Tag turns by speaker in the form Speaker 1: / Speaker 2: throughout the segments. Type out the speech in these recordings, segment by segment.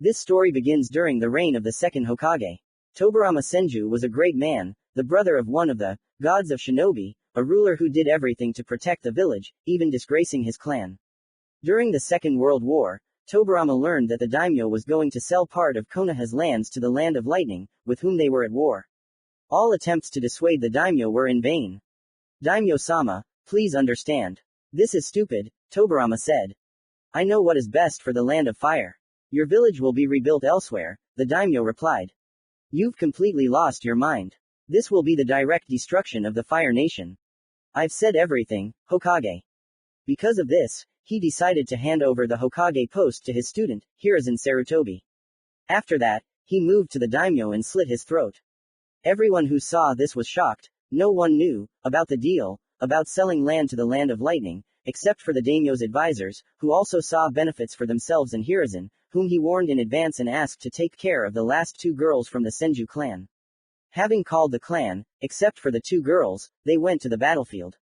Speaker 1: This story begins during the reign of the second Hokage. Tobirama Senju was a great man, the brother of one of the gods of shinobi, a ruler who did everything to protect the village, even disgracing his clan. During the Second World War, Tobirama learned that the daimyo was going to sell part of Konoha's lands to the Land of Lightning, with whom they were at war. All attempts to dissuade the daimyo were in vain. Daimyo-sama, please understand. This is stupid, Tobirama said. I know what is best for the Land of Fire. Your village will be rebuilt elsewhere, the daimyo replied. You've completely lost your mind. This will be the direct destruction of the Fire Nation. I've said everything, Hokage. Because of this, he decided to hand over the Hokage post to his student, Hiruzen Sarutobi. After that, he moved to the daimyo and slit his throat. Everyone who saw this was shocked. No one knew about the deal, about selling land to the Land of Lightning, except for the daimyo's advisors, who also saw benefits for themselves and Hiruzen, whom he warned in advance and asked to take care of the last two girls from the Senju clan. Having called the clan, except for the two girls, they went to the battlefield.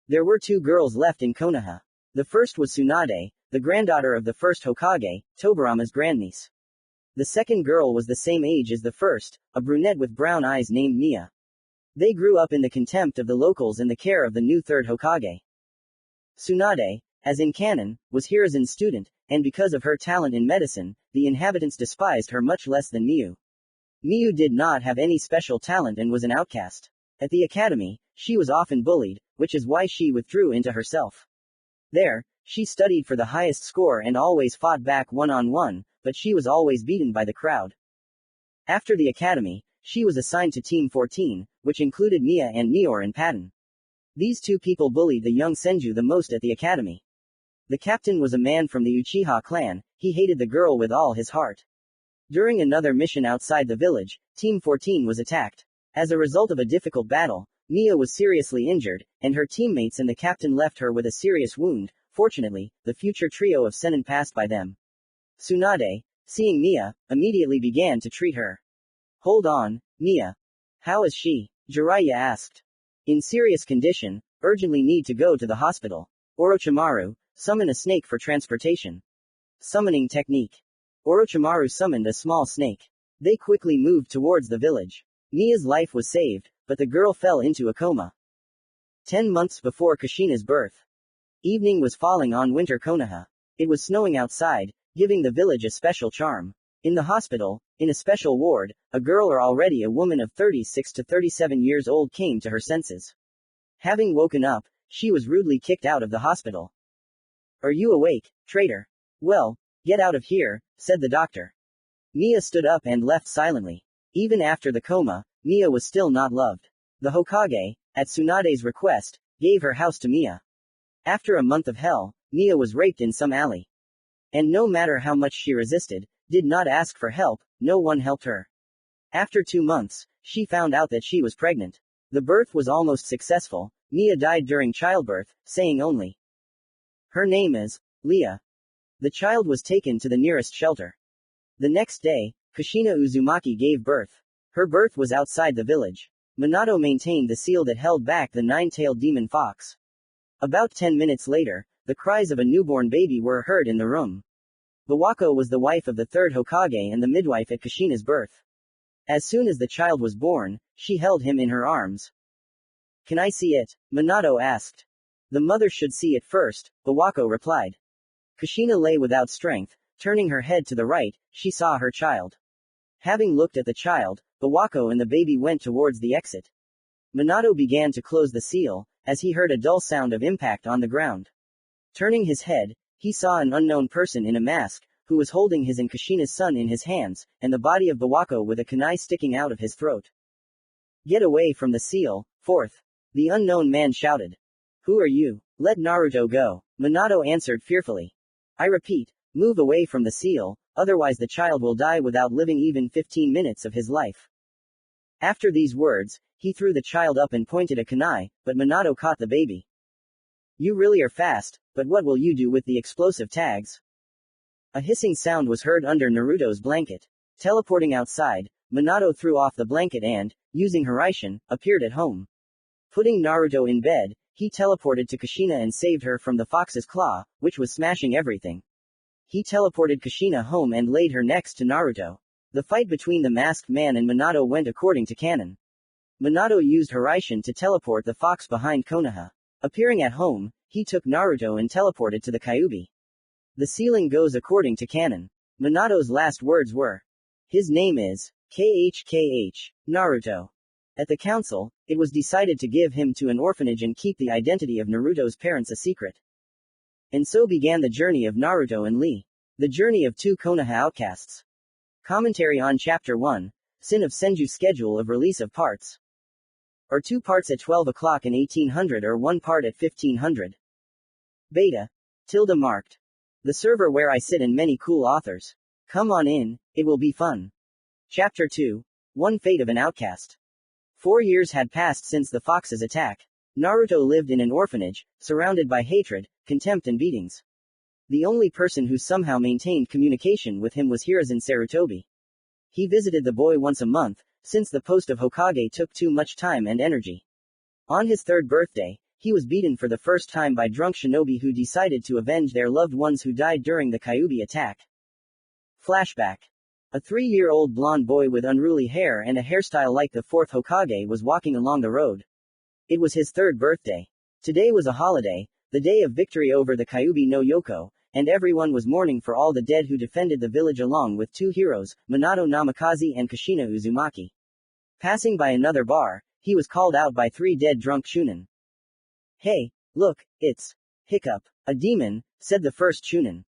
Speaker 1: There were two girls left in Konoha. The first was Tsunade, the granddaughter of the first Hokage, Tobirama's grandniece. The second girl was the same age as the first, a brunette with brown eyes named Mia. They grew up in the contempt of the locals and the care of the new third Hokage. Tsunade, as in canon, was Hiruzen's student, and because of her talent in medicine, the inhabitants despised her much less than Miu. Miu did not have any special talent and was an outcast. At the academy, she was often bullied, which is why she withdrew into herself. There, she studied for the highest score and always fought back one-on-one, but she was always beaten by the crowd. After the academy, she was assigned to Team 14, which included Mia and Nior and Patten. These two people bullied the young Senju the most at the academy. The captain was a man from the Uchiha clan, he hated the girl with all his heart. During another mission outside the village, Team 14 was attacked. As a result of a difficult battle, Mia was seriously injured, and her teammates and the captain left her with a serious wound. Fortunately, the future trio of Sennin passed by them. Tsunade, seeing Mia, immediately began to treat her. Hold on, Mia. How is she? Jiraiya asked. In serious condition, urgently need to go to the hospital. Orochimaru, summon a snake for transportation. Summoning technique. Orochimaru summoned a small snake. They quickly moved towards the village. Mia's life was saved, but the girl fell into a coma. 10 months before Kushina's birth. Evening was falling on winter Konoha. It was snowing outside, giving the village a special charm. In the hospital, in a special ward, a girl or already a woman of 36 to 37 years old came to her senses. Having woken up, she was rudely kicked out of the hospital. Are you awake, traitor? Well, get out of here, said the doctor. Mia stood up and left silently. Even after the coma, Mia was still not loved. The Hokage, at Tsunade's request, gave her house to Mia. After a month of hell, Mia was raped in some alley. And no matter how much she resisted, did not ask for help, no one helped her. After 2 months, she found out that she was pregnant. The birth was almost successful. Mia died during childbirth, saying only, her name is Leah. The child was taken to the nearest shelter. The next day, Kushina Uzumaki gave birth. Her birth was outside the village. Minato maintained the seal that held back the 9-tailed demon fox. About 10 minutes later, the cries of a newborn baby were heard in the room. Bawako was the wife of the third Hokage and the midwife at Kushina's birth. As soon as the child was born, she held him in her arms. Can I see it? Minato asked. The mother should see it first, Bawako replied. Kushina lay without strength. Turning her head to the right, she saw her child. Having looked at the child, Bawako and the baby went towards the exit. Minato began to close the seal, as he heard a dull sound of impact on the ground. Turning his head, he saw an unknown person in a mask, who was holding his and Kushina's son in his hands, and the body of Bawako with a kunai sticking out of his throat. Get away from the seal, fourth. The unknown man shouted. Who are you? Let Naruto go. Minato answered fearfully. I repeat, move away from the seal, otherwise the child will die without living even 15 minutes of his life. After these words, he threw the child up and pointed a kunai, but Minato caught the baby. You really are fast, but what will you do with the explosive tags? A hissing sound was heard under Naruto's blanket. Teleporting outside, Minato threw off the blanket and, using Hiraishin, appeared at home. Putting Naruto in bed, he teleported to Kushina and saved her from the fox's claw, which was smashing everything. He teleported Kushina home and laid her next to Naruto. The fight between the masked man and Minato went according to canon. Minato used Hiraishin to teleport the fox behind Konoha. Appearing at home, he took Naruto and teleported to the Kyuubi. The ceiling goes according to canon. Minato's last words were, "His name is KHKH, Naruto." At the council, it was decided to give him to an orphanage and keep the identity of Naruto's parents a secret. And so began the journey of Naruto and Lee. The journey of two Konoha outcasts. Commentary on Chapter 1, Sin of Senju. Schedule of release of parts. Or 2 parts at 12 o'clock in 1800 or 1 part at 1500. Beta. Tilde marked. The server where I sit and many cool authors. Come on in, it will be fun. Chapter 2. One Fate of an Outcast. 4 years had passed since the fox's attack. Naruto lived in an orphanage, surrounded by hatred, contempt and beatings. The only person who somehow maintained communication with him was Hiruzen Sarutobi. He visited the boy once a month, since the post of Hokage took too much time and energy. On his 3rd birthday, he was beaten for the first time by drunk shinobi who decided to avenge their loved ones who died during the Kyuubi attack. Flashback. A 3-year-old blonde boy with unruly hair and a hairstyle like the 4th Hokage was walking along the road. It was his 3rd birthday. Today was a holiday, the day of victory over the Kyuubi no Yoko, and everyone was mourning for all the dead who defended the village along with 2 heroes, Minato Namikaze and Kushina Uzumaki. Passing by another bar, he was called out by 3 dead drunk shunin. "Hey, look, it's Hiccup, a demon," said the first shunin.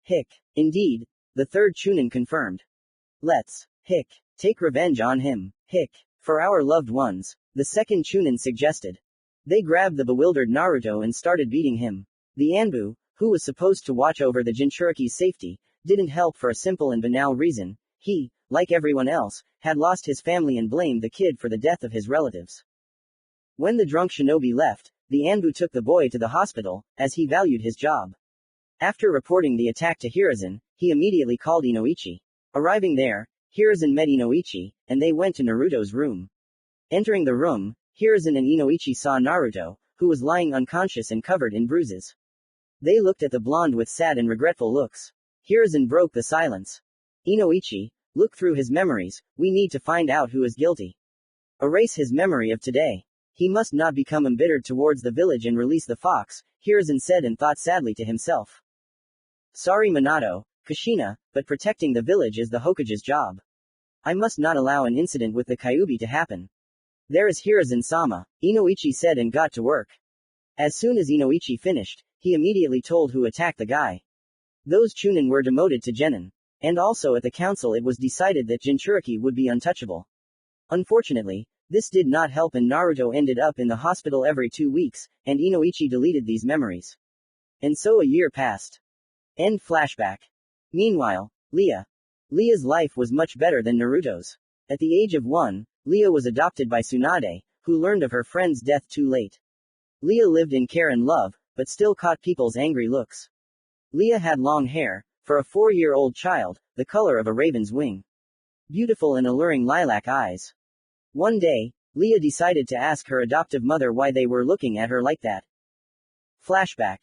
Speaker 1: "Hick, indeed," the 3rd shunin confirmed. "Let's, Hick, take revenge on him, Hick, for our loved ones," the 2nd shunin suggested. They grabbed the bewildered Naruto and started beating him. The Anbu, who was supposed to watch over the Jinchuriki's safety, didn't help for a simple and banal reason. He, like everyone else, had lost his family and blamed the kid for the death of his relatives. When the drunk shinobi left, the Anbu took the boy to the hospital, as he valued his job. After reporting the attack to Hiruzen, he immediately called Inoichi. Arriving there, Hiruzen met Inoichi, and they went to Naruto's room. Entering the room, Hiruzen and Inoichi saw Naruto, who was lying unconscious and covered in bruises. They looked at the blonde with sad and regretful looks. Hiruzen broke the silence. "Inoichi, look through his memories, we need to find out who is guilty. Erase his memory of today. He must not become embittered towards the village and release the fox," Hiruzen said and thought sadly to himself. "Sorry Minato, Kushina, but protecting the village is the Hokage's job. I must not allow an incident with the Kyuubi to happen." "There is Hiruzen-sama," Inoichi said and got to work. As soon as Inoichi finished, he immediately told who attacked the guy. Those chunin were demoted to genin. And also at the council it was decided that Jinchuriki would be untouchable. Unfortunately, this did not help and Naruto ended up in the hospital every 2 weeks, and Inoichi deleted these memories. And so a year passed. End flashback. Meanwhile, Leah's life was much better than Naruto's. At the age of 1, Leah was adopted by Tsunade, who learned of her friend's death too late. Leah lived in care and love, but still caught people's angry looks. Leah had long hair, for a 4-year-old child, the color of a raven's wing. Beautiful and alluring lilac eyes. One day, Leah decided to ask her adoptive mother why they were looking at her like that. Flashback.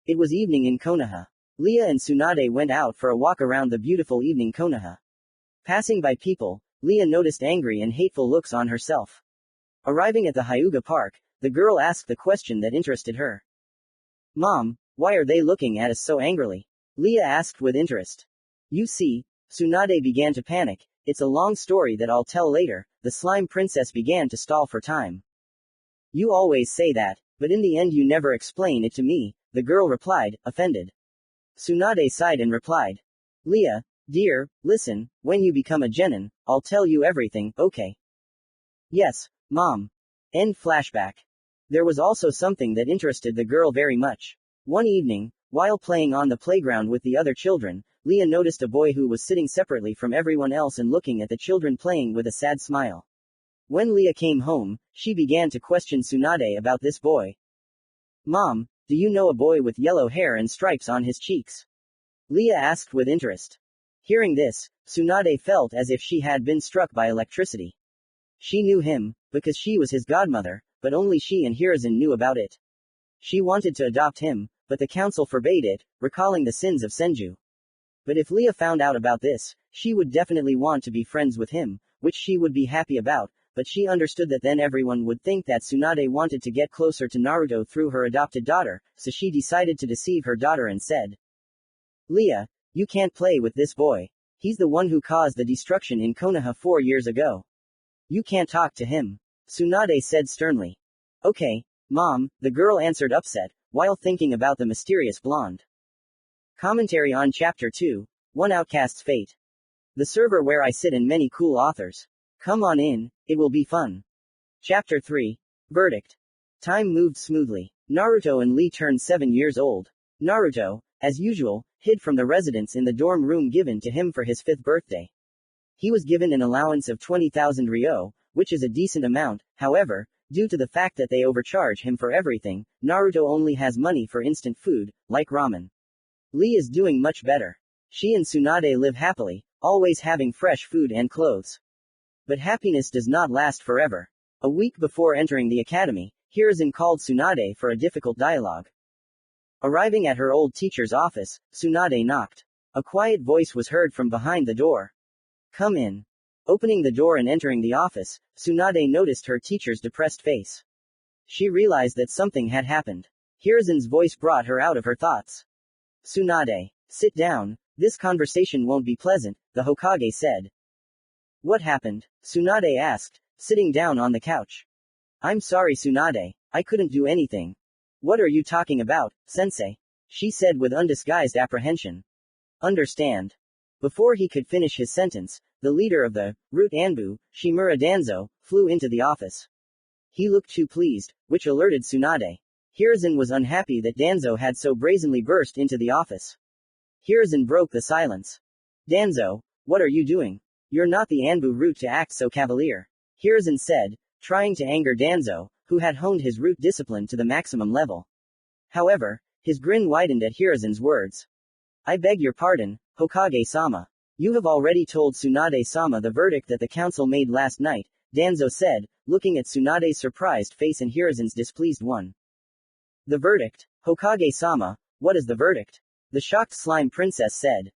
Speaker 1: It was evening in Konoha. Leah and Tsunade went out for a walk around the beautiful evening Konoha. Passing by people, Leah noticed angry and hateful looks on herself. Arriving at the Hyuga Park, the girl asked the question that interested her. "Mom, why are they looking at us so angrily?" Leah asked with interest. "You see," Tsunade began to panic, "it's a long story that I'll tell later." The slime princess began to stall for time. "You always say that, but in the end you never explain it to me," the girl replied, offended. Tsunade sighed and replied. "Leah, dear, listen, when you become a genin, I'll tell you everything, okay?" "Yes, Mom." End flashback. There was also something that interested the girl very much. One evening, while playing on the playground with the other children, Leah noticed a boy who was sitting separately from everyone else and looking at the children playing with a sad smile. When Leah came home, she began to question Tsunade about this boy. "Mom, do you know a boy with yellow hair and stripes on his cheeks?" Leah asked with interest. Hearing this, Tsunade felt as if she had been struck by electricity. She knew him, because she was his godmother, but only she and Hiruzen knew about it. She wanted to adopt him, but the council forbade it, recalling the sins of Senju. But if Leah found out about this, she would definitely want to be friends with him, which she would be happy about, but she understood that then everyone would think that Tsunade wanted to get closer to Naruto through her adopted daughter, so she decided to deceive her daughter and said, Leah, you can't play with this boy. He's the one who caused the destruction in Konoha 4 years ago. You can't talk to him. Tsunade said sternly. Okay, Mom, the girl answered upset, while thinking about the mysterious blonde. Commentary on Chapter 2, One Outcast's Fate. The server where I sit and many cool authors. Come on in, it will be fun. Chapter 3, Verdict. Time moved smoothly. Naruto and Lee turned 7 years old. Naruto, as usual, hid from the residents in the dorm room given to him for his 5th birthday. He was given an allowance of 20,000 ryo, which is a decent amount, however, due to the fact that they overcharge him for everything, Naruto only has money for instant food, like ramen. Lee is doing much better. She and Tsunade live happily, always having fresh food and clothes. But happiness does not last forever. A week before entering the academy, Hiruzen called Tsunade for a difficult dialogue. Arriving at her old teacher's office, Tsunade knocked. A quiet voice was heard from behind the door. Come in. Opening the door and entering the office, Tsunade noticed her teacher's depressed face. She realized that something had happened. Hiruzen's voice brought her out of her thoughts. Tsunade, sit down, this conversation won't be pleasant, the Hokage said. What happened? Tsunade asked, sitting down on the couch. I'm sorry Tsunade, I couldn't do anything. What are you talking about, sensei? She said with undisguised apprehension. Understand. Before he could finish his sentence, the leader of the Root Anbu, Shimura Danzo, flew into the office. He looked too pleased, which alerted Tsunade. Hiruzen was unhappy that Danzo had so brazenly burst into the office. Hiruzen broke the silence. Danzo, what are you doing? You're not the Anbu root to act so cavalier. Hiruzen said, trying to anger Danzo, who had honed his root discipline to the maximum level. However, his grin widened at Hiruzen's words. I beg your pardon, Hokage-sama. You have already told Tsunade-sama the verdict that the council made last night, Danzo said, looking at Tsunade's surprised face and Hiruzen's displeased one. The verdict? Hokage-sama, what is the verdict? The shocked slime princess said.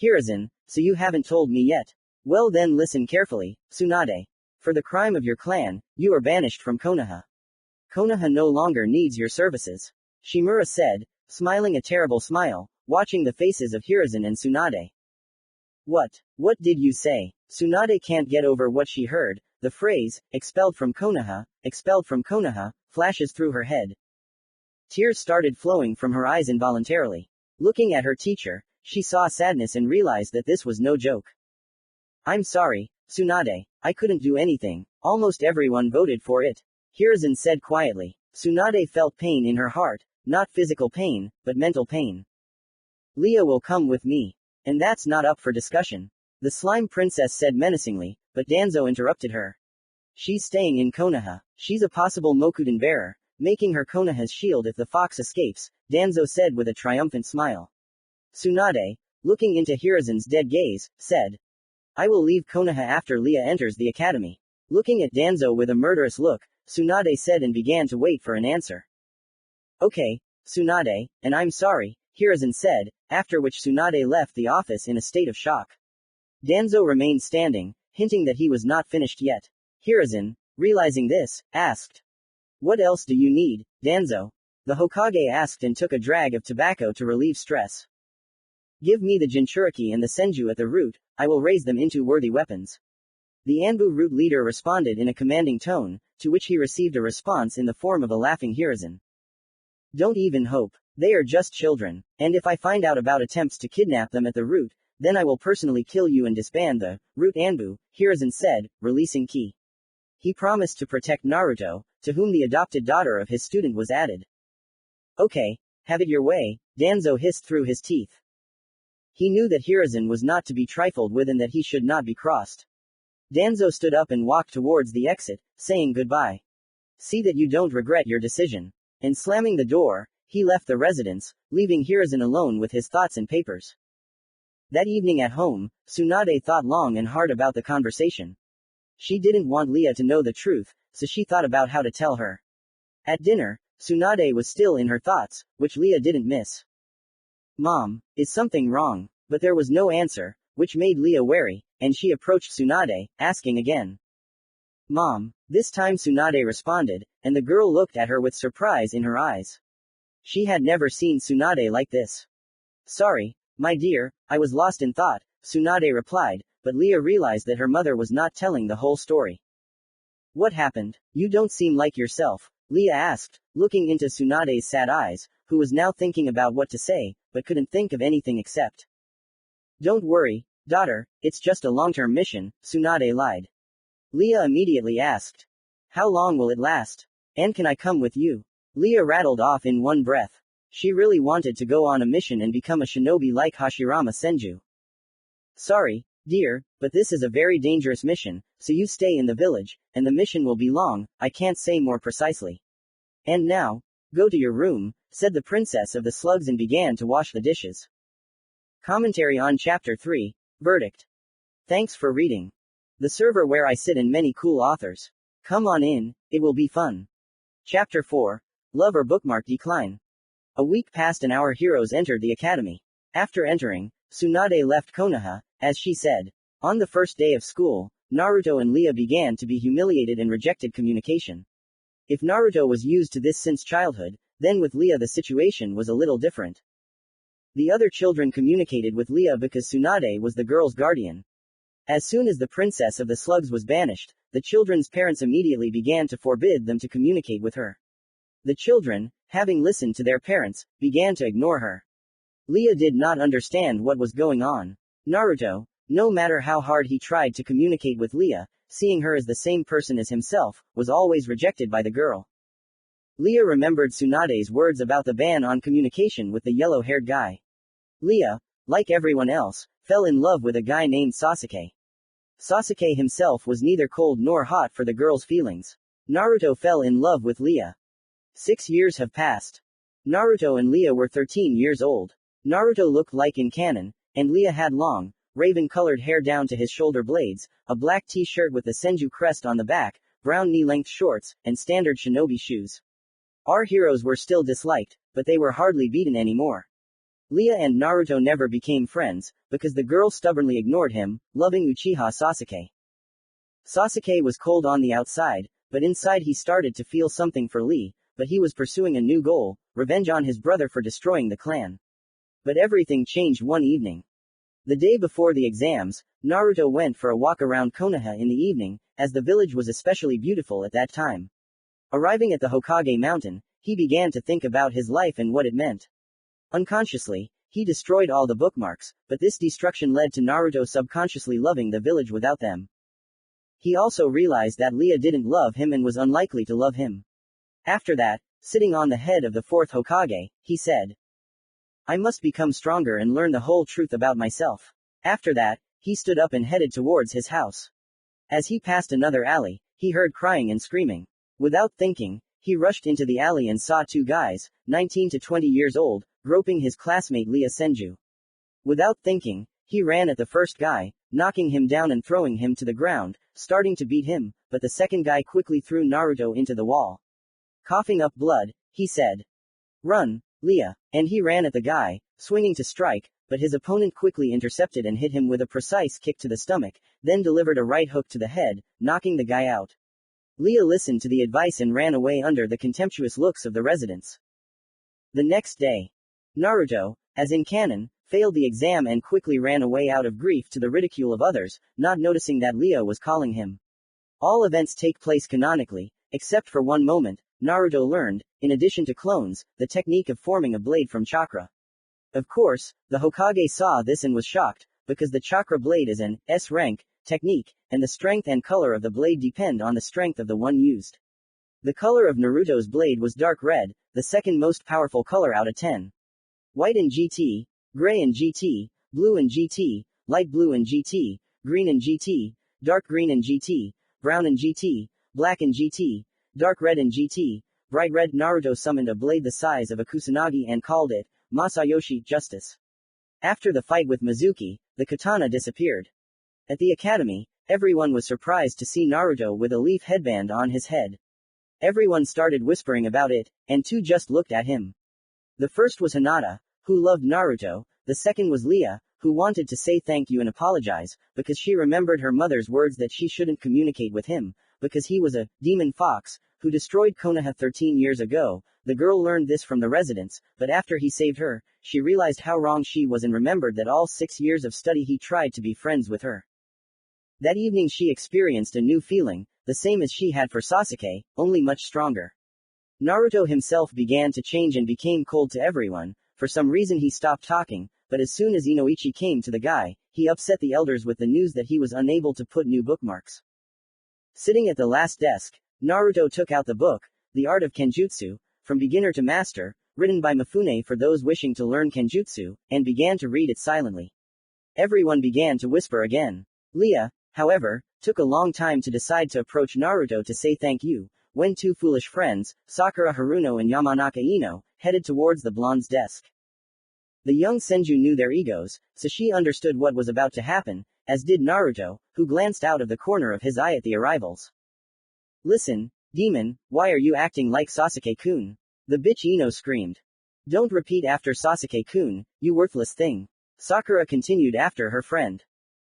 Speaker 1: Hiruzen, so you haven't told me yet. Well then listen carefully, Tsunade. For the crime of your clan, you are banished from Konoha. Konoha no longer needs your services. Shimura said, smiling a terrible smile, watching the faces of Hiruzen and Tsunade. What did you say? Tsunade can't get over what she heard. The phrase, expelled from Konoha, flashes through her head. Tears started flowing from her eyes involuntarily. Looking at her teacher, she saw sadness and realized that this was no joke. I'm sorry, Tsunade, I couldn't do anything. Almost everyone voted for it. Hiruzen said quietly. Tsunade felt pain in her heart, not physical pain, but mental pain. Leah will come with me. And that's not up for discussion. The slime princess said menacingly, but Danzo interrupted her. She's staying in Konoha. She's a possible Mokuden bearer, making her Konoha's shield if the fox escapes, Danzo said with a triumphant smile. Tsunade, looking into Hiruzen's dead gaze, said. I will leave Konoha after Leah enters the academy. Looking at Danzo with a murderous look, Tsunade said and began to wait for an answer. Okay, Tsunade, and I'm sorry, Hiruzen said, after which Tsunade left the office in a state of shock. Danzo remained standing, hinting that he was not finished yet. Hiruzen, realizing this, asked. What else do you need, Danzo? The Hokage asked and took a drag of tobacco to relieve stress. Give me the Jinchuriki and the Senju at the root, I will raise them into worthy weapons. The Anbu root leader responded in a commanding tone, to which he received a response in the form of a laughing Hiruzen. Don't even hope. They are just children, and if I find out about attempts to kidnap them at the root, then I will personally kill you and disband the root Anbu, Hiruzen said, releasing ki. He promised to protect Naruto, to whom the adopted daughter of his student was added. Okay, have it your way, Danzo hissed through his teeth. He knew that Hiruzen was not to be trifled with and that he should not be crossed. Danzo stood up and walked towards the exit, saying goodbye. See that you don't regret your decision. And slamming the door, he left the residence, leaving Hiruzen alone with his thoughts and papers. That evening at home, Tsunade thought long and hard about the conversation. She didn't want Leah to know the truth, so she thought about how to tell her. At dinner, Tsunade was still in her thoughts, which Leah didn't miss. Mom, is something wrong? But there was no answer, which made Leah wary, and she approached Tsunade, asking again. Mom. This time Tsunade responded, and the girl looked at her with surprise in her eyes. She had never seen Tsunade like this. Sorry, my dear, I was lost in thought, Tsunade replied, but Leah realized that her mother was not telling the whole story. What happened? You don't seem like yourself, Leah asked, looking into Tsunade's sad eyes, who was now thinking about what to say, but couldn't think of anything except. Don't worry, daughter, it's just a long-term mission, Tsunade lied. Leah immediately asked. How long will it last? And can I come with you? Leah rattled off in one breath. She really wanted to go on a mission and become a shinobi like Hashirama Senju. Sorry, dear, but this is a very dangerous mission, so you stay in the village, and the mission will be long, I can't say more precisely. And now, go to your room, said the princess of the slugs and began to wash the dishes. Commentary on Chapter 3, Verdict. Thanks for reading. The server where I sit and many cool authors. Come on in, it will be fun. Chapter 4, Love or Bookmark Decline. A week passed and our heroes entered the academy. After entering, Tsunade left Konoha, as she said. On the first day of school, Naruto and Leah began to be humiliated and rejected communication. If Naruto was used to this since childhood, then with Leah the situation was a little different. The other children communicated with Leah because Tsunade was the girl's guardian. As soon as the princess of the slugs was banished, the children's parents immediately began to forbid them to communicate with her. The children, having listened to their parents, began to ignore her. Leah did not understand what was going on. Naruto, no matter how hard he tried to communicate with Leah, seeing her as the same person as himself, was always rejected by the girl. Leah remembered Tsunade's words about the ban on communication with the yellow-haired guy. Leah, like everyone else, fell in love with a guy named Sasuke. Sasuke himself was neither cold nor hot for the girl's feelings. Naruto fell in love with Leah. 6 years have passed. Naruto and Leah were 13 years old. Naruto looked like in canon, and Leah had long, raven-colored hair down to his shoulder blades, a black t-shirt with the Senju crest on the back, brown knee-length shorts, and standard shinobi shoes. Our heroes were still disliked, but they were hardly beaten anymore. Leah and Naruto never became friends, because the girl stubbornly ignored him, loving Uchiha Sasuke. Sasuke was cold on the outside, but inside he started to feel something for Lee, but he was pursuing a new goal, revenge on his brother for destroying the clan. But everything changed one evening. The day before the exams, Naruto went for a walk around Konoha in the evening, as the village was especially beautiful at that time. Arriving at the Hokage mountain, he began to think about his life and what it meant. Unconsciously, he destroyed all the bookmarks, but this destruction led to Naruto subconsciously loving the village without them. He also realized that Leah didn't love him and was unlikely to love him. After that, sitting on the head of the fourth Hokage, he said, I must become stronger and learn the whole truth about myself. After that, he stood up and headed towards his house. As he passed another alley, he heard crying and screaming. Without thinking, he rushed into the alley and saw two guys, 19 to 20 years old, groping his classmate Leah Senju. Without thinking, he ran at the first guy, knocking him down and throwing him to the ground, starting to beat him, but the second guy quickly threw Naruto into the wall. Coughing up blood, he said, Run, Leah, and he ran at the guy, swinging to strike, but his opponent quickly intercepted and hit him with a precise kick to the stomach, then delivered a right hook to the head, knocking the guy out. Leah listened to the advice and ran away under the contemptuous looks of the residents. The next day, Naruto, as in canon, failed the exam and quickly ran away out of grief to the ridicule of others, not noticing that Leah was calling him. All events take place canonically, except for one moment. Naruto learned, in addition to clones, the technique of forming a blade from chakra. Of course, the Hokage saw this and was shocked, because the chakra blade is an S-rank technique, and the strength and color of the blade depend on the strength of the one used. The color of Naruto's blade was dark red, the second most powerful color out of 10. White in GT, gray in GT, blue in GT, light blue in GT, green in GT, dark green in GT, brown in GT, black in GT, dark red in GT, bright red. Naruto summoned a blade the size of a kusanagi and called it Masayoshi Justice. After the fight with Mizuki, the katana disappeared. At the academy, everyone was surprised to see Naruto with a leaf headband on his head. Everyone started whispering about it, and two just looked at him. The first was Hinata, who loved Naruto, the second was Leah, who wanted to say thank you and apologize, because she remembered her mother's words that she shouldn't communicate with him, because he was a demon fox who destroyed Konoha 13 years ago. The girl learned this from the residents, but after he saved her, she realized how wrong she was and remembered that all 6 years of study he tried to be friends with her. That evening she experienced a new feeling, the same as she had for Sasuke, only much stronger. Naruto himself began to change and became cold to everyone. For some reason he stopped talking, but as soon as Inoichi came to the guy, he upset the elders with the news that he was unable to put new bookmarks. Sitting at the last desk, Naruto took out the book, The Art of Kenjutsu, From Beginner to Master, written by Mifune for those wishing to learn Kenjutsu, and began to read it silently. Everyone began to whisper again. Leah, however, took a long time to decide to approach Naruto to say thank you, when two foolish friends, Sakura Haruno and Yamanaka Ino, headed towards the blonde's desk. The young Senju knew their egos, so she understood what was about to happen, as did Naruto, who glanced out of the corner of his eye at the arrivals. Listen, demon, why are you acting like Sasuke-kun? The bitch Ino screamed. Don't repeat after Sasuke-kun, you worthless thing. Sakura continued after her friend.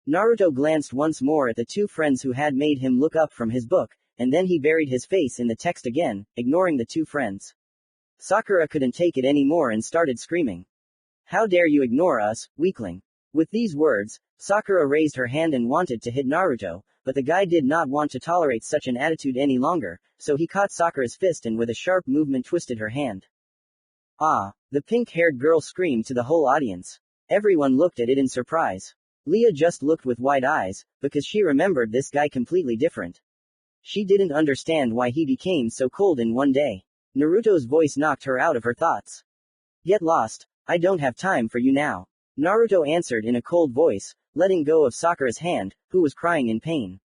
Speaker 1: Naruto glanced once more at the two friends who had made him look up from his book, and then he buried his face in the text again, ignoring the two friends. Sakura couldn't take it anymore and started screaming. How dare you ignore us, weakling? With these words, Sakura raised her hand and wanted to hit Naruto, but the guy did not want to tolerate such an attitude any longer, so he caught Sakura's fist and with a sharp movement twisted her hand. Ah! The pink-haired girl screamed to the whole audience. Everyone looked at it in surprise. Leah just looked with wide eyes, because she remembered this guy completely different. She didn't understand why he became so cold in one day. Naruto's voice knocked her out of her thoughts. Get lost, I don't have time for you now. Naruto answered in a cold voice, letting go of Sakura's hand, who was crying in pain.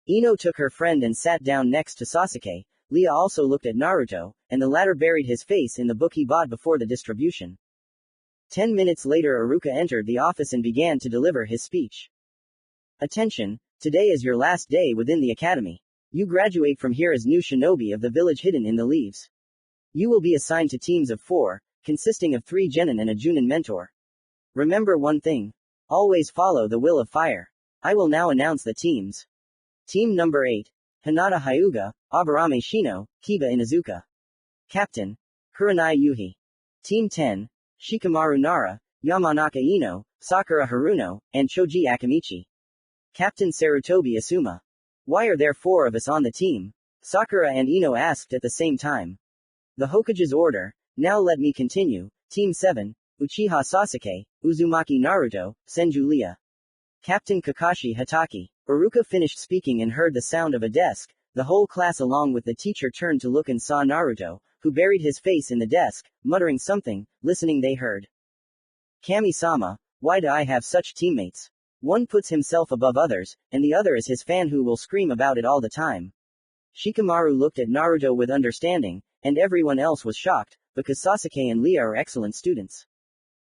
Speaker 1: Ino took her friend and sat down next to Sasuke. Leah also looked at Naruto, and the latter buried his face in the book he bought before the distribution. 10 minutes later Iruka entered the office and began to deliver his speech. Attention, today is your last day within the academy. You graduate from here as new shinobi of the village hidden in the leaves. You will be assigned to teams of 4, consisting of 3 genin and a junin mentor. Remember one thing. Always follow the will of fire. I will now announce the teams. Team number 8. Hinata Hyuga, Aburame Shino, Kiba Inuzuka. Captain. Kurenai Yuhi. Team 10. Shikamaru Nara, Yamanaka Ino, Sakura Haruno, and Choji Akamichi. Captain Sarutobi Asuma. Why are there 4 of us on the team? Sakura and Ino asked at the same time. The Hokage's order. Now let me continue. Team 7. Uchiha Sasuke, Uzumaki Naruto, Senju Leah. Captain Kakashi Hatake. Iruka finished speaking and heard the sound of a desk. The whole class along with the teacher turned to look and saw Naruto, who buried his face in the desk, muttering something. Listening they heard. Kami-sama, why do I have such teammates? One puts himself above others, and the other is his fan who will scream about it all the time. Shikamaru looked at Naruto with understanding, and everyone else was shocked, because Sasuke and Leah are excellent students.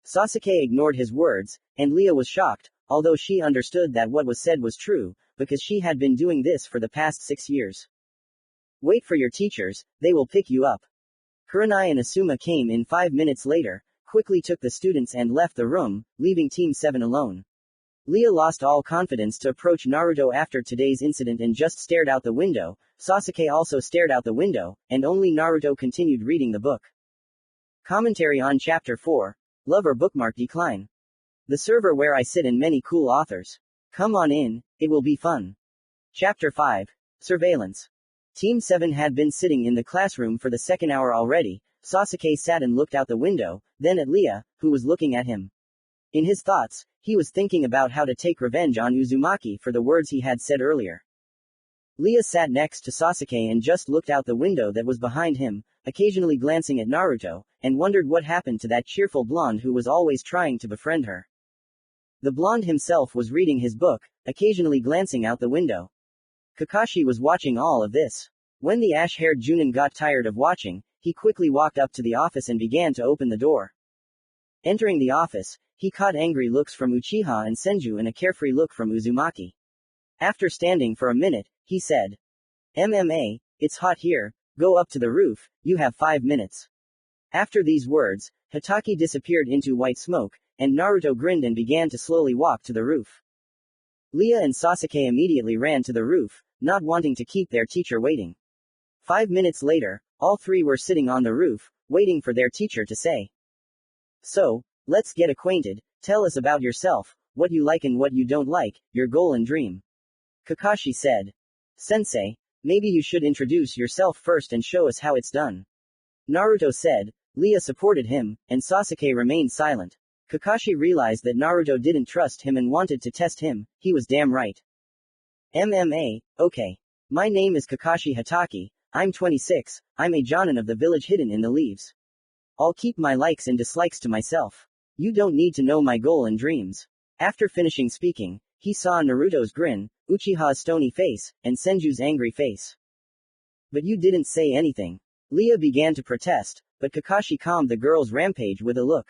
Speaker 1: Sasuke ignored his words, and Leah was shocked, although she understood that what was said was true, because she had been doing this for the past 6 years. Wait for your teachers, they will pick you up. Kurenai and Asuma came in 5 minutes later, quickly took the students and left the room, leaving Team 7 alone. Leah lost all confidence to approach Naruto after today's incident and just stared out the window. Sasuke also stared out the window, and only Naruto continued reading the book. Commentary on Chapter 4. Love or bookmark decline. The server where I sit and many cool authors. Come on in, it will be fun. Chapter 5. Surveillance. Team 7 had been sitting in the classroom for the second hour already. Sasuke sat and looked out the window, then at Leah, who was looking at him. In his thoughts, he was thinking about how to take revenge on Uzumaki for the words he had said earlier. Leah sat next to Sasuke and just looked out the window that was behind him, occasionally glancing at Naruto, and wondered what happened to that cheerful blonde who was always trying to befriend her. The blonde himself was reading his book, occasionally glancing out the window. Kakashi was watching all of this. When the ash-haired Junin got tired of watching, he quickly walked up to the office and began to open the door. Entering the office, he caught angry looks from Uchiha and Senju and a carefree look from Uzumaki. After standing for a minute, he said, "MMA, it's hot here, go up to the roof, you have 5 minutes." After these words, Hatake disappeared into white smoke, and Naruto grinned and began to slowly walk to the roof. Lia and Sasuke immediately ran to the roof, not wanting to keep their teacher waiting. 5 minutes later, all three were sitting on the roof, waiting for their teacher to say, "So, let's get acquainted, tell us about yourself, what you like and what you don't like, your goal and dream." Kakashi said. "Sensei, maybe you should introduce yourself first and show us how it's done." Naruto said. Lia supported him, and Sasuke remained silent. Kakashi realized that Naruto didn't trust him and wanted to test him. He was damn right. MMA, okay. My name is Kakashi Hatake, I'm 26, I'm a Jonin of the village hidden in the leaves. I'll keep my likes and dislikes to myself. You don't need to know my goal and dreams. After finishing speaking, he saw Naruto's grin, Uchiha's stony face, and Senju's angry face. But you didn't say anything. Lia began to protest, but Kakashi calmed the girl's rampage with a look.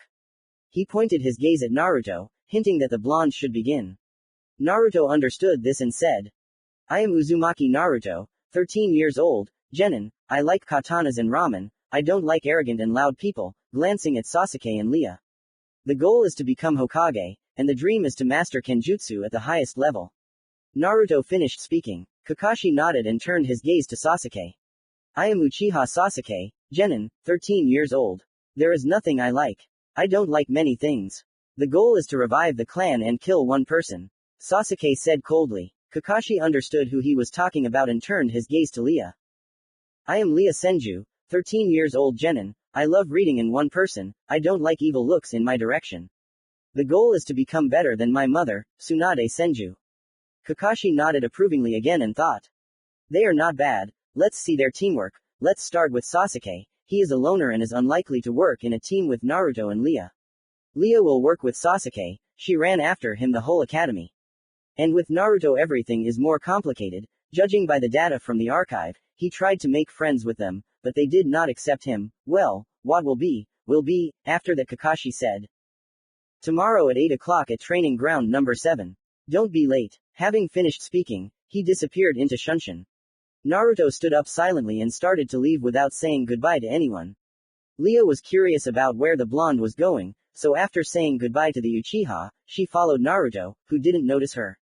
Speaker 1: He pointed his gaze at Naruto, hinting that the blonde should begin. Naruto understood this and said, "I am Uzumaki Naruto, 13 years old, Genin, I like katanas and ramen, I don't like arrogant and loud people," glancing at Sasuke and Lia. "The goal is to become Hokage, and the dream is to master Kenjutsu at the highest level." Naruto finished speaking. Kakashi nodded and turned his gaze to Sasuke. "I am Uchiha Sasuke, Genin, 13 years old. There is nothing I like. I don't like many things. The goal is to revive the clan and kill one person," Sasuke said coldly. Kakashi understood who he was talking about and turned his gaze to Lia. "I am Lia Senju, 13 years old Genin, I love reading in one person, I don't like evil looks in my direction. The goal is to become better than my mother, Tsunade Senju." Kakashi nodded approvingly again and thought, "They are not bad, let's see their teamwork, let's start with Sasuke, he is a loner and is unlikely to work in a team with Naruto and Lia. Lia will work with Sasuke, she ran after him the whole academy. And with Naruto everything is more complicated, judging by the data from the archive, he tried to make friends with them, but they did not accept him. Well, what will be, after that," Kakashi said. "Tomorrow at 8 o'clock at training ground number 7. Don't be late." Having finished speaking, he disappeared into Shunshin. Naruto stood up silently and started to leave without saying goodbye to anyone. Lia was curious about where the blonde was going, so after saying goodbye to the Uchiha, she followed Naruto, who didn't notice her.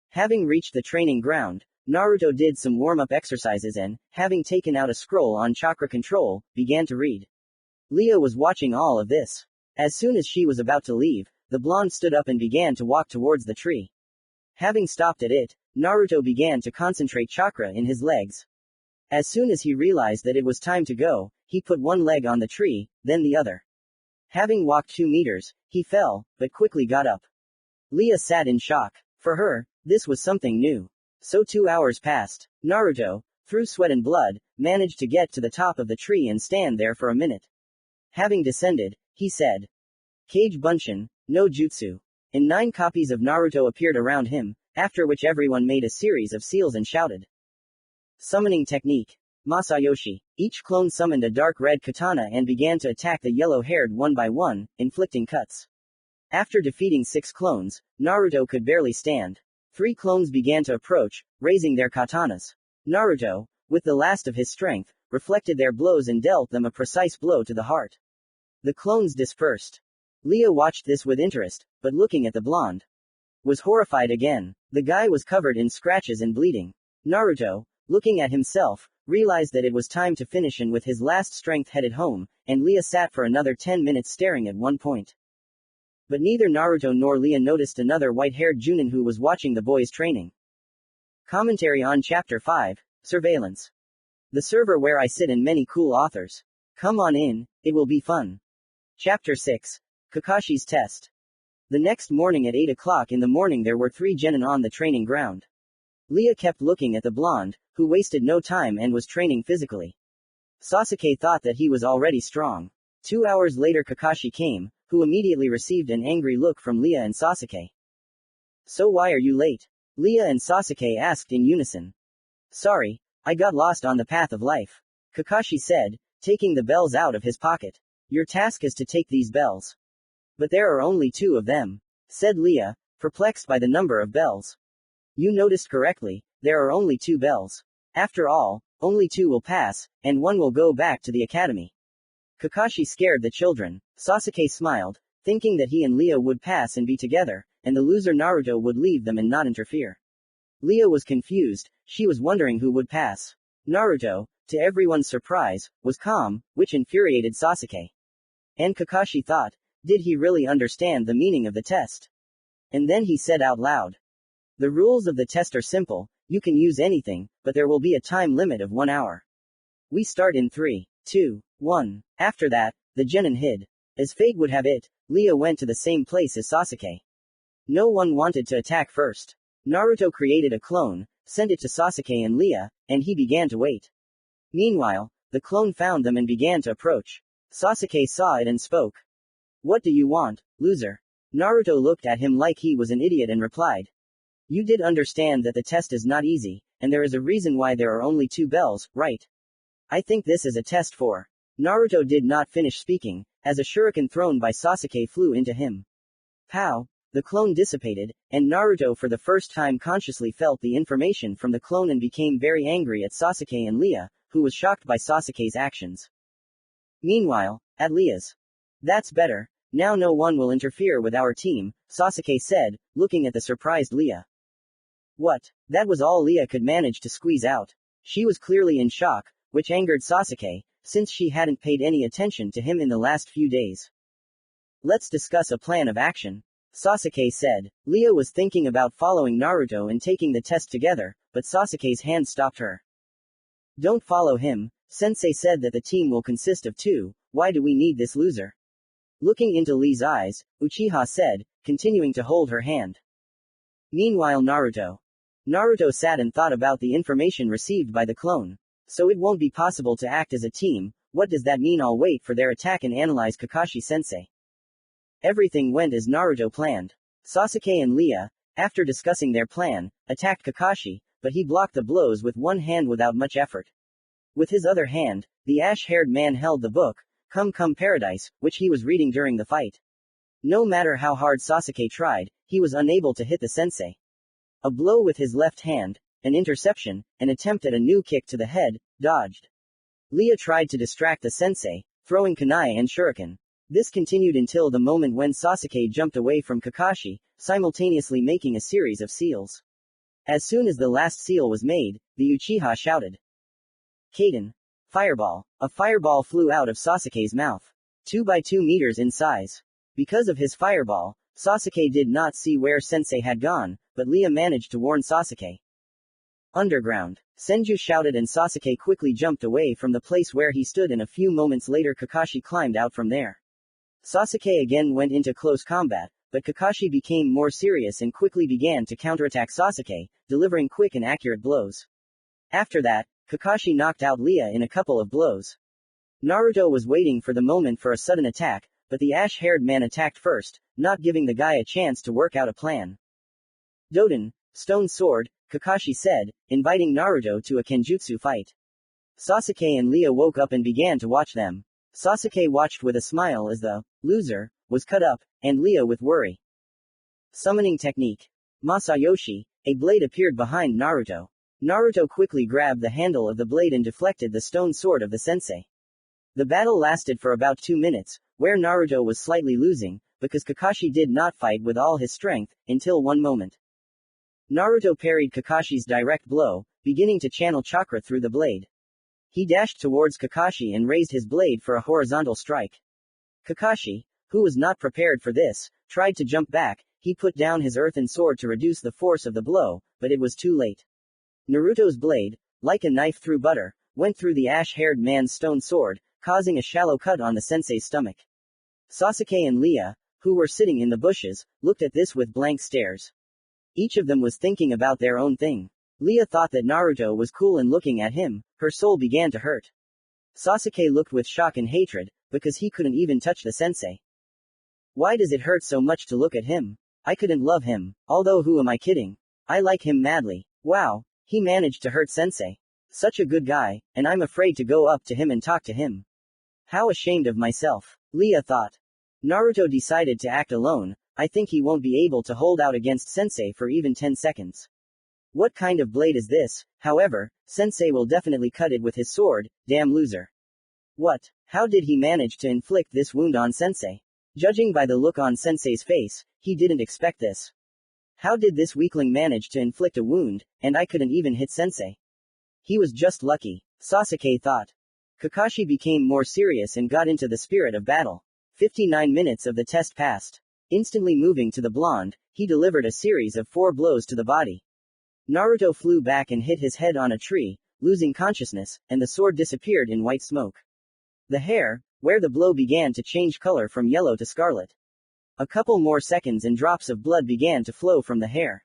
Speaker 1: Having reached the training ground, Naruto did some warm-up exercises and, having taken out a scroll on chakra control, began to read. Lia was watching all of this. As soon as she was about to leave, the blonde stood up and began to walk towards the tree. Having stopped at it, Naruto began to concentrate chakra in his legs. As soon as he realized that it was time to go, he put one leg on the tree, then the other. Having walked 2 meters, he fell, but quickly got up. Lia sat in shock. For her, this was something new. So 2 hours passed. Naruto, through sweat and blood, managed to get to the top of the tree and stand there for a minute. Having descended, he said, "Kage Bunshin, no jutsu." And 9 copies of Naruto appeared around him, after which everyone made a series of seals and shouted. Summoning technique. Masayoshi. Each clone summoned a dark red katana and began to attack the yellow-haired one by one, inflicting cuts. After defeating 6 clones, Naruto could barely stand. 3 clones began to approach, raising their katanas. Naruto, with the last of his strength, reflected their blows and dealt them a precise blow to the heart. The clones dispersed. Lia watched this with interest, but looking at the blonde, was horrified again. The guy was covered in scratches and bleeding. Naruto, looking at himself, realized that it was time to finish and with his last strength headed home, and Lia sat for another 10 minutes staring at one point. But neither Naruto nor Lia noticed another white-haired Junin who was watching the boys training. Commentary on Chapter 5, Surveillance. The server where I sit and many cool authors. Come on in, it will be fun. Chapter 6, Kakashi's Test. The next morning at 8 o'clock in the morning there were 3 genin on the training ground. Lia kept looking at the blonde, who wasted no time and was training physically. Sasuke thought that he was already strong. 2 hours later Kakashi came, who immediately received an angry look from Lia and Sasuke. "So why are you late?" Lia and Sasuke asked in unison. "Sorry, I got lost on the path of life," Kakashi said, taking the bells out of his pocket. "Your task is to take these bells." "But there are only 2 of them," said Lia, perplexed by the number of bells. "You noticed correctly, there are only 2 bells. After all, only 2 will pass, and 1 will go back to the academy." Kakashi scared the children. Sasuke smiled, thinking that he and Leah would pass and be together, and the loser Naruto would leave them and not interfere. Leah was confused, she was wondering who would pass. Naruto, to everyone's surprise, was calm, which infuriated Sasuke. And Kakashi thought, did he really understand the meaning of the test? And then he said out loud, the rules of the test are simple, you can use anything, but there will be a time limit of 1 hour. We start in 3, 2, 1. After that, the genin hid. As fate would have it, Leah went to the same place as Sasuke. No one wanted to attack first. Naruto created a clone, sent it to Sasuke and Leah, and he began to wait. Meanwhile, the clone found them and began to approach. Sasuke saw it and spoke. What do you want, loser? Naruto looked at him like he was an idiot and replied. You did understand that the test is not easy, and there is a reason why there are only 2 bells, right? I think this is a test for. Naruto did not finish speaking, as a shuriken thrown by Sasuke flew into him. Pow! The clone dissipated, and Naruto for the first time consciously felt the information from the clone and became very angry at Sasuke and Leah, who was shocked by Sasuke's actions. Meanwhile, at Leah's. That's better, now no one will interfere with our team, Sasuke said, looking at the surprised Leah. What? That was all Leah could manage to squeeze out. She was clearly in shock, which angered Sasuke, since she hadn't paid any attention to him in the last few days. Let's discuss a plan of action, Sasuke said. Leah was thinking about following Naruto and taking the test together, but Sasuke's hand stopped her. Don't follow him, Sensei said that the team will consist of 2, why do we need this loser? Looking into Lee's eyes, Uchiha said, continuing to hold her hand. Meanwhile Naruto sat and thought about the information received by the clone. So it won't be possible to act as a team, what does that mean? I'll wait for their attack and analyze Kakashi-sensei. Everything went as Naruto planned. Sasuke and Leah, after discussing their plan, attacked Kakashi, but he blocked the blows with one hand without much effort. With his other hand, the ash-haired man held the book, Come Paradise, which he was reading during the fight. No matter how hard Sasuke tried, he was unable to hit the sensei. A blow with his left hand, an interception, an attempt at a new kick to the head, dodged. Leah tried to distract the sensei, throwing kunai and shuriken. This continued until the moment when Sasuke jumped away from Kakashi, simultaneously making a series of seals. As soon as the last seal was made, the Uchiha shouted. Kaden. Fireball. A fireball flew out of Sasuke's mouth. 2 by 2 meters in size. Because of his fireball, Sasuke did not see where Sensei had gone, but Leah managed to warn Sasuke. Underground. Senju shouted and Sasuke quickly jumped away from the place where he stood and a few moments later Kakashi climbed out from there. Sasuke again went into close combat, but Kakashi became more serious and quickly began to counterattack Sasuke, delivering quick and accurate blows. After that, Kakashi knocked out Leah in a couple of blows. Naruto was waiting for the moment for a sudden attack, but the ash-haired man attacked first, not giving the guy a chance to work out a plan. Doden, Stone Sword, Kakashi said, inviting Naruto to a kenjutsu fight. Sasuke and Leah woke up and began to watch them. Sasuke watched with a smile as the loser was cut up, and Leah with worry. Summoning technique. Masayoshi, a blade appeared behind Naruto. Naruto quickly grabbed the handle of the blade and deflected the stone sword of the sensei. The battle lasted for about 2 minutes, where Naruto was slightly losing, because Kakashi did not fight with all his strength, until one moment. Naruto parried Kakashi's direct blow, beginning to channel chakra through the blade. He dashed towards Kakashi and raised his blade for a horizontal strike. Kakashi, who was not prepared for this, tried to jump back. He put down his earthen sword to reduce the force of the blow, but it was too late. Naruto's blade, like a knife through butter, went through the ash-haired man's stone sword, causing a shallow cut on the sensei's stomach. Sasuke and Leah, who were sitting in the bushes, looked at this with blank stares. Each of them was thinking about their own thing. Leah thought that Naruto was cool and looking at him, her soul began to hurt. Sasuke looked with shock and hatred, because he couldn't even touch the sensei. Why does it hurt so much to look at him? I couldn't love him, although who am I kidding? I like him madly. Wow, he managed to hurt sensei. Such a good guy, and I'm afraid to go up to him and talk to him. How ashamed of myself, Leah thought. Naruto decided to act alone. I think he won't be able to hold out against sensei for even 10 seconds. What kind of blade is this? However, sensei will definitely cut it with his sword, damn loser. What? How did he manage to inflict this wound on sensei? Judging by the look on Sensei's face, he didn't expect this. How did this weakling manage to inflict a wound, and I couldn't even hit Sensei? He was just lucky, Sasuke thought. Kakashi became more serious and got into the spirit of battle. 59 minutes of the test passed. Instantly moving to the blonde, he delivered a series of 4 blows to the body. Naruto flew back and hit his head on a tree, losing consciousness, and the sword disappeared in white smoke. The hair, where the blow began to change color from yellow to scarlet. A couple more seconds and drops of blood began to flow from the hair.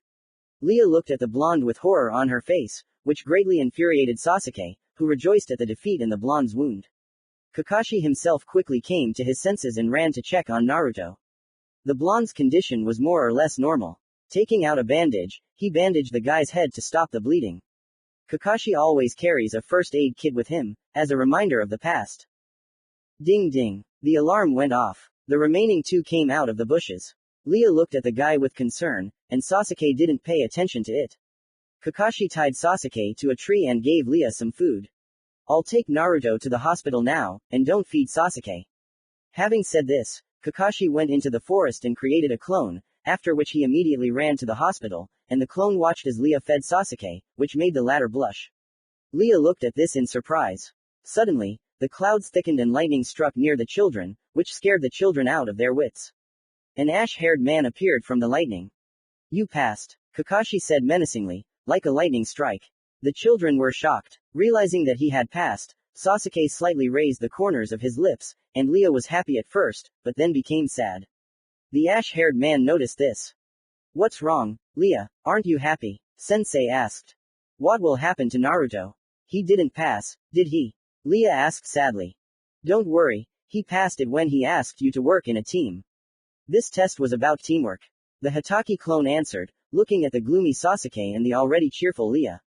Speaker 1: Leah looked at the blonde with horror on her face, which greatly infuriated Sasuke, who rejoiced at the defeat and the blonde's wound. Kakashi himself quickly came to his senses and ran to check on Naruto. The blonde's condition was more or less normal. Taking out a bandage, he bandaged the guy's head to stop the bleeding. Kakashi always carries a first aid kit with him, as a reminder of the past. Ding ding. The alarm went off. The remaining 2 came out of the bushes. Leah looked at the guy with concern, and Sasuke didn't pay attention to it. Kakashi tied Sasuke to a tree and gave Leah some food. I'll take Naruto to the hospital now, and don't feed Sasuke. Having said this, Kakashi went into the forest and created a clone, after which he immediately ran to the hospital, and the clone watched as Leah fed Sasuke, which made the latter blush. Leah looked at this in surprise. Suddenly, the clouds thickened and lightning struck near the children, which scared the children out of their wits. An ash-haired man appeared from the lightning. You passed, Kakashi said menacingly, like a lightning strike. The children were shocked. Realizing that he had passed, Sasuke slightly raised the corners of his lips, and Leah was happy at first, but then became sad. The ash-haired man noticed this. What's wrong, Leah, aren't you happy? Sensei asked. What will happen to Naruto? He didn't pass, did he? Leah asked sadly. Don't worry, he passed it when he asked you to work in a team. This test was about teamwork. The Hitaki clone answered, looking at the gloomy Sasuke and the already cheerful Leah.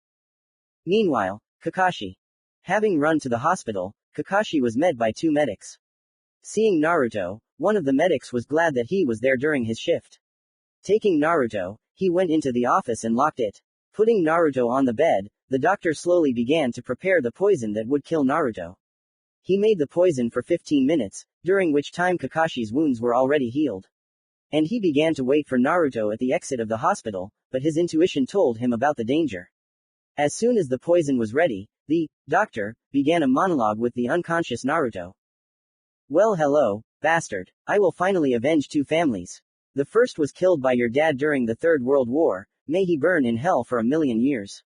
Speaker 1: Meanwhile, Kakashi. Having run to the hospital, Kakashi was met by 2 medics. Seeing Naruto, one of the medics was glad that he was there during his shift. Taking Naruto, he went into the office and locked it. Putting Naruto on the bed, the doctor slowly began to prepare the poison that would kill Naruto. He made the poison for 15 minutes, during which time Kakashi's wounds were already healed. And he began to wait for Naruto at the exit of the hospital, but his intuition told him about the danger. As soon as the poison was ready, the doctor began a monologue with the unconscious Naruto. Well, hello, bastard. I will finally avenge 2 families. The first was killed by your dad during the Third World War, may he burn in hell for 1,000,000 years.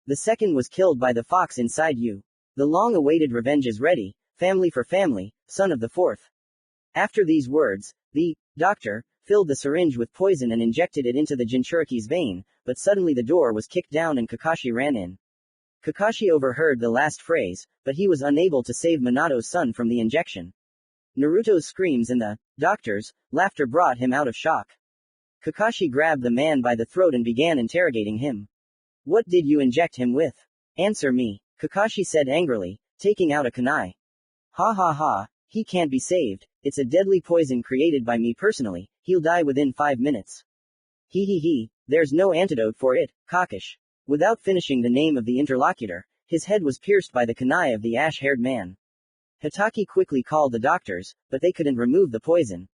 Speaker 1: The second was killed by the fox inside you. The long-awaited revenge is ready, family for family, son of the fourth. After these words, the doctor filled the syringe with poison and injected it into the Jinchuriki's vein, but suddenly the door was kicked down and Kakashi ran in. Kakashi overheard the last phrase, but he was unable to save Minato's son from the injection. Naruto's screams and the doctor's laughter brought him out of shock. Kakashi grabbed the man by the throat and began interrogating him. What did you inject him with? Answer me, Kakashi said angrily, taking out a kunai. Ha ha ha, he can't be saved, it's a deadly poison created by me personally, he'll die within 5 minutes. He, there's no antidote for it, Kakashi. Without finishing the name of the interlocutor, his head was pierced by the kunai of the ash-haired man. Hitaki quickly called the doctors, but they couldn't remove the poison.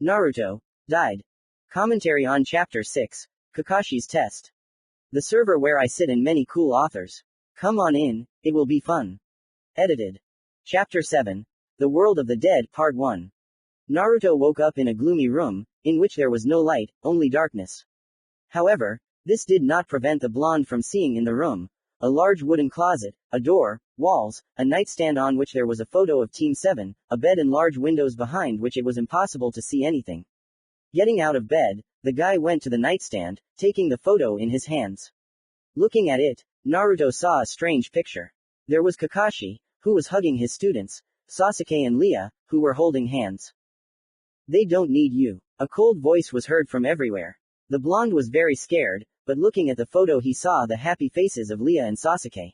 Speaker 1: Naruto died. Commentary on Chapter 6, Kakashi's Test. The server where I sit and many cool authors. Come on in, it will be fun. Edited. Chapter 7, The World of the Dead Part 1. Naruto woke up in a gloomy room, in which there was no light, only darkness. However, this did not prevent the blonde from seeing in the room a large wooden closet, a door, walls, a nightstand on which there was a photo of Team 7, a bed and large windows behind which it was impossible to see anything. Getting out of bed, the guy went to the nightstand, taking the photo in his hands. Looking at it, Naruto saw a strange picture. There was Kakashi, who was hugging his students, Sasuke and Leah, who were holding hands. They don't need you. A cold voice was heard from everywhere. The blonde was very scared, but looking at the photo he saw the happy faces of Leah and Sasuke.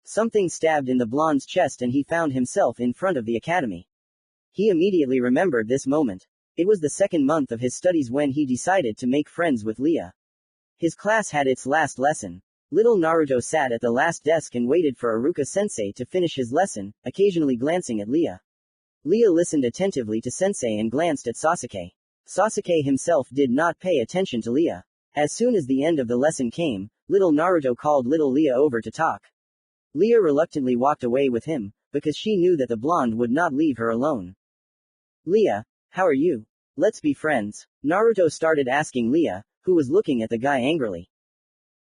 Speaker 1: Something stabbed in the blonde's chest and he found himself in front of the academy. He immediately remembered this moment. It was the 2nd month of his studies when he decided to make friends with Leah. His class had its last lesson. Little Naruto sat at the last desk and waited for Iruka-sensei to finish his lesson, occasionally glancing at Leah. Lia listened attentively to Sensei and glanced at Sasuke. Sasuke himself did not pay attention to Lia. As soon as the end of the lesson came, little Naruto called little Lia over to talk. Lia reluctantly walked away with him, because she knew that the blonde would not leave her alone. Lia, how are you? Let's be friends. Naruto started asking Lia, who was looking at the guy angrily.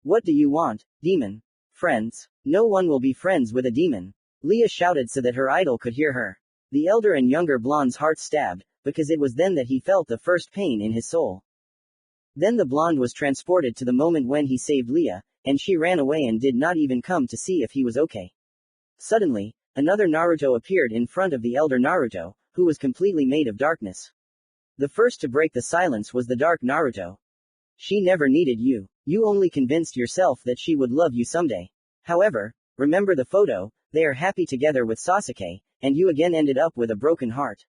Speaker 1: What do you want, demon? Friends? No one will be friends with a demon. Lia shouted so that her idol could hear her. The elder and younger blonde's heart stabbed, because it was then that he felt the first pain in his soul. Then the blonde was transported to the moment when he saved Lia, and she ran away and did not even come to see if he was okay. Suddenly, another Naruto appeared in front of the elder Naruto, who was completely made of darkness. The first to break the silence was the dark Naruto. She never needed you. You only convinced yourself that she would love you someday. However, remember the photo, they are happy together with Sasuke, and you again ended up with a broken heart.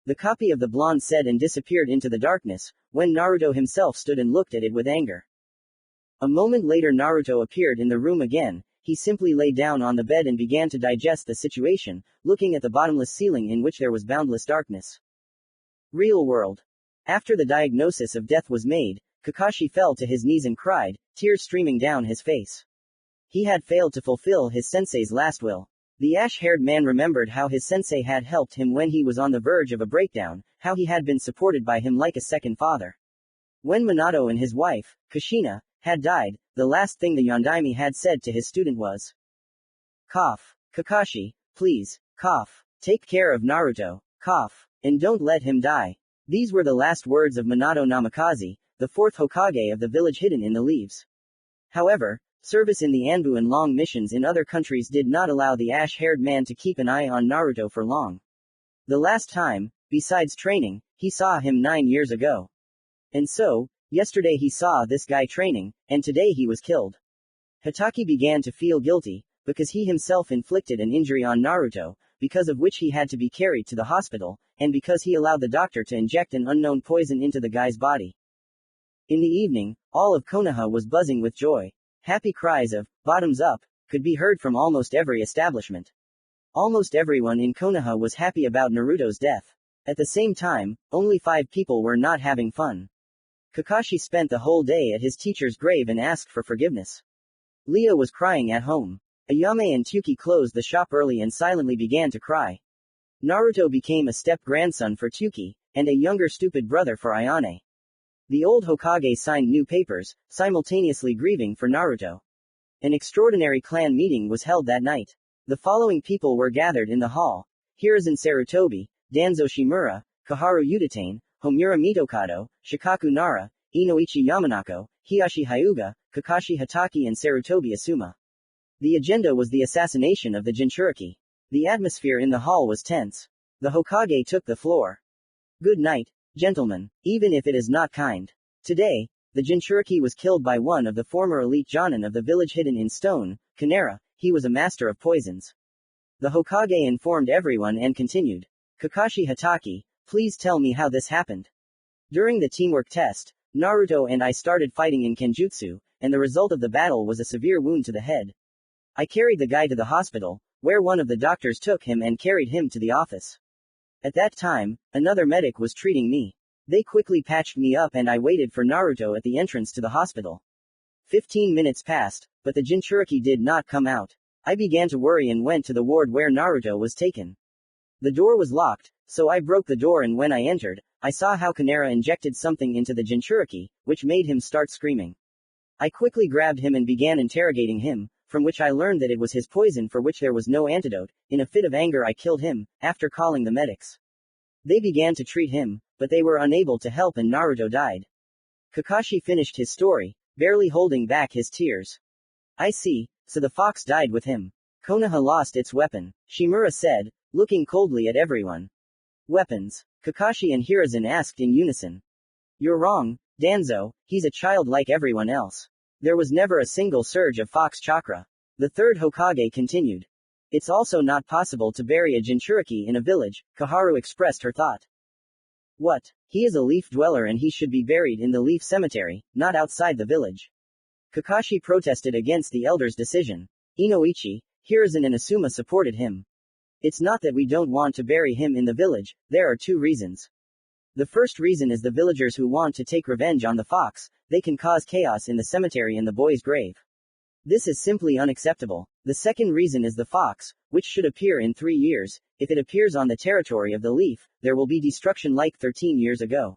Speaker 1: The copy of the blonde said and disappeared into the darkness, when Naruto himself stood and looked at it with anger. A moment later Naruto appeared in the room again. He simply lay down on the bed and began to digest the situation, looking at the bottomless ceiling in which there was boundless darkness. Real world. After the diagnosis of death was made, Kakashi fell to his knees and cried, tears streaming down his face. He had failed to fulfill his sensei's last will. The ash-haired man remembered how his sensei had helped him when he was on the verge of a breakdown, how he had been supported by him like a second father. When Minato and his wife, Kushina, had died, the last thing the Yondaime had said to his student was, "Cough. Kakashi, please, cough. Take care of Naruto, cough, and don't let him die." These were the last words of Minato Namikaze, the fourth Hokage of the village hidden in the leaves. However, service in the Anbu and long missions in other countries did not allow the ash-haired man to keep an eye on Naruto for long. The last time, besides training, he saw him 9 years ago. And so, yesterday he saw this guy training, and today he was killed. Hatake began to feel guilty, because he himself inflicted an injury on Naruto, because of which he had to be carried to the hospital, and because he allowed the doctor to inject an unknown poison into the guy's body. In the evening, all of Konoha was buzzing with joy. Happy cries of, "bottoms up," could be heard from almost every establishment. Almost everyone in Konoha was happy about Naruto's death. At the same time, only 5 people were not having fun. Kakashi spent the whole day at his teacher's grave and asked for forgiveness. Lia was crying at home. Ayame and Tuki closed the shop early and silently began to cry. Naruto became a step-grandson for Tuki, and a younger stupid brother for Ayane. The old Hokage signed new papers, simultaneously grieving for Naruto. An extraordinary clan meeting was held that night. The following people were gathered in the hall: Hiruzen Sarutobi, Danzo Shimura, Kaharu Udatane, Homura Mitokado, Shikaku Nara, Inoichi Yamanako, Hiyashi Hyuga, Kakashi Hatake and Sarutobi Asuma. The agenda was the assassination of the Jinchuriki. The atmosphere in the hall was tense. The Hokage took the floor. "Good night, gentlemen, even if it is not kind. Today, the Jinchuriki was killed by one of the former elite Jonin of the village hidden in stone, Kanera. He was a master of poisons." The Hokage informed everyone and continued. "Kakashi Hatake, please tell me how this happened." During the teamwork test, Naruto and I started fighting in Kenjutsu, and the result of the battle was a severe wound to the head. I carried the guy to the hospital, where one of the doctors took him and carried him to the office. At that time, another medic was treating me. They quickly patched me up and I waited for Naruto at the entrance to the hospital. 15 minutes passed, but the Jinchuriki did not come out. I began to worry and went to the ward where Naruto was taken. The door was locked, so I broke the door, and when I entered, I saw how Kanera injected something into the Jinchuriki, which made him start screaming. I quickly grabbed him and began interrogating him, from which I learned that it was his poison for which there was no antidote. In a fit of anger I killed him, after calling the medics. They began to treat him, but they were unable to help and Naruto died. Kakashi finished his story, barely holding back his tears. "I see, so the fox died with him. Konoha lost its weapon," Shimura said, looking coldly at everyone. "Weapons?" Kakashi and Hiruzen asked in unison. "You're wrong, Danzo, he's a child like everyone else. There was never a single surge of fox chakra." The third Hokage continued. "It's also not possible to bury a Jinchuriki in a village," Kaharu expressed her thought. "What? He is a leaf dweller and he should be buried in the leaf cemetery, not outside the village." Kakashi protested against the elder's decision. Inoichi, Hiruzen and Asuma supported him. It's not that we don't want to bury him in the village, there are two reasons. The first reason is the villagers who want to take revenge on the fox, they can cause chaos in the cemetery and the boy's grave. This is simply unacceptable. The second reason is the fox, which should appear in 3 years. If it appears on the territory of the leaf, there will be destruction like 13 years ago.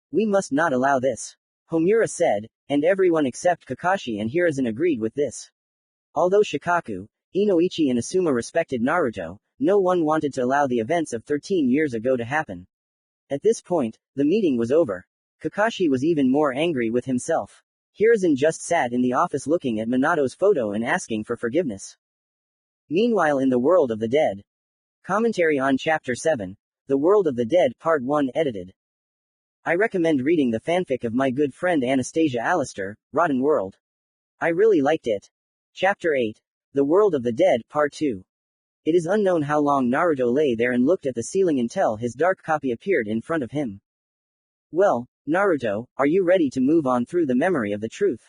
Speaker 1: We must not allow this. Homura said, and everyone except Kakashi and Hiruzen agreed with this. Although Shikaku, Inoichi and Asuma respected Naruto, no one wanted to allow the events of 13 years ago to happen. At this point, the meeting was over. Kakashi was even more angry with himself. Hiruzen just sat in the office looking at Minato's photo and asking for forgiveness. Meanwhile in the world of the dead. Commentary on Chapter 7. The World of the Dead Part 1 edited. I recommend reading the fanfic of my good friend Anastasia Allister, Rotten World. I really liked it. Chapter 8. The World of the Dead Part 2. It is unknown how long Naruto lay there and looked at the ceiling until his dark copy appeared in front of him. Well, Naruto, are you ready to move on through the memory of the truth?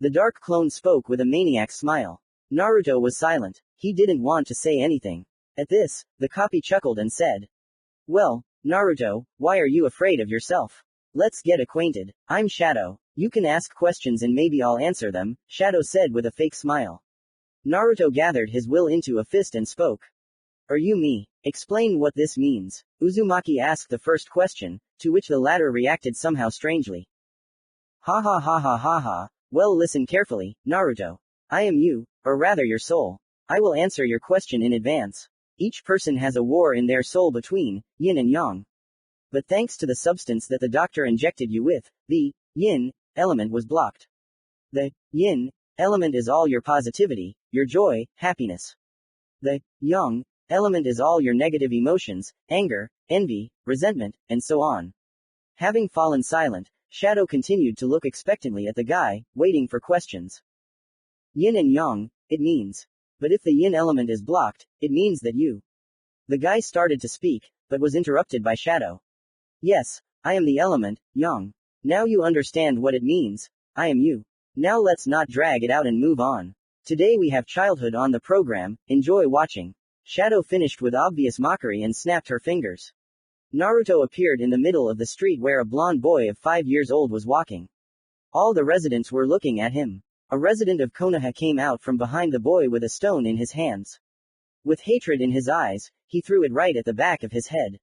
Speaker 1: The dark clone spoke with a maniac's smile. Naruto was silent. He didn't want to say anything. At this, the copy chuckled and said, well, Naruto, why are you afraid of yourself? Let's get acquainted. I'm Shadow. You can ask questions and maybe I'll answer them, Shadow said with a fake smile. Naruto gathered his will into a fist and spoke. Are you me? Explain what this means. Uzumaki asked the first question, to which the latter reacted somehow strangely. Ha ha ha ha ha ha. Well, listen carefully, Naruto. I am you, or rather your soul. I will answer your question in advance. Each person has a war in their soul between yin and yang. But thanks to the substance that the doctor injected you with, the yin element was blocked. The yin element is all your positivity, your joy, happiness. The yang element is all your negative emotions, anger, envy, resentment, and so on. Having fallen silent, Shadow continued to look expectantly at the guy, waiting for questions. Yin and yang, it means. But if the yin element is blocked, it means that you. The guy started to speak, but was interrupted by Shadow. Yes, I am the element, yang. Now you understand what it means. I am you. Now let's not drag it out and move on. Today we have childhood on the program, enjoy watching. Shadow finished with obvious mockery and snapped her fingers. Naruto appeared in the middle of the street where a blonde boy of 5 years old was walking. All the residents were looking at him. A resident of Konoha came out from behind the boy with a stone in his hands. With hatred in his eyes, he threw it right at the back of his head.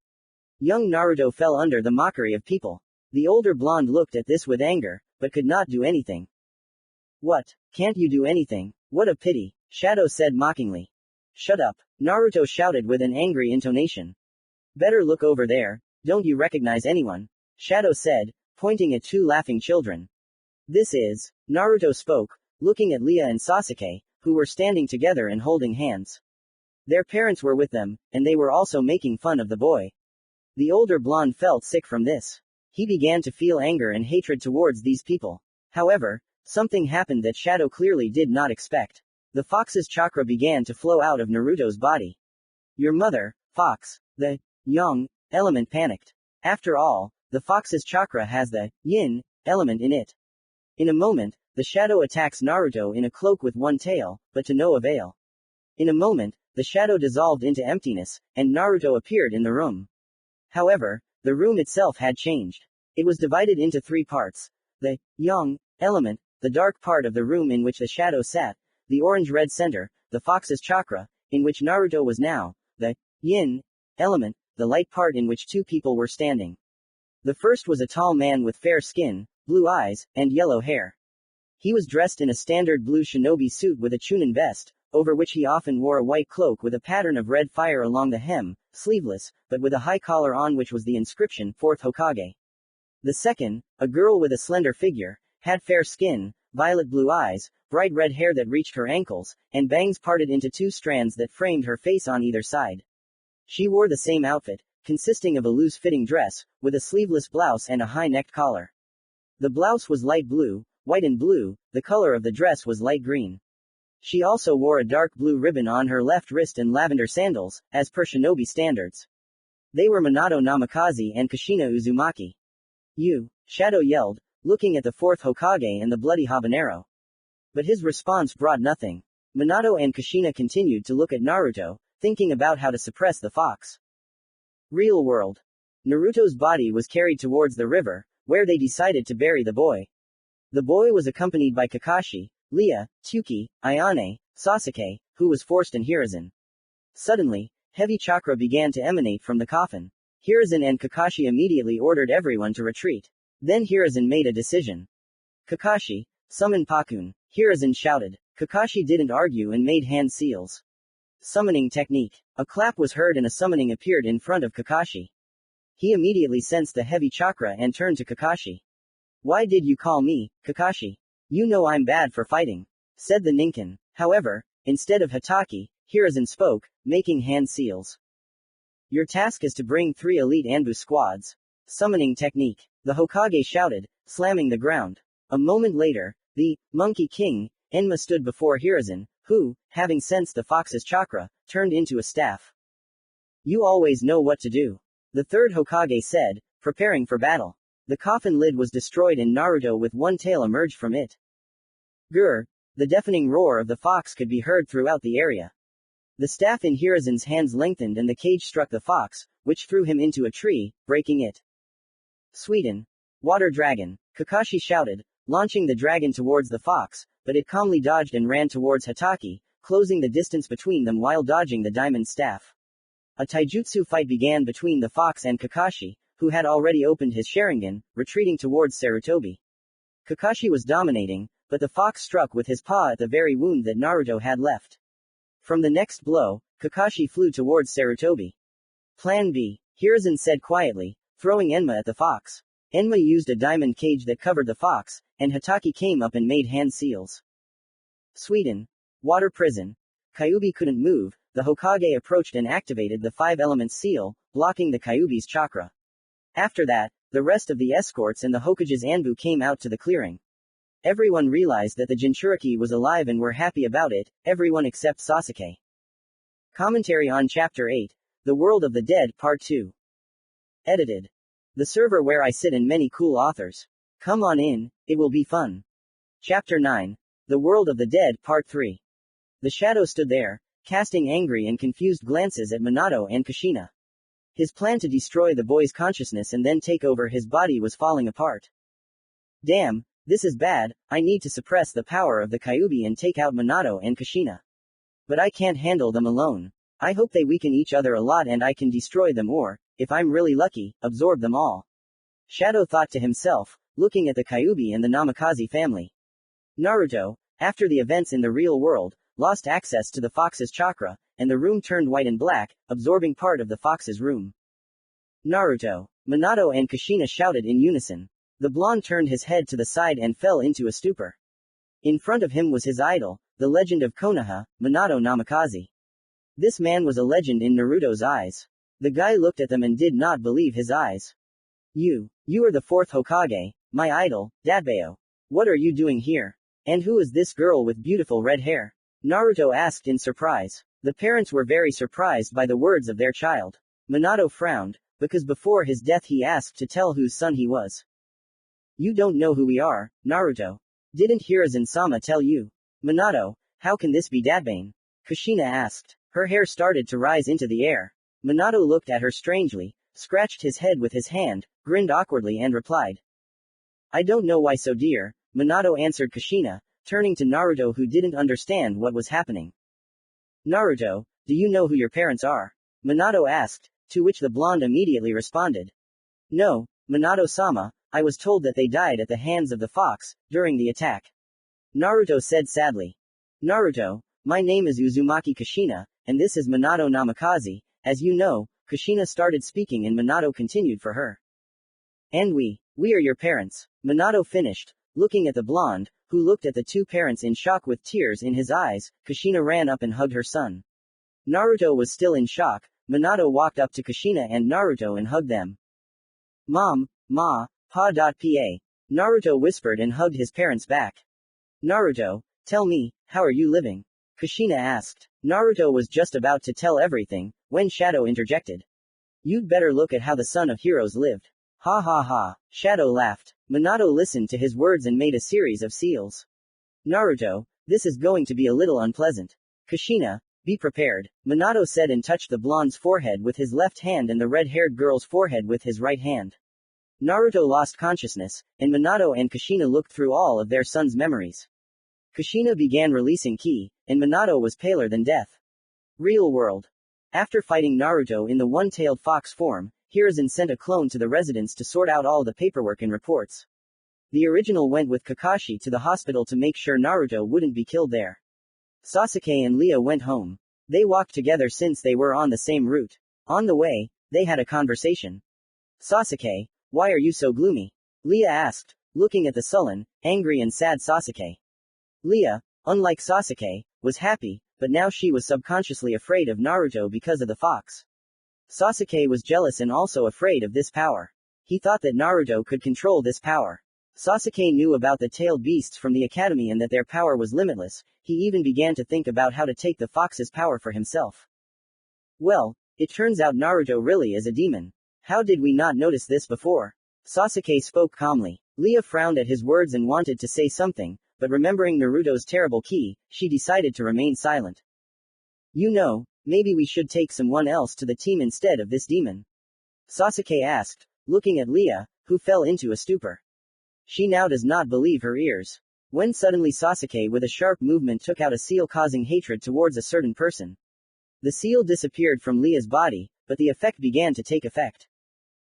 Speaker 1: Young Naruto fell under the mockery of people. The older blonde looked at this with anger, but could not do anything. What? Can't you do anything? What a pity, Shadow said mockingly. Shut up, Naruto shouted with an angry intonation. Better look over there, don't you recognize anyone? Shadow said, pointing at 2 laughing children. This is, Naruto spoke, looking at Lia and Sasuke, who were standing together and holding hands. Their parents were with them, and they were also making fun of the boy. The older blonde felt sick from this. He began to feel anger and hatred towards these people. However, something happened that Shadow clearly did not expect. The fox's chakra began to flow out of Naruto's body. Your mother, Fox. The yang element panicked. After all, the fox's chakra has the yin element in it. In a moment, the shadow attacks Naruto in a cloak with one tail, but to no avail. In a moment, the shadow dissolved into emptiness, and Naruto appeared in the room. However, the room itself had changed. It was divided into 3 parts. The yang element, the dark part of the room in which the shadow sat, the orange-red center, the fox's chakra, in which Naruto was now, the yin element, the light part in which 2 people were standing. The first was a tall man with fair skin, blue eyes, and yellow hair. He was dressed in a standard blue shinobi suit with a chunin vest, over which he often wore a white cloak with a pattern of red fire along the hem, sleeveless, but with a high collar on which was the inscription, 4th Hokage. The second, a girl with a slender figure, had fair skin, violet blue eyes, bright red hair that reached her ankles, and bangs parted into 2 strands that framed her face on either side. She wore the same outfit, consisting of a loose-fitting dress, with a sleeveless blouse and a high-necked collar. The blouse was light blue, white and blue, the color of the dress was light green. She also wore a dark blue ribbon on her left wrist and lavender sandals, as per shinobi standards. They were Minato Namikaze and Kushina Uzumaki. You, Shadow yelled, looking at the 4th Hokage and the bloody habanero. But his response brought nothing. Minato and Kushina continued to look at Naruto, thinking about how to suppress the fox. Real world. Naruto's body was carried towards the river, where they decided to bury the boy. The boy was accompanied by Kakashi, Lia, Tsuki, Ayane, Sasuke, who was forced in Hiruzen. Suddenly, heavy chakra began to emanate from the coffin. Hiruzen and Kakashi immediately ordered everyone to retreat. Then Hiruzen made a decision. Kakashi, summon Pakun. Hiruzen shouted. Kakashi didn't argue and made hand seals. Summoning technique. A clap was heard and a summoning appeared in front of Kakashi. He immediately sensed the heavy chakra and turned to Kakashi. Why did you call me, Kakashi? You know I'm bad for fighting, said the Ninken. However, instead of Hatake, Hiruzen spoke, making hand seals. Your task is to bring 3 elite Anbu squads. Summoning technique. The Hokage shouted, slamming the ground. A moment later, the Monkey King, Enma stood before Hiruzen, who, having sensed the fox's chakra, turned into a staff. You always know what to do. The third Hokage said, preparing for battle. The coffin lid was destroyed and Naruto with one tail emerged from it. Grr! The deafening roar of the fox could be heard throughout the area. The staff in Hiruzen's hands lengthened and the cage struck the fox, which threw him into a tree, breaking it. Sweden. Water dragon. Kakashi shouted, launching the dragon towards the fox, but it calmly dodged and ran towards Hatake, closing the distance between them while dodging the diamond staff. A taijutsu fight began between the fox and Kakashi, who had already opened his Sharingan, retreating towards Sarutobi. Kakashi was dominating, but the fox struck with his paw at the very wound that Naruto had left. From the next blow, Kakashi flew towards Sarutobi. Plan B, Hiruzen said quietly, throwing Enma at the fox. Enma used a diamond cage that covered the fox, and Hatake came up and made hand seals. Sweden. Water prison. Kyuubi couldn't move. The Hokage approached and activated the 5 elements seal, blocking the Kyuubi's chakra. After that, the rest of the escorts and the Hokage's Anbu came out to the clearing. Everyone realized that the Jinchuriki was alive and were happy about it, everyone except Sasuke. Commentary on Chapter 8, The World of the Dead Part 2. Edited. The server where I sit and many cool authors. Come on in, it will be fun. Chapter 9, The World of the Dead Part 3. The shadow stood there, casting angry and confused glances at Minato and Kushina. His plan to destroy the boy's consciousness and then take over his body was falling apart. Damn, this is bad, I need to suppress the power of the Kyuubi and take out Minato and Kushina. But I can't handle them alone. I hope they weaken each other a lot and I can destroy them or, if I'm really lucky, absorb them all. Shadow thought to himself, looking at the Kyuubi and the Namikaze family. Naruto, after the events in the real world, lost access to the fox's chakra, and the room turned white and black, absorbing part of the fox's room. Naruto, Minato and Kushina shouted in unison. The blonde turned his head to the side and fell into a stupor. In front of him was his idol, the legend of Konoha, Minato Namikaze. This man was a legend in Naruto's eyes. The guy looked at them and did not believe his eyes. You are the 4th Hokage, my idol, Dadbeo. What are you doing here? And who is this girl with beautiful red hair? Naruto asked in surprise. The parents were very surprised by the words of their child. Minato frowned, because before his death he asked to tell whose son he was. You don't know who we are, Naruto. Didn't Hiruzen-sama tell you? Minato, how can this be Dadbane? Kushina asked. Her hair started to rise into the air. Minato looked at her strangely, scratched his head with his hand, grinned awkwardly and replied. I don't know why so dear, Minato answered Kushina, turning to Naruto who didn't understand what was happening. Naruto, do you know who your parents are? Minato asked, to which the blonde immediately responded. No, Minato-sama, I was told that they died at the hands of the fox, during the attack. Naruto said sadly. Naruto, my name is Uzumaki Kushina, and this is Minato Namikaze. As you know, Kushina started speaking and Minato continued for her. And we are your parents. Minato finished, looking at the blonde, who looked at the 2 parents in shock with tears in his eyes. Kushina ran up and hugged her son. Naruto was still in shock. Minato walked up to Kushina and Naruto and hugged them. Mom, Ma, Pa. Naruto whispered and hugged his parents back. Naruto, tell me, how are you living? Kushina asked. Naruto was just about to tell everything, when Shadow interjected. You'd better look at how the son of heroes lived. Ha ha ha. Shadow laughed. Minato listened to his words and made a series of seals. Naruto, this is going to be a little unpleasant. Kushina, Be prepared, Minato said and touched the blonde's forehead with his left hand and the red-haired girl's forehead with his right hand. Naruto lost consciousness, and Minato and Kushina looked through all of their son's memories. Kushina began releasing ki, and Minato was paler than death. Real world. After fighting Naruto in the one-tailed fox form, Hiruzen sent a clone to the residence to sort out all the paperwork and reports. The original went with Kakashi to the hospital to make sure Naruto wouldn't be killed there. Sasuke and Leah went home. They walked together since they were on the same route. On the way, they had a conversation. Sasuke, why are you so gloomy? Leah asked, looking at the sullen, angry and sad Sasuke. Leah, unlike Sasuke, was happy, but now she was subconsciously afraid of Naruto because of the fox. Sasuke was jealous and also afraid of this power. He thought that Naruto could control this power. Sasuke knew about the tailed beasts from the academy and that their power was limitless. He even began to think about how to take the fox's power for himself. Well, it turns out Naruto really is a demon. How did we not notice this before? Sasuke spoke calmly. Leah frowned at his words and wanted to say something, but remembering Naruto's terrible ki, she decided to remain silent. You know, maybe we should take someone else to the team instead of this demon. Sasuke asked, looking at Leah, who fell into a stupor. She now does not believe her ears. When suddenly Sasuke with a sharp movement took out a seal causing hatred towards a certain person. The seal disappeared from Leah's body, but the effect began to take effect.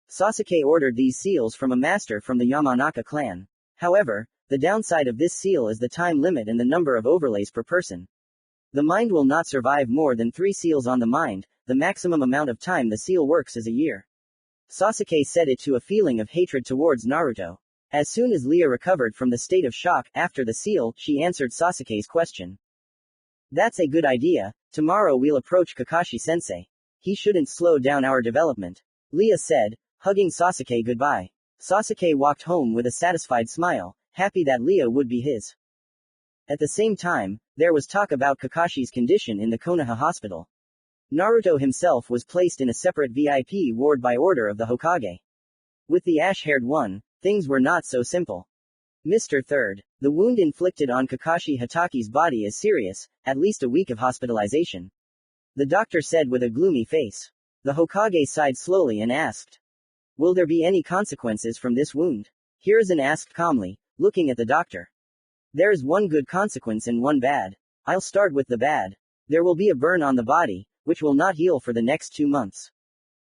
Speaker 1: Sasuke ordered these seals from a master from the Yamanaka clan. However, the downside of this seal is the time limit and the number of overlays per person. The mind will not survive more than 3 seals on the mind. The maximum amount of time the seal works is a year. Sasuke said it to a feeling of hatred towards Naruto. As soon as Leah recovered from the state of shock after the seal, she answered Sasuke's question. That's a good idea. Tomorrow we'll approach Kakashi-sensei. He shouldn't slow down our development. Leah said, hugging Sasuke goodbye. Sasuke walked home with a satisfied smile, happy that Leah would be his. At the same time, there was talk about Kakashi's condition in the Konoha hospital. Naruto himself was placed in a separate VIP ward by order of the Hokage. With the ash-haired one, things were not so simple. Mr. Third, the wound inflicted on Kakashi Hataki's body is serious, at least a week of hospitalization. The doctor said with a gloomy face. The Hokage sighed slowly and asked. Will there be any consequences from this wound? Hiruzen asked calmly, looking at the doctor. There is one good consequence and one bad. I'll start with the bad. There will be a burn on the body, which will not heal for the next 2 months.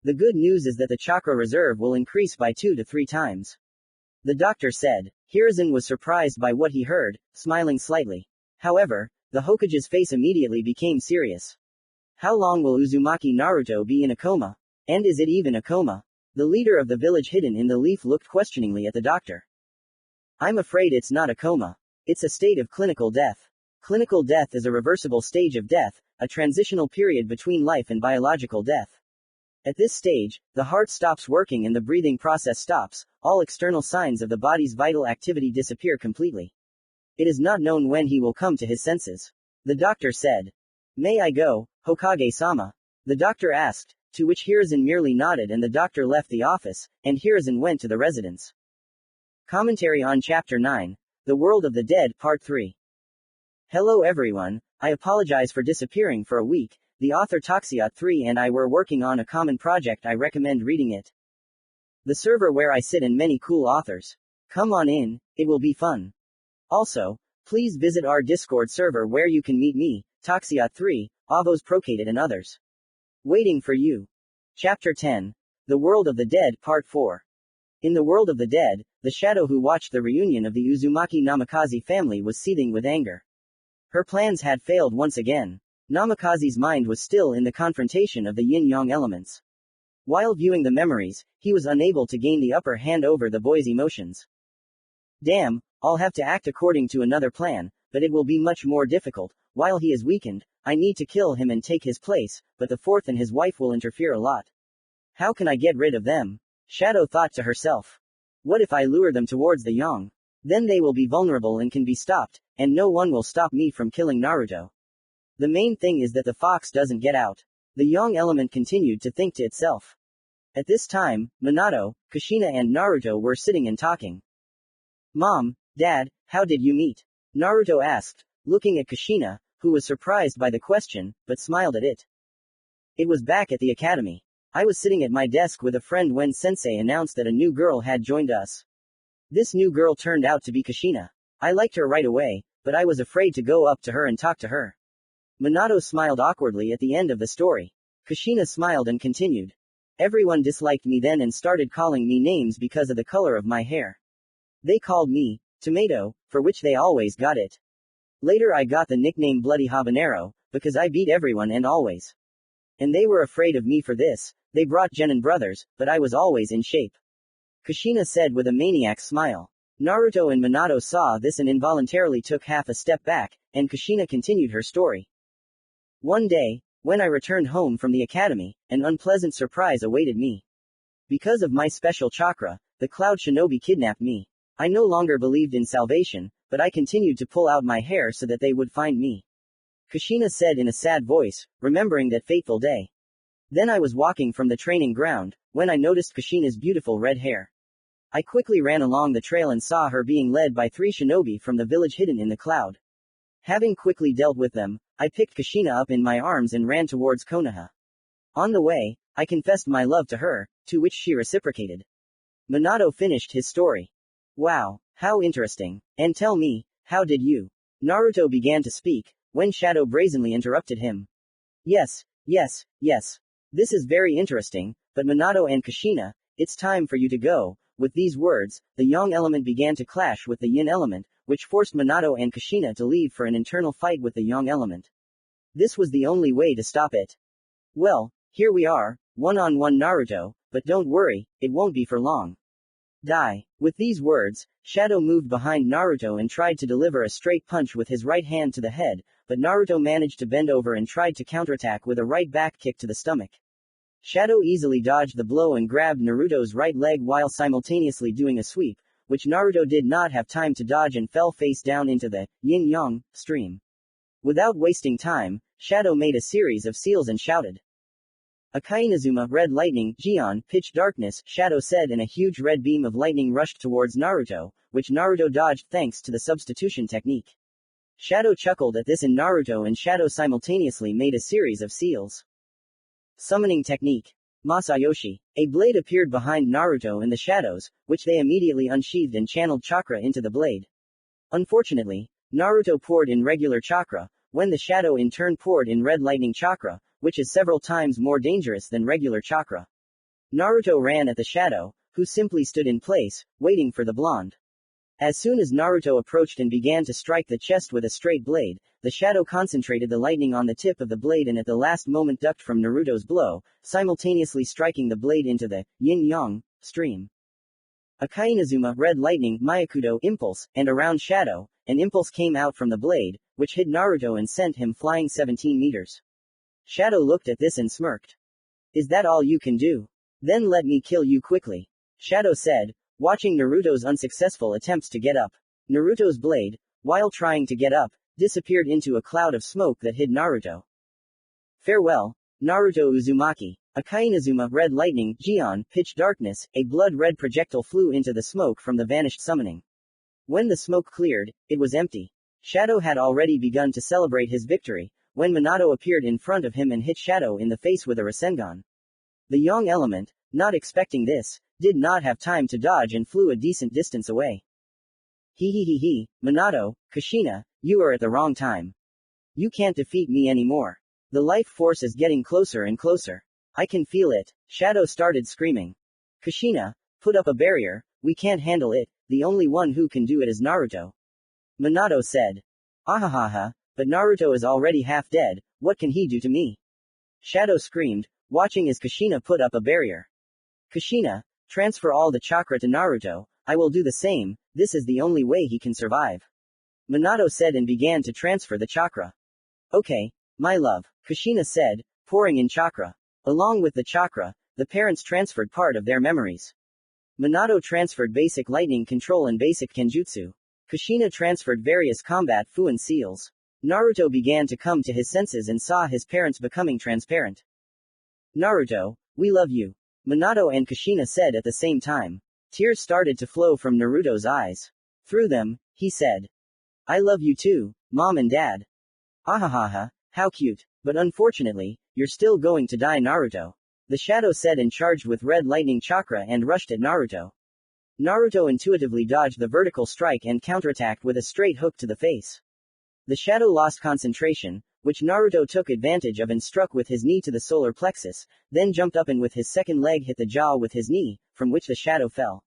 Speaker 1: The good news is that the chakra reserve will increase by 2 to 3 times. The doctor said. Hiruzen was surprised by what he heard, smiling slightly. However, the Hokage's face immediately became serious. How long will Uzumaki Naruto be in a coma? And is it even a coma? The leader of the village hidden in the leaf looked questioningly at the doctor. I'm afraid it's not a coma. It's a state of clinical death. Clinical death is a reversible stage of death, a transitional period between life and biological death. At this stage, the heart stops working and the breathing process stops, all external signs of the body's vital activity disappear completely. It is not known when he will come to his senses. The doctor said. May I go, Hokage-sama? The doctor asked, to which Hiruzen merely nodded and the doctor left the office, and Hiruzen went to the residence. Commentary on Chapter 9, The World of the Dead, Part 3. Hello everyone, I apologize for disappearing for a week. The author Toxiot3 and I were working on a common project. I recommend reading it. The server where I sit and many cool authors. Come on in, it will be fun. Also, please visit our Discord server where you can meet me, Toxiot3, Avos Procated and others. Waiting for you. Chapter 10. The World of the Dead, Part 4. In the world of the dead, the shadow who watched the reunion of the Uzumaki Namikaze family was seething with anger. Her plans had failed once again. Namikaze's mind was still in the confrontation of the yin-yang elements. While viewing the memories, he was unable to gain the upper hand over the boy's emotions. Damn, I'll have to act according to another plan, but it will be much more difficult. While he is weakened, I need to kill him and take his place, but the fourth and his wife will interfere a lot. How can I get rid of them? Shadow thought to herself. What if I lure them towards the yang? Then they will be vulnerable and can be stopped, and no one will stop me from killing Naruto. The main thing is that the fox doesn't get out. The yang element continued to think to itself. At this time, Minato, Kushina and Naruto were sitting and talking. Mom, Dad, how did you meet? Naruto asked, looking at Kushina, who was surprised by the question, but smiled at it. It was back at the academy. I was sitting at my desk with a friend when Sensei announced that a new girl had joined us. This new girl turned out to be Kushina. I liked her right away, but I was afraid to go up to her and talk to her. Minato smiled awkwardly at the end of the story. Kushina smiled and continued. Everyone disliked me then and started calling me names because of the color of my hair. They called me Tomato, for which they always got it. Later I got the nickname Bloody Habanero, because I beat everyone and always. And they were afraid of me for this. They brought Genin brothers, but I was always in shape. Kushina said with a maniac smile. Naruto and Minato saw this and involuntarily took half a step back, and Kushina continued her story. One day, when I returned home from the academy, an unpleasant surprise awaited me. Because of my special chakra, the Cloud Shinobi kidnapped me. I no longer believed in salvation, but I continued to pull out my hair so that they would find me. Kushina said in a sad voice, remembering that fateful day. Then I was walking from the training ground, when I noticed Kushina's beautiful red hair. I quickly ran along the trail and saw her being led by 3 shinobi from the village hidden in the cloud. Having quickly dealt with them, I picked Kushina up in my arms and ran towards Konoha. On the way, I confessed my love to her, to which she reciprocated. Minato finished his story. Wow, how interesting. And tell me, how did you? Naruto began to speak, when Shadow brazenly interrupted him. Yes. This is very interesting, but Minato and Kushina, it's time for you to go. With these words, the yang element began to clash with the yin element, which forced Minato and Kushina to leave for an internal fight with the yang element. This was the only way to stop it. Well, here we are, one-on-one Naruto, but don't worry, it won't be for long. Die. With these words, Shadow moved behind Naruto and tried to deliver a straight punch with his right hand to the head, but Naruto managed to bend over and tried to counterattack with a right back kick to the stomach. Shadow easily dodged the blow and grabbed Naruto's right leg while simultaneously doing a sweep, which Naruto did not have time to dodge and fell face down into the yin-yang stream. Without wasting time, Shadow made a series of seals and shouted. Akainazuma, red lightning, Gion, pitch darkness, Shadow said, and a huge red beam of lightning rushed towards Naruto, which Naruto dodged thanks to the substitution technique. Shadow chuckled at this and Naruto and Shadow simultaneously made a series of seals. Summoning technique. Masayoshi. A blade appeared behind Naruto and the shadows, which they immediately unsheathed and channeled chakra into the blade. Unfortunately, Naruto poured in regular chakra, when the shadow in turn poured in red lightning chakra, which is several times more dangerous than regular chakra. Naruto ran at the shadow, who simply stood in place, waiting for the blonde. As soon as Naruto approached and began to strike the chest with a straight blade, the shadow concentrated the lightning on the tip of the blade and at the last moment ducked from Naruto's blow, simultaneously striking the blade into the yin-yang stream. Akainazuma, red lightning, Myakudo, impulse, and around Shadow, an impulse came out from the blade, which hit Naruto and sent him flying 17 meters. Shadow looked at this and smirked. Is that all you can do? Then let me kill you quickly. Shadow said, watching Naruto's unsuccessful attempts to get up. Naruto's blade, while trying to get up, disappeared into a cloud of smoke that hid Naruto. Farewell, Naruto Uzumaki. Akainazuma, red lightning, Gion, pitch darkness, a blood-red projectile flew into the smoke from the vanished summoning. When the smoke cleared, it was empty. Shadow had already begun to celebrate his victory, when Minato appeared in front of him and hit Shadow in the face with a rasengan. The yang element, not expecting this, did not have time to dodge and flew a decent distance away. Minato, Kushina, you are at the wrong time. You can't defeat me anymore. The life force is getting closer and closer. I can feel it. Shadow started screaming. Kushina, put up a barrier, we can't handle it, the only one who can do it is Naruto. Minato said. Ahahaha, but Naruto is already half dead, what can he do to me? Shadow screamed, watching as Kushina put up a barrier. Kushina, transfer all the chakra to Naruto, I will do the same, this is the only way he can survive. Minato said and began to transfer the chakra. Okay, my love, Kushina said, pouring in chakra. Along with the chakra, the parents transferred part of their memories. Minato transferred basic lightning control and basic kenjutsu. Kushina transferred various combat FUNN seals. Naruto began to come to his senses and saw his parents becoming transparent. Naruto, we love you. Minato and Kushina said at the same time. Tears started to flow from Naruto's eyes. Through them, he said. I love you too, Mom and Dad. Ahahaha, how cute. But unfortunately, you're still going to die, Naruto. The shadow said and charged with red lightning chakra and rushed at Naruto. Naruto intuitively dodged the vertical strike and counterattacked with a straight hook to the face. The shadow lost concentration, which Naruto took advantage of and struck with his knee to the solar plexus, then jumped up and with his second leg hit the jaw with his knee, from which the shadow fell.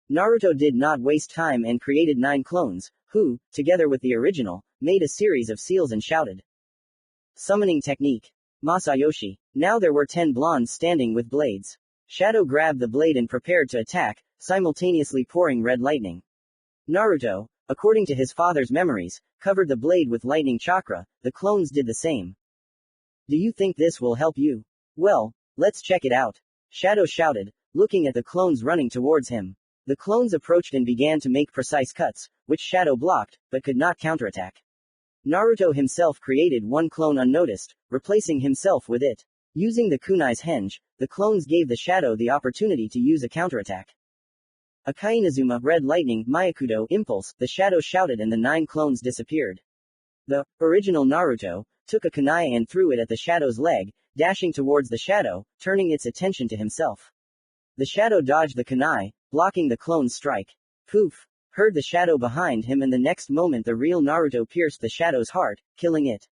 Speaker 1: Naruto did not waste time and created 9 clones, who, together with the original, made a series of seals and shouted. Summoning technique. Masayoshi. Now there were 10 blondes standing with blades. Shadow grabbed the blade and prepared to attack, simultaneously pouring red lightning. Naruto, according to his father's memories, covered the blade with lightning chakra. The clones did the same. Do you think this will help you? Well, let's check it out. Shadow shouted, looking at the clones running towards him. The clones approached and began to make precise cuts, which Shadow blocked, but could not counterattack. Naruto himself created 1 clone unnoticed, replacing himself with it. Using the kunai's henge, the clones gave the Shadow the opportunity to use a counterattack. Akainazuma red lightning Myakudo impulse, the Shadow shouted and the 9 clones disappeared. The original Naruto took a kunai and threw it at the Shadow's leg, dashing towards the Shadow, turning its attention to himself. The Shadow dodged the kunai, blocking the clone's strike. Poof! Heard the Shadow behind him and the next moment the real Naruto pierced the Shadow's heart, killing it.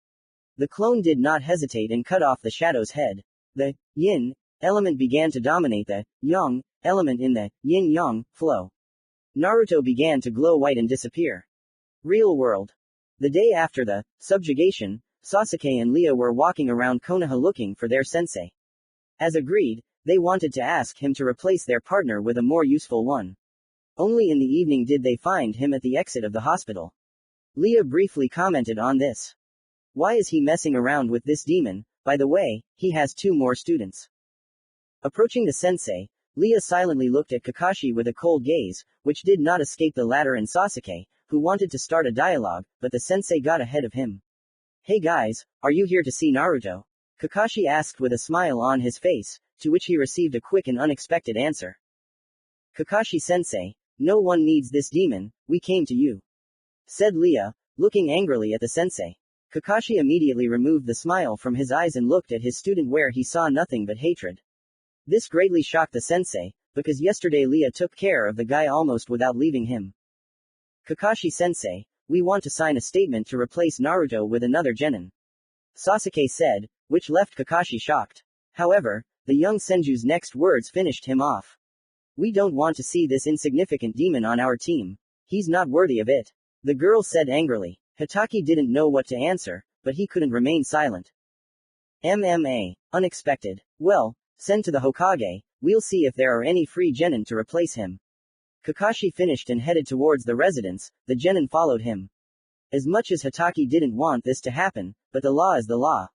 Speaker 1: The clone did not hesitate and cut off the Shadow's head. The yin element began to dominate the yang element in the yin-yang flow. Naruto began to glow white and disappear. Real world. The day after the subjugation, Sasuke and Leah were walking around Konoha looking for their sensei. As agreed, they wanted to ask him to replace their partner with a more useful one. Only in the evening did they find him at the exit of the hospital. Leah briefly commented on this. Why is he messing around with this demon? By the way, he has 2 more students. Approaching the sensei, Leah silently looked at Kakashi with a cold gaze, which did not escape the latter and Sasuke, who wanted to start a dialogue, but the sensei got ahead of him. Hey guys, are you here to see Naruto? Kakashi asked with a smile on his face, to which he received a quick and unexpected answer. Kakashi-sensei, no one needs this demon, we came to you. Said Leah, looking angrily at the sensei. Kakashi immediately removed the smile from his eyes and looked at his student where he saw nothing but hatred. This greatly shocked the sensei, because yesterday Leah took care of the guy almost without leaving him. Kakashi-sensei, we want to sign a statement to replace Naruto with another genin. Sasuke said, which left Kakashi shocked. However, the young Senju's next words finished him off. We don't want to see this insignificant demon on our team. He's not worthy of it. The girl said angrily. Hitaki didn't know what to answer, but he couldn't remain silent. Unexpected. Well, send to the Hokage, we'll see if there are any free genin to replace him. Kakashi finished and headed towards the residence, the genin followed him. As much as Hitaki didn't want this to happen, but the law is the law.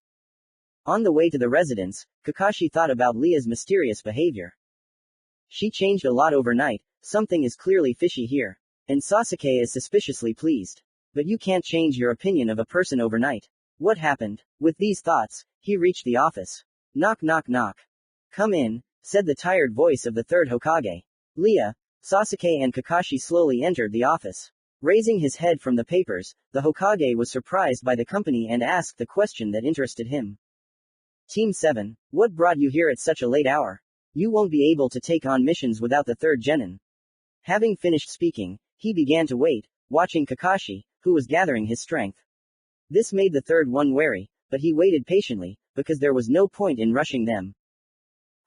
Speaker 1: On the way to the residence, Kakashi thought about Leah's mysterious behavior. She changed a lot overnight, something is clearly fishy here. And Sasuke is suspiciously pleased. But you can't change your opinion of a person overnight. What happened? With these thoughts, he reached the office. Knock knock knock. Come in, said the tired voice of the 3rd Hokage. Leah, Sasuke and Kakashi slowly entered the office. Raising his head from the papers, the Hokage was surprised by the company and asked the question that interested him. Team 7, what brought you here at such a late hour? You won't be able to take on missions without the 3rd genin. Having finished speaking, he began to wait, watching Kakashi, who was gathering his strength. This made the 3rd one wary, but he waited patiently, because there was no point in rushing them.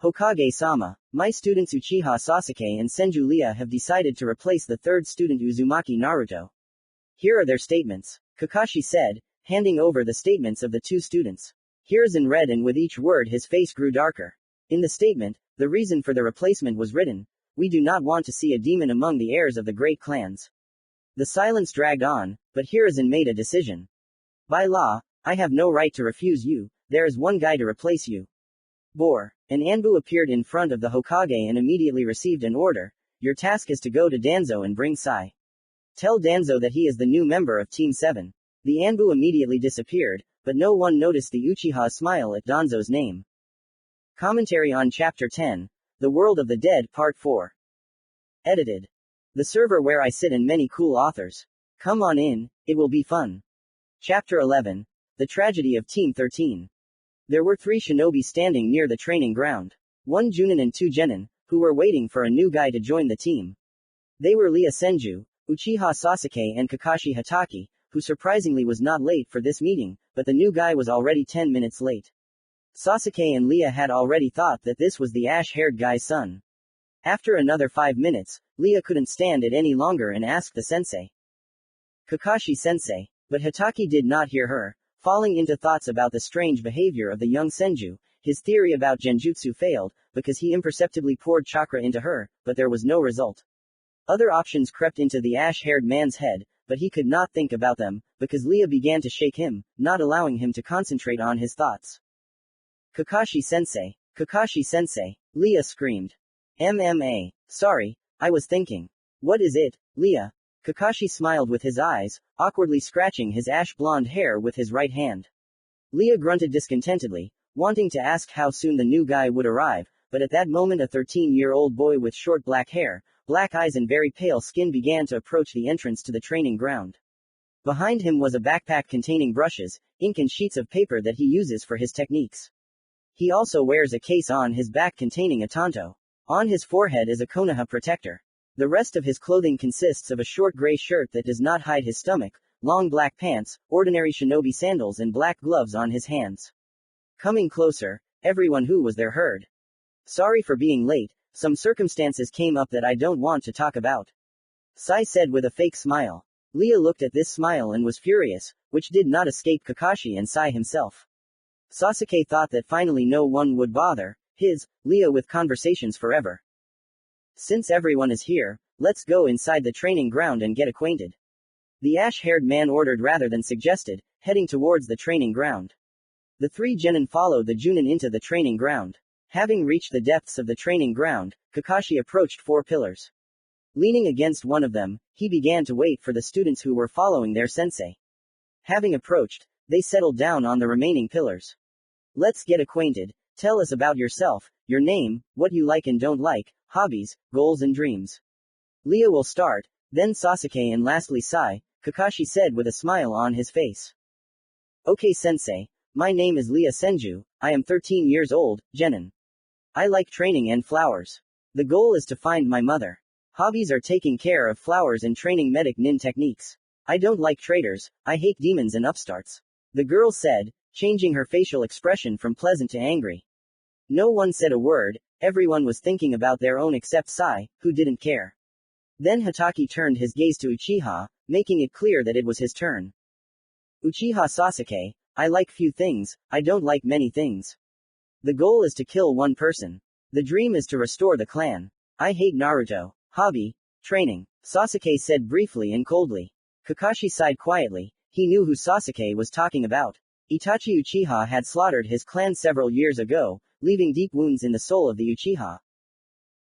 Speaker 1: Hokage-sama, my students Uchiha Sasuke and Senju Leah have decided to replace the 3rd student Uzumaki Naruto. Here are their statements. Kakashi said, handing over the statements of the 2 students. Here's in red and with each word his face grew darker. In the statement, the reason for the replacement was written. We do not want to see a demon among the heirs of the great clans. The silence dragged on, but Hiruzen made a decision. By law, I have no right to refuse you, there is one guy to replace you. An Anbu appeared in front of the Hokage and immediately received an order. Your task is to go to Danzo and bring Sai. Tell Danzo that he is the new member of Team 7. The Anbu immediately disappeared, but no one noticed the Uchiha's smile at Danzo's name. Commentary on Chapter 10, The World of the Dead Part 4. Edited. The server where I sit and many cool authors. Come on in, it will be fun. Chapter 11. The Tragedy of Team 13. There were 3 shinobi standing near the training ground. 1 Junin and 2 Genin, who were waiting for a new guy to join the team. They were Leah Senju, Uchiha Sasuke and Kakashi Hatake, who surprisingly was not late for this meeting, but the new guy was already 10 minutes late. Sasuke and Leah had already thought that this was the ash-haired guy's son. After another 5 minutes, Leah couldn't stand it any longer and asked the sensei. Kakashi-sensei. But Hatake did not hear her. Falling into thoughts about the strange behavior of the young Senju, his theory about genjutsu failed, because he imperceptibly poured chakra into her, but there was no result. Other options crept into the ash-haired man's head, but he could not think about them, because Leah began to shake him, not allowing him to concentrate on his thoughts. Kakashi-sensei. Kakashi-sensei. Leah screamed. MMA. Sorry, I was thinking. What is it, Leah? Kakashi smiled with his eyes, awkwardly scratching his ash-blonde hair with his right hand. Leah grunted discontentedly, wanting to ask how soon the new guy would arrive, but at that moment a 13-year-old boy with short black hair, black eyes and very pale skin began to approach the entrance to the training ground. Behind him was a backpack containing brushes, ink and sheets of paper that he uses for his techniques. He also wears a case on his back containing a tanto. On his forehead is a Konoha protector. The rest of his clothing consists of a short gray shirt that does not hide his stomach, long black pants, ordinary shinobi sandals and black gloves on his hands. Coming closer, everyone who was there heard. Sorry for being late, some circumstances came up that I don't want to talk about. Sai said with a fake smile. Leah looked at this smile and was furious, which did not escape Kakashi and Sai himself. Sasuke thought that finally no one would bother Leah with conversations forever. Since everyone is here, let's go inside the training ground and get acquainted. The ash-haired man ordered rather than suggested, heading towards the training ground. The 3 genin followed the Junin into the training ground. Having reached the depths of the training ground, Kakashi approached 4 pillars. Leaning against one of them, he began to wait for the students who were following their sensei. Having approached, they settled down on the remaining pillars. Let's get acquainted. Tell us about yourself, your name, what you like and don't like, hobbies, goals and dreams. Leah will start, then Sasuke and lastly Sai, Kakashi said with a smile on his face. Okay sensei, my name is Leah Senju, I am 13 years old, genin. I like training and flowers. The goal is to find my mother. Hobbies are taking care of flowers and training medic nin techniques. I don't like traitors, I hate demons and upstarts. The girl said, changing her facial expression from pleasant to angry. No one said a word, everyone was thinking about their own except Sai, who didn't care. Then Hatake turned his gaze to Uchiha, making it clear that it was his turn. Uchiha Sasuke, I like few things, I don't like many things. The goal is to kill one person. The dream is to restore the clan. I hate Naruto. Hobby, training. Sasuke said briefly and coldly. Kakashi sighed quietly, he knew who Sasuke was talking about. Itachi Uchiha had slaughtered his clan several years ago, leaving deep wounds in the soul of the Uchiha.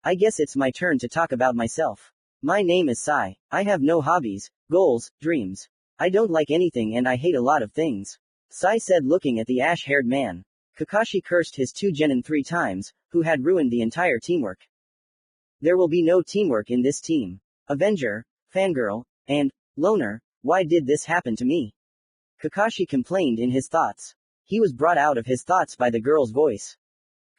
Speaker 1: I guess it's my turn to talk about myself. My name is Sai. I have no hobbies, goals, dreams. I don't like anything and I hate a lot of things. Sai said looking at the ash-haired man. Kakashi cursed his 2 genin 3 times, who had ruined the entire teamwork. There will be no teamwork in this team. Avenger, fangirl, and loner, why did this happen to me? Kakashi complained in his thoughts. He was brought out of his thoughts by the girl's voice.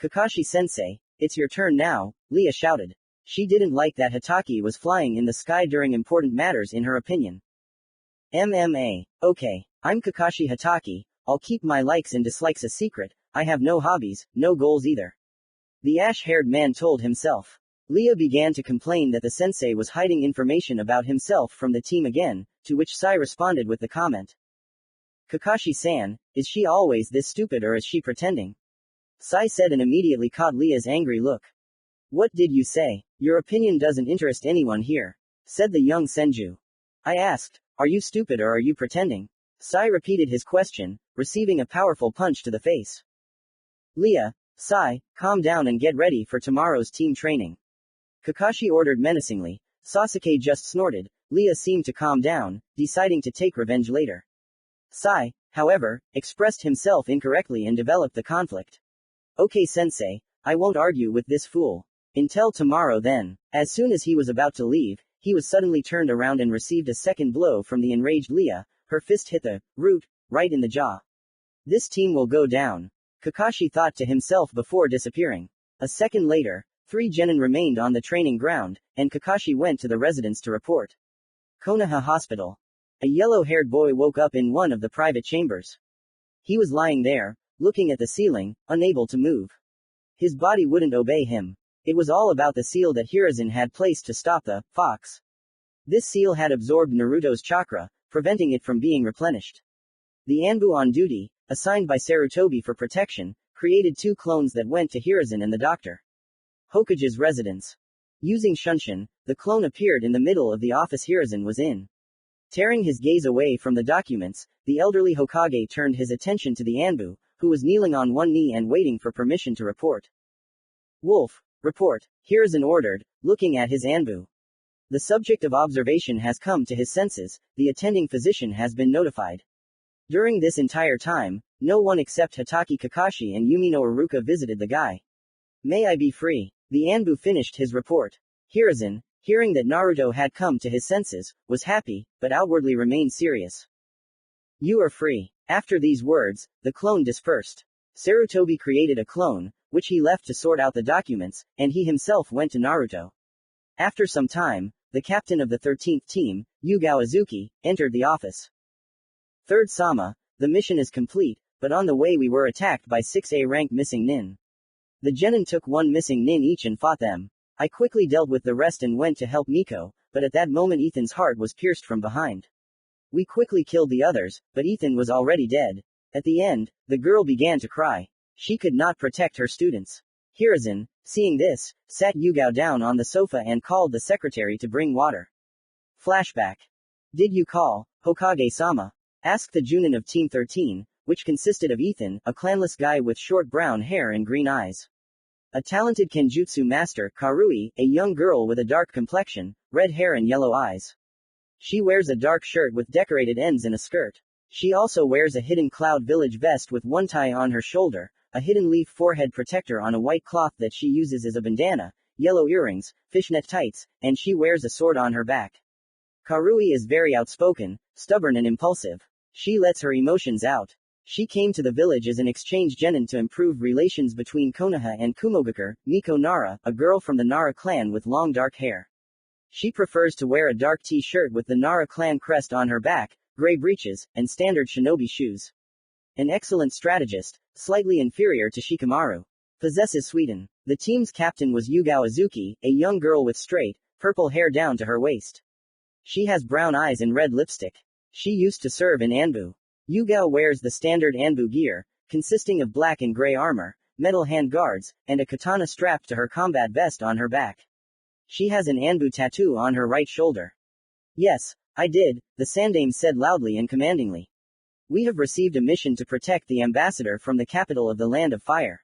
Speaker 1: Kakashi-sensei, it's your turn now, Leah shouted. She didn't like that Hatake was flying in the sky during important matters in her opinion. MMA. Okay, I'm Kakashi Hatake, I'll keep my likes and dislikes a secret, I have no hobbies, no goals either. The ash-haired man told himself. Leah began to complain that the sensei was hiding information about himself from the team again, to which Sai responded with the comment. Kakashi-san, is she always this stupid or is she pretending? Sai said and immediately caught Leah's angry look. What did you say? Your opinion doesn't interest anyone here, said the young Senju. I asked, are you stupid or are you pretending? Sai repeated his question, receiving a powerful punch to the face. Leah, Sai, calm down and get ready for tomorrow's team training. Kakashi ordered menacingly. Sasuke just snorted. Leah seemed to calm down, deciding to take revenge later. Sai, however, expressed himself incorrectly and developed the conflict. Okay sensei, I won't argue with this fool. Until tomorrow then. As soon as he was about to leave, he was suddenly turned around and received a second blow from the enraged Leah. Her fist hit the root right in the jaw. This team will go down, Kakashi thought to himself before disappearing. A second later, 3 genin remained on the training ground, and Kakashi went to the residence to report. Konoha Hospital. A yellow-haired boy woke up in one of the private chambers. He was lying there, looking at the ceiling, unable to move. His body wouldn't obey him. It was all about the seal that Hiruzen had placed to stop the fox. This seal had absorbed Naruto's chakra, preventing it from being replenished. The Anbu on duty, assigned by Sarutobi for protection, created 2 clones that went to Hiruzen and the doctor. Hokage's residence. Using Shunshin, the clone appeared in the middle of the office Hiruzen was in. Tearing his gaze away from the documents, the elderly Hokage turned his attention to the Anbu, who was kneeling on one knee and waiting for permission to report. Wolf, report, Hiruzen ordered, looking at his Anbu. The subject of observation has come to his senses, the attending physician has been notified. During this entire time, no one except Hatake Kakashi and Yumino Iruka visited the guy. May I be free? The Anbu finished his report. Hiruzen, hearing that Naruto had come to his senses, was happy, but outwardly remained serious. You are free. After these words, the clone dispersed. Sarutobi created a clone, which he left to sort out the documents, and he himself went to Naruto. After some time, the captain of the 13th team, Yugao Azuki, entered the office. 3rd Sama, the mission is complete, but on the way we were attacked by 6A rank missing nin. The genin took 1 missing nin each and fought them. I quickly dealt with the rest and went to help Miko, but at that moment Ethan's heart was pierced from behind. We quickly killed the others, but Ethan was already dead. At the end, the girl began to cry. She could not protect her students. Hiruzen, seeing this, sat Yugao down on the sofa and called the secretary to bring water. Flashback. Did you call, Hokage-sama? Asked the Junin of Team 13, which consisted of Ethan, a clanless guy with short brown hair and green eyes. A talented Kenjutsu master, Karui, a young girl with a dark complexion, red hair and yellow eyes. She wears a dark shirt with decorated ends and a skirt. She also wears a hidden cloud village vest with one tie on her shoulder, a hidden leaf forehead protector on a white cloth that she uses as a bandana, yellow earrings, fishnet tights, and she wears a sword on her back. Karui is very outspoken, stubborn and impulsive. She lets her emotions out. She came to the village as an exchange genin to improve relations between Konoha and Kumogakure, Miko Nara, a girl from the Nara clan with long dark hair. She prefers to wear a dark t-shirt with the Nara clan crest on her back, gray breeches, and standard shinobi shoes. An excellent strategist, slightly inferior to Shikamaru. Possesses Sweden. The team's captain was Yugao Azuki, a young girl with straight, purple hair down to her waist. She has brown eyes and red lipstick. She used to serve in Anbu. Yugao wears the standard Anbu gear, consisting of black and gray armor, metal hand guards, and a katana strapped to her combat vest on her back. She has an Anbu tattoo on her right shoulder. Yes, I did, the Sandame said loudly and commandingly. We have received a mission to protect the ambassador from the capital of the Land of Fire.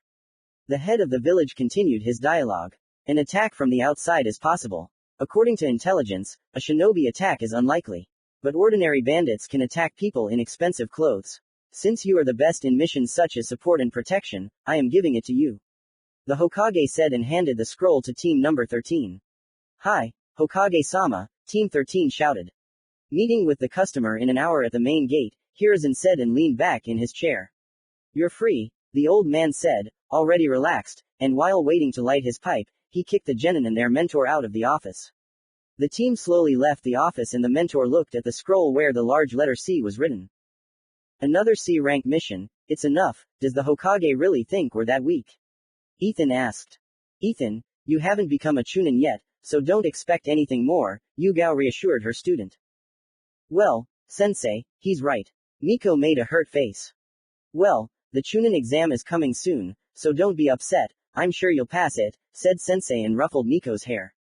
Speaker 1: The head of the village continued his dialogue. An attack from the outside is possible. According to intelligence, a shinobi attack is unlikely. But ordinary bandits can attack people in expensive clothes. Since you are the best in missions such as support and protection, I am giving it to you. The Hokage said and handed the scroll to team number 13. Hi, Hokage-sama, team 13 shouted. Meeting with the customer in an hour at the main gate, Hiruzen said and leaned back in his chair. You're free, the old man said, already relaxed, and while waiting to light his pipe, he kicked the genin and their mentor out of the office. The team slowly left the office and the mentor looked at the scroll where the large letter C was written. Another C-rank mission, it's enough, does the Hokage really think we're that weak? Ethan asked. Ethan, you haven't become a Chunin yet, so don't expect anything more, Yugao reassured her student. Well, sensei, he's right. Miko made a hurt face. Well, the Chunin exam is coming soon, so don't be upset, I'm sure you'll pass it, said sensei and ruffled Miko's hair.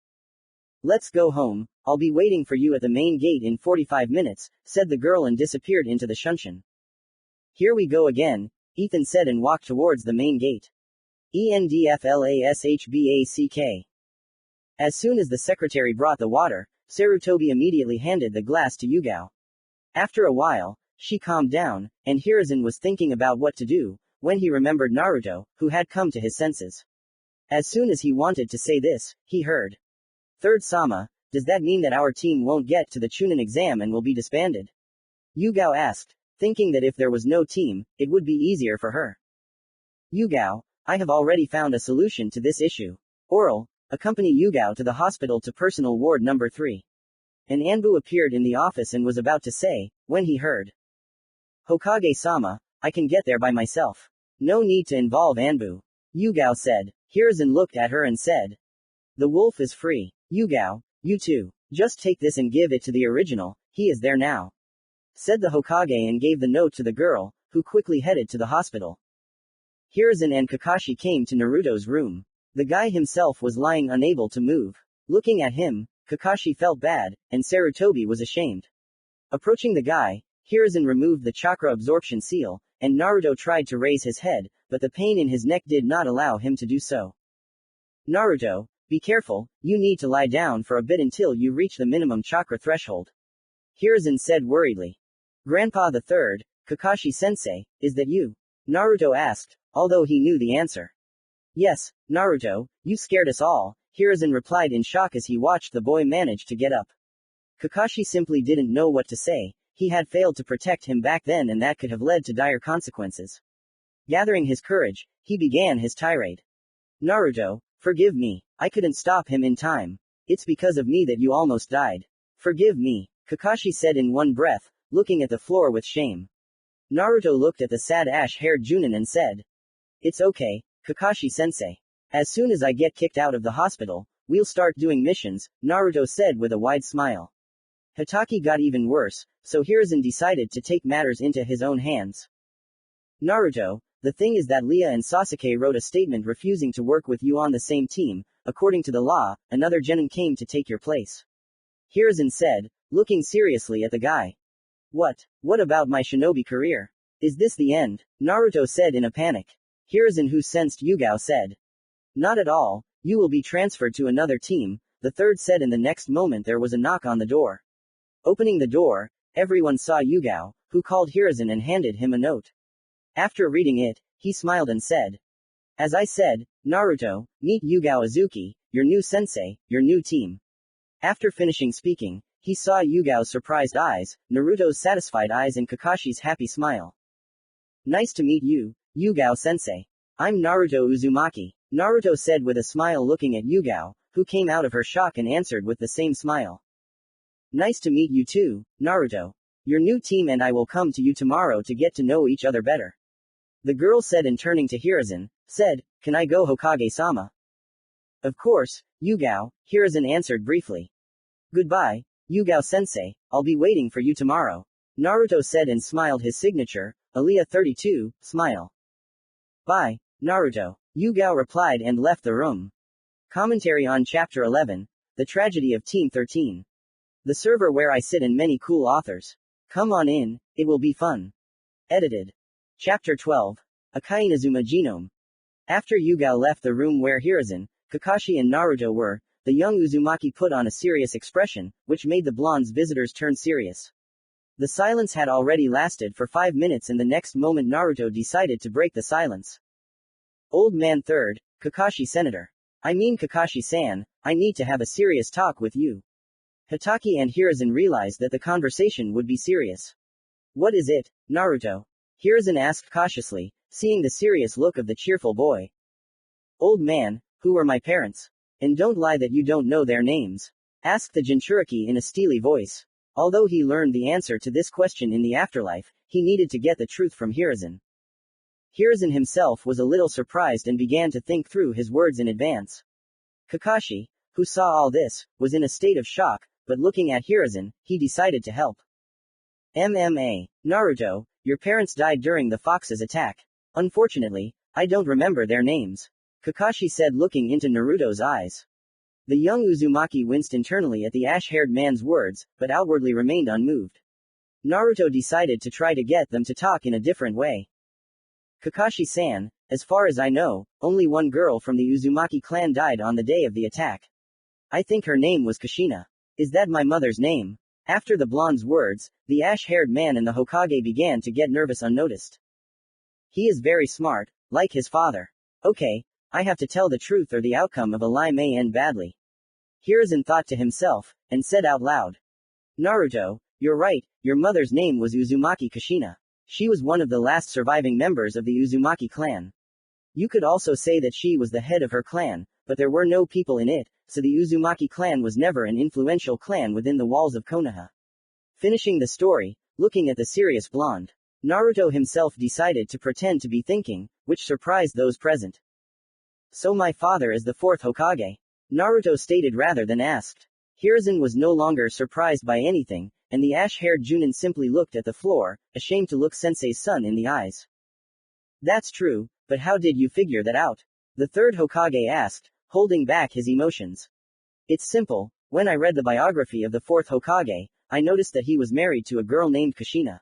Speaker 1: Let's go home, I'll be waiting for you at the main gate in 45 minutes, said the girl and disappeared into the shunshin. Here we go again, Ethan said and walked towards the main gate. ENDFLASHBACK. As soon as the secretary brought the water, Sarutobi immediately handed the glass to Yugao. After a while, she calmed down, and Hiruzen was thinking about what to do, when he remembered Naruto, who had come to his senses. As soon as he wanted to say this, he heard. 3rd Sama, does that mean that our team won't get to the Chunin exam and will be disbanded? Yugao asked. thinking that if there was no team, it would be easier for her. Yugao, I have already found a solution to this issue. Oral, accompany Yugao to the hospital to personal ward number 3. An Anbu appeared in the office and was about to say, when he heard. Hokage-sama, I can get there by myself. No need to involve Anbu. Yugao said. Hiruzen looked at her and said. The wolf is free. Yugao, you too. Just take this and give it to the original, he is there now. Said the Hokage and gave the note to the girl, who quickly headed to the hospital. Hiruzen and Kakashi came to Naruto's room. The guy himself was lying unable to move. Looking at him, Kakashi felt bad, and Sarutobi was ashamed. Approaching the guy, Hiruzen removed the chakra absorption seal, and Naruto tried to raise his head, but the pain in his neck did not allow him to do so. Naruto, be careful, you need to lie down for a bit until you reach the minimum chakra threshold. Hiruzen said worriedly. Grandpa the Third, Kakashi-sensei, is that you? Naruto asked, although he knew the answer. Yes, Naruto, you scared us all, Hiruzen replied in shock as he watched the boy manage to get up. Kakashi simply didn't know what to say. He had failed to protect him back then and that could have led to dire consequences. Gathering his courage, he began his tirade. Naruto, forgive me, I couldn't stop him in time. It's because of me that you almost died. Forgive me, Kakashi said in one breath, looking at the floor with shame. Naruto looked at the sad ash-haired Junin and said. It's okay, Kakashi-sensei. As soon as I get kicked out of the hospital, we'll start doing missions, Naruto said with a wide smile. Hatake got even worse, so Hiruzen decided to take matters into his own hands. Naruto, the thing is that Lia and Sasuke wrote a statement refusing to work with you on the same team. According to the law, another genin came to take your place. Hiruzen said, looking seriously at the guy. What about my shinobi career? Is this the end? Naruto said in a panic. Hiruzen, who sensed Yugao, said. Not at all, you will be transferred to another team, the third said. In the next moment there was a knock on the door. Opening the door, everyone saw Yugao, who called Hiruzen and handed him a note. After reading it, he smiled and said. As I said, Naruto, meet Yugao Azuki, your new sensei, your new team. After finishing speaking, he saw Yugao's surprised eyes, Naruto's satisfied eyes and Kakashi's happy smile. Nice to meet you, Yugao-sensei. I'm Naruto Uzumaki, Naruto said with a smile looking at Yugao, who came out of her shock and answered with the same smile. Nice to meet you too, Naruto. Your new team and I will come to you tomorrow to get to know each other better. The girl said, and turning to Hiruzen, said, Can I go, Hokage-sama? Of course, Yugao, Hiruzen answered briefly. Goodbye, Yugao-sensei, I'll be waiting for you tomorrow. Naruto said and smiled his signature, Aliyah 32, smile. Bye, Naruto. Yugao replied and left the room. Commentary on Chapter 11, The Tragedy of Team 13. The server where I sit and many cool authors. Come on in, it will be fun. Edited. Chapter 12, Akai Inazuma Genome. After Yugao left the room where Hiruzen, Kakashi and Naruto were, the young Uzumaki put on a serious expression, which made the blonde's visitors turn serious. The silence had already lasted for 5 minutes and the next moment Naruto decided to break the silence. Old man third, Kakashi Senator. I mean Kakashi-san, I need to have a serious talk with you. Hatake and Hiruzen realized that the conversation would be serious. What is it, Naruto? Hiruzen asked cautiously, seeing the serious look of the cheerful boy. Old man, who were my parents? And don't lie that you don't know their names. Asked the Jinchuriki in a steely voice. Although he learned the answer to this question in the afterlife, he needed to get the truth from Hiruzen. Hiruzen himself was a little surprised and began to think through his words in advance. Kakashi, who saw all this, was in a state of shock, but looking at Hiruzen, he decided to help. Naruto, your parents died during the fox's attack. Unfortunately, I don't remember their names. Kakashi said looking into Naruto's eyes. The young Uzumaki winced internally at the ash-haired man's words, but outwardly remained unmoved. Naruto decided to try to get them to talk in a different way. Kakashi-san, as far as I know, only one girl from the Uzumaki clan died on the day of the attack. I think her name was Kushina. Is that my mother's name? After the blonde's words, the ash-haired man and the Hokage began to get nervous unnoticed. He is very smart, like his father. Okay, I have to tell the truth or the outcome of a lie may end badly. Hiruzen thought to himself, and said out loud. Naruto, you're right, your mother's name was Uzumaki Kushina. She was one of the last surviving members of the Uzumaki clan. You could also say that she was the head of her clan, but there were no people in it, so the Uzumaki clan was never an influential clan within the walls of Konoha. Finishing the story, looking at the serious blonde, Naruto himself decided to pretend to be thinking, which surprised those present. So my father is the fourth Hokage? Naruto stated rather than asked. Hiruzen was no longer surprised by anything, and the ash-haired Junin simply looked at the floor, ashamed to look Sensei's son in the eyes. That's true, but how did you figure that out? The third Hokage asked, holding back his emotions. It's simple, when I read the biography of the fourth Hokage, I noticed that he was married to a girl named Kushina.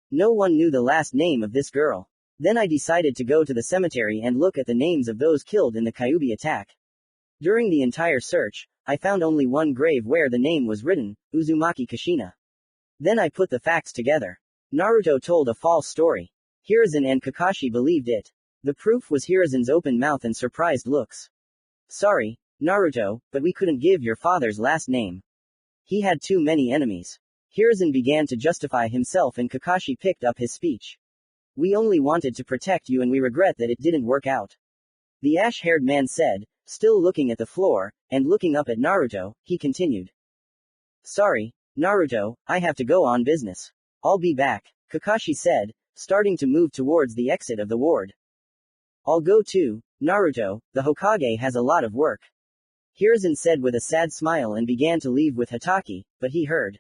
Speaker 1: No one knew the last name of this girl. Then I decided to go to the cemetery and look at the names of those killed in the Kyuubi attack. During the entire search, I found only one grave where the name was written, Uzumaki Kushina. Then I put the facts together. Naruto told a false story. Hiruzen and Kakashi believed it. The proof was Hiruzen's open mouth and surprised looks. Sorry, Naruto, but we couldn't give your father's last name. He had too many enemies. Hiruzen began to justify himself and Kakashi picked up his speech. We only wanted to protect you and we regret that it didn't work out. The ash-haired man said, still looking at the floor, and looking up at Naruto, he continued. Sorry, Naruto, I have to go on business. I'll be back, Kakashi said, starting to move towards the exit of the ward. I'll go too, Naruto, the Hokage has a lot of work. Hiruzen said with a sad smile and began to leave with Hatake, but he heard.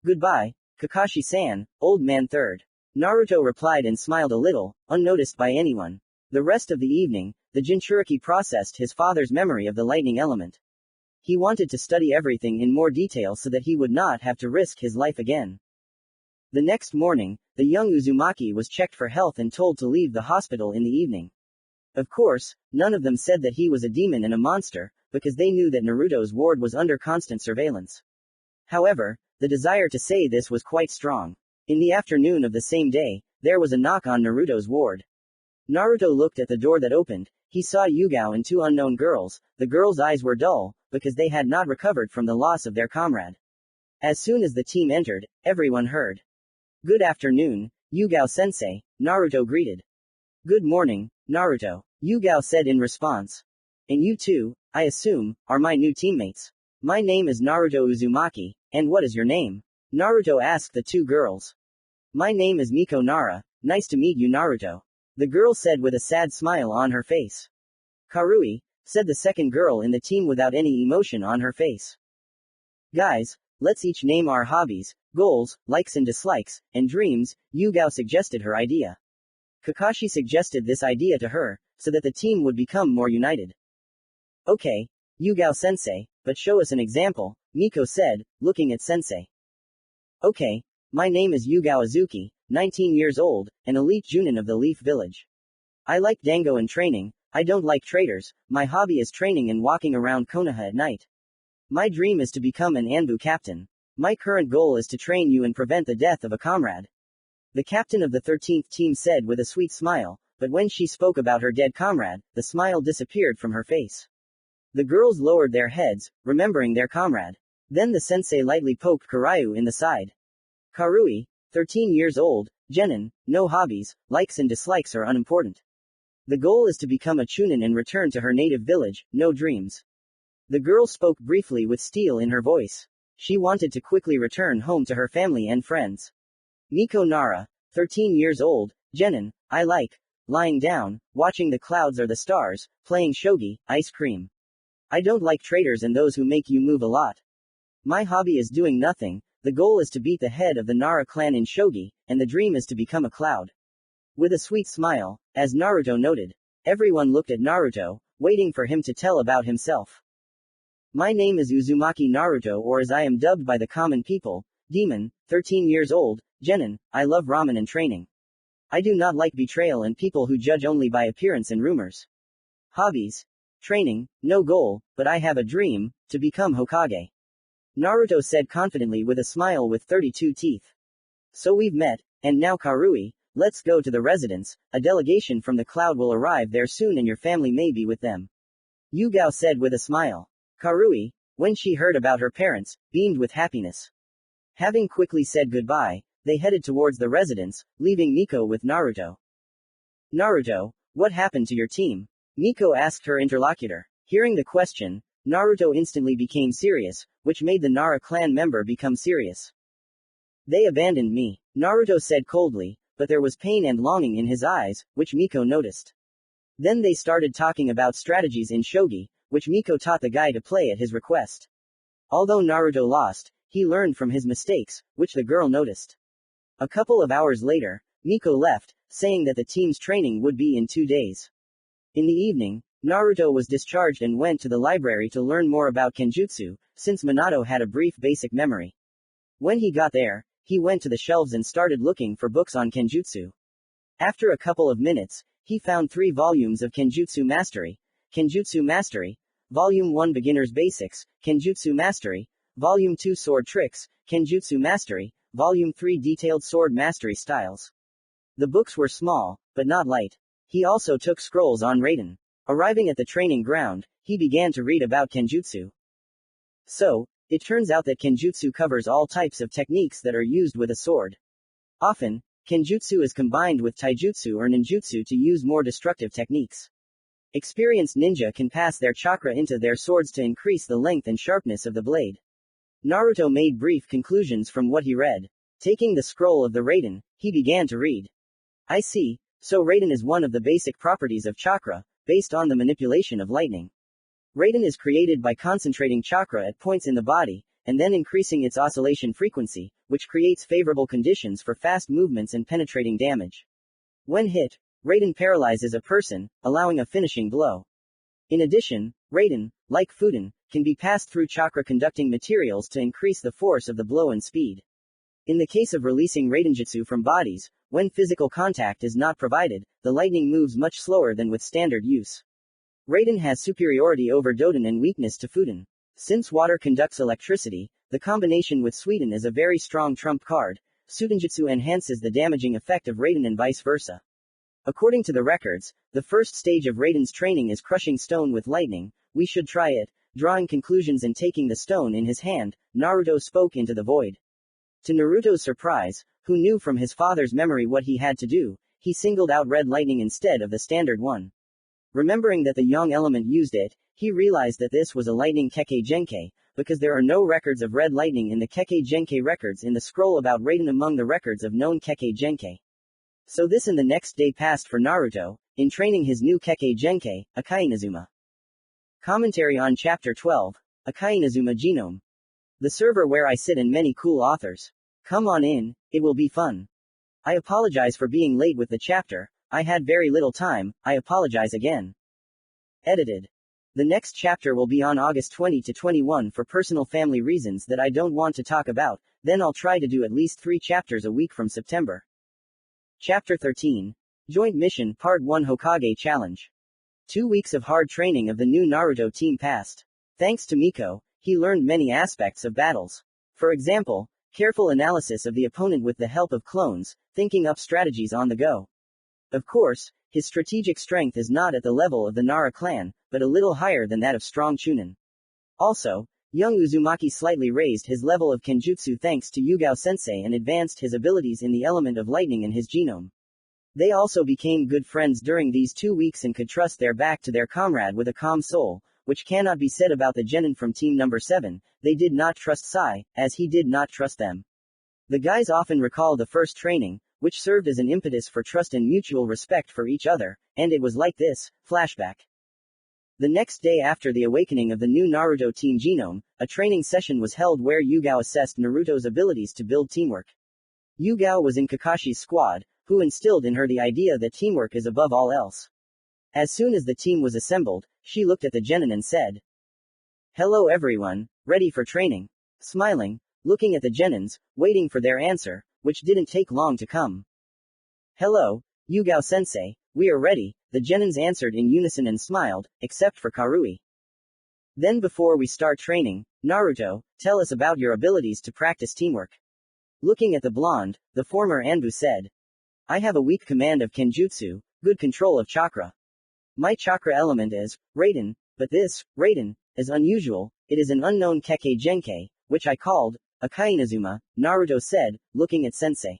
Speaker 1: Goodbye, Kakashi-san, old man third. Naruto replied and smiled a little, unnoticed by anyone. The rest of the evening, the Jinchuriki processed his father's memory of the lightning element. He wanted to study everything in more detail so that he would not have to risk his life again. The next morning, the young Uzumaki was checked for health and told to leave the hospital in the evening. Of course, none of them said that he was a demon and a monster, because they knew that Naruto's ward was under constant surveillance. However, the desire to say this was quite strong. In the afternoon of the same day, there was a knock on Naruto's ward. Naruto looked at the door that opened. He saw Yugao and two unknown girls. The girls' eyes were dull, because they had not recovered from the loss of their comrade. As soon as the team entered, everyone heard. Good afternoon, Yugao-sensei, Naruto greeted. Good morning, Naruto, Yugao said in response. And you two, I assume, are my new teammates. My name is Naruto Uzumaki, and what is your name? Naruto asked the two girls. My name is Miko Nara, nice to meet you Naruto. The girl said with a sad smile on her face. Karui, said the second girl in the team without any emotion on her face. Guys, let's each name our hobbies, goals, likes and dislikes, and dreams, Yugao suggested her idea. Kakashi suggested this idea to her, so that the team would become more united. Okay, Yugao-sensei, but show us an example, Miko said, looking at sensei. Okay, my name is Yugao Azuki, 19 years old, an elite Junin of the Leaf Village. I like dango and training, I don't like traitors, my hobby is training and walking around Konoha at night. My dream is to become an Anbu captain. My current goal is to train you and prevent the death of a comrade. The captain of the 13th team said with a sweet smile, but when she spoke about her dead comrade, the smile disappeared from her face. The girls lowered their heads, remembering their comrade. Then the sensei lightly poked Karui in the side. Karui, 13 years old, genin, no hobbies, likes and dislikes are unimportant. The goal is to become a chunin and return to her native village, no dreams. The girl spoke briefly with steel in her voice. She wanted to quickly return home to her family and friends. Miko Nara, 13 years old, genin, I like lying down, watching the clouds or the stars, playing shogi, ice cream. I don't like traitors and those who make you move a lot. My hobby is doing nothing. The goal is to beat the head of the Nara clan in shogi, and the dream is to become a cloud. With a sweet smile, as Naruto noted. Everyone looked at Naruto, waiting for him to tell about himself. My name is Uzumaki Naruto, or as I am dubbed by the common people, Demon, 13 years old, genin, I love ramen and training. I do not like betrayal and people who judge only by appearance and rumors. Hobbies. Training, no goal, but I have a dream, to become Hokage. Naruto said confidently with a smile with 32 teeth. So we've met, and now Karui, let's go to the residence, a delegation from the cloud will arrive there soon and your family may be with them. Yugao said with a smile. Karui, when she heard about her parents, beamed with happiness. Having quickly said goodbye, They headed towards the residence, leaving Miko with Naruto. Naruto, what happened to your team? Miko asked her interlocutor. Hearing the question, Naruto instantly became serious, which made the Nara clan member become serious. They abandoned me, Naruto said coldly, but there was pain and longing in his eyes, which Miko noticed. Then they started talking about strategies in shogi, which Miko taught the guy to play at his request. Although Naruto lost, he learned from his mistakes, which the girl noticed. A couple of hours later, Miko left, saying that the team's training would be in 2 days. In the evening, Naruto was discharged and went to the library to learn more about Kenjutsu, since Minato had a brief basic memory. When he got there, he went to the shelves and started looking for books on Kenjutsu. After a couple of minutes, he found 3 volumes of Kenjutsu Mastery, Volume 1 Beginner's Basics, Kenjutsu Mastery, Volume 2 Sword Tricks, Kenjutsu Mastery, Volume 3 Detailed Sword Mastery Styles. The books were small, but not light. He also took scrolls on Raiden. Arriving at the training ground, he began to read about Kenjutsu. So, it turns out that Kenjutsu covers all types of techniques that are used with a sword. Often, Kenjutsu is combined with taijutsu or ninjutsu to use more destructive techniques. Experienced ninja can pass their chakra into their swords to increase the length and sharpness of the blade. Naruto made brief conclusions from what he read. Taking the scroll of the Raiden, he began to read. I see, so Raiden is one of the basic properties of chakra, based on the manipulation of lightning. Raiden is created by concentrating chakra at points in the body, and then increasing its oscillation frequency, which creates favorable conditions for fast movements and penetrating damage. When hit, Raiden paralyzes a person, allowing a finishing blow. In addition, Raiden, like FUNN, can be passed through chakra-conducting materials to increase the force of the blow and speed. In the case of releasing Raidenjutsu from bodies, when physical contact is not provided, the lightning moves much slower than with standard use. Raiden has superiority over Doden and weakness to FUNN. Since water conducts electricity, the combination with Suiden is a very strong trump card. Sudenjutsu enhances the damaging effect of Raiden and vice versa. According to the records, the first stage of Raiden's training is crushing stone with lightning. We should try it. Drawing conclusions and taking the stone in his hand, Naruto spoke into the void. To Naruto's surprise, who knew from his father's memory what he had to do, he singled out red lightning instead of the standard one. Remembering that the yang element used it, he realized that this was a lightning Kekkei Genkai, because there are no records of red lightning in the Kekkei Genkai records in the scroll about Raiden among the records of known Kekkei Genkai. So this and the next day passed for Naruto, in training his new Kekkei Genkai, Akai Inazuma. Commentary on Chapter 12, Akai Inazuma Genome. The server where I sit and many cool authors. Come on in, it will be fun. I apologize for being late with the chapter, I had very little time, I apologize again. Edited. The next chapter will be on August 20 to 21 for personal family reasons that I don't want to talk about, then I'll try to do at least 3 chapters a week from September. Chapter 13. Joint Mission Part 1 Hokage Challenge. 2 weeks of hard training of the new Naruto team passed. Thanks to Miko, he learned many aspects of battles. For example, careful analysis of the opponent with the help of clones, thinking up strategies on the go. Of course, his strategic strength is not at the level of the Nara clan, but a little higher than that of strong Chunin. Also, young Uzumaki slightly raised his level of Kenjutsu thanks to Yugao-sensei and advanced his abilities in the element of lightning in his genome. They also became good friends during these 2 weeks and could trust their back to their comrade with a calm soul, which cannot be said about the genin from Team Number 7, they did not trust Sai, as he did not trust them. The guys often recall the first training, which served as an impetus for trust and mutual respect for each other, and it was like this, flashback. The next day after the awakening of the new Naruto team genome, a training session was held where Yugao assessed Naruto's abilities to build teamwork. Yugao was in Kakashi's squad, who instilled in her the idea that teamwork is above all else. As soon as the team was assembled, she looked at the genin and said, "Hello everyone, ready for training?" Smiling, looking at the genins, waiting for their answer, which didn't take long to come. "Hello, Yugao-sensei, we are ready," the genins answered in unison and smiled, except for Karui. "Then before we start training, Naruto, tell us about your abilities to practice teamwork." Looking at the blonde, the former Anbu said, "I have a weak command of Kenjutsu, good control of chakra. My chakra element is Raiden, but this Raiden is unusual, it is an unknown Kekkei Genkai, which I called Akainazuma, Naruto said, looking at Sensei.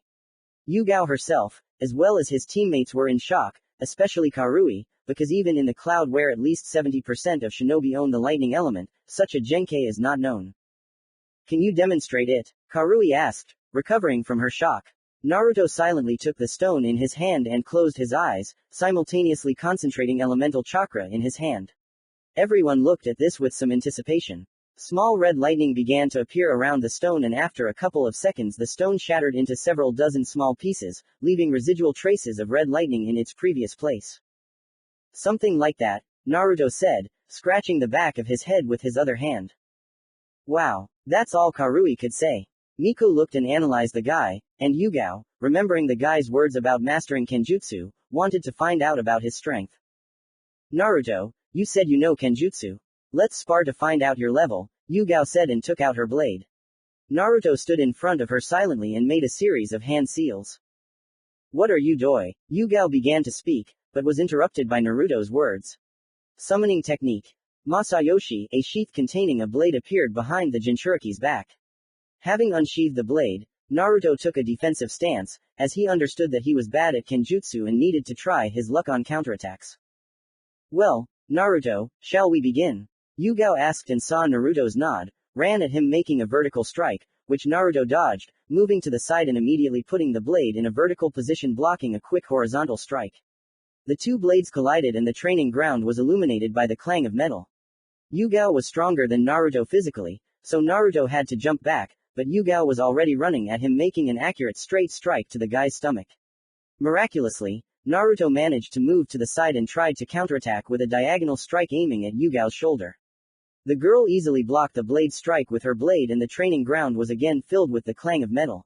Speaker 1: Yugao herself, as well as his teammates were in shock, especially Karui, because even in the cloud where at least 70% of shinobi own the lightning element, such a Genkei is not known. Can you demonstrate it? Karui asked, recovering from her shock. Naruto silently took the stone in his hand and closed his eyes, simultaneously concentrating elemental chakra in his hand. Everyone looked at this with some anticipation. Small red lightning began to appear around the stone, and after a couple of seconds the stone shattered into several dozen small pieces, leaving residual traces of red lightning in its previous place. Something like that, Naruto said, scratching the back of his head with his other hand. Wow, that's all Karui could say. Miko looked and analyzed the guy, and Yugao, remembering the guy's words about mastering Kenjutsu, wanted to find out about his strength. Naruto, you said you know Kenjutsu. Let's spar to find out your level, Yugao said and took out her blade. Naruto stood in front of her silently and made a series of hand seals. What are you doing? Yugao began to speak, but was interrupted by Naruto's words. Summoning technique. Masayoshi, a sheath containing a blade appeared behind the Jinchuriki's back. Having unsheathed the blade, Naruto took a defensive stance, as he understood that he was bad at Kenjutsu and needed to try his luck on counterattacks. Well, Naruto, shall we begin? Yugao asked and saw Naruto's nod, ran at him making a vertical strike, which Naruto dodged, moving to the side and immediately putting the blade in a vertical position blocking a quick horizontal strike. The two blades collided and the training ground was illuminated by the clang of metal. Yugao was stronger than Naruto physically, so Naruto had to jump back, but Yugao was already running at him making an accurate straight strike to the guy's stomach. Miraculously, Naruto managed to move to the side and tried to counterattack with a diagonal strike aiming at Yugao's shoulder. The girl easily blocked the blade strike with her blade and the training ground was again filled with the clang of metal.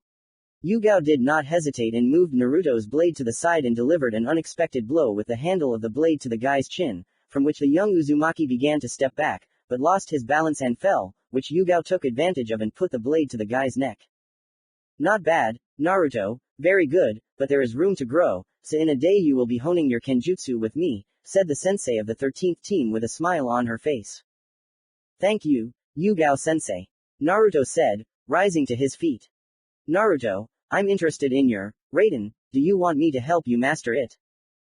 Speaker 1: Yugao did not hesitate and moved Naruto's blade to the side and delivered an unexpected blow with the handle of the blade to the guy's chin, from which the young Uzumaki began to step back, but lost his balance and fell, which Yugao took advantage of and put the blade to the guy's neck. Not bad, Naruto, very good, but there is room to grow, so in a day you will be honing your Kenjutsu with me, said the sensei of the 13th team with a smile on her face. Thank you, Yugao-sensei. Naruto said, rising to his feet. Naruto, I'm interested in your raiden, do you want me to help you master it?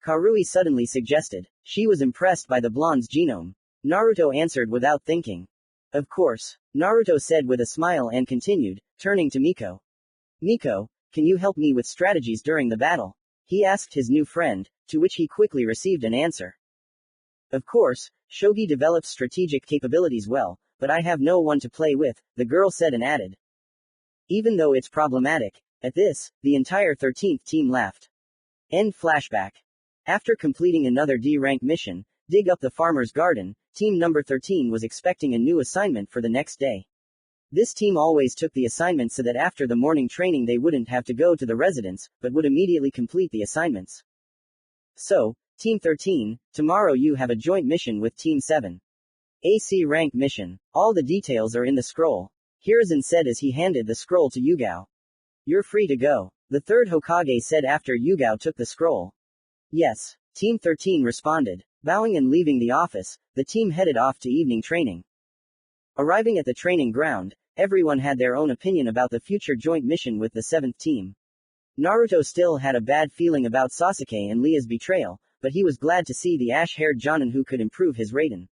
Speaker 1: Karui suddenly suggested. She was impressed by the blonde's genome. Naruto answered without thinking. Of course, Naruto said with a smile and continued, turning to Miko. Miko, can you help me with strategies during the battle? He asked his new friend, to which he quickly received an answer. Of course, Shogi develops strategic capabilities well, but I have no one to play with, the girl said and added. Even though it's problematic, at this, the entire 13th team laughed. End flashback. After completing another D-rank mission, dig up the farmer's garden, team number 13 was expecting a new assignment for the next day. This team always took the assignment so that after the morning training they wouldn't have to go to the residence, but would immediately complete the assignments. So, Team 13, tomorrow you have a joint mission with Team 7. AC rank mission. All the details are in the scroll. Hiruzen said as he handed the scroll to Yugao. You're free to go. The third Hokage said after Yugao took the scroll. Yes. Team 13 responded. Bowing and leaving the office, the team headed off to evening training. Arriving at the training ground, everyone had their own opinion about the future joint mission with the 7th team. Naruto still had a bad feeling about Sasuke and Lea's betrayal, but he was glad to see the ash-haired Jonin who could improve his raiden.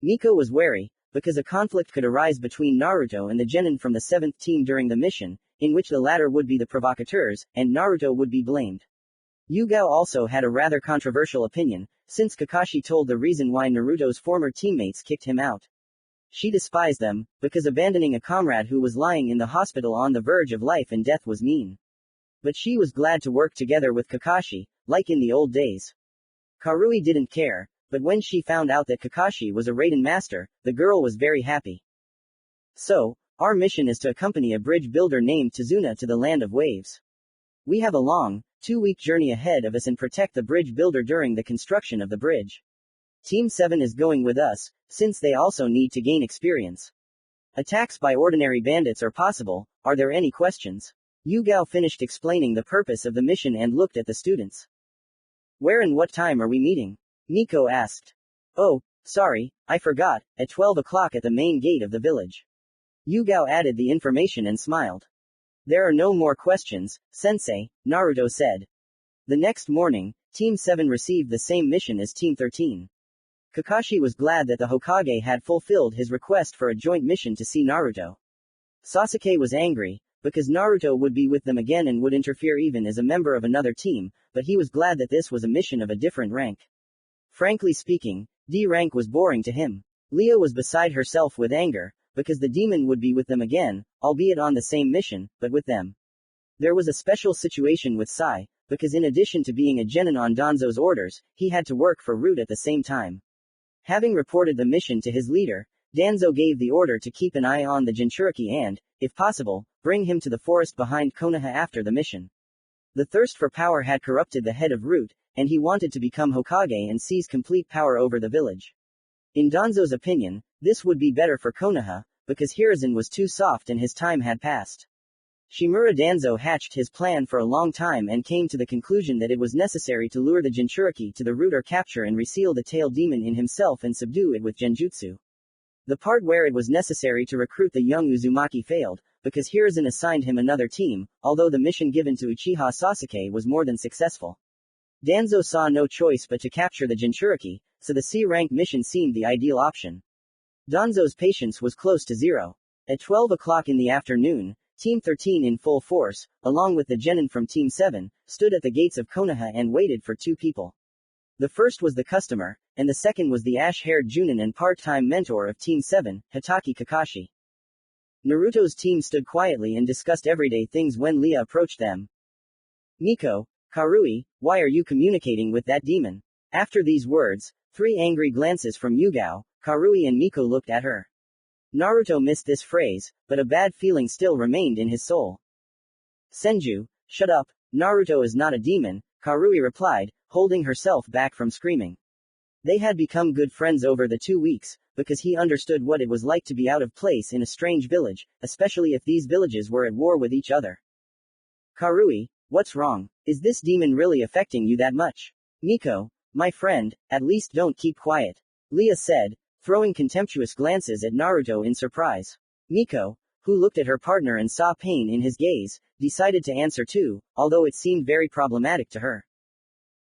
Speaker 1: Miko was wary, because a conflict could arise between Naruto and the genin from the 7th team during the mission, in which the latter would be the provocateurs, and Naruto would be blamed. Yugao also had a rather controversial opinion, since Kakashi told the reason why Naruto's former teammates kicked him out. She despised them, because abandoning a comrade who was lying in the hospital on the verge of life and death was mean. But she was glad to work together with Kakashi, like in the old days. Karui didn't care, but when she found out that Kakashi was a raiden master, the girl was very happy. So, our mission is to accompany a bridge builder named Tizuna to the land of waves. We have a long, 2-week journey ahead of us and protect the bridge builder during the construction of the bridge. Team 7 is going with us, since they also need to gain experience. Attacks by ordinary bandits are possible. Are there any questions? Yugao finished explaining the purpose of the mission and looked at the students. Where and what time are we meeting? Miko asked. Oh, sorry, I forgot, at 12 o'clock at the main gate of the village. Yugao added the information and smiled. There are no more questions, Sensei, Naruto said. The next morning, Team 7 received the same mission as Team 13. Kakashi was glad that the Hokage had fulfilled his request for a joint mission to see Naruto. Sasuke was angry, because Naruto would be with them again and would interfere even as a member of another team, but he was glad that this was a mission of a different rank. Frankly speaking, D rank was boring to him. Leah was beside herself with anger, because the demon would be with them again, albeit on the same mission, but with them. There was a special situation with Sai, because in addition to being a genin on Danzo's orders, he had to work for Root at the same time. Having reported the mission to his leader, Danzo gave the order to keep an eye on the Jinchuriki and, if possible, bring him to the forest behind Konoha after the mission. The thirst for power had corrupted the head of Root, and he wanted to become Hokage and seize complete power over the village. In Danzo's opinion, this would be better for Konoha, because Hiruzen was too soft and his time had passed. Shimura Danzo hatched his plan for a long time and came to the conclusion that it was necessary to lure the Jinchuriki to the Root or capture and reseal the tail demon in himself and subdue it with Genjutsu. The part where it was necessary to recruit the young Uzumaki failed, because Hiruzen assigned him another team, although the mission given to Uchiha Sasuke was more than successful. Danzo saw no choice but to capture the Jinchuriki, so the C-rank mission seemed the ideal option. Danzo's patience was close to zero. At 12 o'clock in the afternoon, Team 13 in full force, along with the genin from Team 7, stood at the gates of Konoha and waited for two people. The first was the customer, and the second was the ash-haired Junin and part-time mentor of Team 7, Hitaki Kakashi. Naruto's team stood quietly and discussed everyday things when Leah approached them. Miko, Karui, why are you communicating with that demon? After these words, 3 angry glances from Yugao, Karui and Miko looked at her. Naruto missed this phrase, but a bad feeling still remained in his soul. Senju, shut up, Naruto is not a demon, Karui replied, holding herself back from screaming. They had become good friends over the 2 weeks, because he understood what it was like to be out of place in a strange village, especially if these villages were at war with each other. Karui, what's wrong? Is this demon really affecting you that much? Miko, my friend, at least don't keep quiet. Leah said, throwing contemptuous glances at Naruto in surprise. Miko, who looked at her partner and saw pain in his gaze, decided to answer too, although it seemed very problematic to her.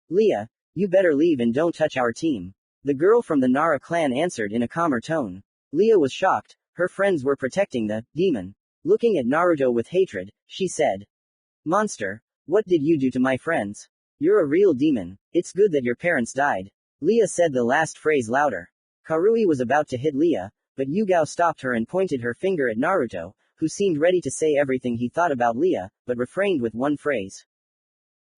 Speaker 1: Leah, you better leave and don't touch our team. The girl from the Nara clan answered in a calmer tone. Leah was shocked, her friends were protecting the demon. Looking at Naruto with hatred, she said, Monster, what did you do to my friends? You're a real demon. It's good that your parents died. Leah said the last phrase louder. Karui was about to hit Leah, but Yugao stopped her and pointed her finger at Naruto, who seemed ready to say everything he thought about Leah, but refrained with one phrase.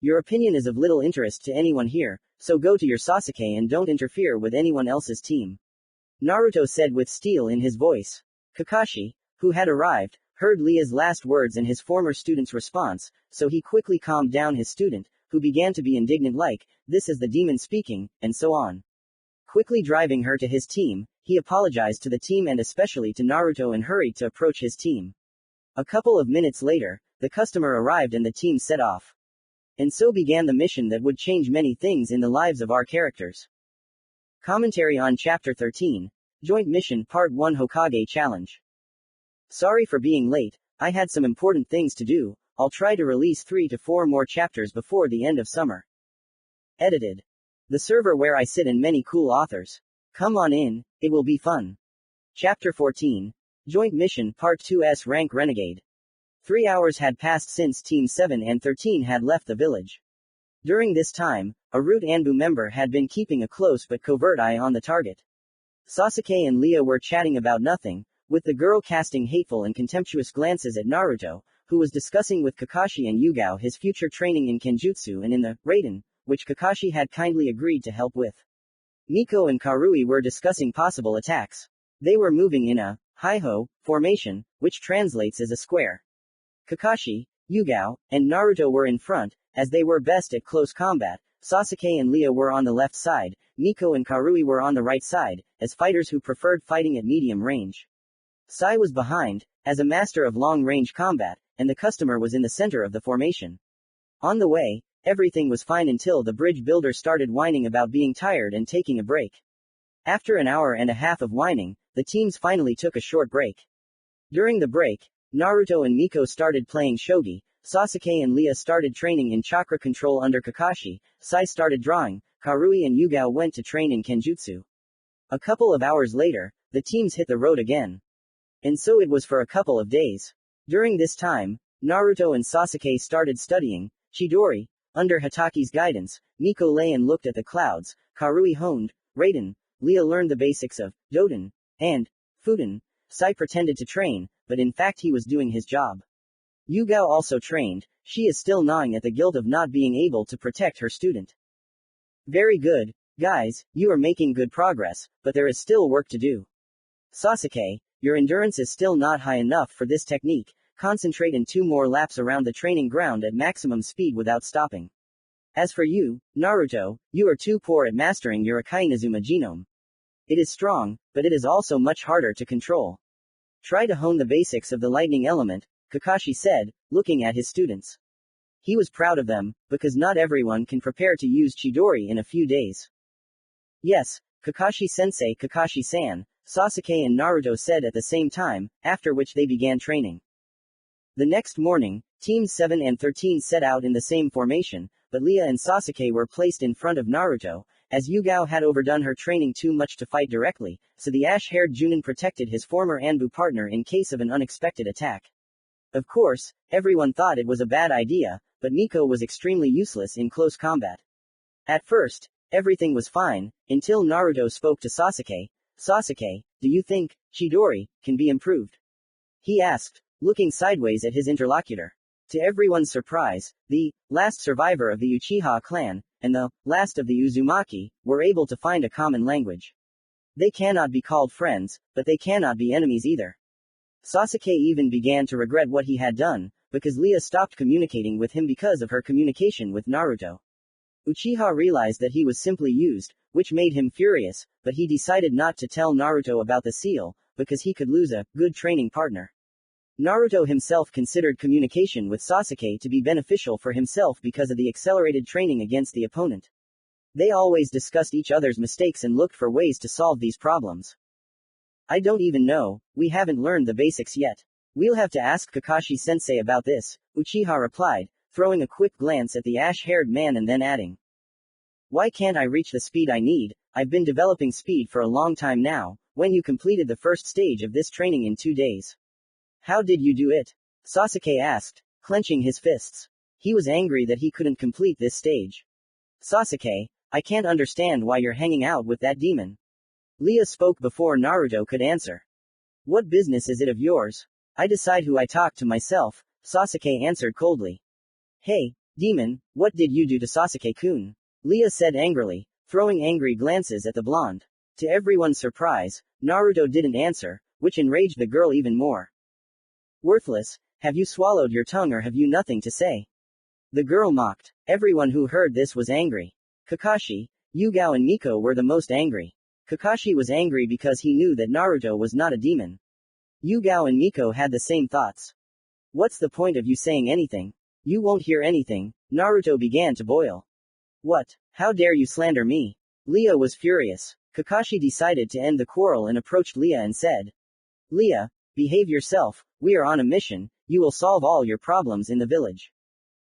Speaker 1: Your opinion is of little interest to anyone here, so go to your Sasuke and don't interfere with anyone else's team. Naruto said with steel in his voice. Kakashi, who had arrived, heard Leah's last words and his former student's response, so he quickly calmed down his student, who began to be indignant like, this is the demon speaking, and so on. Quickly driving her to his team, he apologized to the team and especially to Naruto and hurried to approach his team. A couple of minutes later, the customer arrived and the team set off. And so began the mission that would change many things in the lives of our characters. Commentary on Chapter 13, Joint Mission Part 1 Hokage Challenge. Sorry for being late, I had some important things to do, I'll try to release 3 to 4 more chapters before the end of summer. Edited. The server where I sit and many cool authors. Come on in, it will be fun. Chapter 14, Joint Mission Part 2's Rank Renegade. 3 hours had passed since Team 7 and 13 had left the village. During this time, a Root Anbu member had been keeping a close but covert eye on the target. Sasuke and Leah were chatting about nothing, with the girl casting hateful and contemptuous glances at Naruto, who was discussing with Kakashi and Yugao his future training in Kenjutsu and in the Raiden, which Kakashi had kindly agreed to help with. Miko and Karui were discussing possible attacks. They were moving in a hi-ho formation, which translates as a square. Kakashi, Yugao, and Naruto were in front, as they were best at close combat. Sasuke and Leah were on the left side, Miko and Karui were on the right side, as fighters who preferred fighting at medium range. Sai was behind, as a master of long-range combat, and the customer was in the center of the formation. On the way, everything was fine until the bridge builder started whining about being tired and taking a break. After an hour and a half of whining, the teams finally took a short break. During the break, Naruto and Miko started playing shogi, Sasuke and Lia started training in chakra control under Kakashi, Sai started drawing, Karui and Yugao went to train in Kenjutsu. A couple of hours later, the teams hit the road again. And so it was for a couple of days. During this time, Naruto and Sasuke started studying Chidori. Under Hitaki's guidance, Miko lay and looked at the clouds, Karui honed Raiden, Lia learned the basics of Doden and Fuden. Sai pretended to train, but in fact he was doing his job. Yugao also trained, she is still gnawing at the guilt of not being able to protect her student. Very good, guys, you are making good progress, but there is still work to do. Sasuke, your endurance is still not high enough for this technique, concentrate in 2 more laps around the training ground at maximum speed without stopping. As for you, Naruto, you are too poor at mastering your Akainazuma genome. It is strong, but it is also much harder to control. Try to hone the basics of the lightning element, Kakashi said, looking at his students. He was proud of them, because not everyone can prepare to use Chidori in a few days. Yes, Kakashi-sensei, Kakashi-san, Sasuke and Naruto said at the same time, after which they began training. The next morning, Teams 7 and 13 set out in the same formation, but Lia and Sasuke were placed in front of Naruto, as Yugao had overdone her training too much to fight directly, so the ash-haired Junin protected his former Anbu partner in case of an unexpected attack. Of course, everyone thought it was a bad idea, but Miko was extremely useless in close combat. At first, everything was fine, until Naruto spoke to Sasuke. Sasuke, do you think Chidori can be improved? He asked, looking sideways at his interlocutor. To everyone's surprise, the last survivor of the Uchiha clan, and the last of the Uzumaki, were able to find a common language. They cannot be called friends, but they cannot be enemies either. Sasuke even began to regret what he had done, because Lia stopped communicating with him because of her communication with Naruto. Uchiha realized that he was simply used, which made him furious, but he decided not to tell Naruto about the seal, because he could lose a good training partner. Naruto himself considered communication with Sasuke to be beneficial for himself because of the accelerated training against the opponent. They always discussed each other's mistakes and looked for ways to solve these problems. I don't even know, we haven't learned the basics yet. We'll have to ask Kakashi-sensei about this, Uchiha replied, throwing a quick glance at the ash-haired man and then adding. Why can't I reach the speed I need? I've been developing speed for a long time now, when you completed the first stage of this training in 2 days. How did you do it? Sasuke asked, clenching his fists. He was angry that he couldn't complete this stage. Sasuke, I can't understand why you're hanging out with that demon. Lia spoke before Naruto could answer. What business is it of yours? I decide who I talk to myself, Sasuke answered coldly. Hey, demon, what did you do to Sasuke-kun? Lia said angrily, throwing angry glances at the blonde. To everyone's surprise, Naruto didn't answer, which enraged the girl even more. Worthless, have you swallowed your tongue or have you nothing to say? The girl mocked. Everyone who heard this was angry. Kakashi, Yugao and Miko were the most angry. Kakashi was angry because he knew that Naruto was not a demon. Yugao and Miko had the same thoughts. What's the point of you saying anything? You won't hear anything. Naruto began to boil. What? How dare you slander me? Lia was furious. Kakashi decided to end the quarrel and approached Lia and said. Lia, behave yourself, we are on a mission, you will solve all your problems in the village.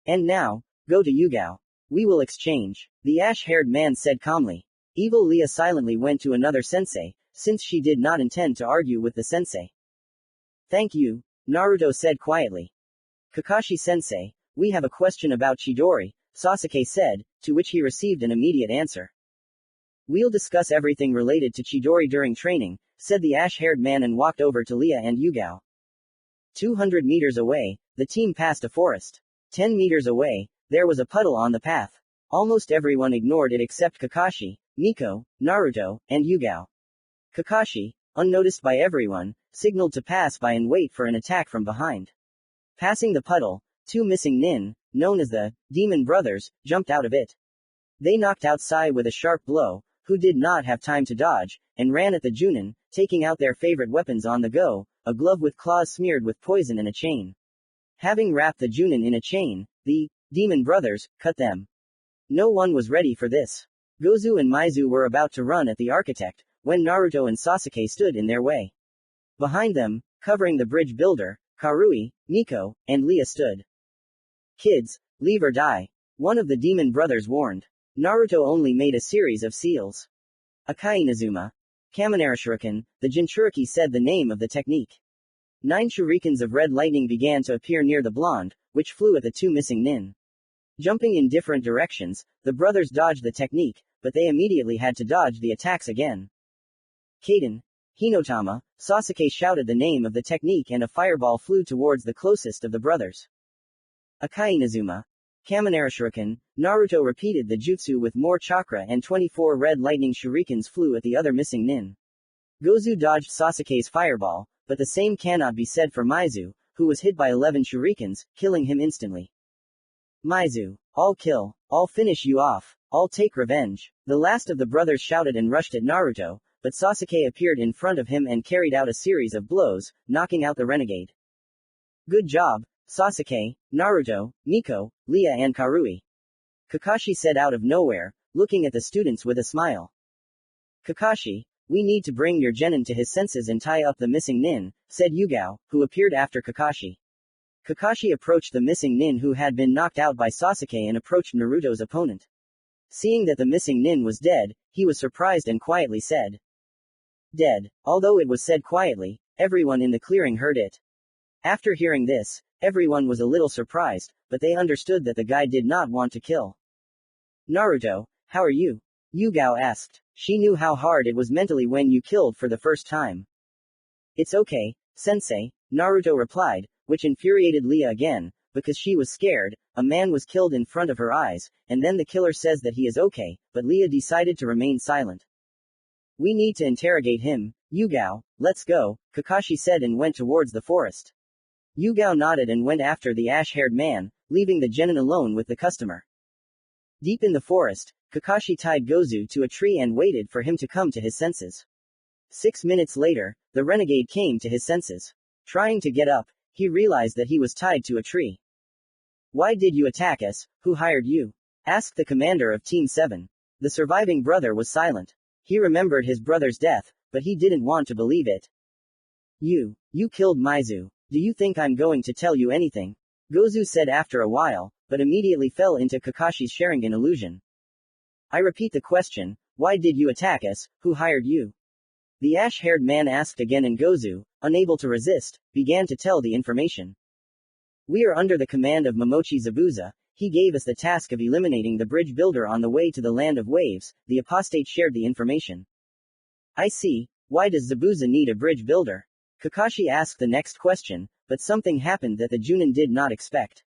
Speaker 1: And now, go to Yugao. We will exchange. The ash-haired man said calmly. Evil Lia silently went to another sensei, since she did not intend to argue with the sensei. Thank you, Naruto said quietly. Kakashi-sensei, we have a question about Chidori, Sasuke said, to which he received an immediate answer. We'll discuss everything related to Chidori during training, said the ash-haired man and walked over to Lia and Yugao. 200 meters away, the team passed a forest. 10 meters away, there was a puddle on the path. Almost everyone ignored it except Kakashi, Miko, Naruto, and Yugao. Kakashi, unnoticed by everyone, signaled to pass by and wait for an attack from behind. Passing the puddle, 2 missing nin, known as the Demon Brothers, jumped out of it. They knocked out Sai with a sharp blow, who did not have time to dodge, and ran at the Junin, taking out their favorite weapons on the go, a glove with claws smeared with poison and a chain. Having wrapped the Junin in a chain, the Demon Brothers cut them. No one was ready for this. Gozu and Maizu were about to run at the architect, when Naruto and Sasuke stood in their way. Behind them, Covering the bridge builder, Karui, Miko, and Leah stood. Kids, leave or die. One of the demon brothers warned. Naruto only made a series of seals. Akai Inazuma. Kaminara Shuriken, the Jinchuriki said the name of the technique. 9 shurikens of red lightning began to appear near the blonde, which flew at the 2 missing nin. Jumping in different directions, the brothers dodged the technique, but they immediately had to dodge the attacks again. Kaden. Hinotama, Sasuke shouted the name of the technique and a fireball flew towards the closest of the brothers. Akai Inazuma. Kaminara Shuriken, Naruto repeated the jutsu with more chakra and 24 red lightning shurikens flew at the other missing nin. Gozu dodged Sasuke's fireball, but the same cannot be said for Maizu, who was hit by 11 shurikens, killing him instantly. Maizu. I'll kill. I'll finish you off. I'll take revenge. The last of the brothers shouted and rushed at Naruto, but Sasuke appeared in front of him and carried out a series of blows, knocking out the renegade. Good job, Sasuke, Naruto, Miko, Leah and Karui. Kakashi said out of nowhere, looking at the students with a smile. Kakashi, we need to bring your genin to his senses and tie up the missing nin, said Yugao, who appeared after Kakashi. Kakashi approached the missing nin who had been knocked out by Sasuke and approached Naruto's opponent. Seeing that the missing nin was dead, he was surprised and quietly said, "Dead." Although it was said quietly, everyone in the clearing heard it. After hearing this, everyone was a little surprised, but they understood that the guy did not want to kill. Naruto, how are you? Yugao asked. She knew how hard it was mentally when you killed for the first time. It's okay, sensei, Naruto replied, which infuriated Leah again, because she was scared. A man was killed in front of her eyes, and then the killer says that he is okay, but Leah decided to remain silent. We need to interrogate him, Yugao, let's go, Kakashi said and went towards the forest. Yugao nodded and went after the ash-haired man, leaving the genin alone with the customer. Deep in the forest, Kakashi tied Gozu to a tree and waited for him to come to his senses. 6 minutes later, the renegade came to his senses. Trying to get up, he realized that he was tied to a tree. Why did you attack us? Who hired you? Asked the commander of Team 7. The surviving brother was silent. He remembered his brother's death, but he didn't want to believe it. You killed Maizu. Do you think I'm going to tell you anything? Gozu said after a while, but immediately fell into Kakashi's Sharingan illusion. I repeat the question, why did you attack us? Who hired you? The ash-haired man asked again and Gozu, unable to resist, began to tell the information. We are under the command of Momochi Zabuza. He gave us the task of eliminating the bridge builder on the way to the land of waves. The apostate shared the information. I see. Why does Zabuza need a bridge builder? Kakashi asked the next question, but something happened that the Junin did not expect.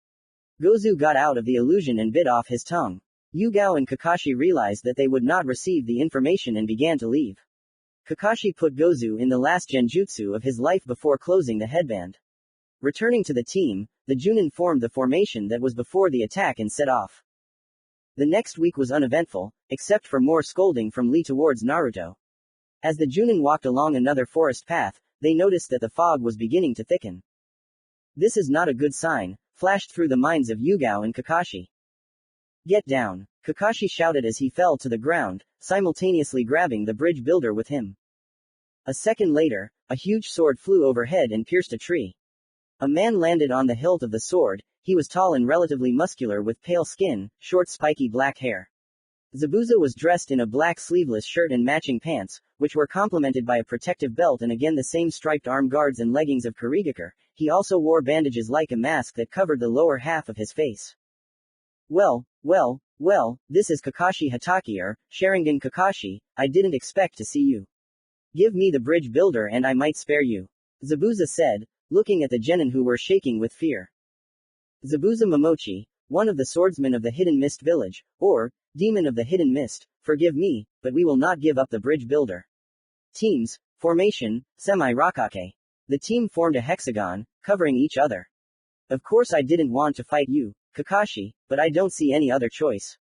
Speaker 1: Gozu got out of the illusion and bit off his tongue. Yugao and Kakashi realized that they would not receive the information and began to leave. Kakashi put Gozu in the last genjutsu of his life before closing the headband. Returning to the team, the Junin formed the formation that was before the attack and set off. The next week was uneventful, except for more scolding from Lee towards Naruto. As the Junin walked along another forest path, they noticed that the fog was beginning to thicken. This is not a good sign, flashed through the minds of Yugao and Kakashi. Get down, Kakashi shouted as he fell to the ground, simultaneously grabbing the bridge builder with him. A second later, a huge sword flew overhead and pierced a tree. A man landed on the hilt of the sword. He was tall and relatively muscular with pale skin, short spiky black hair. Zabuza was dressed in a black sleeveless shirt and matching pants, which were complemented by a protective belt and again the same striped arm guards and leggings of Kurigakure. He also wore bandages like a mask that covered the lower half of his face. Well, this is Kakashi Hatake or Sharingan Kakashi. I didn't expect to see you. Give me the bridge builder and I might spare you. Zabuza said, looking at the genin who were shaking with fear. Zabuza Momochi, one of the swordsmen of the Hidden Mist village, or Demon of the Hidden Mist, forgive me, but we will not give up the bridge builder. Teams, formation, semi-Rakake. The team formed a hexagon, covering each other. Of course I didn't want to fight you, Kakashi, but I don't see any other choice.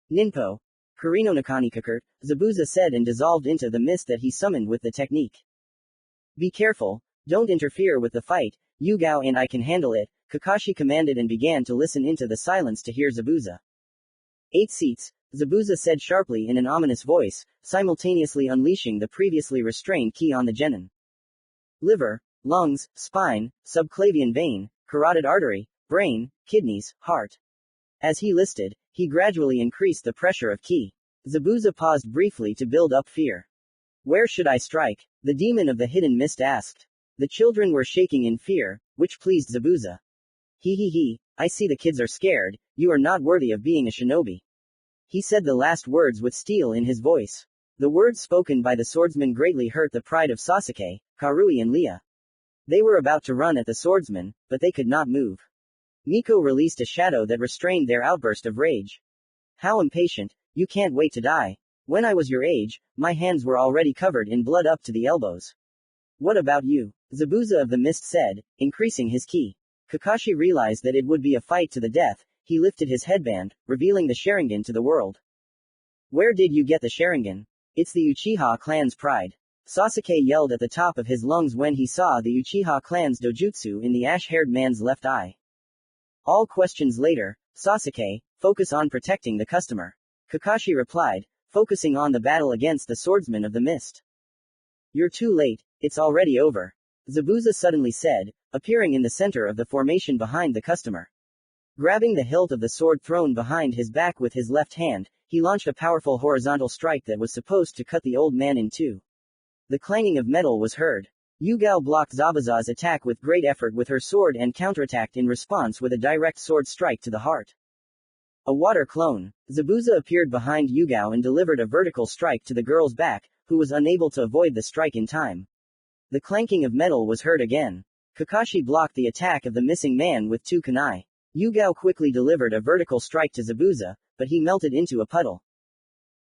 Speaker 1: Ninpo. Kurino Nakanikakurt, Zabuza said and dissolved into the mist that he summoned with the technique. Be careful, don't interfere with the fight, Yugao and I can handle it, Kakashi commanded and began to listen into the silence to hear Zabuza. 8 seats, Zabuza said sharply in an ominous voice, simultaneously unleashing the previously restrained ki on the genin. Liver, lungs, spine, subclavian vein, carotid artery, brain, kidneys, heart. As he listed, he gradually increased the pressure of ki. Zabuza paused briefly to build up fear. Where should I strike? The demon of the hidden mist asked. The children were shaking in fear, which pleased Zabuza. He, I see the kids are scared, you are not worthy of being a shinobi. He said the last words with steel in his voice. The words spoken by the swordsman greatly hurt the pride of Sasuke, Karui and Lia. They were about to run at the swordsman, but they could not move. Miko released a shadow that restrained their outburst of rage. How impatient, you can't wait to die. When I was your age, my hands were already covered in blood up to the elbows. What about you? Zabuza of the Mist said, increasing his ki. Kakashi realized that it would be a fight to the death. He lifted his headband, revealing the Sharingan to the world. Where did you get the Sharingan? It's the Uchiha clan's pride. Sasuke yelled at the top of his lungs when he saw the Uchiha clan's dojutsu in the ash-haired man's left eye. All questions later, Sasuke, focus on protecting the customer. Kakashi replied, focusing on the battle against the swordsman of the mist. You're too late, it's already over. Zabuza suddenly said, appearing in the center of the formation behind the customer. Grabbing the hilt of the sword thrown behind his back with his left hand, he launched a powerful horizontal strike that was supposed to cut the old man in two. The clanging of metal was heard. Yugao blocked Zabuza's attack with great effort with her sword and counterattacked in response with a direct sword strike to the heart. A water clone. Zabuza appeared behind Yugao and delivered a vertical strike to the girl's back, who was unable to avoid the strike in time. The clanking of metal was heard again. Kakashi blocked the attack of the missing man with two kunai. Yugao quickly delivered a vertical strike to Zabuza, but he melted into a puddle.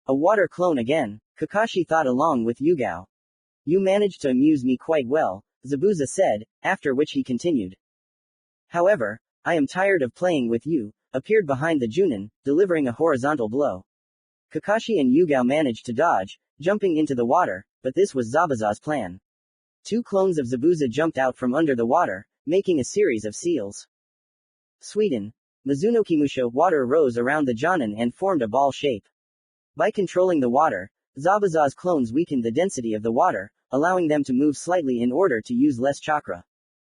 Speaker 1: A water clone again, Kakashi thought along with Yugao. You managed to amuse me quite well, Zabuza said, after which he continued. However, I am tired of playing with you, appeared behind the Junin, delivering a horizontal blow. Kakashi and Yugao managed to dodge, jumping into the water, but this was Zabuza's plan. Two clones of Zabuza jumped out from under the water, making a series of seals. Sweden. Mizunokimusha water rose around the Jonin and formed a ball shape. By controlling the water, Zabuza's clones weakened the density of the water, allowing them to move slightly in order to use less chakra.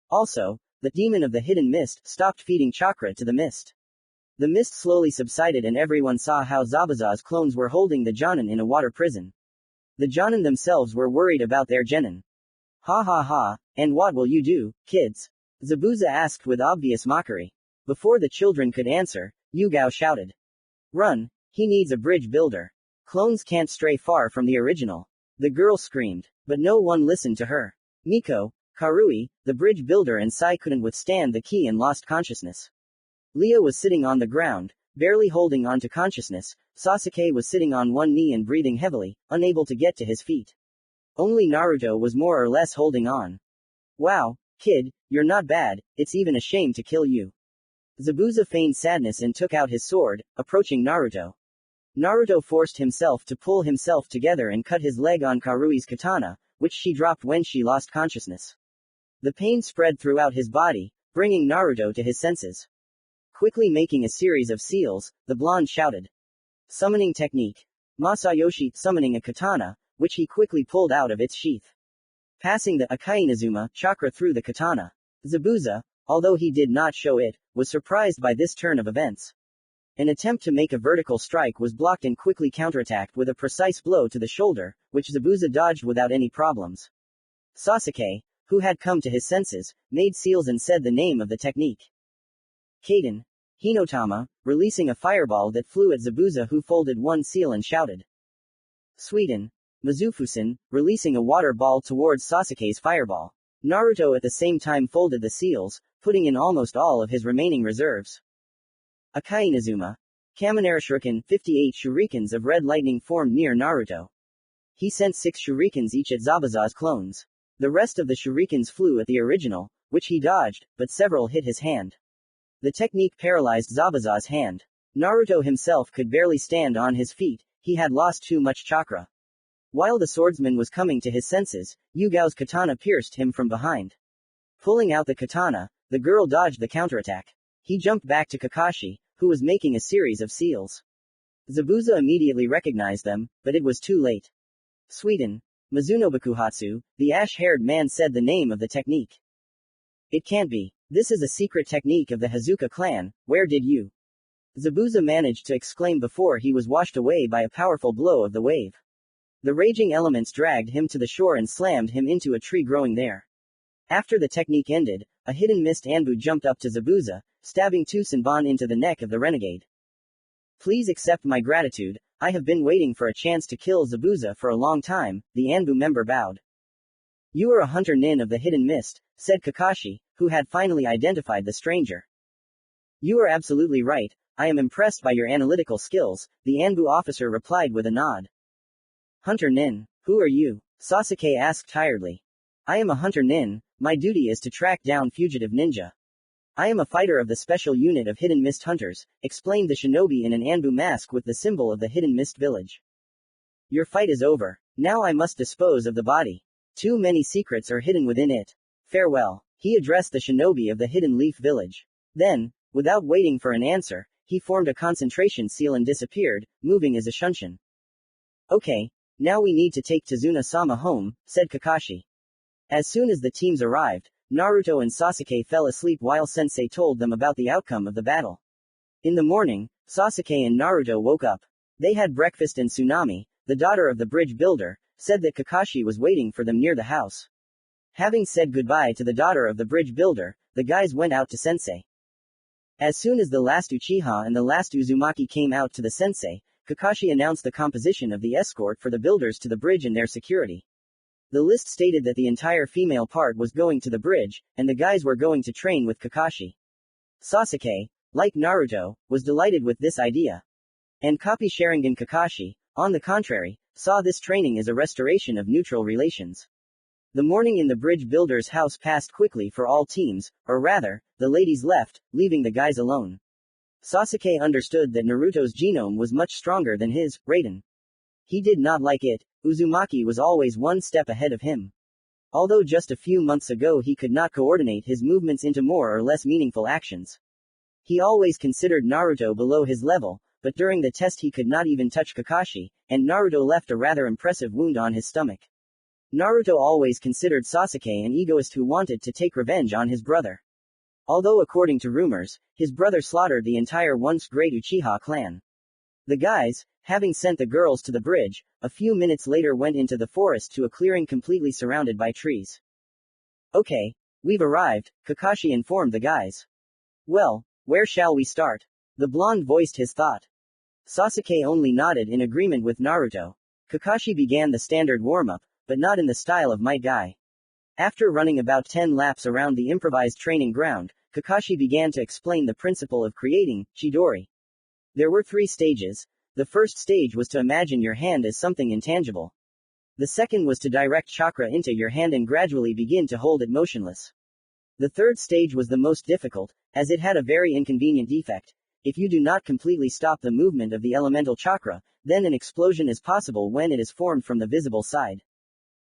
Speaker 1: Also, the demon of the hidden mist stopped feeding chakra to the mist. The mist slowly subsided and everyone saw how Zabuza's clones were holding the Jonin in a water prison. The Jonin themselves were worried about their genin. Ha ha ha, and what will you do, kids? Zabuza asked with obvious mockery. Before the children could answer, Yugao shouted. Run, he needs a bridge builder. Clones can't stray far from the original. The girl screamed, but no one listened to her. Miko, Karui, the bridge builder and Sai couldn't withstand the ki and lost consciousness. Lia was sitting on the ground, barely holding on to consciousness. Sasuke was sitting on one knee and breathing heavily, unable to get to his feet. Only Naruto was more or less holding on. Wow, kid, you're not bad, it's even a shame to kill you. Zabuza feigned sadness and took out his sword, approaching Naruto. Naruto forced himself to pull himself together and cut his leg on Karui's katana, which she dropped when she lost consciousness. The pain spread throughout his body, bringing Naruto to his senses. Quickly making a series of seals, the blonde shouted. Summoning technique. Masayoshi summoning a katana, which he quickly pulled out of its sheath. Passing the Akainazuma chakra through the katana. Zabuza, although he did not show it, was surprised by this turn of events. An attempt to make a vertical strike was blocked and quickly counterattacked with a precise blow to the shoulder, which Zabuza dodged without any problems. Sasuke, who had come to his senses, made seals and said the name of the technique. Kaden. Hinotama, releasing a fireball that flew at Zabuza who folded one seal and shouted. Sweden. Mizufusen, releasing a water ball towards Sasuke's fireball. Naruto at the same time folded the seals, putting in almost all of his remaining reserves. Akainazuma. Kaminara Shuriken, 58 shurikens of red lightning formed near Naruto. He sent 6 shurikens each at Zabuza's clones. The rest of the shurikens flew at the original, which he dodged, but several hit his hand. The technique paralyzed Zabuza's hand. Naruto himself could barely stand on his feet, he had lost too much chakra. While the swordsman was coming to his senses, Yugao's katana pierced him from behind. Pulling out the katana, the girl dodged the counterattack. He jumped back to Kakashi, who was making a series of seals. Zabuza immediately recognized them, but it was too late. Sweden. Mizunobukuhatsu, the ash-haired man said the name of the technique. It can't be. This is a secret technique of the Hazuka clan. Where did you? Zabuza managed to exclaim before he was washed away by a powerful blow of the wave. The raging elements dragged him to the shore and slammed him into a tree growing there. After the technique ended, a hidden mist Anbu jumped up to Zabuza, stabbing Tsusenbon into the neck of the renegade. Please accept my gratitude, I have been waiting for a chance to kill Zabuza for a long time, the Anbu member bowed. You are a hunter nin of the hidden mist, said Kakashi, who had finally identified the stranger. You are absolutely right, I am impressed by your analytical skills, the Anbu officer replied with a nod. Hunter nin, who are you? Sasuke asked tiredly. I am a hunter nin, my duty is to track down fugitive ninja. I am a fighter of the special unit of hidden mist hunters, explained the shinobi in an Anbu mask with the symbol of the hidden mist village. Your fight is over. Now I must dispose of the body. Too many secrets are hidden within it. Farewell. He addressed the shinobi of the hidden leaf village. Then, without waiting for an answer, he formed a concentration seal and disappeared, moving as a shunshin. Okay, now we need to take Tazuna-sama home, said Kakashi. As soon as the teams arrived, Naruto and Sasuke fell asleep while Sensei told them about the outcome of the battle. In the morning, Sasuke and Naruto woke up. They had breakfast and Tsunami, the daughter of the bridge builder, said that Kakashi was waiting for them near the house. Having said goodbye to the daughter of the bridge builder, the guys went out to Sensei. As soon as the last Uchiha and the last Uzumaki came out to the Sensei, Kakashi announced the composition of the escort for the builders to the bridge and their security. The list stated that the entire female part was going to the bridge, and the guys were going to train with Kakashi. Sasuke, like Naruto, was delighted with this idea. And copy Sharingan Kakashi, on the contrary, saw this training as a restoration of neutral relations. The morning in the bridge builder's house passed quickly for all teams, or rather, the ladies left, leaving the guys alone. Sasuke understood that Naruto's genome was much stronger than his, Raiden. He did not like it. Uzumaki was always one step ahead of him. Although just a few months ago he could not coordinate his movements into more or less meaningful actions. He always considered Naruto below his level, but during the test he could not even touch Kakashi, and Naruto left a rather impressive wound on his stomach. Naruto always considered Sasuke an egoist who wanted to take revenge on his brother. Although according to rumors, his brother slaughtered the entire once great Uchiha clan. The guys, having sent the girls to the bridge, a few minutes later went into the forest to a clearing completely surrounded by trees. Okay, we've arrived, Kakashi informed the guys. Well, where shall we start? The blonde voiced his thought. Sasuke only nodded in agreement with Naruto. Kakashi began the standard warm-up, but not in the style of Might Guy. After running about 10 laps around the improvised training ground, Kakashi began to explain the principle of creating Chidori. There were 3 stages. The first stage was to imagine your hand as something intangible. The second was to direct chakra into your hand and gradually begin to hold it motionless. The third stage was the most difficult, as it had a very inconvenient defect. If you do not completely stop the movement of the elemental chakra, then an explosion is possible when it is formed from the visible side.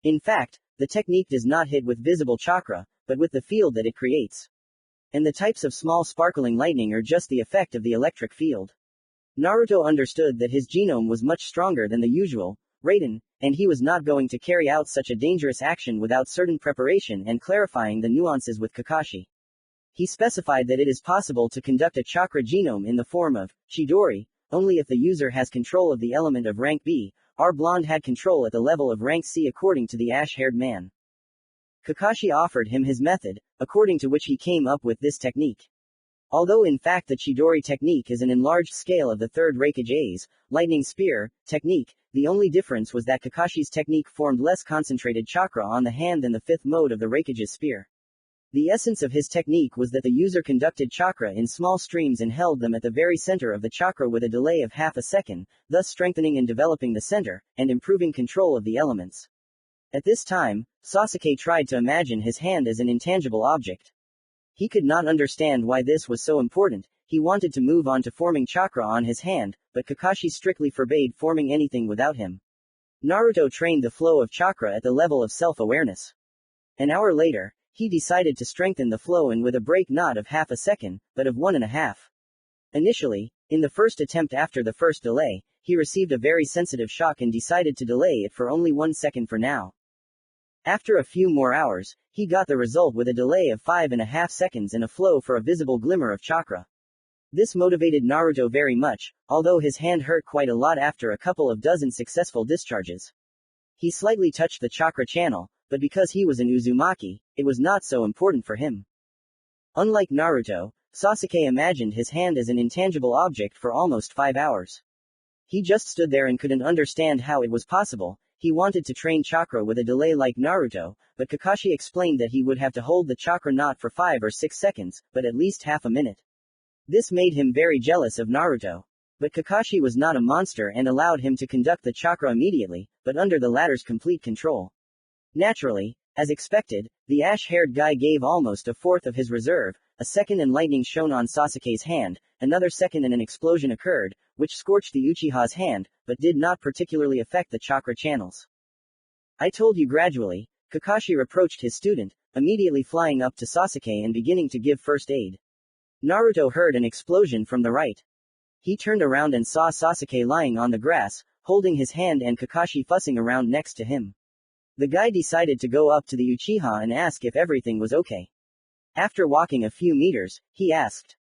Speaker 1: In fact, the technique does not hit with visible chakra, but with the field that it creates. And the types of small sparkling lightning are just the effect of the electric field. Naruto understood that his genome was much stronger than the usual, Raiden, and he was not going to carry out such a dangerous action without certain preparation and clarifying the nuances with Kakashi. He specified that it is possible to conduct a chakra genome in the form of Chidori, only if the user has control of the element of rank B. Our blonde had control at the level of rank C according to the ash-haired man. Kakashi offered him his method, according to which he came up with this technique. Although in fact the Chidori technique is an enlarged scale of the third Raikage A's, lightning spear, technique, the only difference was that Kakashi's technique formed less concentrated chakra on the hand than the fifth mode of the Raikage's spear. The essence of his technique was that the user conducted chakra in small streams and held them at the very center of the chakra with a delay of half a second, thus strengthening and developing the center, and improving control of the elements. At this time, Sasuke tried to imagine his hand as an intangible object. He could not understand why this was so important. He wanted to move on to forming chakra on his hand, but Kakashi strictly forbade forming anything without him. Naruto trained the flow of chakra at the level of self-awareness. An hour later, he decided to strengthen the flow and with a break not of half a second, but of 1.5. Initially, in the first attempt after the first delay, he received a very sensitive shock and decided to delay it for only 1 second for now. After a few more hours, he got the result with a delay of 5.5 seconds and a flow for a visible glimmer of chakra. This motivated Naruto very much, although his hand hurt quite a lot after a couple of dozen successful discharges. He slightly touched the chakra channel, but because he was an Uzumaki, it was not so important for him. Unlike Naruto, Sasuke imagined his hand as an intangible object for almost 5 hours. He just stood there and couldn't understand how it was possible. He wanted to train chakra with a delay like Naruto, but Kakashi explained that he would have to hold the chakra not for 5 or 6 seconds, but at least half a minute. This made him very jealous of Naruto. But Kakashi was not a monster and allowed him to conduct the chakra immediately, but under the latter's complete control. Naturally, as expected, the ash-haired guy gave almost a fourth of his reserve. A second and lightning shone on Sasuke's hand, another second and an explosion occurred, which scorched the Uchiha's hand, but did not particularly affect the chakra channels. I told you gradually, Kakashi reproached his student, immediately flying up to Sasuke and beginning to give first aid. Naruto heard an explosion from the right. He turned around and saw Sasuke lying on the grass, holding his hand and Kakashi fussing around next to him. The guy decided to go up to the Uchiha and ask if everything was okay. After walking a few meters, he asked,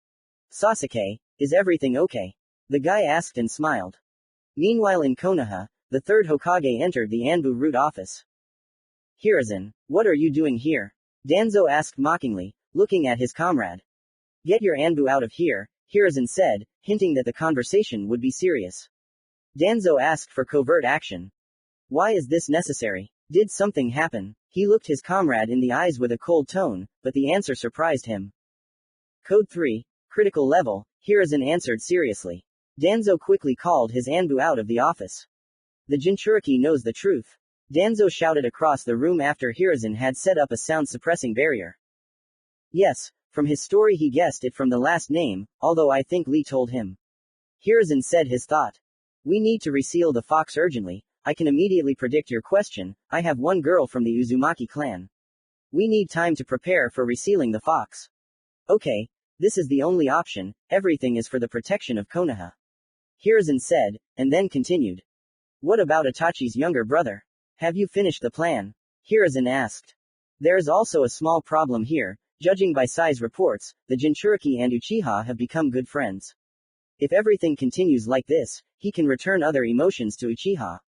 Speaker 1: "Sasuke, is everything okay?" The guy asked and smiled. Meanwhile in Konoha, the third Hokage entered the Anbu root office. "Hiruzen, what are you doing here?" Danzo asked mockingly, looking at his comrade. "Get your Anbu out of here," Hiruzen said, hinting that the conversation would be serious. Danzo asked for covert action. "Why is this necessary? Did something happen?" He looked his comrade in the eyes with a cold tone, but the answer surprised him. "Code 3, critical level," Hiruzen answered seriously. Danzo quickly called his Anbu out of the office. "The Jinchuriki knows the truth," Danzo shouted across the room after Hiruzen had set up a sound-suppressing barrier. "Yes, from his story he guessed it from the last name, although I think Lee told him." Hiruzen said his thought. "We need to reseal the fox urgently. I can immediately predict your question. I have one girl from the Uzumaki clan. We need time to prepare for resealing the fox." "Okay, this is the only option. Everything is for the protection of Konoha," Hiruzen said, and then continued. "What about Itachi's younger brother? Have you finished the plan?" Hiruzen asked. "There is also a small problem here. Judging by Sai's reports, the Jinchuriki and Uchiha have become good friends. If everything continues like this, he can return other emotions to Uchiha."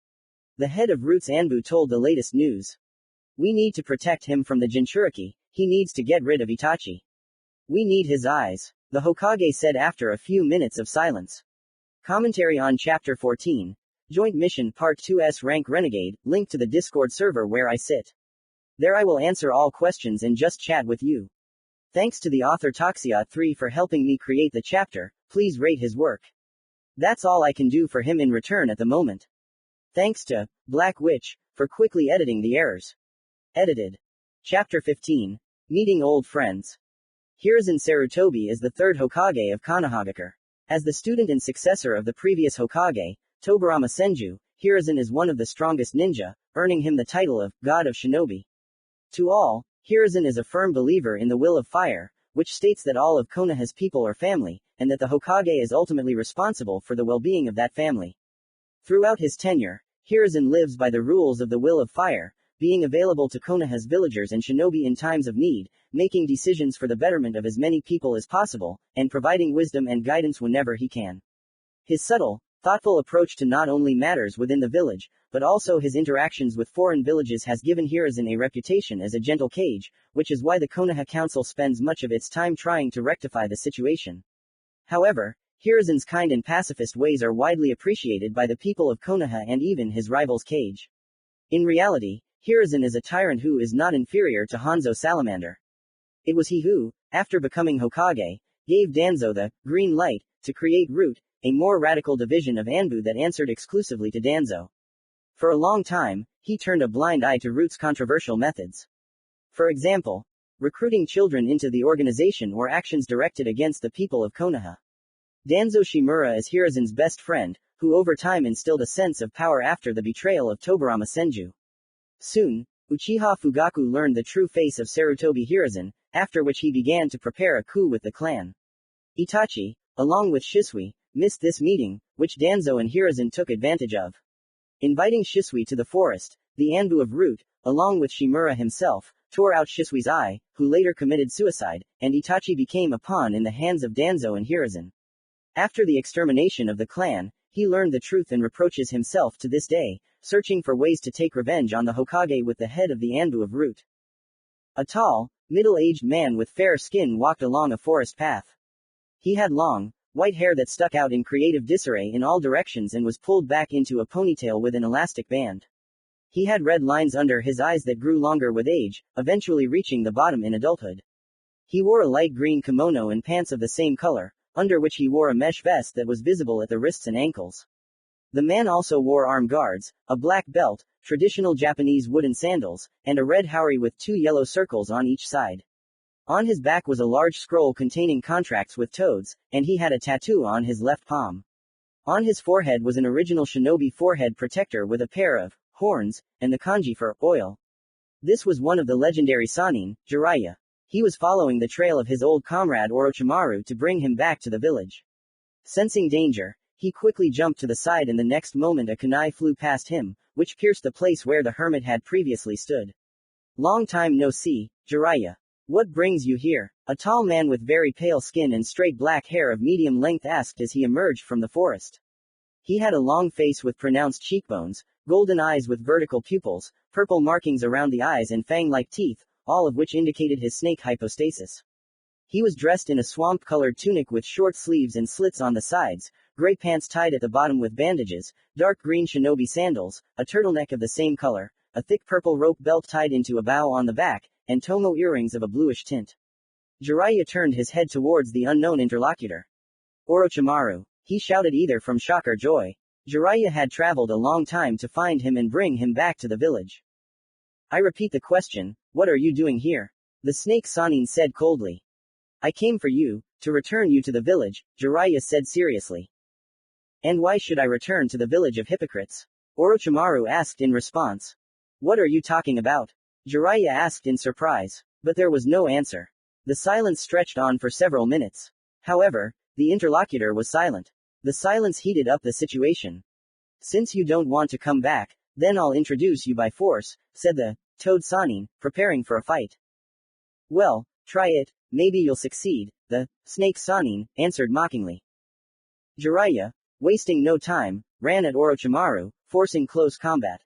Speaker 1: The head of Roots Anbu told the latest news. "We need to protect him from the Jinchuriki. He needs to get rid of Itachi. We need his eyes," the Hokage said after a few minutes of silence. Commentary on Chapter 14. Joint Mission Part 2's Rank Renegade, link to the Discord server where I sit. There I will answer all questions and just chat with you. Thanks to the author Toxiot3 for helping me create the chapter. Please rate his work. That's all I can do for him in return at the moment. Thanks to Black Witch for quickly editing the errors. Edited. Chapter 15. Meeting Old Friends. Hiruzen Sarutobi is the third Hokage of Konohagakure. As the student and successor of the previous Hokage, Tobirama Senju, Hiruzen is one of the strongest ninja, earning him the title of God of Shinobi. To all, Hiruzen is a firm believer in the will of fire, which states that all of Konoha's people are family, and that the Hokage is ultimately responsible for the well-being of that family. Throughout his tenure, Hiruzen lives by the rules of the will of fire, being available to Konoha's villagers and shinobi in times of need, making decisions for the betterment of as many people as possible, and providing wisdom and guidance whenever he can. His subtle, thoughtful approach to not only matters within the village, but also his interactions with foreign villages has given Hiruzen a reputation as a gentle sage, which is why the Konoha Council spends much of its time trying to rectify the situation. However, Hiruzen's kind and pacifist ways are widely appreciated by the people of Konoha and even his rivals Kage. In reality, Hiruzen is a tyrant who is not inferior to Hanzo Salamander. It was he who, after becoming Hokage, gave Danzo the green light to create Root, a more radical division of Anbu that answered exclusively to Danzo. For a long time, he turned a blind eye to Root's controversial methods. For example, recruiting children into the organization or actions directed against the people of Konoha. Danzo Shimura is Hiruzen's best friend, who over time instilled a sense of power after the betrayal of Tobirama Senju. Soon, Uchiha Fugaku learned the true face of Sarutobi Hiruzen, after which he began to prepare a coup with the clan. Itachi, along with Shisui, missed this meeting, which Danzo and Hiruzen took advantage of. Inviting Shisui to the forest, the Anbu of Root, along with Shimura himself, tore out Shisui's eye, who later committed suicide, and Itachi became a pawn in the hands of Danzo and Hiruzen. After the extermination of the clan, he learned the truth and reproaches himself to this day, searching for ways to take revenge on the Hokage with the head of the Anbu of Root. A tall, middle-aged man with fair skin walked along a forest path. He had long, white hair that stuck out in creative disarray in all directions and was pulled back into a ponytail with an elastic band. He had red lines under his eyes that grew longer with age, eventually reaching the bottom in adulthood. He wore a light green kimono and pants of the same color, under which he wore a mesh vest that was visible at the wrists and ankles. The man also wore arm guards, a black belt, traditional Japanese wooden sandals, and a red haori with 2 yellow circles on each side. On his back was a large scroll containing contracts with toads, and he had a tattoo on his left palm. On his forehead was an original shinobi forehead protector with a pair of horns, and the kanji for oil. This was one of the legendary Sannin, Jiraiya. He was following the trail of his old comrade Orochimaru to bring him back to the village. Sensing danger, he quickly jumped to the side and the next moment a kunai flew past him, which pierced the place where the hermit had previously stood. Long time no see, Jiraiya. What brings you here? A tall man with very pale skin and straight black hair of medium length asked as he emerged from the forest. He had a long face with pronounced cheekbones, golden eyes with vertical pupils, purple markings around the eyes and fang-like teeth, all of which indicated his snake hypostasis. He was dressed in a swamp-colored tunic with short sleeves and slits on the sides, gray pants tied at the bottom with bandages, dark green shinobi sandals, a turtleneck of the same color, a thick purple rope belt tied into a bow on the back, and tomo earrings of a bluish tint. Jiraiya turned his head towards the unknown interlocutor. Orochimaru, he shouted either from shock or joy. Jiraiya had traveled a long time to find him and bring him back to the village. I repeat the question, what are you doing here? The snake Sannin said coldly. I came for you, to return you to the village, Jiraiya said seriously. And why should I return to the village of hypocrites? Orochimaru asked in response. What are you talking about? Jiraiya asked in surprise. But there was no answer. The silence stretched on for several minutes. However, the interlocutor was silent. The silence heated up the situation. Since you don't want to come back, then I'll introduce you by force, said the Toad Sannin, preparing for a fight. Well, try it, maybe you'll succeed, the Snake Sannin answered mockingly. Jiraiya, wasting no time, ran at Orochimaru, forcing close combat.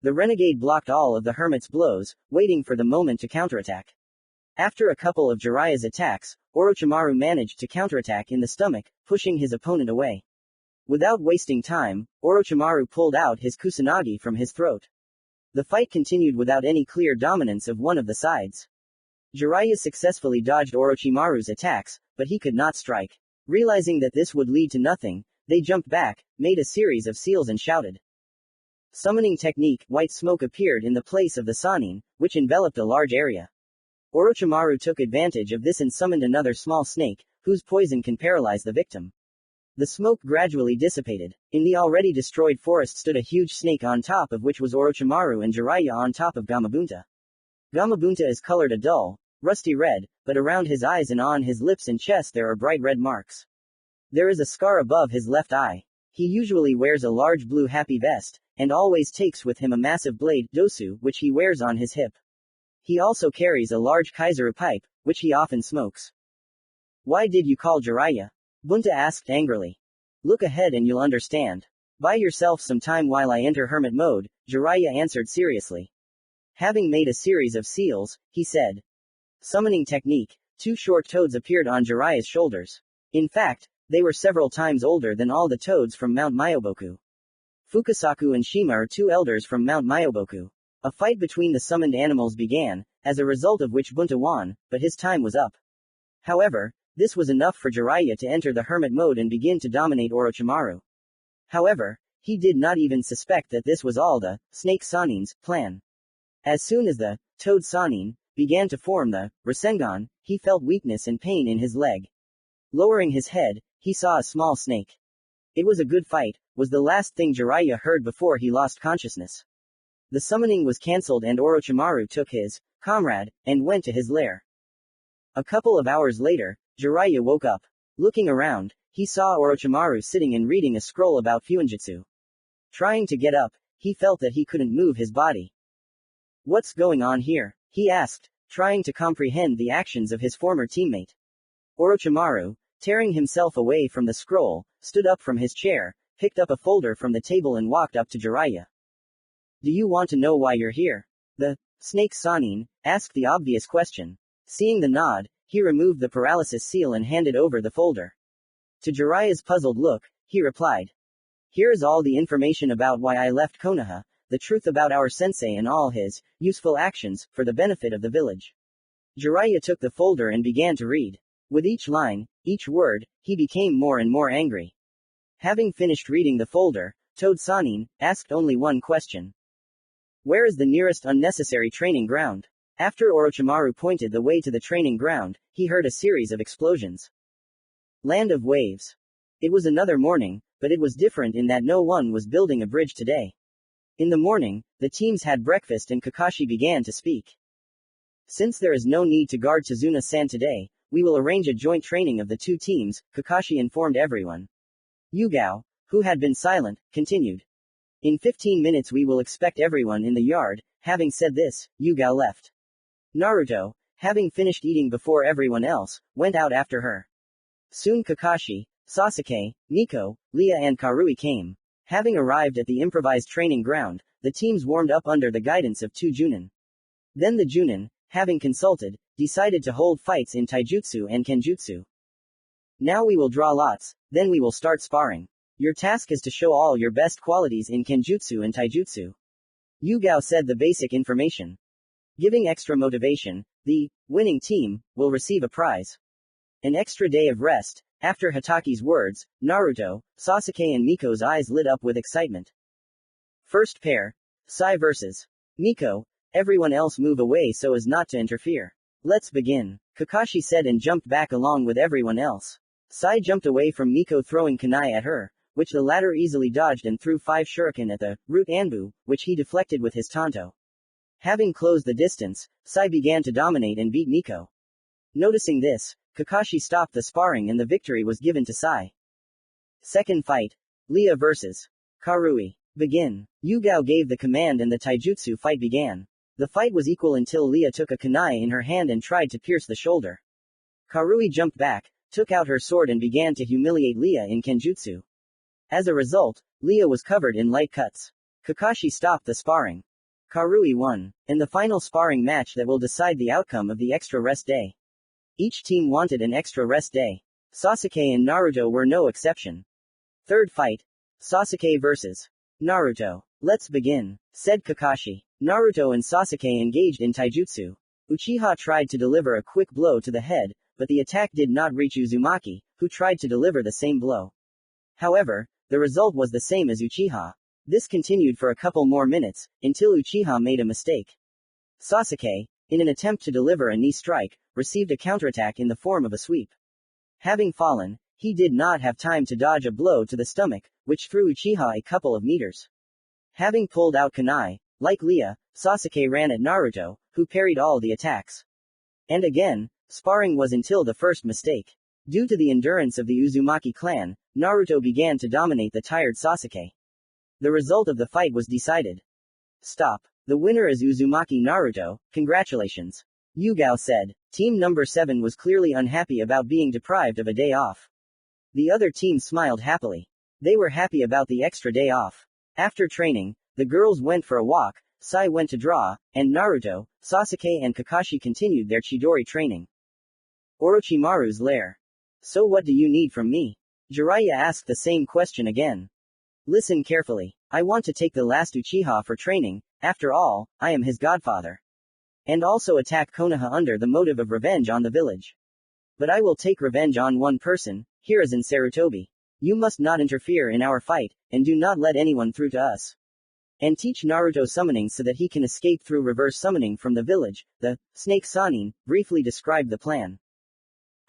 Speaker 1: The renegade blocked all of the hermit's blows, waiting for the moment to counterattack. After a couple of Jiraiya's attacks, Orochimaru managed to counterattack in the stomach, pushing his opponent away. Without wasting time, Orochimaru pulled out his kusanagi from his throat. The fight continued without any clear dominance of one of the sides. Jiraiya successfully dodged Orochimaru's attacks, but he could not strike. Realizing that this would lead to nothing, they jumped back, made a series of seals and shouted. Summoning technique, white smoke appeared in the place of the Sannin, which enveloped a large area. Orochimaru took advantage of this and summoned another small snake, whose poison can paralyze the victim. The smoke gradually dissipated. In the already destroyed forest stood a huge snake on top of which was Orochimaru and Jiraiya on top of Gamabunta. Gamabunta is colored a dull, rusty red, but around his eyes and on his lips and chest there are bright red marks. There is a scar above his left eye. He usually wears a large blue happy vest, and always takes with him a massive blade, dosu, which he wears on his hip. He also carries a large kaizaru pipe, which he often smokes. Why did you call Jiraiya? Bunta asked angrily. Look ahead and you'll understand. Buy yourself some time while I enter hermit mode, Jiraiya answered seriously. Having made a series of seals, he said. Summoning technique, 2 short toads appeared on Jiraiya's shoulders. In fact, they were several times older than all the toads from Mount Myoboku. Fukasaku and Shima are 2 elders from Mount Myoboku. A fight between the summoned animals began, as a result of which Bunta won, but his time was up. However, this was enough for Jiraiya to enter the hermit mode and begin to dominate Orochimaru. However, he did not even suspect that this was all the Snake Sannin's plan. As soon as the Toad Sannin began to form the rasengan, he felt weakness and pain in his leg. Lowering his head, he saw a small snake. It was a good fight, was the last thing Jiraiya heard before he lost consciousness. The summoning was cancelled and Orochimaru took his comrade and went to his lair. A couple of hours later, Jiraiya woke up. Looking around, he saw Orochimaru sitting and reading a scroll about Fuinjutsu. Trying to get up, he felt that he couldn't move his body. What's going on here? He asked, trying to comprehend the actions of his former teammate. Orochimaru, tearing himself away from the scroll, stood up from his chair, picked up a folder from the table and walked up to Jiraiya. Do you want to know why you're here? The snake Sannin asked the obvious question. Seeing the nod, he removed the paralysis seal and handed over the folder. To Jiraiya's puzzled look, he replied. Here is all the information about why I left Konoha, the truth about our sensei and all his useful actions, for the benefit of the village. Jiraiya took the folder and began to read. With each line, each word, he became more and more angry. Having finished reading the folder, Toad Sannin asked only one question. Where is the nearest unnecessary training ground? After Orochimaru pointed the way to the training ground, he heard a series of explosions. Land of Waves. It was another morning, but it was different in that no one was building a bridge today. In the morning, the teams had breakfast and Kakashi began to speak. Since there is no need to guard Tazuna-san today, we will arrange a joint training of the two teams, Kakashi informed everyone. Yugao, who had been silent, continued. In 15 minutes we will expect everyone in the yard. Having said this, Yugao left. Naruto, having finished eating before everyone else, went out after her. Soon Kakashi, Sasuke, Miko, Lia and Karui came. Having arrived at the improvised training ground, the teams warmed up under the guidance of two Junin. Then the Junin, having consulted, decided to hold fights in taijutsu and kenjutsu. Now we will draw lots, then we will start sparring. Your task is to show all your best qualities in kenjutsu and taijutsu. Yugao said the basic information. Giving extra motivation, the winning team will receive a prize. An extra day of rest. After Hataki's words, Naruto, Sasuke and Miko's eyes lit up with excitement. First pair. Sai vs. Miko. Everyone else move away so as not to interfere. Let's begin, Kakashi said and jumped back along with everyone else. Sai jumped away from Miko throwing kunai at her, which the latter easily dodged and threw 5 shuriken at the root anbu, which he deflected with his tanto. Having closed the distance, Sai began to dominate and beat Miko. Noticing this, Kakashi stopped the sparring and the victory was given to Sai. Second fight. Lia vs. Karui. Begin. Yugao gave the command and the taijutsu fight began. The fight was equal until Lia took a kunai in her hand and tried to pierce the shoulder. Karui jumped back, took out her sword and began to humiliate Lia in kenjutsu. As a result, Lia was covered in light cuts. Kakashi stopped the sparring. Karui won, in the final sparring match that will decide the outcome of the extra rest day. Each team wanted an extra rest day. Sasuke and Naruto were no exception. Third fight. Sasuke vs. Naruto. Let's begin, said Kakashi. Naruto and Sasuke engaged in taijutsu. Uchiha tried to deliver a quick blow to the head, but the attack did not reach Uzumaki, who tried to deliver the same blow. However, the result was the same as Uchiha. This continued for a couple more minutes, until Uchiha made a mistake. Sasuke, in an attempt to deliver a knee strike, received a counterattack in the form of a sweep. Having fallen, he did not have time to dodge a blow to the stomach, which threw Uchiha a couple of meters. Having pulled out kunai, like Lia, Sasuke ran at Naruto, who parried all the attacks. And again, sparring was until the first mistake. Due to the endurance of the Uzumaki clan, Naruto began to dominate the tired Sasuke. The result of the fight was decided. Stop. The winner is Uzumaki Naruto, congratulations. Yugao said. Team number 7 was clearly unhappy about being deprived of a day off. The other team smiled happily. They were happy about the extra day off. After training, the girls went for a walk, Sai went to draw, and Naruto, Sasuke and Kakashi continued their Chidori training. Orochimaru's lair. So what do you need from me? Jiraiya asked the same question again. Listen carefully. I want to take the last Uchiha for training, after all, I am his godfather. And also attack Konoha under the motive of revenge on the village. But I will take revenge on one person, Hiruzen Sarutobi. You must not interfere in our fight, and do not let anyone through to us. And teach Naruto summoning so that he can escape through reverse summoning from the village. The snake Sannin briefly described the plan.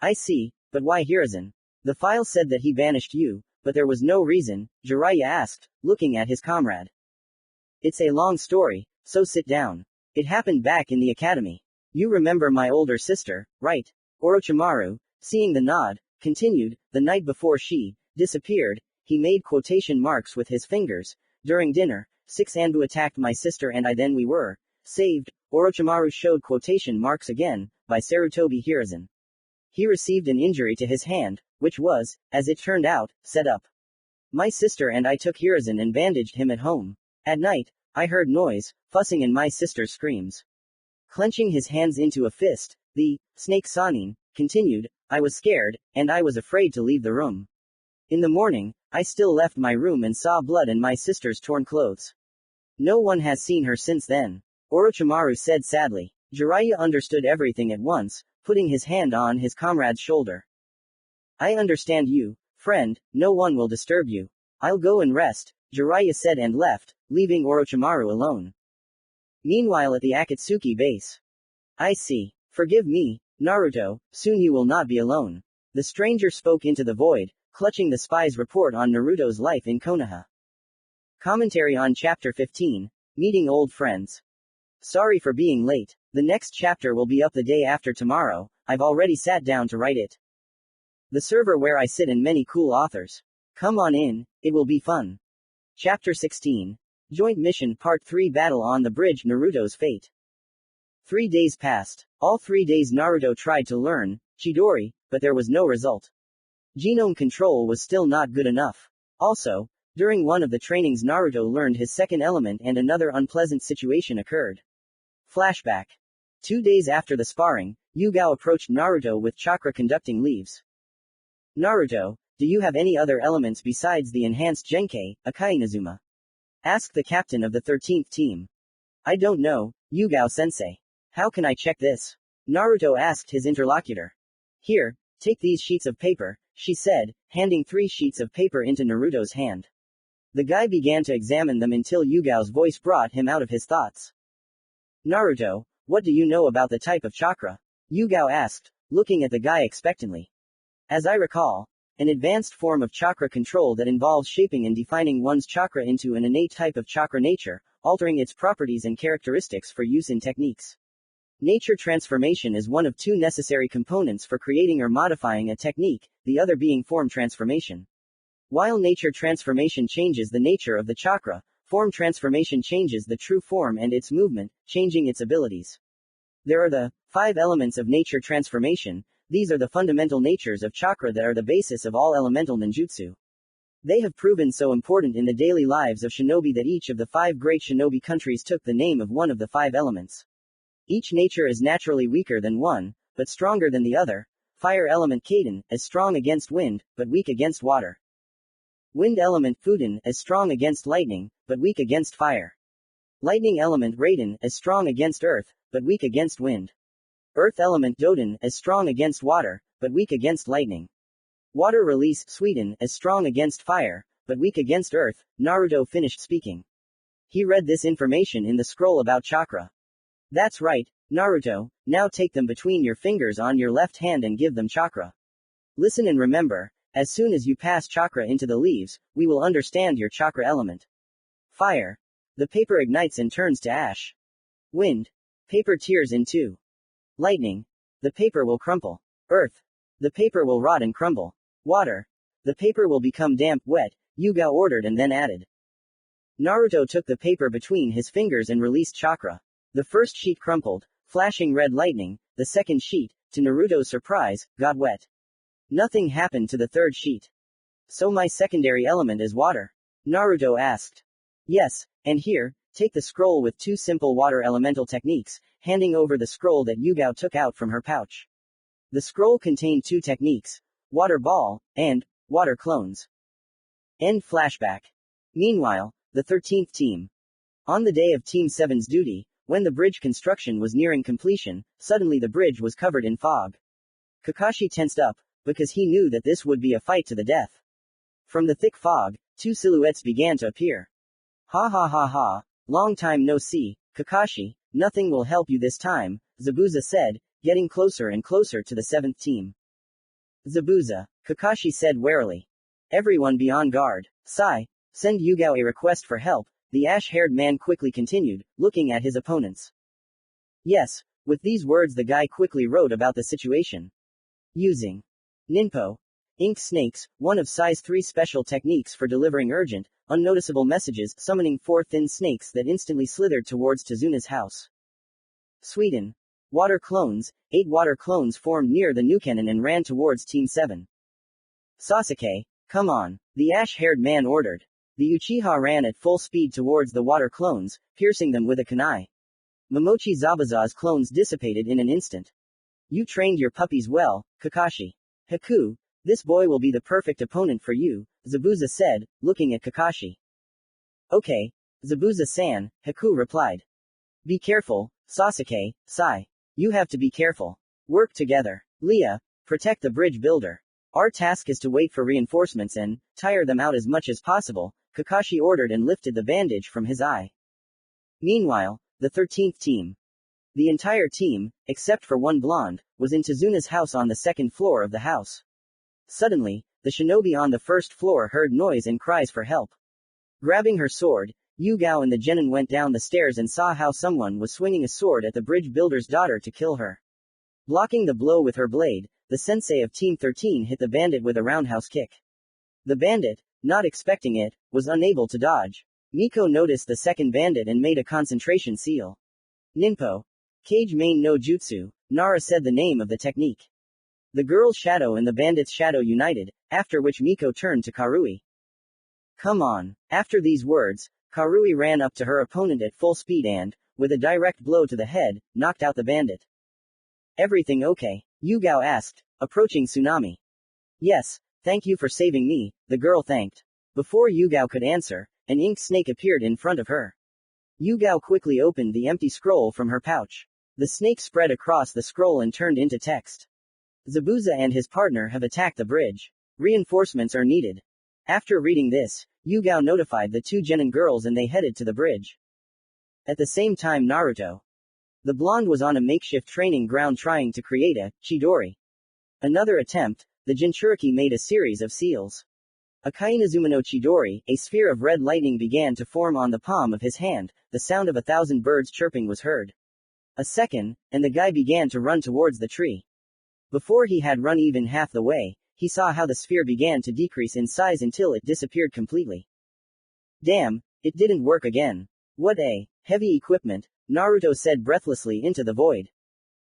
Speaker 1: I see, but why Hiruzen? The file said that he banished you, but there was no reason, Jiraiya asked, looking at his comrade. It's a long story, so sit down. It happened back in the academy. You remember my older sister, right? Orochimaru, seeing the nod, continued, the night before she disappeared, he made quotation marks with his fingers. During dinner, 6 Anbu attacked my sister and then we were saved. Orochimaru showed quotation marks again, by Sarutobi Hiruzen. He received an injury to his hand, which was, as it turned out, set up. My sister and I took Hiruzen and bandaged him at home. At night, I heard noise, fussing and my sister's screams. Clenching his hands into a fist, the snake Sanin continued, I was scared, and I was afraid to leave the room. In the morning, I still left my room and saw blood and my sister's torn clothes. No one has seen her since then. Orochimaru said sadly. Jiraiya understood everything at once, putting his hand on his comrade's shoulder. I understand you, friend, no one will disturb you. I'll go and rest, Jiraiya said and left, leaving Orochimaru alone. Meanwhile at the Akatsuki base. I see. Forgive me, Naruto, soon you will not be alone. The stranger spoke into the void, clutching the spy's report on Naruto's life in Konoha. Commentary on Chapter 15, Meeting Old Friends. Sorry for being late. The next chapter will be up the day after tomorrow. I've already sat down to write it. The server where I sit and many cool authors. Come on in, it will be fun. Chapter 16. Joint Mission Part 3 Battle on the Bridge Naruto's Fate. 3 days passed. All 3 days Naruto tried to learn Chidori, but there was no result. Genome control was still not good enough. Also, during one of the trainings Naruto learned his second element and another unpleasant situation occurred. Flashback. 2 days after the sparring, Yugao approached Naruto with chakra-conducting leaves. Naruto, do you have any other elements besides the enhanced Genkei, Akai Inazuma? Asked the captain of the 13th team. I don't know, Yugao-sensei. How can I check this? Naruto asked his interlocutor. Here, take these sheets of paper, she said, handing 3 sheets of paper into Naruto's hand. The guy began to examine them until Yugao's voice brought him out of his thoughts. Naruto, what do you know about the type of chakra? Yugao asked, looking at the guy expectantly. As I recall, an advanced form of chakra control that involves shaping and defining one's chakra into an innate type of chakra nature, altering its properties and characteristics for use in techniques. Nature transformation is one of 2 necessary components for creating or modifying a technique, the other being form transformation. While nature transformation changes the nature of the chakra, form transformation changes the true form and its movement, changing its abilities. There are the 5 elements of nature transformation. These are the fundamental natures of chakra that are the basis of all elemental ninjutsu. They have proven so important in the daily lives of shinobi that each of the 5 great shinobi countries took the name of one of the 5 elements. Each nature is naturally weaker than one, but stronger than the other. Fire element Kaden, is strong against wind, but weak against water. Wind element Fuden, is strong against lightning, but weak against fire. Lightning element Raiden, is strong against earth, but weak against wind. Earth element Doden, is strong against water, but weak against lightning. Water release Sweden, is strong against fire, but weak against earth. Naruto finished speaking. He read this information in the scroll about chakra. That's right, Naruto, now take them between your fingers on your left hand and give them chakra. Listen and remember, as soon as you pass chakra into the leaves, we will understand your chakra element. Fire. The paper ignites and turns to ash. Wind. Paper tears in 2. Lightning. The paper will crumple. Earth. The paper will rot and crumble. Water. The paper will become damp, wet, Yugao ordered and then added. Naruto took the paper between his fingers and released chakra. The first sheet crumpled, flashing red lightning. The second sheet, to Naruto's surprise, got wet. Nothing happened to the third sheet. So my secondary element is water? Naruto asked. Yes, and here, take the scroll with 2 simple water elemental techniques, handing over the scroll that Yugao took out from her pouch. The scroll contained 2 techniques, water ball, and water clones. End flashback. Meanwhile, the 13th team. On the day of Team 7's duty, when the bridge construction was nearing completion, suddenly the bridge was covered in fog. Kakashi tensed up, because he knew that this would be a fight to the death. From the thick fog, 2 silhouettes began to appear. Ha ha ha ha, long time no see, Kakashi, nothing will help you this time, Zabuza said, getting closer and closer to the 7th team. Zabuza, Kakashi said warily. Everyone be on guard. Sai, send Yugao a request for help, the ash-haired man quickly continued, looking at his opponents. Yes, with these words the guy quickly wrote about the situation. Using Ninpo. Ink snakes, one of size 3 special techniques for delivering urgent, unnoticeable messages, summoning 4 thin snakes that instantly slithered towards Tazuna's house. Sweden. Water clones, 8 water clones formed near the new cannon and ran towards Team 7. Sasuke, come on, the ash-haired man ordered. The Uchiha ran at full speed towards the water clones, piercing them with a kunai. Momochi Zabuza's clones dissipated in an instant. You trained your puppies well, Kakashi. Haku, this boy will be the perfect opponent for you, Zabuza said, looking at Kakashi. Okay, Zabuza-san, Haku replied. Be careful, Sasuke, Sai. You have to be careful. Work together. Leah, protect the bridge builder. Our task is to wait for reinforcements and tire them out as much as possible, Kakashi ordered and lifted the bandage from his eye. Meanwhile, the 13th team. The entire team, except for one blonde, was in Tazuna's house on the second floor of the house. Suddenly, the shinobi on the first floor heard noise and cries for help. Grabbing her sword, Yugao and the genin went down the stairs and saw how someone was swinging a sword at the bridge builder's daughter to kill her. Blocking the blow with her blade, the sensei of Team 13 hit the bandit with a roundhouse kick. The bandit, not expecting it, was unable to dodge. Miko noticed the second bandit and made a concentration seal. Ninpo. Kage main no jutsu, Nara said the name of the technique. The girl's shadow and the bandit's shadow united, after which Miko turned to Karui. Come on. After these words, Karui ran up to her opponent at full speed and, with a direct blow to the head, knocked out the bandit. Everything okay? Yugao asked, approaching Tsunami. Yes, thank you for saving me, the girl thanked. Before Yugao could answer, an ink snake appeared in front of her. Yugao quickly opened the empty scroll from her pouch. The snake spread across the scroll and turned into text. Zabuza and his partner have attacked the bridge. Reinforcements are needed. After reading this, Yugao notified the 2 genin girls and they headed to the bridge. At the same time Naruto. The blonde was on a makeshift training ground trying to create a Chidori. Another attempt, the Jinchuriki made a series of seals. A Kainazuma no Chidori, a sphere of red lightning began to form on the palm of his hand, the sound of 1,000 birds chirping was heard. A second, and the guy began to run towards the tree. Before he had run even half the way, he saw how the sphere began to decrease in size until it disappeared completely. Damn, it didn't work again. What a heavy equipment, Naruto said breathlessly into the void.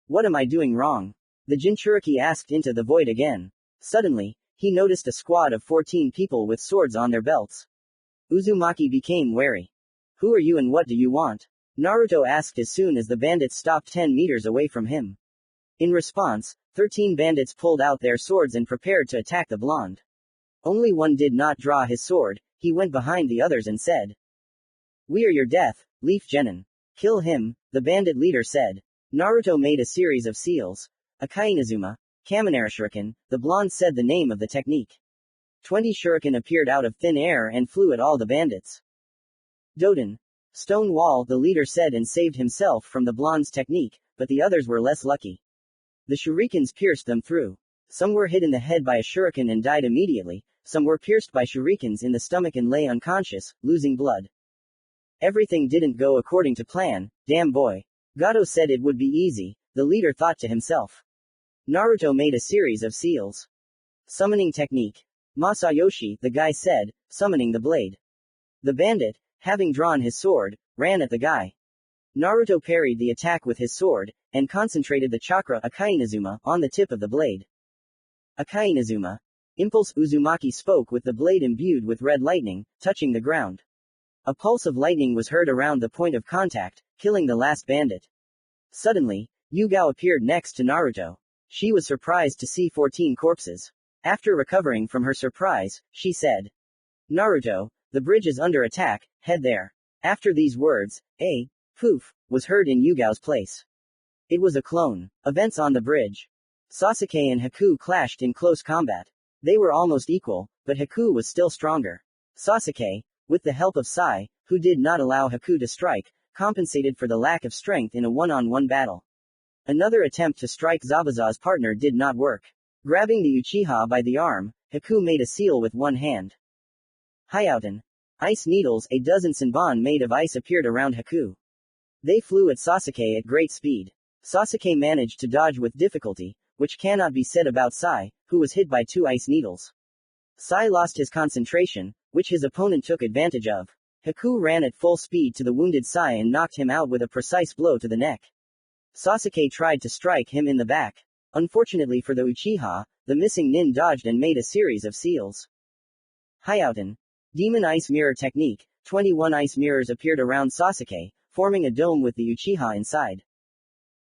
Speaker 1: What am I doing wrong? The Jinchuriki asked into the void again. Suddenly, he noticed a squad of 14 people with swords on their belts. Uzumaki became wary. Who are you and what do you want? Naruto asked as soon as the bandits stopped 10 meters away from him. In response, 13 bandits pulled out their swords and prepared to attack the blonde. Only one did not draw his sword, he went behind the others and said, We are your death, Leaf Genin. Kill him, the bandit leader said. Naruto made a series of seals. A Kainazuma, Kaminara Shuriken, the blonde said the name of the technique. 20 shuriken appeared out of thin air and flew at all the bandits. Doden. Stone wall, the leader said and saved himself from the blonde's technique, but the others were less lucky. The shurikens pierced them through. Some were hit in the head by a shuriken and died immediately, some were pierced by shurikens in the stomach and lay unconscious, losing blood. Everything didn't go according to plan, damn boy. Gato said it would be easy, the leader thought to himself. Naruto made a series of seals. Summoning technique. Masayoshi, the guy said, summoning the blade. The bandit, having drawn his sword, ran at the guy. Naruto parried the attack with his sword, and concentrated the chakra Akainazuma on the tip of the blade. Akainazuma. Impulse Uzumaki spoke with the blade imbued with red lightning, touching the ground. A pulse of lightning was heard around the point of contact, killing the last bandit. Suddenly, Yugao appeared next to Naruto. She was surprised to see 14 corpses. After recovering from her surprise, she said, Naruto, the bridge is under attack, head there. After these words, a poof was heard in Yugao's place. It was a clone. Events on the bridge. Sasuke and Haku clashed in close combat. They were almost equal, but Haku was still stronger. Sasuke, with the help of Sai, who did not allow Haku to strike, compensated for the lack of strength in a one-on-one battle. Another attempt to strike Zabuza's partner did not work. Grabbing the Uchiha by the arm, Haku made a seal with one hand. Hyouten. Ice needles, a dozen senbon made of ice appeared around Haku. They flew at Sasuke at great speed. Sasuke managed to dodge with difficulty, which cannot be said about Sai, who was hit by 2 ice needles. Sai lost his concentration, which his opponent took advantage of. Haku ran at full speed to the wounded Sai and knocked him out with a precise blow to the neck. Sasuke tried to strike him in the back. Unfortunately for the Uchiha, the missing nin dodged and made a series of seals. Hyouten. Demon Ice Mirror Technique. 21 ice mirrors appeared around Sasuke, forming a dome with the Uchiha inside.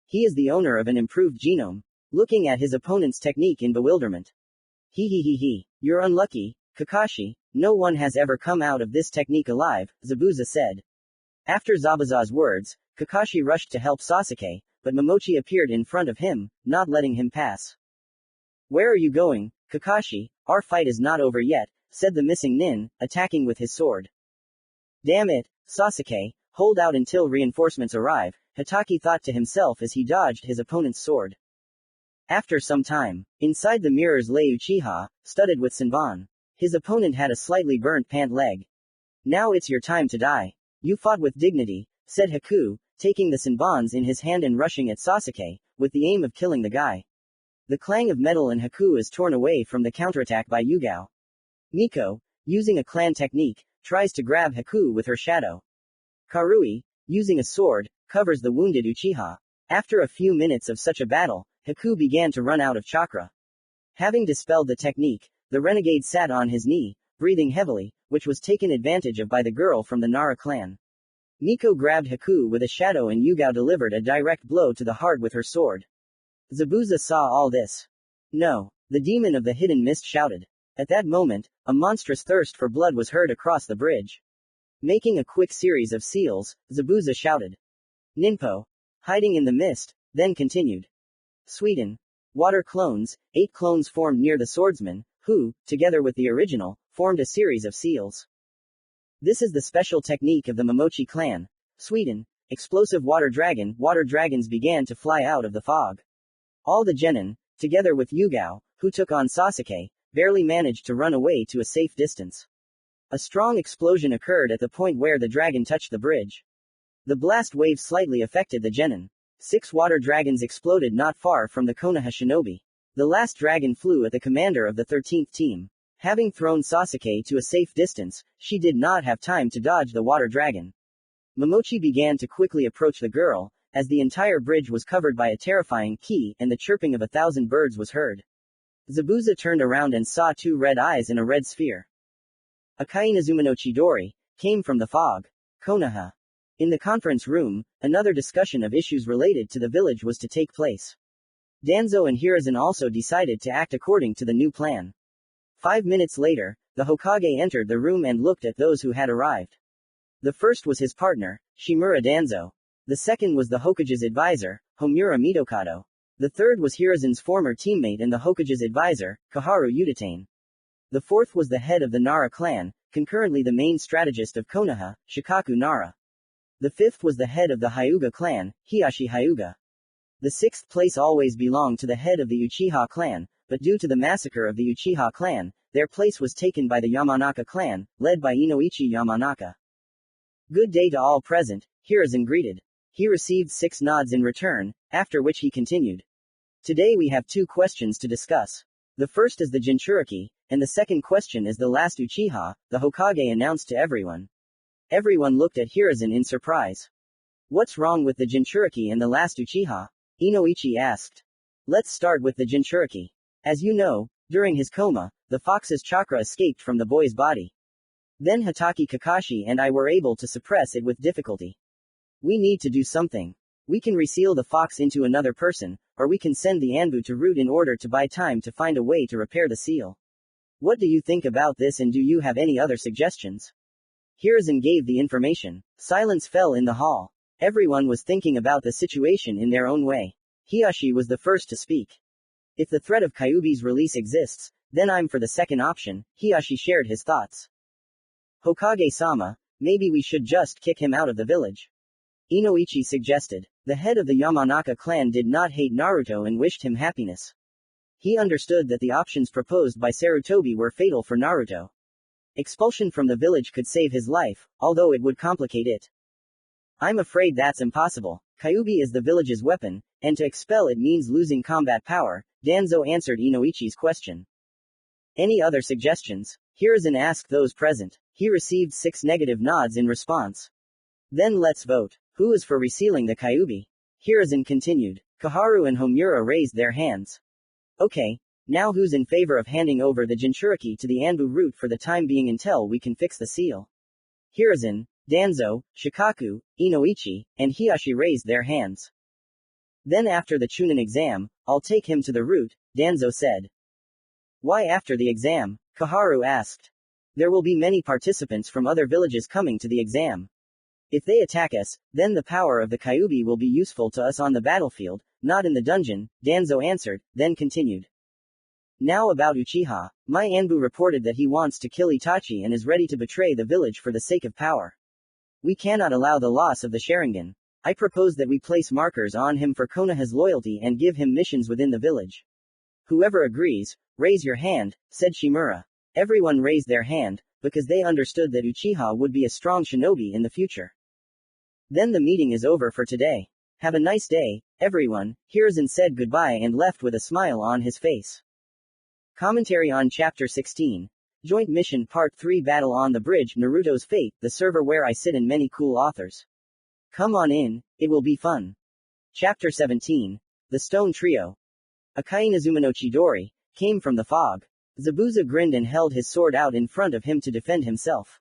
Speaker 1: He is the owner of an improved genome. Looking at his opponent's technique in bewilderment. He. You're unlucky, Kakashi. No one has ever come out of this technique alive, Zabuza said. After Zabuza's words, Kakashi rushed to help Sasuke, but Momochi appeared in front of him, not letting him pass. Where are you going, Kakashi? Our fight is not over yet, said the missing nin, attacking with his sword. Damn it, Sasuke, hold out until reinforcements arrive, Hatake thought to himself as he dodged his opponent's sword. After some time, inside the mirrors lay Uchiha, studded with Senbon. His opponent had a slightly burnt pant leg. Now it's your time to die. You fought with dignity, said Haku, taking the Senbons in his hand and rushing at Sasuke, with the aim of killing the guy. The clang of metal and Haku is torn away from the counterattack by Yugao. Miko, using a clan technique, tries to grab Haku with her shadow. Karui, using a sword, covers the wounded Uchiha. After a few minutes of such a battle, Haku began to run out of chakra. Having dispelled the technique, the renegade sat on his knee, breathing heavily, which was taken advantage of by the girl from the Nara clan. Miko grabbed Haku with a shadow and Yugao delivered a direct blow to the heart with her sword. Zabuza saw all this. No, the demon of the hidden mist shouted. At that moment, a monstrous thirst for blood was heard across the bridge. Making a quick series of seals, Zabuza shouted. Ninpo. Hiding in the mist, then continued. Sweden. Water clones, 8 clones formed near the swordsman, who, together with the original, formed a series of seals. This is the special technique of the Momochi clan. Sweden. Explosive water dragons began to fly out of the fog. All the genin, together with Yugao, who took on Sasuke, barely managed to run away to a safe distance. A strong explosion occurred at the point where the dragon touched the bridge. The blast wave slightly affected the genin. 6 water dragons exploded not far from the Konoha shinobi. The last dragon flew at the commander of the 13th team. Having thrown Sasuke to a safe distance, she did not have time to dodge the water dragon. Momochi began to quickly approach the girl, as the entire bridge was covered by a terrifying ki and the chirping of 1,000 birds was heard. Zabuza turned around and saw 2 red eyes in a red sphere. Akai Nazuma no Chidori came from the fog. Konoha. In the conference room, another discussion of issues related to the village was to take place. Danzo and Hiruzen also decided to act according to the new plan. 5 minutes later, the Hokage entered the room and looked at those who had arrived. The first was his partner, Shimura Danzo. The second was the Hokage's advisor, Homura Mitokado. The third was Hiruzen's former teammate and the Hokage's advisor, Kaharu Udatane. The fourth was the head of the Nara clan, concurrently the main strategist of Konoha, Shikaku Nara. The fifth was the head of the Hyuga clan, Hiyashi Hyuga. The 6th place always belonged to the head of the Uchiha clan, but due to the massacre of the Uchiha clan, their place was taken by the Yamanaka clan, led by Inoichi Yamanaka. Good day to all present, Hiruzen greeted. He received 6 nods in return, after which he continued. Today we have 2 questions to discuss. The first is the Jinchuriki, and the second question is the last Uchiha, the Hokage announced to everyone. Everyone looked at Hiruzen in surprise. What's wrong with the Jinchuriki and the last Uchiha? Inoichi asked. Let's start with the Jinchuriki. As you know, during his coma, the fox's chakra escaped from the boy's body. Then Hatake Kakashi and I were able to suppress it with difficulty. We need to do something. We can reseal the fox into another person, or we can send the Anbu to root in order to buy time to find a way to repair the seal. What do you think about this and do you have any other suggestions? Hiruzen gave the information. Silence fell in the hall. Everyone was thinking about the situation in their own way. Hiyashi was the first to speak. If the threat of Kyuubi's release exists, then I'm for the second option, Hiyashi shared his thoughts. Hokage-sama, maybe we should just kick him out of the village. Inoichi suggested. The head of the Yamanaka clan did not hate Naruto and wished him happiness. He understood that the options proposed by Sarutobi were fatal for Naruto. Expulsion from the village could save his life, although it would complicate it. I'm afraid that's impossible, Kyuubi is the village's weapon, and to expel it means losing combat power, Danzo answered Inoichi's question. Any other suggestions? Hiruzen asked those present. He received 6 negative nods in response. Then let's vote. Who is for resealing the Kyuubi? Hiruzen continued. Kaharu and Homura raised their hands. Okay. Now who's in favor of handing over the Jinchuriki to the Anbu route for the time being until we can fix the seal? Hiruzen, Danzo, Shikaku, Inoichi, and Hiyashi raised their hands. Then after the Chunin exam, I'll take him to the route, Danzo said. Why after the exam? Kaharu asked. There will be many participants from other villages coming to the exam. If they attack us, then the power of the Kyuubi will be useful to us on the battlefield, not in the dungeon, Danzo answered, then continued. Now about Uchiha, my Anbu reported that he wants to kill Itachi and is ready to betray the village for the sake of power. We cannot allow the loss of the Sharingan. I propose that we place markers on him for Konoha's loyalty and give him missions within the village. Whoever agrees, raise your hand, said Shimura. Everyone raised their hand, because they understood that Uchiha would be a strong shinobi in the future. Then the meeting is over for today. Have a nice day, everyone. Hiruzen said goodbye and left with a smile on his face. Commentary on Chapter 16. Joint Mission Part 3 Battle on the Bridge Naruto's Fate, the server where I sit and many cool authors. Come on in, it will be fun. Chapter 17. The Stone Trio. Akai Inazuma no Chidori came from the fog. Zabuza grinned and held his sword out in front of him to defend himself.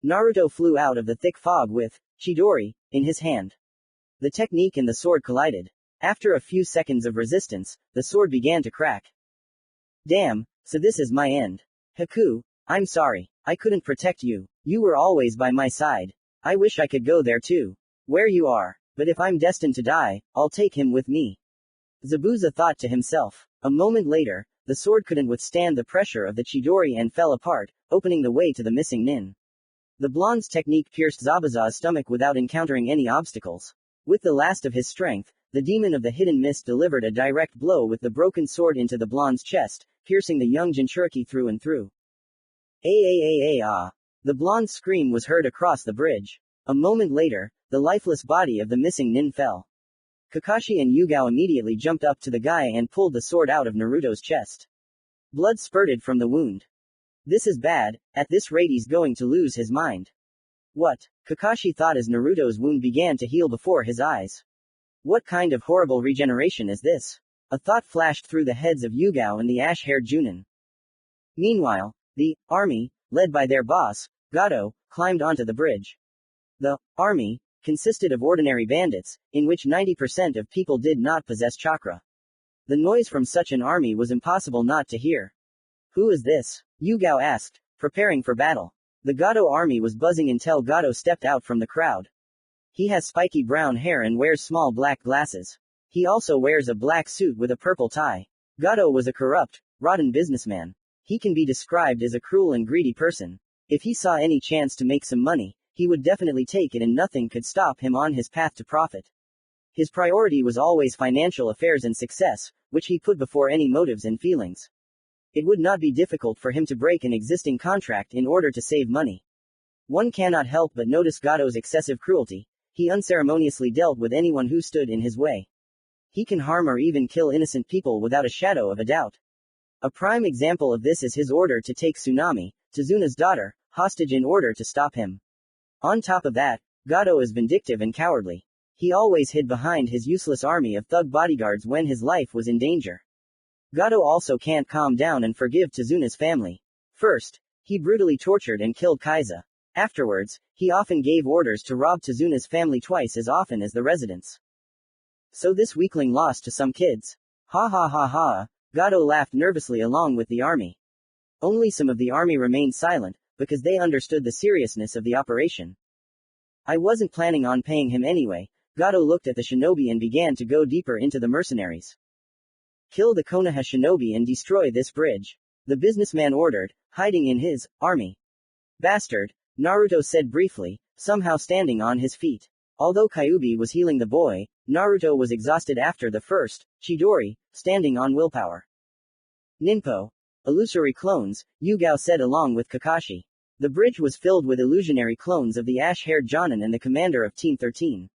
Speaker 1: Naruto flew out of the thick fog with Chidori in his hand. The technique and the sword collided. After a few seconds of resistance, the sword began to crack. Damn, so this is my end. Haku, I'm sorry. I couldn't protect you. You were always by my side. I wish I could go there too. Where you are. But if I'm destined to die, I'll take him with me. Zabuza thought to himself. A moment later, the sword couldn't withstand the pressure of the Chidori and fell apart, opening the way to the missing nin. The blonde's technique pierced Zabuza's stomach without encountering any obstacles. With the last of his strength, the demon of the hidden mist delivered a direct blow with the broken sword into the blonde's chest, piercing the young Jinchuriki through and through. Ah. The blonde's scream was heard across the bridge. A moment later, the lifeless body of the missing nin fell. Kakashi and Yugao immediately jumped up to the guy and pulled the sword out of Naruto's chest. Blood spurted from the wound. This is bad, at this rate he's going to lose his mind. What? Kakashi thought as Naruto's wound began to heal before his eyes. What kind of horrible regeneration is this? A thought flashed through the heads of Yugao and the ash-haired Junin. Meanwhile, the army, led by their boss, Gato, climbed onto the bridge. The army consisted of ordinary bandits, in which 90% of people did not possess chakra. The noise from such an army was impossible not to hear. Who is this? Yugao asked, preparing for battle. The Gato army was buzzing until Gato stepped out from the crowd. He has spiky brown hair and wears small black glasses. He also wears a black suit with a purple tie. Gato was a corrupt, rotten businessman. He can be described as a cruel and greedy person. If he saw any chance to make some money, he would definitely take it and nothing could stop him on his path to profit. His priority was always financial affairs and success, which he put before any motives and feelings. It would not be difficult for him to break an existing contract in order to save money. One cannot help but notice Gato's excessive cruelty. He unceremoniously dealt with anyone who stood in his way. He can harm or even kill innocent people without a shadow of a doubt. A prime example of this is his order to take Tsunami, Tazuna's daughter, hostage in order to stop him. On top of that, Gato is vindictive and cowardly. He always hid behind his useless army of thug bodyguards when his life was in danger. Gato also can't calm down and forgive Tazuna's family. First, he brutally tortured and killed Kaiza. Afterwards, he often gave orders to rob Tazuna's family twice as often as the residents. So this weakling lost to some kids. Ha ha ha ha. Gato laughed nervously along with the army. Only some of the army remained silent, because they understood the seriousness of the operation. I wasn't planning on paying him anyway. Gato looked at the shinobi and began to go deeper into the mercenaries. Kill the Konoha shinobi and destroy this bridge. The businessman ordered, hiding in his army. Bastard, Naruto said briefly, somehow standing on his feet. Although Kyuubi was healing the boy, Naruto was exhausted after the first, Chidori, standing on willpower. Ninpo. Illusory clones, Yugao said along with Kakashi. The bridge was filled with illusionary clones of the ash-haired Jonin and the commander of Team 13.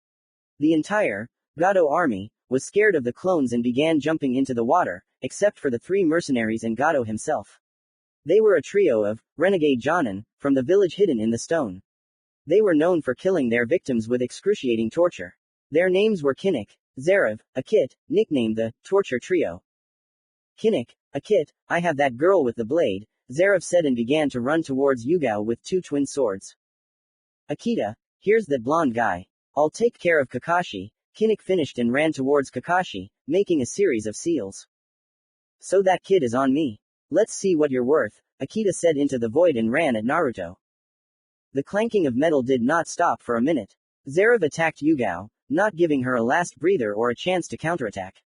Speaker 1: The entire Gado army, was scared of the clones and began jumping into the water, except for the 3 mercenaries and Gado himself. They were a trio of renegade Jonin, from the village hidden in the stone. They were known for killing their victims with excruciating torture. Their names were Kinnick, Zerav, Akit, nicknamed the Torture Trio. Kinnick, Akit, I have that girl with the blade, Zerav said and began to run towards Yugao with 2 twin swords. Akita, here's that blonde guy. I'll take care of Kakashi. Kinnick finished and ran towards Kakashi, making a series of seals. So that kid is on me. Let's see what you're worth, Akita said into the void and ran at Naruto. The clanking of metal did not stop for a minute. Zerav attacked Yugao, not giving her a last breather or a chance to counterattack.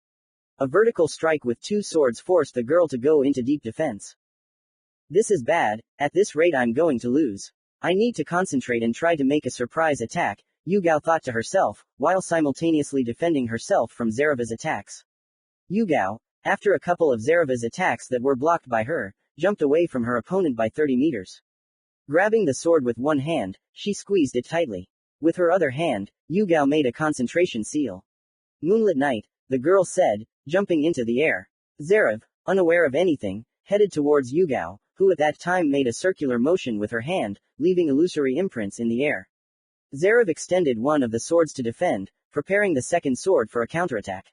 Speaker 1: A vertical strike with 2 swords forced the girl to go into deep defense. This is bad, at this rate I'm going to lose. I need to concentrate and try to make a surprise attack, Yugao thought to herself, while simultaneously defending herself from Zerav's attacks. Yugao, after a couple of Zerav's attacks that were blocked by her, jumped away from her opponent by 30 meters. Grabbing the sword with one hand, she squeezed it tightly. With her other hand, Yugao made a concentration seal. Moonlit night, the girl said, jumping into the air. Zerav, unaware of anything, headed towards Yugao, who at that time made a circular motion with her hand, leaving illusory imprints in the air. Zerav extended one of the swords to defend, preparing the second sword for a counterattack.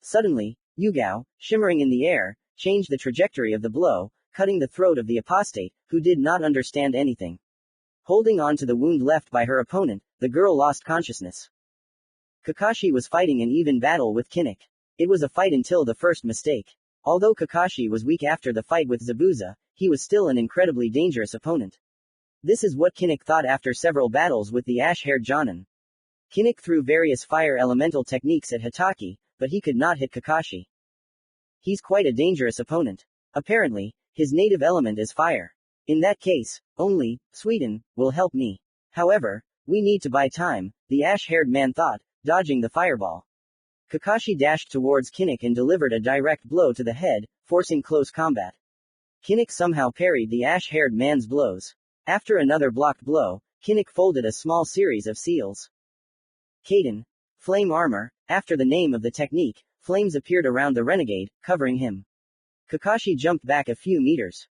Speaker 1: Suddenly, Yugao, shimmering in the air, changed the trajectory of the blow, cutting the throat of the apostate, who did not understand anything. Holding on to the wound left by her opponent, the girl lost consciousness. Kakashi was fighting an even battle with Kinnick. It was a fight until the first mistake. Although Kakashi was weak after the fight with Zabuza, he was still an incredibly dangerous opponent. This is what Kinnick thought after several battles with the ash-haired Jonin. Kinnick threw various fire elemental techniques at Hitaki, but he could not hit Kakashi. He's quite a dangerous opponent. Apparently, his native element is fire. In that case, only Sweden will help me. However, we need to buy time, the ash-haired man thought, dodging the fireball. Kakashi dashed towards Kinnick and delivered a direct blow to the head, forcing close combat. Kinnick somehow parried the ash-haired man's blows. After another blocked blow, Kinnick folded a small series of seals. Kaden. Flame armor. After the name of the technique, flames appeared around the renegade, covering him. Kakashi jumped back a few meters.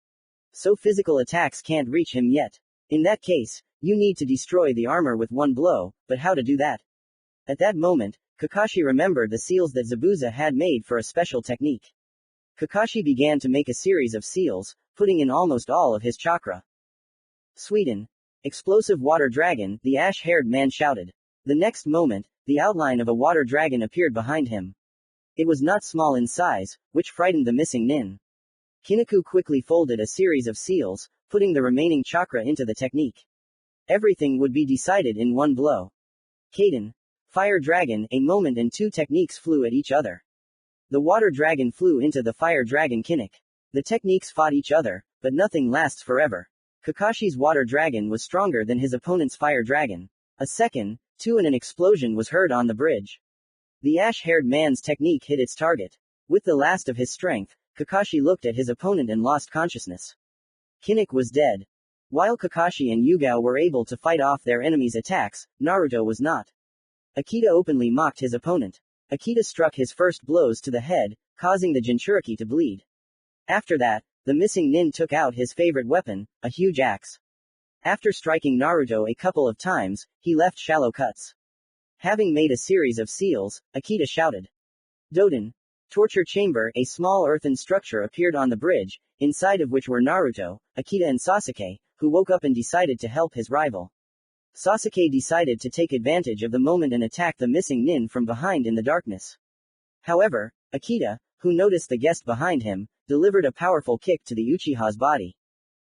Speaker 1: So physical attacks can't reach him yet. In that case, you need to destroy the armor with one blow, but how to do that? At that moment, Kakashi remembered the seals that Zabuza had made for a special technique. Kakashi began to make a series of seals, putting in almost all of his chakra. Sweden. Explosive water dragon, the ash-haired man shouted. The next moment, the outline of a water dragon appeared behind him. It was not small in size, which frightened the missing nin. Kinniku quickly folded a series of seals, putting the remaining chakra into the technique. Everything would be decided in one blow. Kaden. Fire dragon, a moment and 2 techniques flew at each other. The water dragon flew into the fire dragon Kinnick. The techniques fought each other, but nothing lasts forever. Kakashi's water dragon was stronger than his opponent's fire dragon. A second, 2 and an explosion was heard on the bridge. The ash-haired man's technique hit its target. With the last of his strength, Kakashi looked at his opponent and lost consciousness. Kinnick was dead. While Kakashi and Yugao were able to fight off their enemies' attacks, Naruto was not. Akita openly mocked his opponent. Akita struck his first blows to the head, causing the Jinchuriki to bleed. After that, the missing nin took out his favorite weapon, a huge axe. After striking Naruto a couple of times, he left shallow cuts. Having made a series of seals, Akita shouted. Doden. Torture chamber, a small earthen structure appeared on the bridge, inside of which were Naruto, Akita and Sasuke, who woke up and decided to help his rival. Sasuke decided to take advantage of the moment and attack the missing nin from behind in the darkness. However, Akita, who noticed the guest behind him, delivered a powerful kick to the Uchiha's body.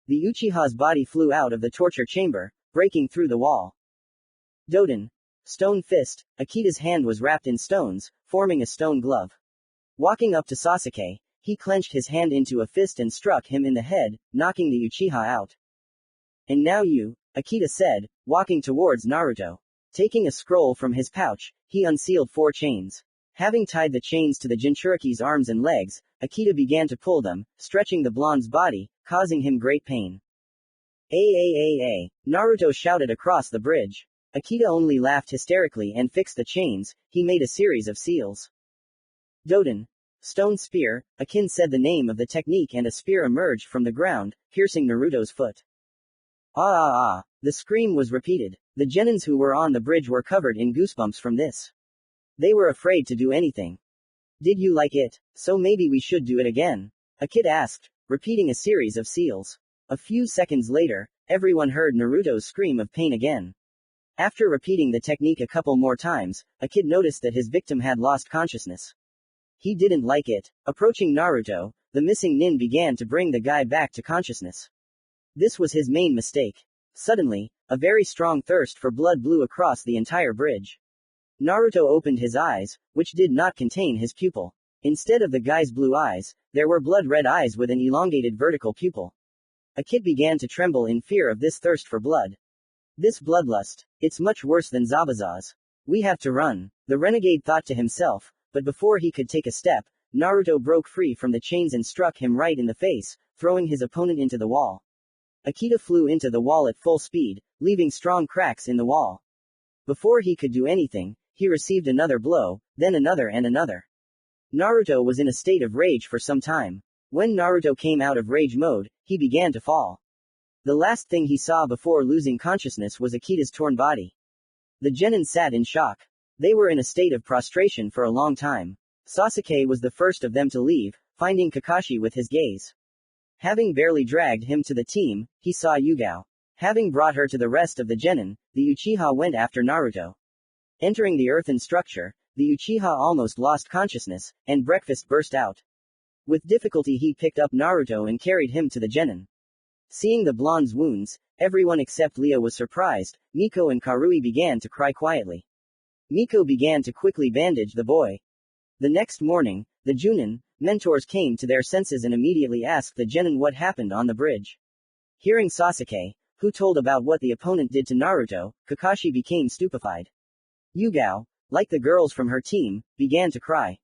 Speaker 1: The Uchiha's body flew out of the torture chamber, breaking through the wall. Doden. Stone fist. Akita's hand was wrapped in stones, forming a stone glove. Walking up to Sasuke, he clenched his hand into a fist and struck him in the head, knocking the Uchiha out. And now you, Akita said, walking towards Naruto. Taking a scroll from his pouch, he unsealed 4 chains. Having tied the chains to the Jinchuriki's arms and legs, Akita began to pull them, stretching the blonde's body, causing him great pain. Naruto shouted across the bridge. Akita only laughed hysterically and fixed the chains. He made a series of seals. Doden. Stone spear. Akin said the name of the technique and a spear emerged from the ground, piercing Naruto's foot. Ah ah ah. The scream was repeated. The genins who were on the bridge were covered in goosebumps from this. They were afraid to do anything. Did you like it? So maybe we should do it again? A kid asked, repeating a series of seals. A few seconds later, everyone heard Naruto's scream of pain again. After repeating the technique a couple more times, a kid noticed that his victim had lost consciousness. He didn't like it. Approaching Naruto, the missing nin began to bring the guy back to consciousness. This was his main mistake. Suddenly, a very strong thirst for blood blew across the entire bridge. Naruto opened his eyes, which did not contain his pupil. Instead of the guy's blue eyes, there were blood-red eyes with an elongated vertical pupil. A kid began to tremble in fear of this thirst for blood. This bloodlust, it's much worse than Zabuza's. We have to run, the renegade thought to himself, but before he could take a step, Naruto broke free from the chains and struck him right in the face, throwing his opponent into the wall. Akita flew into the wall at full speed, leaving strong cracks in the wall. Before he could do anything, he received another blow, then another and another. Naruto was in a state of rage for some time. When Naruto came out of rage mode, he began to fall. The last thing he saw before losing consciousness was Akita's torn body. The genin sat in shock. They were in a state of prostration for a long time. Sasuke was the first of them to leave, finding Kakashi with his gaze. Having barely dragged him to the team, he saw Yugao. Having brought her to the rest of the genin, the Uchiha went after Naruto. Entering the earthen structure, the Uchiha almost lost consciousness, and breakfast burst out. With difficulty he picked up Naruto and carried him to the genin. Seeing the blonde's wounds, everyone except Lia was surprised. Miko and Karui began to cry quietly. Miko began to quickly bandage the boy. The next morning, the Junin mentors came to their senses and immediately asked the genin what happened on the bridge. Hearing Sasuke, who told about what the opponent did to Naruto, Kakashi became stupefied. Yugao, like the girls from her team, began to cry.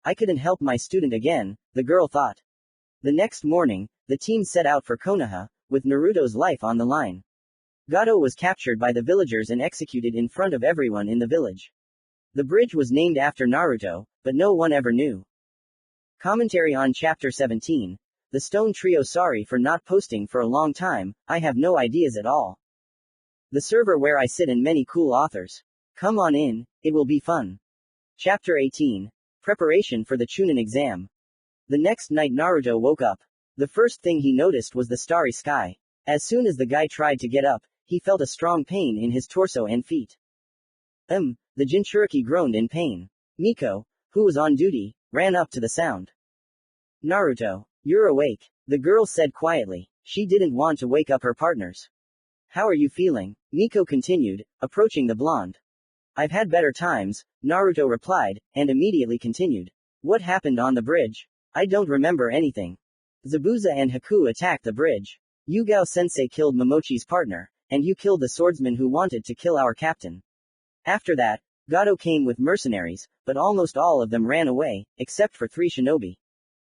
Speaker 1: I couldn't help my student again, the girl thought. The next morning, the team set out for Konoha, with Naruto's life on the line. Gato was captured by the villagers and executed in front of everyone in the village. The bridge was named after Naruto, but no one ever knew. Commentary on Chapter 17. The Stone Trio. Sorry for not posting for a long time, I have no ideas at all. The server where I sit and many cool authors. Come on in, it will be fun. Chapter 18. Preparation for the Chunin exam. The next night Naruto woke up. The first thing he noticed was the starry sky. As soon as the guy tried to get up, he felt a strong pain in his torso and feet. The Jinchuriki groaned in pain. Miko, who was on duty, ran up to the sound. Naruto, you're awake, the girl said quietly. She didn't want to wake up her partners. How are you feeling? Miko continued, approaching the blonde. I've had better times, Naruto replied, and immediately continued. What happened on the bridge? I don't remember anything. Zabuza and Haku attacked the bridge. Yugao-sensei killed Momochi's partner, and you killed the swordsman who wanted to kill our captain. After that, Gato came with mercenaries, but almost all of them ran away, except for 3 shinobi.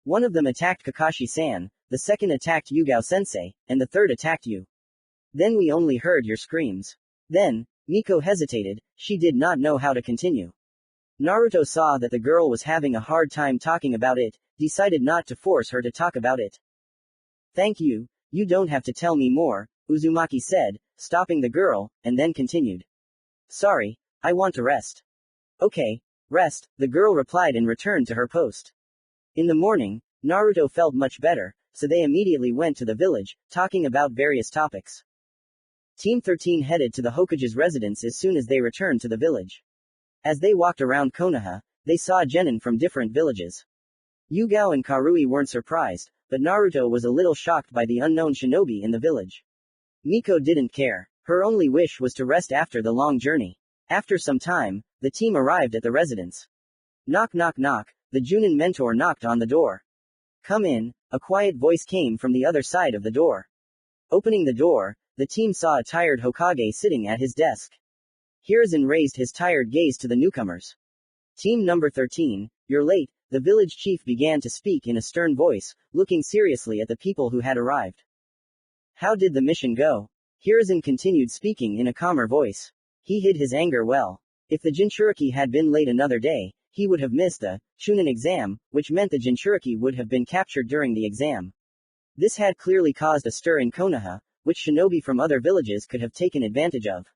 Speaker 1: One of them attacked Kakashi-san, the second attacked Yugao-sensei, and the third attacked you. Then we only heard your screams. Then, Miko hesitated, she did not know how to continue. Naruto saw that the girl was having a hard time talking about it, decided not to force her to talk about it. Thank you, you don't have to tell me more, Uzumaki said, stopping the girl, and then continued. Sorry, I want to rest. Okay, rest, the girl replied and returned to her post. In the morning, Naruto felt much better, so they immediately went to the village, talking about various topics. Team 13 headed to the Hokage's residence as soon as they returned to the village. As they walked around Konoha, they saw genin from different villages. Yugao and Karui weren't surprised, but Naruto was a little shocked by the unknown shinobi in the village. Miko didn't care. Her only wish was to rest after the long journey. After some time, the team arrived at the residence. Knock knock knock, the Junin mentor knocked on the door. Come in, a quiet voice came from the other side of the door. Opening the door, the team saw a tired Hokage sitting at his desk. Hiruzen raised his tired gaze to the newcomers. Team number 13, you're late, the village chief began to speak in a stern voice, looking seriously at the people who had arrived. How did the mission go? Hiruzen continued speaking in a calmer voice. He hid his anger well. If the Jinchuriki had been late another day, he would have missed the Chunin exam, which meant the Jinchuriki would have been captured during the exam. This had clearly caused a stir in Konoha, which shinobi from other villages could have taken advantage of.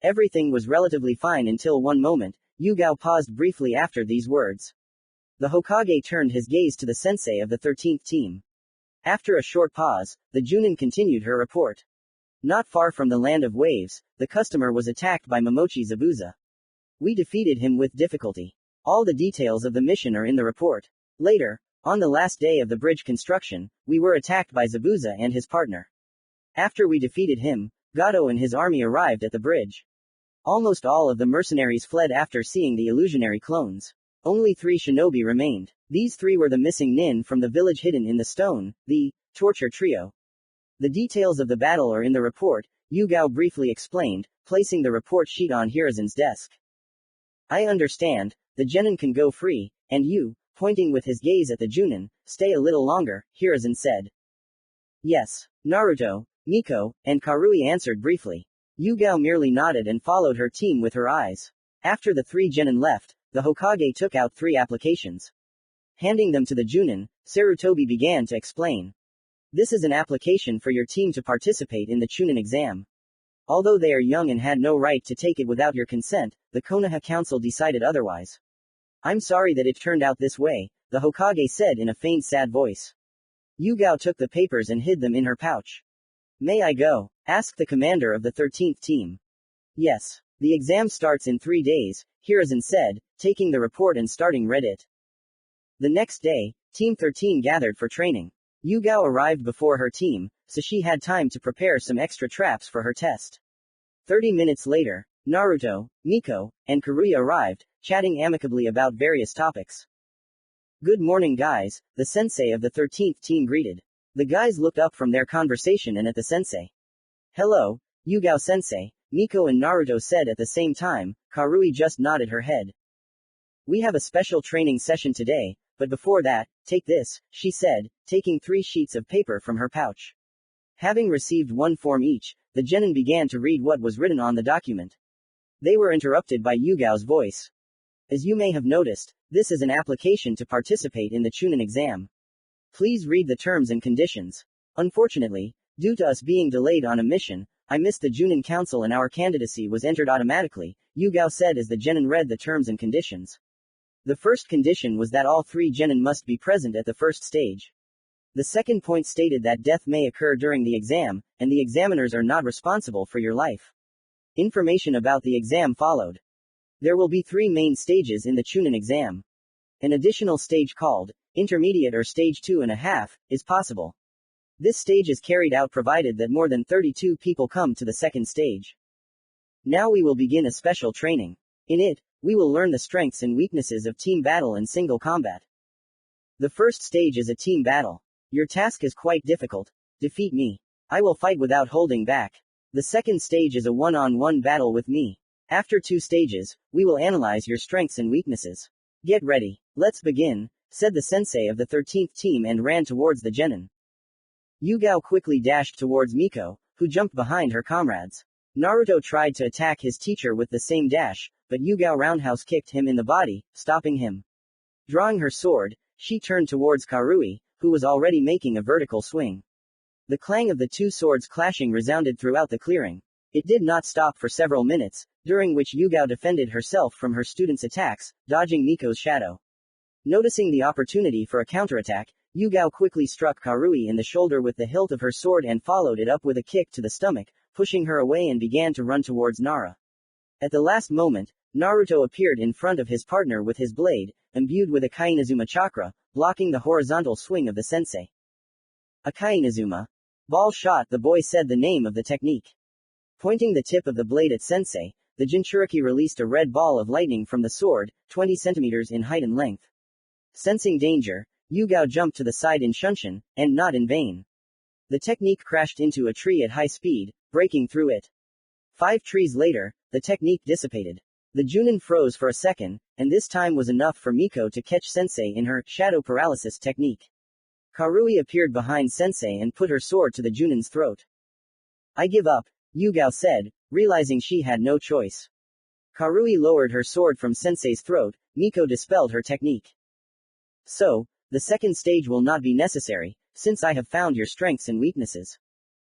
Speaker 1: Everything was relatively fine until one moment. Yugao paused briefly after these words. The Hokage turned his gaze to the sensei of the 13th team. After a short pause, the Junin continued her report. Not far from the land of waves, the customer was attacked by Momochi Zabuza. We defeated him with difficulty. All the details of the mission are in the report. Later, on the last day of the bridge construction, we were attacked by Zabuza and his partner. After we defeated him, Gato and his army arrived at the bridge. Almost all of the mercenaries fled after seeing the illusionary clones. Only 3 shinobi remained. These 3 were the missing nin from the village hidden in the stone, the torture trio. The details of the battle are in the report, Yugao briefly explained, placing the report sheet on Hiruzen's desk. I understand, the genin can go free, and you, pointing with his gaze at the Junin, stay a little longer, Hiruzen said. Yes. Naruto, Miko, and Karui answered briefly. Yugao merely nodded and followed her team with her eyes. After the 3 genin left, the Hokage took out 3 applications. Handing them to the Junin, Sarutobi began to explain. This is an application for your team to participate in the Chunin exam. Although they are young and had no right to take it without your consent, the Konoha Council decided otherwise. I'm sorry that it turned out this way, the Hokage said in a faint sad voice. Yugao took the papers and hid them in her pouch. May I go? Asked the commander of the 13th team. Yes. The exam starts in 3 days, Hiruzen said, taking the report and starting read it. The next day, Team 13 gathered for training. Yugao arrived before her team, so she had time to prepare some extra traps for her test. 30 minutes later, Naruto, Miko, and Karuya arrived, chatting amicably about various topics. Good morning guys, the sensei of the 13th team greeted. The guys looked up from their conversation and at the sensei. Hello, Yugao sensei, Miko and Naruto said at the same time. Karui just nodded her head. We have a special training session today, but before that, take this, she said, taking 3 sheets of paper from her pouch. Having received 1 form each, the genin began to read what was written on the document. They were interrupted by Yugao's voice. As you may have noticed, this is an application to participate in the Chunin exam. Please read the terms and conditions. Unfortunately, due to us being delayed on a mission, I missed the Junin Council and our candidacy was entered automatically, Yugao said as the genin read the terms and conditions. The first condition was that all 3 genin must be present at the first stage. The second point stated that death may occur during the exam, and the examiners are not responsible for your life. Information about the exam followed. There will be 3 main stages in the Chunin exam. An additional stage called intermediate or stage 2.5 is possible. This stage is carried out provided that more than 32 people come to the second stage. Now we will begin a special training. In it, we will learn the strengths and weaknesses of team battle and single combat. The first stage is a team battle. Your task is quite difficult. Defeat me. I will fight without holding back. The second stage is a one-on-one battle with me. After 2 stages, we will analyze your strengths and weaknesses. Get ready. Let's begin, said the sensei of the 13th team and ran towards the genin. Yugao quickly dashed towards Miko, who jumped behind her comrades. Naruto tried to attack his teacher with the same dash, but Yugao roundhouse kicked him in the body, stopping him. Drawing her sword, she turned towards Karui, who was already making a vertical swing. The clang of the 2 swords clashing resounded throughout the clearing. It did not stop for several minutes, during which Yugao defended herself from her students' attacks, dodging Miko's shadow. Noticing the opportunity for a counterattack, Yugao quickly struck Karui in the shoulder with the hilt of her sword and followed it up with a kick to the stomach, pushing her away and began to run towards Nara. At the last moment, Naruto appeared in front of his partner with his blade, imbued with a Kainazuma chakra, blocking the horizontal swing of the sensei. A Kainazuma. Ball shot, the boy said the name of the technique. Pointing the tip of the blade at sensei, the Jinchuriki released a red ball of lightning from the sword, 20 centimeters in height and length. Sensing danger, Yugao jumped to the side in shunshin, and not in vain. The technique crashed into a tree at high speed, breaking through it. 5 trees later, the technique dissipated. The Junin froze for a second, and this time was enough for Miko to catch sensei in her shadow paralysis technique. Karui appeared behind sensei and put her sword to the Junin's throat. I give up, Yugao said, realizing she had no choice. Karui lowered her sword from Sensei's throat. Miko dispelled her technique. So, the second stage will not be necessary, since I have found your strengths and weaknesses.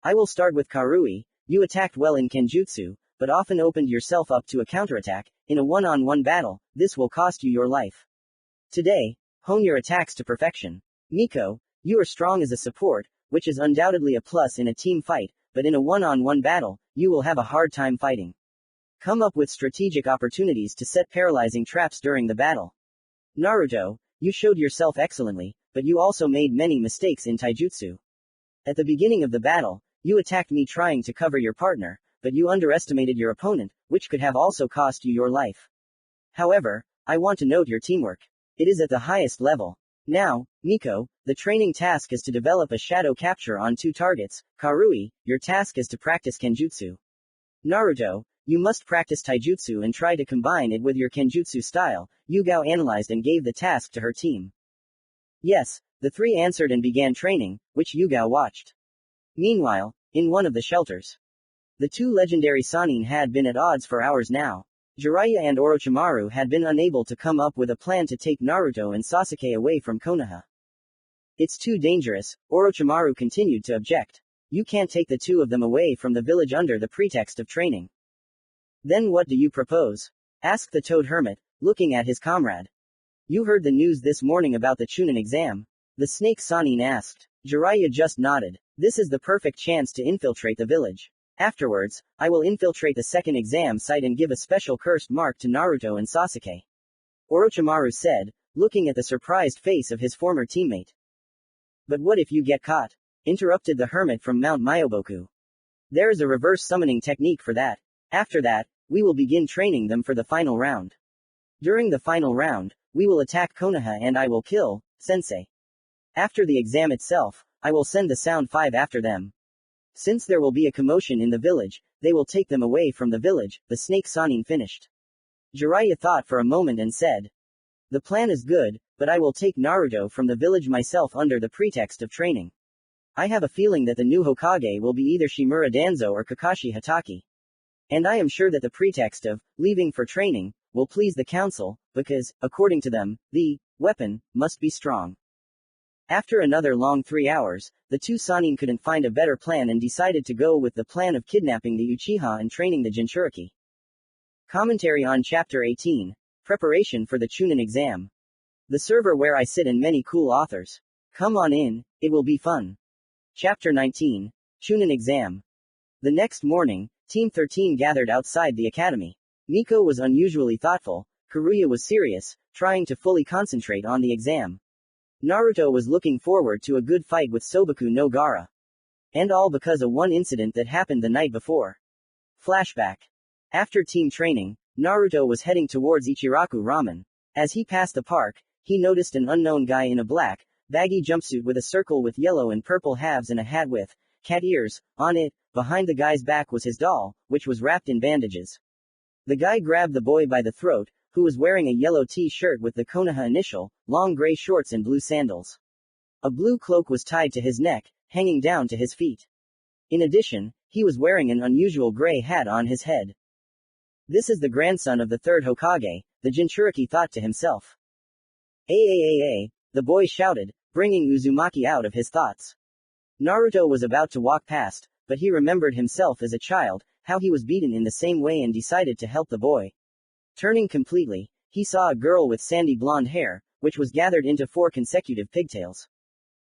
Speaker 1: I will start with Karui. You attacked well in Kenjutsu, but often opened yourself up to a counterattack. In a one-on-one battle, this will cost you your life. Today, hone your attacks to perfection. Miko, you are strong as a support, which is undoubtedly a plus in a team fight, but in a one-on-one battle, you will have a hard time fighting. Come up with strategic opportunities to set paralyzing traps during the battle. Naruto, you showed yourself excellently, but you also made many mistakes in taijutsu. At the beginning of the battle, you attacked me trying to cover your partner, but you underestimated your opponent, which could have also cost you your life. However, I want to note your teamwork. It is at the highest level. Now, Miko, the training task is to develop a shadow capture on 2 targets. Karui, your task is to practice Kenjutsu. Naruto, you must practice taijutsu and try to combine it with your Kenjutsu style. Yugao analyzed and gave the task to her team. Yes, the 3 answered and began training, which Yugao watched. Meanwhile, in one of the shelters, the 2 legendary Sannin had been at odds for hours now. Jiraiya and Orochimaru had been unable to come up with a plan to take Naruto and Sasuke away from Konoha. It's too dangerous, Orochimaru continued to object. You can't take the 2 of them away from the village under the pretext of training. Then what do you propose? Asked the Toad Hermit, looking at his comrade. You heard the news this morning about the Chunin exam? The Snake Sannin asked. Jiraiya just nodded. This is the perfect chance to infiltrate the village. Afterwards, I will infiltrate the second exam site and give a special cursed mark to Naruto and Sasuke. Orochimaru said, looking at the surprised face of his former teammate. But what if you get caught? Interrupted the hermit from Mount Myoboku. There is a reverse summoning technique for that. After that, we will begin training them for the final round. During the final round, we will attack Konoha and I will kill Sensei. After the exam itself, I will send the Sound 5 after them. Since there will be a commotion in the village, they will take them away from the village, the Snake Sannin finished. Jiraiya thought for a moment and said, the plan is good, but I will take Naruto from the village myself under the pretext of training. I have a feeling that the new Hokage will be either Shimura Danzo or Kakashi Hatake. And I am sure that the pretext of leaving for training will please the council, because, according to them, the weapon must be strong. After another long 3 hours, the 2 Sannin couldn't find a better plan and decided to go with the plan of kidnapping the Uchiha and training the Jinchuriki. Commentary on Chapter 18. Preparation for the Chunin exam. The server where I sit and many cool authors. Come on in, it will be fun. Chapter 19. Chunin exam. The next morning, Team 13 gathered outside the academy. Miko was unusually thoughtful, Karuya was serious, trying to fully concentrate on the exam. Naruto was looking forward to a good fight with Sobaku no Gaara. And all because of one incident that happened the night before. Flashback. After team training, Naruto was heading towards Ichiraku Ramen. As he passed the park, he noticed an unknown guy in a black, baggy jumpsuit with a circle with yellow and purple halves and a hat with cat ears on it. Behind the guy's back was his doll, which was wrapped in bandages. The guy grabbed the boy by the throat, who was wearing a yellow t-shirt with the Konoha initial, long gray shorts and blue sandals. A blue cloak was tied to his neck, hanging down to his feet. In addition, he was wearing an unusual gray hat on his head. This is the grandson of the 3rd Hokage, the Jinchuriki thought to himself. The boy shouted, bringing Uzumaki out of his thoughts. Naruto was about to walk past, but he remembered himself as a child, how he was beaten in the same way and decided to help the boy. Turning completely, he saw a girl with sandy blonde hair, which was gathered into 4 consecutive pigtails.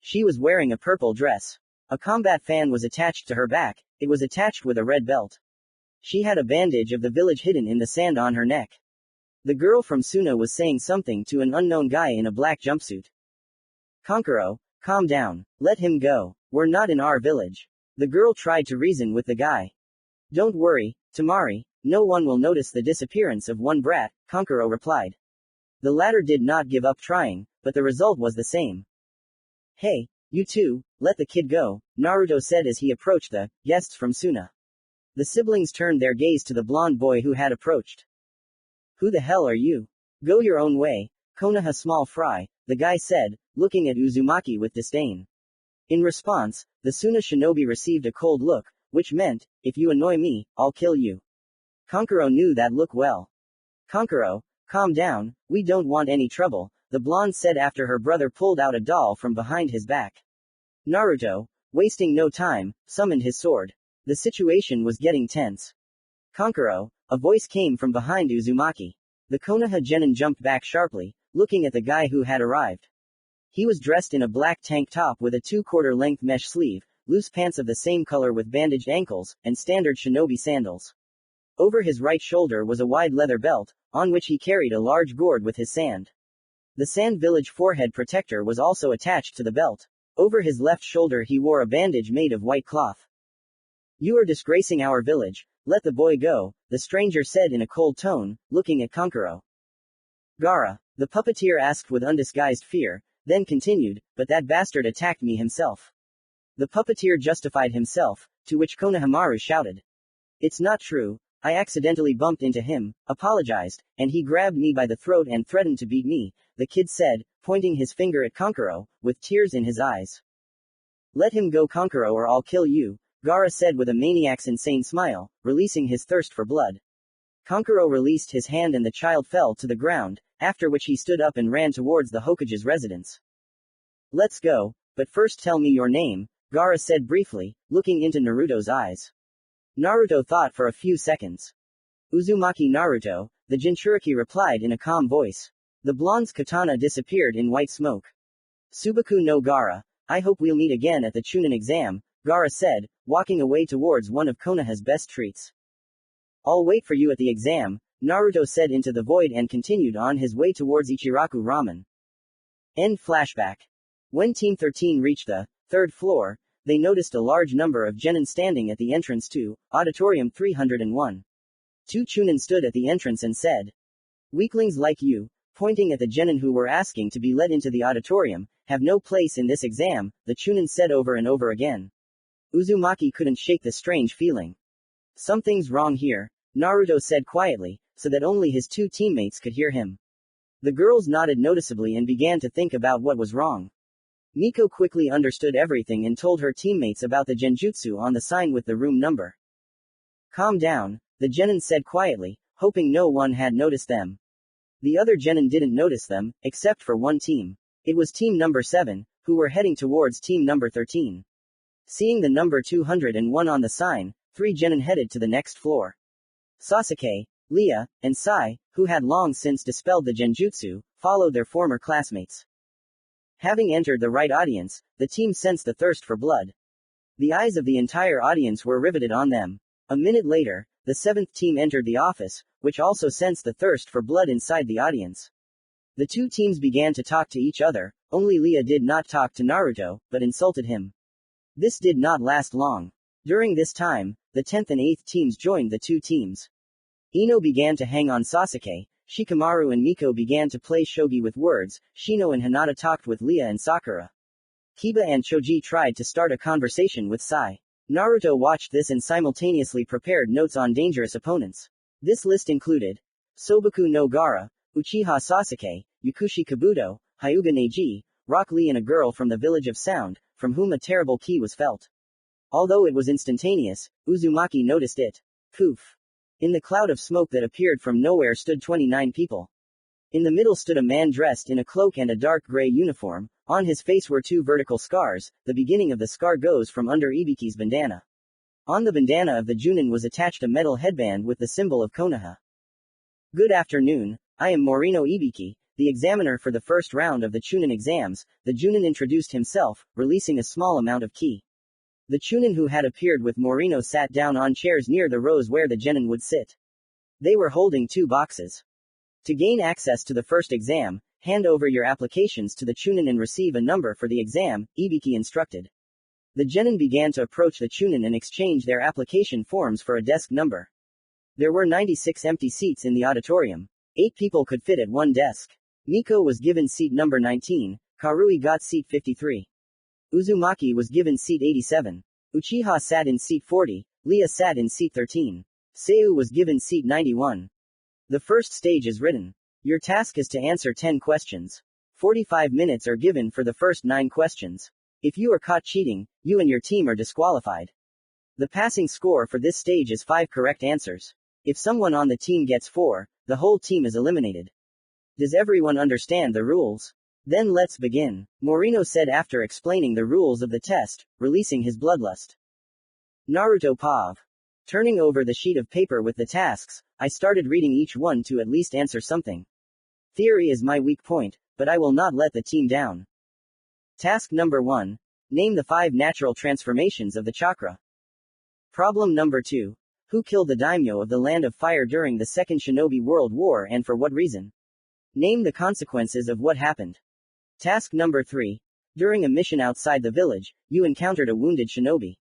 Speaker 1: She was wearing a purple dress. A combat fan was attached to her back, it was attached with a red belt. She had a bandage of the village hidden in the sand on her neck. The girl from Suna was saying something to an unknown guy in a black jumpsuit. Kankuro, calm down, let him go, we're not in our village. The girl tried to reason with the guy. Don't worry, Tamari, no one will notice the disappearance of one brat, Kankuro replied. The latter did not give up trying, but the result was the same. Hey, you two, let the kid go, Naruto said as he approached the guests from Suna. The siblings turned their gaze to the blonde boy who had approached. Who the hell are you? Go your own way, Konoha small fry, the guy said, looking at Uzumaki with disdain. In response, the Suna shinobi received a cold look, which meant, if you annoy me, I'll kill you. Kankuro knew that look well. Kankuro, calm down, we don't want any trouble, the blonde said after her brother pulled out a doll from behind his back. Naruto, wasting no time, summoned his sword. The situation was getting tense. Kankuro, a voice came from behind Uzumaki. The Konoha genin jumped back sharply, looking at the guy who had arrived. He was dressed in a black tank top with a 2/4 length mesh sleeve, loose pants of the same color with bandaged ankles, and standard shinobi sandals. Over his right shoulder was a wide leather belt, on which he carried a large gourd with his sand. The Sand Village forehead protector was also attached to the belt. Over his left shoulder he wore a bandage made of white cloth. You are disgracing our village, let the boy go, the stranger said in a cold tone, looking at Kankuro. Gaara, the puppeteer asked with undisguised fear, then continued, but that bastard attacked me himself. The puppeteer justified himself, to which Konohamaru shouted. It's not true, I accidentally bumped into him, apologized, and he grabbed me by the throat and threatened to beat me, the kid said, pointing his finger at Kankuro, with tears in his eyes. Let him go Kankuro or I'll kill you, Gaara said with a maniac's insane smile, releasing his thirst for blood. Kankuro released his hand and the child fell to the ground, after which he stood up and ran towards the Hokage's residence. Let's go, but first tell me your name, Gaara said briefly, looking into Naruto's eyes. Naruto thought for a few seconds. Uzumaki Naruto, the Jinchuriki replied in a calm voice. The blonde's katana disappeared in white smoke. Subaku no Gaara, I hope we'll meet again at the Chunin exam, Gaara said, walking away towards one of Konoha's best treats. I'll wait for you at the exam, Naruto said into the void and continued on his way towards Ichiraku Ramen. End flashback. When Team 13 reached the third floor, they noticed a large number of genin standing at the entrance to Auditorium 301. Two Chunin stood at the entrance and said, Weaklings like you, pointing at the genin who were asking to be let into the auditorium, have no place in this exam, the Chunin said over and over again. Uzumaki couldn't shake the strange feeling. Something's wrong here, Naruto said quietly, so that only his two teammates could hear him. The girls nodded noticeably and began to think about what was wrong. Miko quickly understood everything and told her teammates about the genjutsu on the sign with the room number. Calm down, the genin said quietly, hoping no one had noticed them. The other genin didn't notice them, except for one team. It was team number 7, who were heading towards team number 13. Seeing the number 201 on the sign, 3 genin headed to the next floor. Sasuke, Lia, and Sai, who had long since dispelled the genjutsu, followed their former classmates. Having entered the right audience, the team sensed the thirst for blood. The eyes of the entire audience were riveted on them. A minute later, the 7th team entered the office, which also sensed the thirst for blood inside the audience. The two teams began to talk to each other, only Lia did not talk to Naruto, but insulted him. This did not last long. During this time, the 10th and 8th teams joined the two teams. Ino began to hang on Sasuke, Shikamaru and Miko began to play shogi with words, Shino and Hinata talked with Lia and Sakura. Kiba and Choji tried to start a conversation with Sai. Naruto watched this and simultaneously prepared notes on dangerous opponents. This list included Sobaku no Gaara, Uchiha Sasuke, Yakushi Kabuto, Hyuga Neji, Rock Lee and a girl from the village of Sound, from whom a terrible ki was felt. Although it was instantaneous, Uzumaki noticed it. Poof. In the cloud of smoke that appeared from nowhere stood 29 people. In the middle stood a man dressed in a cloak and a dark gray uniform. On his face were 2 vertical scars, the beginning of the scar goes from under Ibiki's bandana. On the bandana of the Junin was attached a metal headband with the symbol of Konoha. Good afternoon, I am Morino Ibiki, the examiner for the first round of the Chunin exams, the Junin introduced himself, releasing a small amount of ki. The Chunin who had appeared with Morino sat down on chairs near the rows where the genin would sit. They were holding 2 boxes. To gain access to the first exam, hand over your applications to the Chunin and receive a number for the exam, Ibiki instructed. The genin began to approach the Chunin and exchange their application forms for a desk number. There were 96 empty seats in the auditorium. 8 people could fit at one desk. Miko was given seat number 19, Karui got seat 53. Uzumaki was given seat 87. Uchiha sat in seat 40, Lia sat in seat 13. Seiyu was given seat 91. The first stage is written. Your task is to answer 10 questions. 45 minutes are given for the first 9 questions. If you are caught cheating, you and your team are disqualified. The passing score for this stage is 5 correct answers. If someone on the team gets 4, the whole team is eliminated. Does everyone understand the rules? Then let's begin, Morino said after explaining the rules of the test, releasing his bloodlust. Naruto Pav. Turning over the sheet of paper with the tasks, I started reading each one to at least answer something. Theory is my weak point, but I will not let the team down. Task number 1. Name the 5 natural transformations of the chakra. Problem number 2. Who killed the daimyo of the Land of Fire during the Second Shinobi World War and for what reason? Name the consequences of what happened. Task number 3. During a mission outside the village, you encountered a wounded shinobi.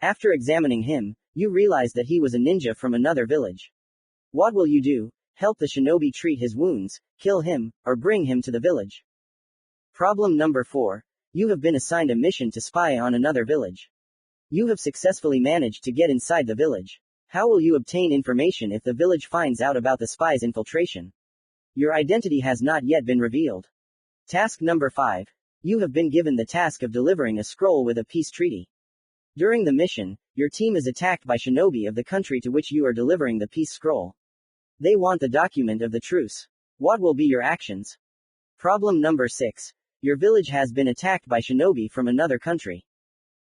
Speaker 1: After examining him, you realized that he was a ninja from another village. What will you do? Help the shinobi treat his wounds, kill him, or bring him to the village? Problem number 4. You have been assigned a mission to spy on another village. You have successfully managed to get inside the village. How will you obtain information if the village finds out about the spy's infiltration? Your identity has not yet been revealed. Task number 5. You have been given the task of delivering a scroll with a peace treaty. During the mission, your team is attacked by shinobi of the country to which you are delivering the peace scroll. They want the document of the truce. What will be your actions? Problem number 6. Your village has been attacked by shinobi from another country.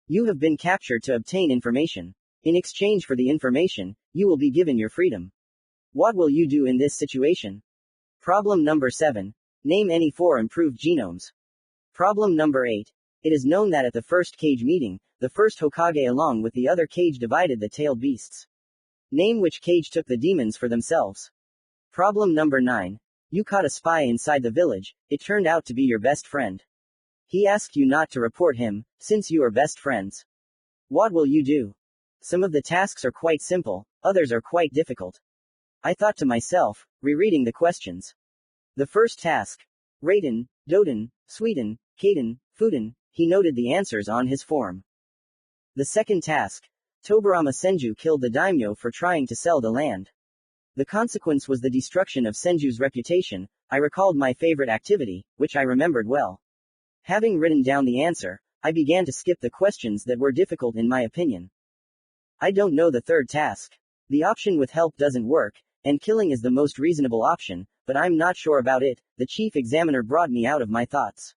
Speaker 1: You have been captured to obtain information. In exchange for the information, you will be given your freedom. What will you do in this situation? Problem number 7. Name any 4 improved genomes. Problem number 8. It is known that at the first cage meeting, the first Hokage along with the other cage divided the tailed beasts. Name which cage took the demons for themselves. Problem number 9. You caught a spy inside the village, it turned out to be your best friend. He asked you not to report him, since you are best friends. What will you do? Some of the tasks are quite simple, others are quite difficult. I thought to myself, rereading the questions. The first task. Raiden, Doden, Sweden, Kaden, Fuden, he noted the answers on his form. The second task. Tobarama Senju killed the daimyo for trying to sell the land. The consequence was the destruction of Senju's reputation. I recalled my favorite activity, which I remembered well. Having written down the answer, I began to skip the questions that were difficult in my opinion. I don't know the third task. The option with help doesn't work, and killing is the most reasonable option, but I'm not sure about it. The chief examiner brought me out of my thoughts.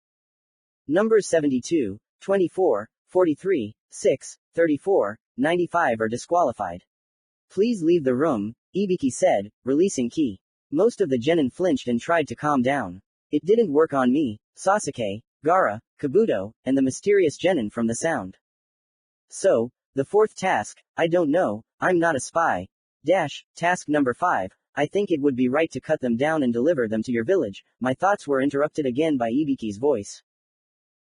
Speaker 1: Numbers 72, 24, 43, 6, 34, 95 are disqualified. Please leave the room, Ibiki said, releasing Ki. Most of the genin flinched and tried to calm down. It didn't work on me, Sasuke, Gaara, Kabuto, and the mysterious genin from the sound. So, the fourth task, I don't know, I'm not a spy. Task number 5, I think it would be right to cut them down and deliver them to your village. My thoughts were interrupted again by Ibiki's voice.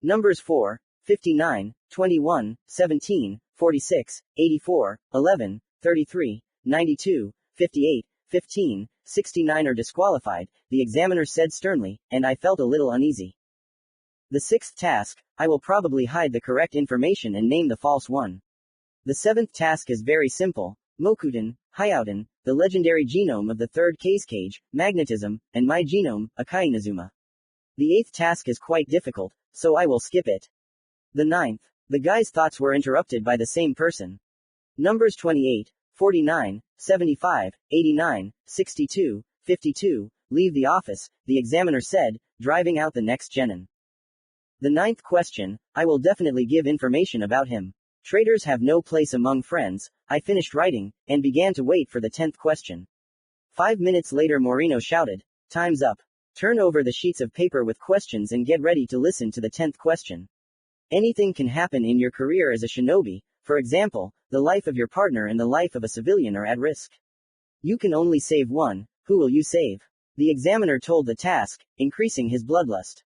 Speaker 1: Numbers 4, 59, 21, 17, 46, 84, 11, 33, 92, 58, 15, 69 are disqualified, the examiner said sternly, and I felt a little uneasy. The sixth task, I will probably hide the correct information and name the false one. The seventh task is very simple. Mokuten, Hyouten, the legendary genome of the third cage, magnetism, and my genome, Akai Inazuma. The eighth task is quite difficult, so I will skip it. The ninth. The guy's thoughts were interrupted by the same person. Numbers 28, 49, 75, 89, 62, 52, leave the office, the examiner said, driving out the next genin. The ninth question, I will definitely give information about him. Traitors have no place among friends. I finished writing, and began to wait for the 10th question. 5 minutes later Morino shouted, time's up. Turn over the sheets of paper with questions and get ready to listen to the 10th question. Anything can happen in your career as a shinobi. For example, the life of your partner and the life of a civilian are at risk. You can only save one. Who will you save? The examiner told the task, increasing his bloodlust.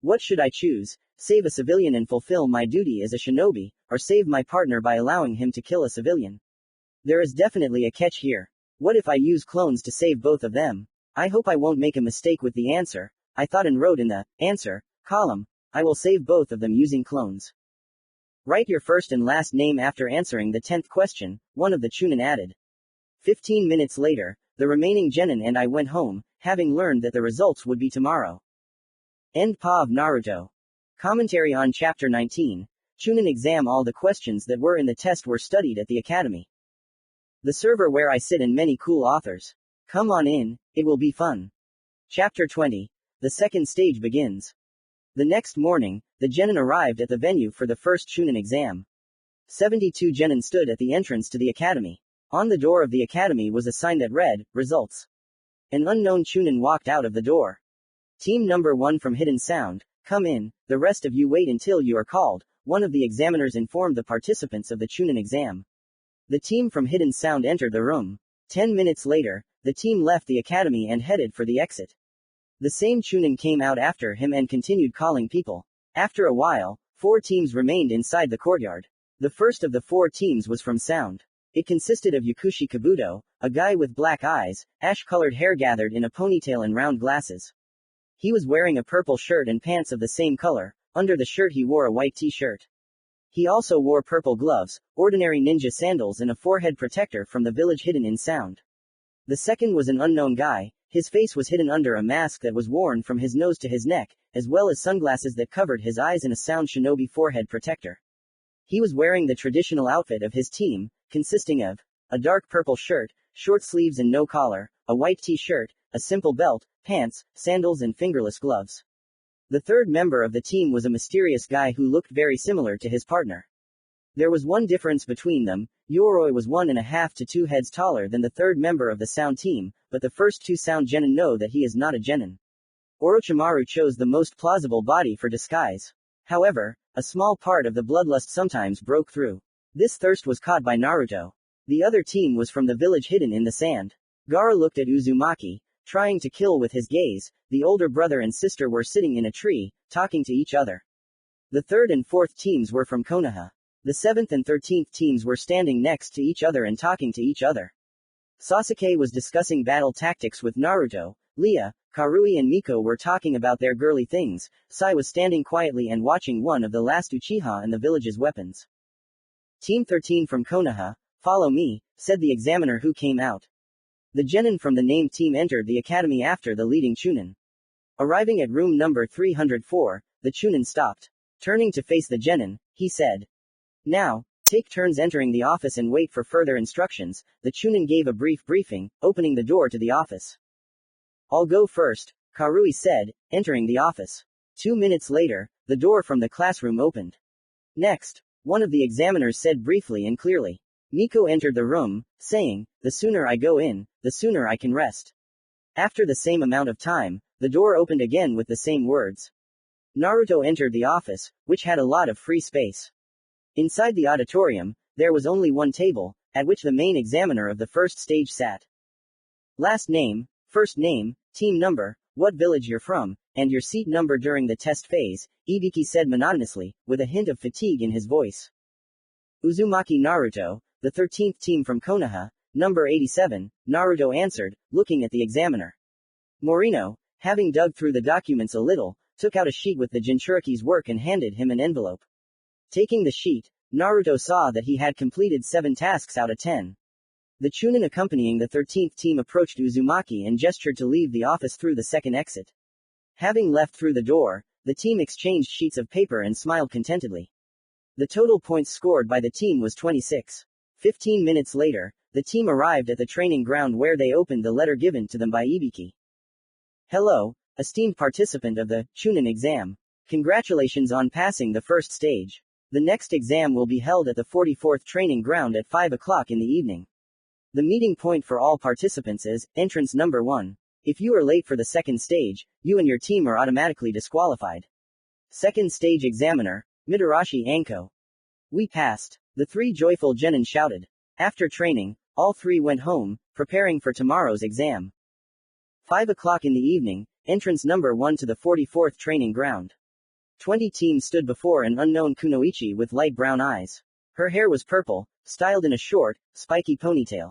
Speaker 1: What should I choose? Save a civilian and fulfill my duty as a shinobi, or save my partner by allowing him to kill a civilian? There is definitely a catch here. What if I use clones to save both of them? I hope I won't make a mistake with the answer. I thought and wrote in the answer column. I will save both of them using clones. Write your first and last name after answering the 10th question, one of the Chunin added. 15 minutes later, the remaining genin and I went home, having learned that the results would be tomorrow. End Pa of Naruto. Commentary on Chapter 19. Chunin exam. All the questions that were in the test were studied at the academy. The server where I sit and many cool authors. Come on in, it will be fun. Chapter 20. The second stage begins. The next morning, the genin arrived at the venue for the first Chunin exam. 72 genin stood at the entrance to the academy. On the door of the academy was a sign that read, Results. An unknown Chunin walked out of the door. Team number 1 from Hidden Sound, come in, the rest of you wait until you are called, one of the examiners informed the participants of the Chunin exam. The team from Hidden Sound entered the room. 10 minutes later, the team left the academy and headed for the exit. The same Chunin came out after him and continued calling people. After a while, 4 teams remained inside the courtyard. The first of the 4 teams was from Sound. It consisted of Yakushi Kabuto, a guy with black eyes, ash-colored hair gathered in a ponytail and round glasses. He was wearing a purple shirt and pants of the same color. Under the shirt he wore a white t-shirt. He also wore purple gloves, ordinary ninja sandals and a forehead protector from the village hidden in Sound. The second was an unknown guy. His face was hidden under a mask that was worn from his nose to his neck, as well as sunglasses that covered his eyes and a Sound shinobi forehead protector. He was wearing the traditional outfit of his team, consisting of a dark purple shirt, short sleeves and no collar, a white t-shirt, a simple belt, pants, sandals and fingerless gloves. The third member of the team was a mysterious guy who looked very similar to his partner. There was one difference between them. Yoroi was 1.5 to 2 heads taller than the third member of the Sound team, but the first 2 Sound genin know that he is not a genin. Orochimaru chose the most plausible body for disguise. However, a small part of the bloodlust sometimes broke through. This thirst was caught by Naruto. The other team was from the village hidden in the sand. Gaara looked at Uzumaki, trying to kill with his gaze. The older brother and sister were sitting in a tree, talking to each other. The third and fourth teams were from Konoha. The 7th and 13th teams were standing next to each other and talking to each other. Sasuke was discussing battle tactics with Naruto. Lia, Karui and Miko were talking about their girly things. Sai was standing quietly and watching one of the last Uchiha and the village's weapons. Team 13 from Konoha, follow me, said the examiner who came out. The genin from the named team entered the academy after the leading Chunin. Arriving at room number 304, the Chunin stopped. Turning to face the genin, he said, Now, take turns entering the office and wait for further instructions. The Chunin gave a brief briefing, opening the door to the office. I'll go first, Karui said, entering the office. 2 minutes later, the door from the classroom opened. Next, one of the examiners said briefly and clearly. Miko entered the room, saying, The sooner I go in, the sooner I can rest. After the same amount of time, the door opened again with the same words. Naruto entered the office, which had a lot of free space. Inside the auditorium, there was only one table, at which the main examiner of the first stage sat. Last name, first name, team number, what village you're from, and your seat number during the test phase, Ibiki said monotonously, with a hint of fatigue in his voice. Uzumaki Naruto, the 13th team from Konoha, number 87, Naruto answered, looking at the examiner. Morino, having dug through the documents a little, took out a sheet with the Jinchuriki's work and handed him an envelope. Taking the sheet, Naruto saw that he had completed 7 tasks out of 10. The Chunin accompanying the 13th team approached Uzumaki and gestured to leave the office through the second exit. Having left through the door, the team exchanged sheets of paper and smiled contentedly. The total points scored by the team was 26. 15 minutes later, the team arrived at the training ground where they opened the letter given to them by Ibiki. Hello, esteemed participant of the Chunin exam. Congratulations on passing the first stage. The next exam will be held at the 44th training ground at 5 o'clock in the evening. The meeting point for all participants is entrance number 1. If you are late for the second stage, you and your team are automatically disqualified. Second stage examiner, Mitarashi Anko. We passed. The 3 joyful genin shouted. After training, all 3 went home, preparing for tomorrow's exam. 5 o'clock in the evening, entrance number 1 to the 44th training ground. 20 teams stood before an unknown kunoichi with light brown eyes. Her hair was purple, styled in a short, spiky ponytail.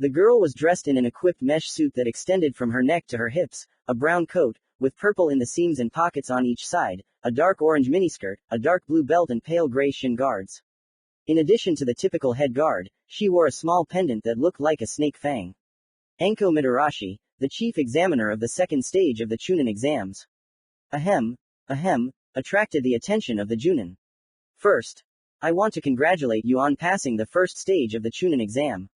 Speaker 1: The girl was dressed in an equipped mesh suit that extended from her neck to her hips, a brown coat, with purple in the seams and pockets on each side, a dark orange miniskirt, a dark blue belt and pale gray shin guards. In addition to the typical head guard, she wore a small pendant that looked like a snake fang. Anko Mitarashi, the chief examiner of the second stage of the Chunin exams. Ahem, attracted the attention of the Junin. First, I want to congratulate you on passing the first stage of the Chunin exam.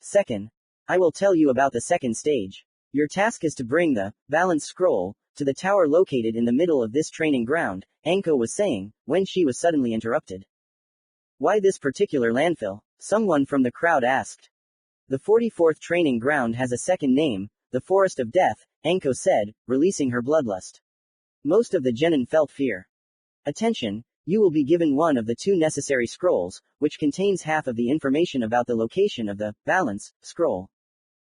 Speaker 1: Second, I will tell you about the second stage. Your task is to bring the balance scroll to the tower located in the middle of this training ground, Anko was saying, when she was suddenly interrupted. Why this particular landfill? Someone from the crowd asked. The 44th training ground has a second name, the Forest of Death, Anko said, releasing her bloodlust. Most of the genin felt fear. Attention, you will be given one of the two necessary scrolls, which contains half of the information about the location of the balance scroll.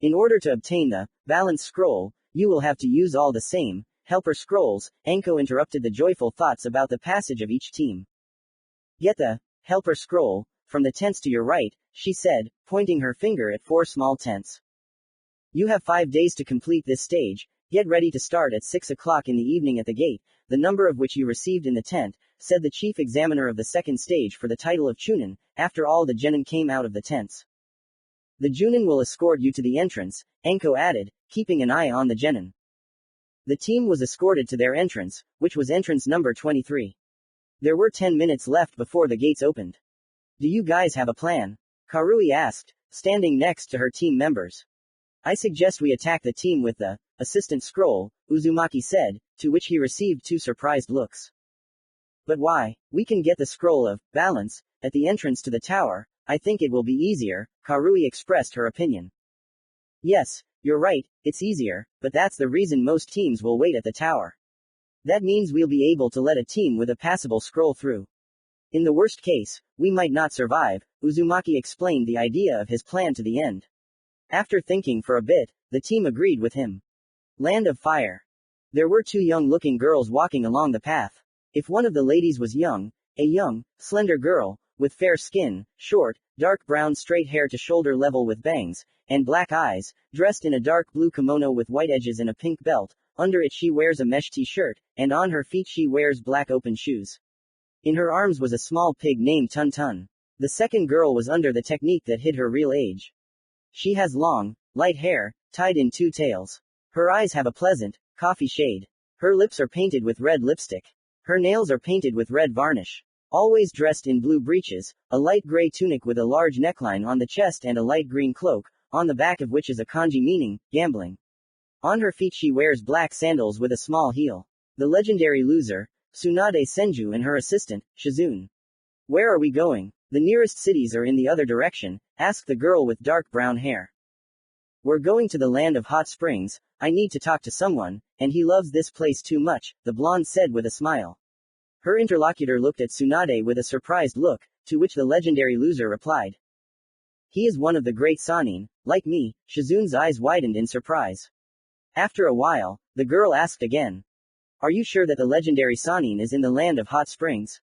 Speaker 1: In order to obtain the balance scroll, you will have to use all the same helper scrolls. Anko interrupted the joyful thoughts about the passage of each team. Get the helper scroll from the tents to your right, she said, pointing her finger at 4 small tents. You have 5 days to complete this stage. Get ready to start at 6 o'clock in the evening at the gate, the number of which you received in the tent, said the chief examiner of the second stage for the title of Chunin. After all the genin came out of the tents. The Junin will escort you to the entrance, Anko added, keeping an eye on the genin. The team was escorted to their entrance, which was entrance number 23. There were 10 minutes left before the gates opened. Do you guys have a plan? Karui asked, standing next to her team members. I suggest we attack the team with the assistant scroll, Uzumaki said, to which he received 2 surprised looks. But why? We can get the scroll of balance at the entrance to the tower. I think it will be easier, Karui expressed her opinion. Yes, you're right, it's easier, but that's the reason most teams will wait at the tower. That means we'll be able to let a team with a passable scroll through. In the worst case, we might not survive, Uzumaki explained the idea of his plan to the end. After thinking for a bit, the team agreed with him. Land of Fire. There were 2 young-looking girls walking along the path. If one of the ladies was young, a young, slender girl, with fair skin, short, dark brown straight hair to shoulder level with bangs, and black eyes, dressed in a dark blue kimono with white edges and a pink belt, under it she wears a mesh t-shirt, and on her feet she wears black open shoes. In her arms was a small pig named Tun Tun. The second girl was under the technique that hid her real age. She has long, light hair, tied in 2 tails. Her eyes have a pleasant, coffee shade. Her lips are painted with red lipstick. Her nails are painted with red varnish. Always dressed in blue breeches, a light gray tunic with a large neckline on the chest and a light green cloak, on the back of which is a kanji meaning, gambling. On her feet she wears black sandals with a small heel. The legendary loser, Tsunade Senju and her assistant, Shizune. Where are we going? The nearest cities are in the other direction, asked the girl with dark brown hair. We're going to the land of hot springs. I need to talk to someone, and he loves this place too much, the blonde said with a smile. Her interlocutor looked at Tsunade with a surprised look, to which the legendary loser replied. He is one of the great Sannin, like me. Shizune's eyes widened in surprise. After a while, the girl asked again. Are you sure that the legendary Sannin is in the land of hot springs?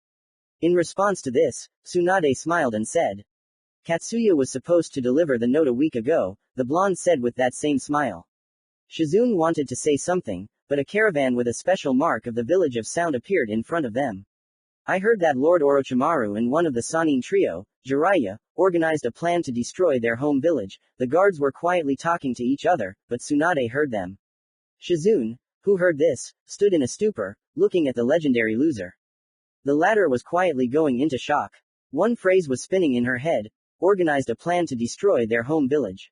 Speaker 1: In response to this, Tsunade smiled and said. Katsuya was supposed to deliver the note a week ago, the blonde said with that same smile. Shizune wanted to say something, but a caravan with a special mark of the village of sound appeared in front of them. I heard that Lord Orochimaru and one of the Sannin trio, Jiraiya, organized a plan to destroy their home village. The guards were quietly talking to each other, but Tsunade heard them. Shizune, who heard this, stood in a stupor, looking at the legendary loser. The latter was quietly going into shock. One phrase was spinning in her head, organized a plan to destroy their home village.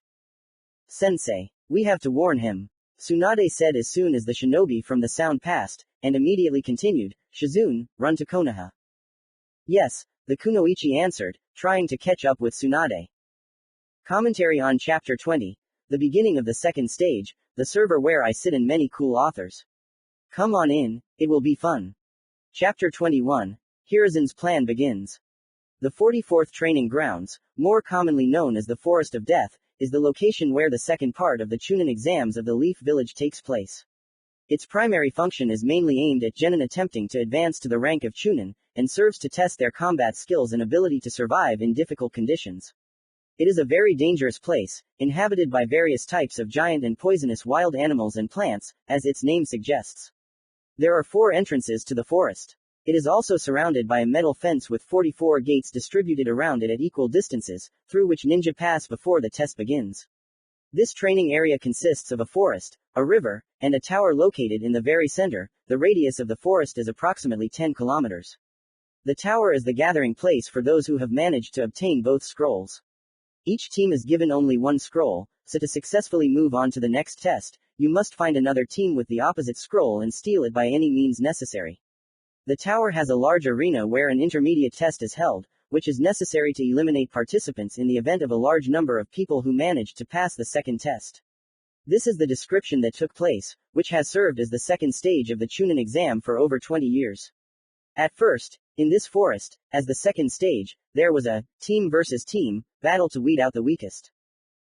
Speaker 1: Sensei, we have to warn him. Tsunade said as soon as the shinobi from the sound passed, and immediately continued, Shizune, run to Konoha. Yes, the kunoichi answered, trying to catch up with Tsunade. Commentary on Chapter 20. The beginning of the second stage, the server where I sit and many cool authors. Come on in, it will be fun. Chapter 21. Hirazen's plan begins. The 44th Training Grounds, more commonly known as the Forest of Death, is the location where the second part of the Chunin exams of the Leaf Village takes place. Its primary function is mainly aimed at genin attempting to advance to the rank of Chunin, and serves to test their combat skills and ability to survive in difficult conditions. It is a very dangerous place, inhabited by various types of giant and poisonous wild animals and plants, as its name suggests. There are 4 entrances to the forest. It is also surrounded by a metal fence with 44 gates distributed around it at equal distances, through which ninja pass before the test begins. This training area consists of a forest, a river, and a tower located in the very center. The radius of the forest is approximately 10 kilometers. The tower is the gathering place for those who have managed to obtain both scrolls. Each team is given only one scroll, so to successfully move on to the next test, you must find another team with the opposite scroll and steal it by any means necessary. The tower has a large arena where an intermediate test is held, which is necessary to eliminate participants in the event of a large number of people who managed to pass the second test. This is the description that took place, which has served as the second stage of the Chunin exam for over 20 years. At first, in this forest, as the second stage, there was a team versus team battle to weed out the weakest.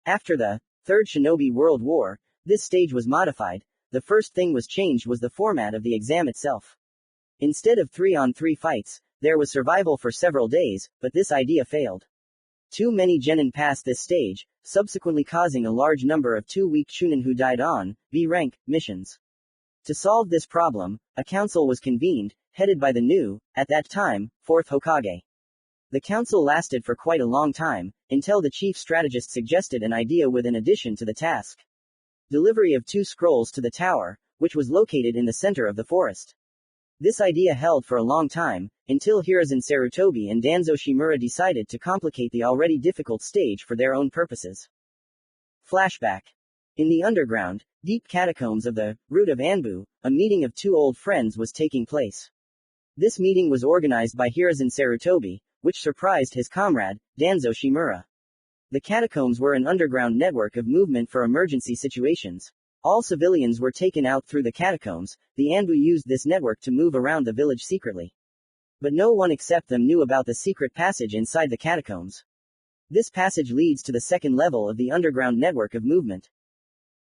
Speaker 1: After the Third Shinobi World War, this stage was modified. The first thing was changed was the format of the exam itself. Instead of 3-on-3 fights, there was survival for several days, but this idea failed. Too many genin passed this stage, subsequently causing a large number of too weak Chunin who died on B-rank missions. To solve this problem, a council was convened, headed by the new, at that time, 4th Hokage. The council lasted for quite a long time, until the chief strategist suggested an idea with an addition to the task. Delivery of 2 scrolls to the tower, which was located in the center of the forest. This idea held for a long time, until Hiruzen Sarutobi and Danzo Shimura decided to complicate the already difficult stage for their own purposes. Flashback. In the underground, deep catacombs of the root of Anbu, a meeting of 2 old friends was taking place. This meeting was organized by Hiruzen Sarutobi, which surprised his comrade, Danzo Shimura. The catacombs were an underground network of movement for emergency situations. All civilians were taken out through the catacombs. The Anbu used this network to move around the village secretly. But no one except them knew about the secret passage inside the catacombs. This passage leads to the second level of the underground network of movement.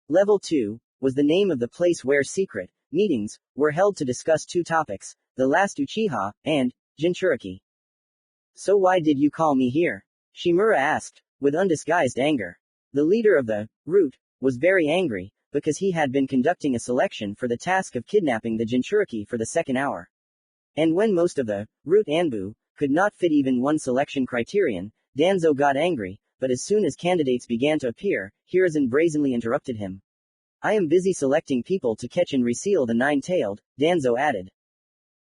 Speaker 1: Level 2 was the name of the place where secret meetings were held to discuss 2 topics, the last Uchiha and Jinchuriki. So why did you call me here? Shimura asked, with undisguised anger. The leader of the root was very angry, because he had been conducting a selection for the task of kidnapping the Jinchuriki for the second hour. And when most of the root Anbu could not fit even one selection criterion, Danzo got angry, but as soon as candidates began to appear, Hiruzen brazenly interrupted him. I am busy selecting people to catch and reseal the 9-tailed, Danzo added.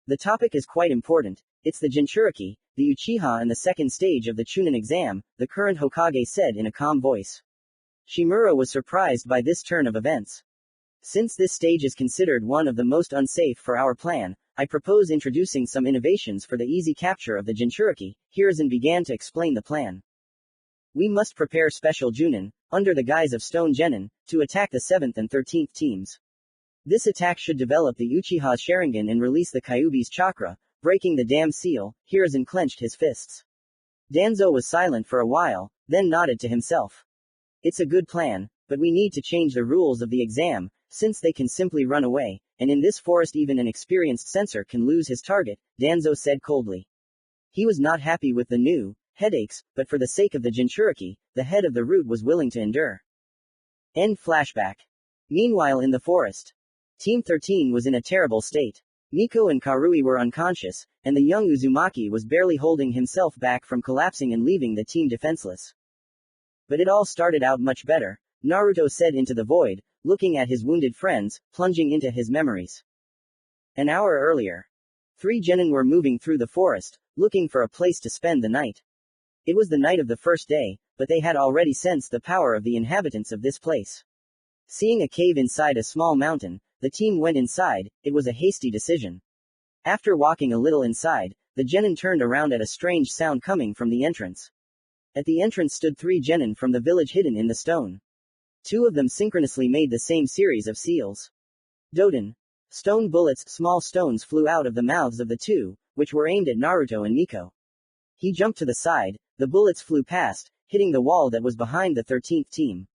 Speaker 1: The topic is quite important. It's the Jinchuriki, the Uchiha and the second stage of the Chunin exam, the current Hokage said in a calm voice. Shimura was surprised by this turn of events. Since this stage is considered one of the most unsafe for our plan, I propose introducing some innovations for the easy capture of the Jinchuriki. Hiruzen began to explain the plan. We must prepare special Junin, under the guise of stone genin, to attack the 7th and 13th teams. This attack should develop the Uchiha's Sharingan and release the Kyuubi's chakra, breaking the dam seal. Hiruzen clenched his fists. Danzo was silent for a while, then nodded to himself. It's a good plan, but we need to change the rules of the exam, since they can simply run away, and in this forest even an experienced censor can lose his target, Danzo said coldly. He was not happy with the new headaches, but for the sake of the Jinchuriki, the head of the root was willing to endure. End flashback. Meanwhile in the forest, Team 13 was in a terrible state. Miko and Karui were unconscious, and the young Uzumaki was barely holding himself back from collapsing and leaving the team defenseless. But it all started out much better, Naruto said into the void, looking at his wounded friends, plunging into his memories. An hour earlier, 3 genin were moving through the forest, looking for a place to spend the night. It was the night of the first day, but they had already sensed the power of the inhabitants of this place. Seeing a cave inside a small mountain, the team went inside. It was a hasty decision. After walking a little inside, the genin turned around at a strange sound coming from the entrance. At the entrance stood 3 genin from the village hidden in the stone. 2 of them synchronously made the same series of seals. Doden. Stone bullets, small stones flew out of the mouths of the 2, which were aimed at Naruto and Miko. He jumped to the side, the bullets flew past, hitting the wall that was behind the 13th team.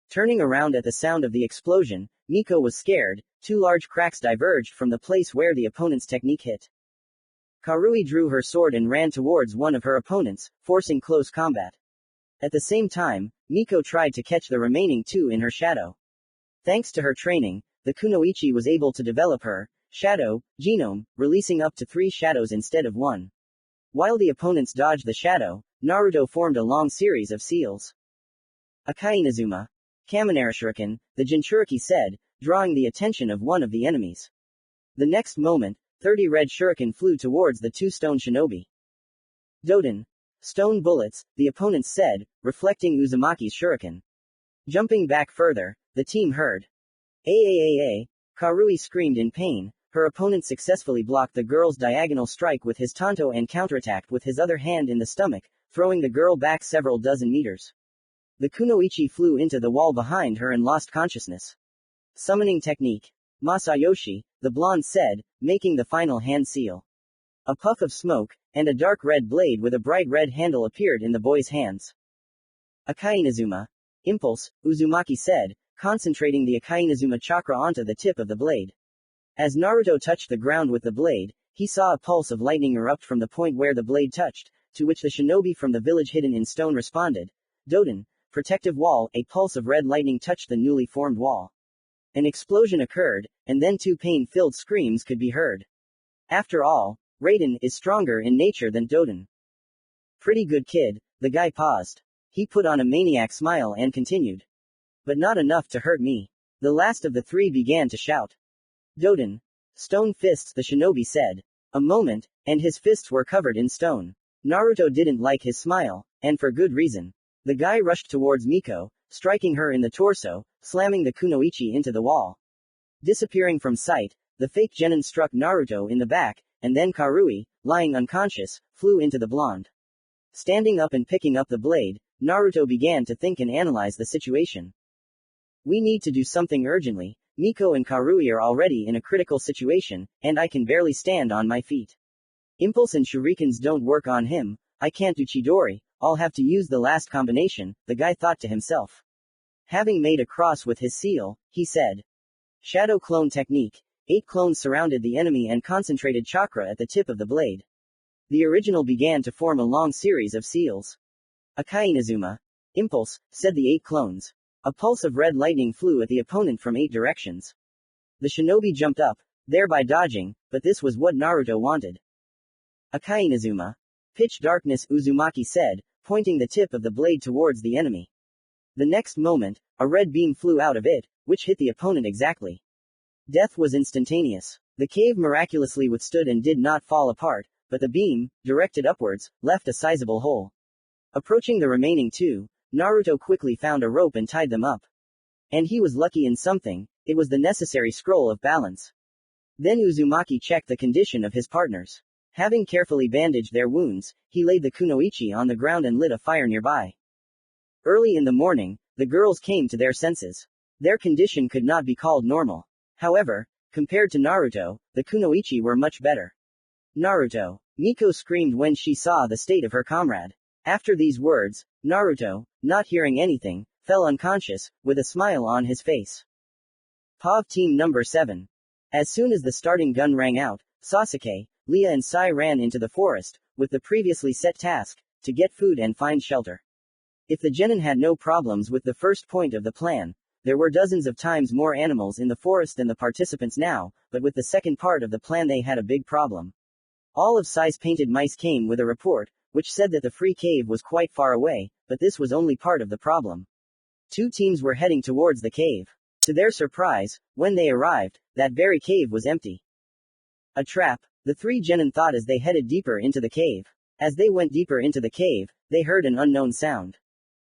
Speaker 1: Turning around at the sound of the explosion, Miko was scared. 2 large cracks diverged from the place where the opponent's technique hit. Karui drew her sword and ran towards one of her opponents, forcing close combat. At the same time, Miko tried to catch the remaining 2 in her shadow. Thanks to her training, the kunoichi was able to develop her shadow genome, releasing up to 3 shadows instead of 1. While the opponents dodged the shadow, Naruto formed a long series of seals. Akai Inazuma. Kaminara Shuriken, the Jinchuriki said, drawing the attention of one of the enemies. The next moment, 30 red shuriken flew towards the two stone shinobi. Doden. Stone bullets, the opponents said, reflecting Uzumaki's shuriken. Jumping back further, the team heard. Aaaa. Karui screamed in pain. Her opponent successfully blocked the girl's diagonal strike with his tanto and counterattacked with his other hand in the stomach, throwing the girl back several dozen meters. The kunoichi flew into the wall behind her and lost consciousness. Summoning technique. Masayoshi, the blonde said, making the final hand seal. A puff of smoke, and a dark red blade with a bright red handle appeared in the boy's hands. Akainazuma. Impulse, Uzumaki said, concentrating the Akainazuma chakra onto the tip of the blade. As Naruto touched the ground with the blade, he saw a pulse of lightning erupt from the point where the blade touched, to which the shinobi from the village hidden in stone responded. Doden, protective wall, a pulse of red lightning touched the newly formed wall. An explosion occurred, and then two pain-filled screams could be heard. After all, Raiden is stronger in nature than Doden. Pretty good kid, the guy paused. He put on a maniac smile and continued. But not enough to hurt me. The last of the three began to shout. Doden. Stone fists, the shinobi said. A moment, and his fists were covered in stone. Naruto didn't like his smile, and for good reason. The guy rushed towards Miko, striking her in the torso, slamming the kunoichi into the wall. Disappearing from sight, the fake genin struck Naruto in the back, and then Karui, lying unconscious, flew into the blonde. Standing up and picking up the blade, Naruto began to think and analyze the situation. We need to do something urgently. Miko and Karui are already in a critical situation, and I can barely stand on my feet. Impulse and shurikens don't work on him. I can't do Chidori. I'll have to use the last combination, the guy thought to himself. Having made a cross with his seal, he said. Shadow clone technique. 8 clones surrounded the enemy and concentrated chakra at the tip of the blade. The original began to form a long series of seals. Akainazuma. Impulse, said the 8 clones. A pulse of red lightning flew at the opponent from 8 directions. The shinobi jumped up, thereby dodging, but this was what Naruto wanted. Akainazuma. Pitch darkness, Uzumaki said, pointing the tip of the blade towards the enemy. The next moment, a red beam flew out of it, which hit the opponent exactly. Death was instantaneous. The cave miraculously withstood and did not fall apart, but the beam, directed upwards, left a sizable hole. Approaching the remaining 2, Naruto quickly found a rope and tied them up. And he was lucky in something, it was the necessary scroll of balance. Then Uzumaki checked the condition of his partners. Having carefully bandaged their wounds, he laid the kunoichi on the ground and lit a fire nearby. Early in the morning, the girls came to their senses. Their condition could not be called normal. However, compared to Naruto, the kunoichi were much better. Naruto. Miko screamed when she saw the state of her comrade. After these words, Naruto, not hearing anything, fell unconscious, with a smile on his face. POV Team Number 7. As soon as the starting gun rang out, Sasuke, Lia and Sai ran into the forest, with the previously set task, to get food and find shelter. If the genin had no problems with the first point of the plan, there were dozens of times more animals in the forest than the participants now, but with the second part of the plan they had a big problem. All of Sai's painted mice came with a report, which said that the free cave was quite far away, but this was only part of the problem. 2 teams were heading towards the cave. To their surprise, when they arrived, that very cave was empty. A trap, the 3 genin thought as they headed deeper into the cave. As they went deeper into the cave, they heard an unknown sound.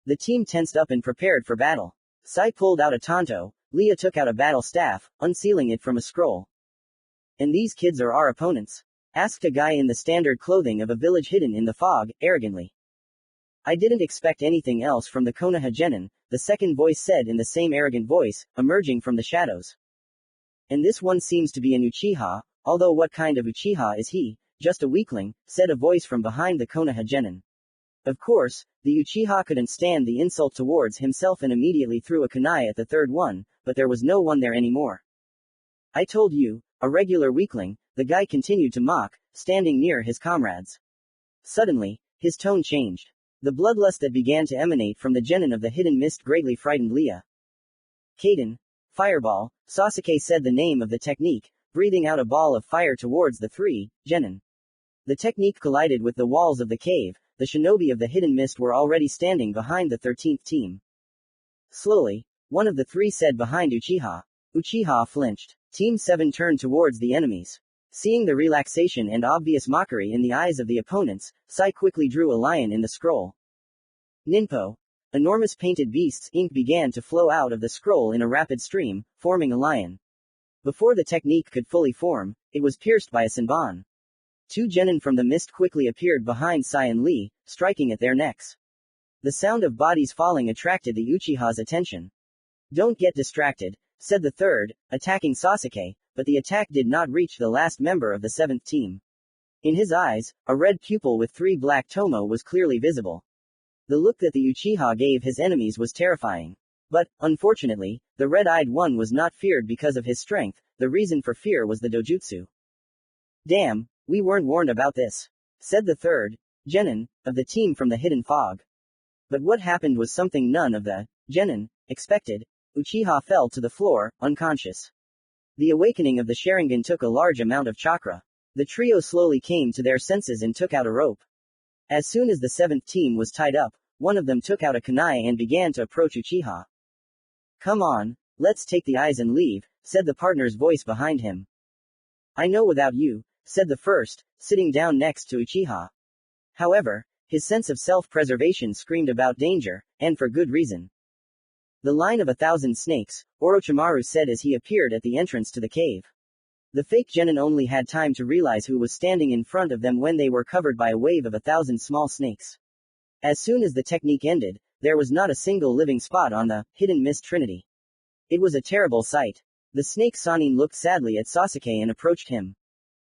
Speaker 1: The team tensed up and prepared for battle. Sai pulled out a tanto, Lia took out a battle staff, unsealing it from a scroll. And these kids are our opponents? Asked a guy in the standard clothing of a village hidden in the fog, arrogantly. I didn't expect anything else from the Konoha genin, the second voice said in the same arrogant voice, emerging from the shadows. And this one seems to be an Uchiha, although what kind of Uchiha is he? Just a weakling, said a voice from behind the Konoha genin. Of course, the Uchiha couldn't stand the insult towards himself and immediately threw a kunai at the third one, but there was no one there anymore. I told you, a regular weakling, the guy continued to mock, standing near his comrades. Suddenly, his tone changed. The bloodlust that began to emanate from the genin of the hidden mist greatly frightened Lia. Kaden. Fireball, Sasuke said the name of the technique, breathing out a ball of fire towards the 3 genin. The technique collided with the walls of the cave. The shinobi of the hidden mist were already standing behind the 13th team. Slowly, one of the 3 said behind Uchiha. Uchiha flinched. Team 7 turned towards the enemies. Seeing the relaxation and obvious mockery in the eyes of the opponents, Sai quickly drew a lion in the scroll. Ninpo. Enormous painted beasts' ink began to flow out of the scroll in a rapid stream, forming a lion. Before the technique could fully form, it was pierced by a senbon. Two genin from the mist quickly appeared behind Sai and Lee, striking at their necks. The sound of bodies falling attracted the Uchiha's attention. "Don't get distracted," said the third, attacking Sasuke, but the attack did not reach the last member of the seventh team. In his eyes, a red pupil with 3 black tomo was clearly visible. The look that the Uchiha gave his enemies was terrifying. But, unfortunately, the red-eyed one was not feared because of his strength. The reason for fear was the dojutsu. "Damn, we weren't warned about this," said the third genin of the team from the hidden fog. But what happened was something none of the genin expected. Uchiha fell to the floor, unconscious. The awakening of the Sharingan took a large amount of chakra. The trio slowly came to their senses and took out a rope. As soon as the seventh team was tied up, one of them took out a kunai and began to approach Uchiha. "Come on, let's take the eyes and leave," said the partner's voice behind him. "I know without you," said the first, sitting down next to Uchiha. However, his sense of self-preservation screamed about danger, and for good reason. "The line of 1,000 snakes," Orochimaru said as he appeared at the entrance to the cave. The fake genin only had time to realize who was standing in front of them when they were covered by a wave of 1,000 small snakes. As soon as the technique ended, there was not a single living spot on the hidden mist trinity. It was a terrible sight. The snake Sanin looked sadly at Sasuke and approached him.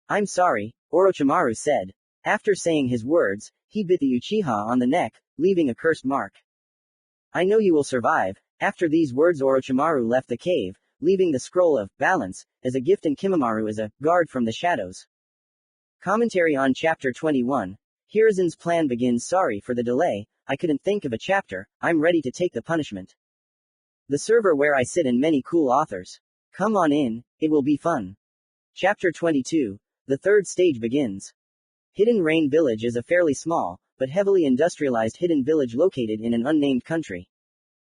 Speaker 1: "I'm sorry," Orochimaru said. After saying his words, he bit the Uchiha on the neck, leaving a cursed mark. "I know you will survive." After these words, Orochimaru left the cave, leaving the scroll of balance as a gift and Kimamaru as a guard from the shadows. Commentary on Chapter 21. Hirazen's plan begins. "Sorry for the delay, I couldn't think of a chapter, I'm ready to take the punishment. The server where I sit and many cool authors. Come on in, it will be fun." Chapter 22. The third stage begins. Hidden Rain Village is a fairly small, but heavily industrialized hidden village located in an unnamed country.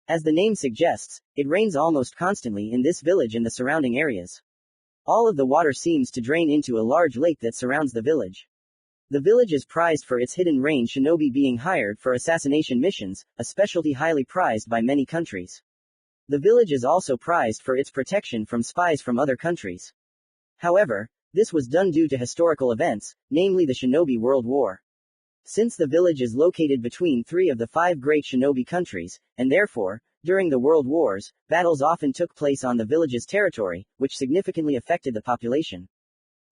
Speaker 1: As the name suggests, it rains almost constantly in this village and the surrounding areas. All of the water seems to drain into a large lake that surrounds the village. The village is prized for its hidden rain shinobi being hired for assassination missions, a specialty highly prized by many countries. The village is also prized for its protection from spies from other countries. However, this was done due to historical events, namely the Shinobi World War. Since the village is located between 3 of the 5 great shinobi countries, and therefore, during the World Wars, battles often took place on the village's territory, which significantly affected the population.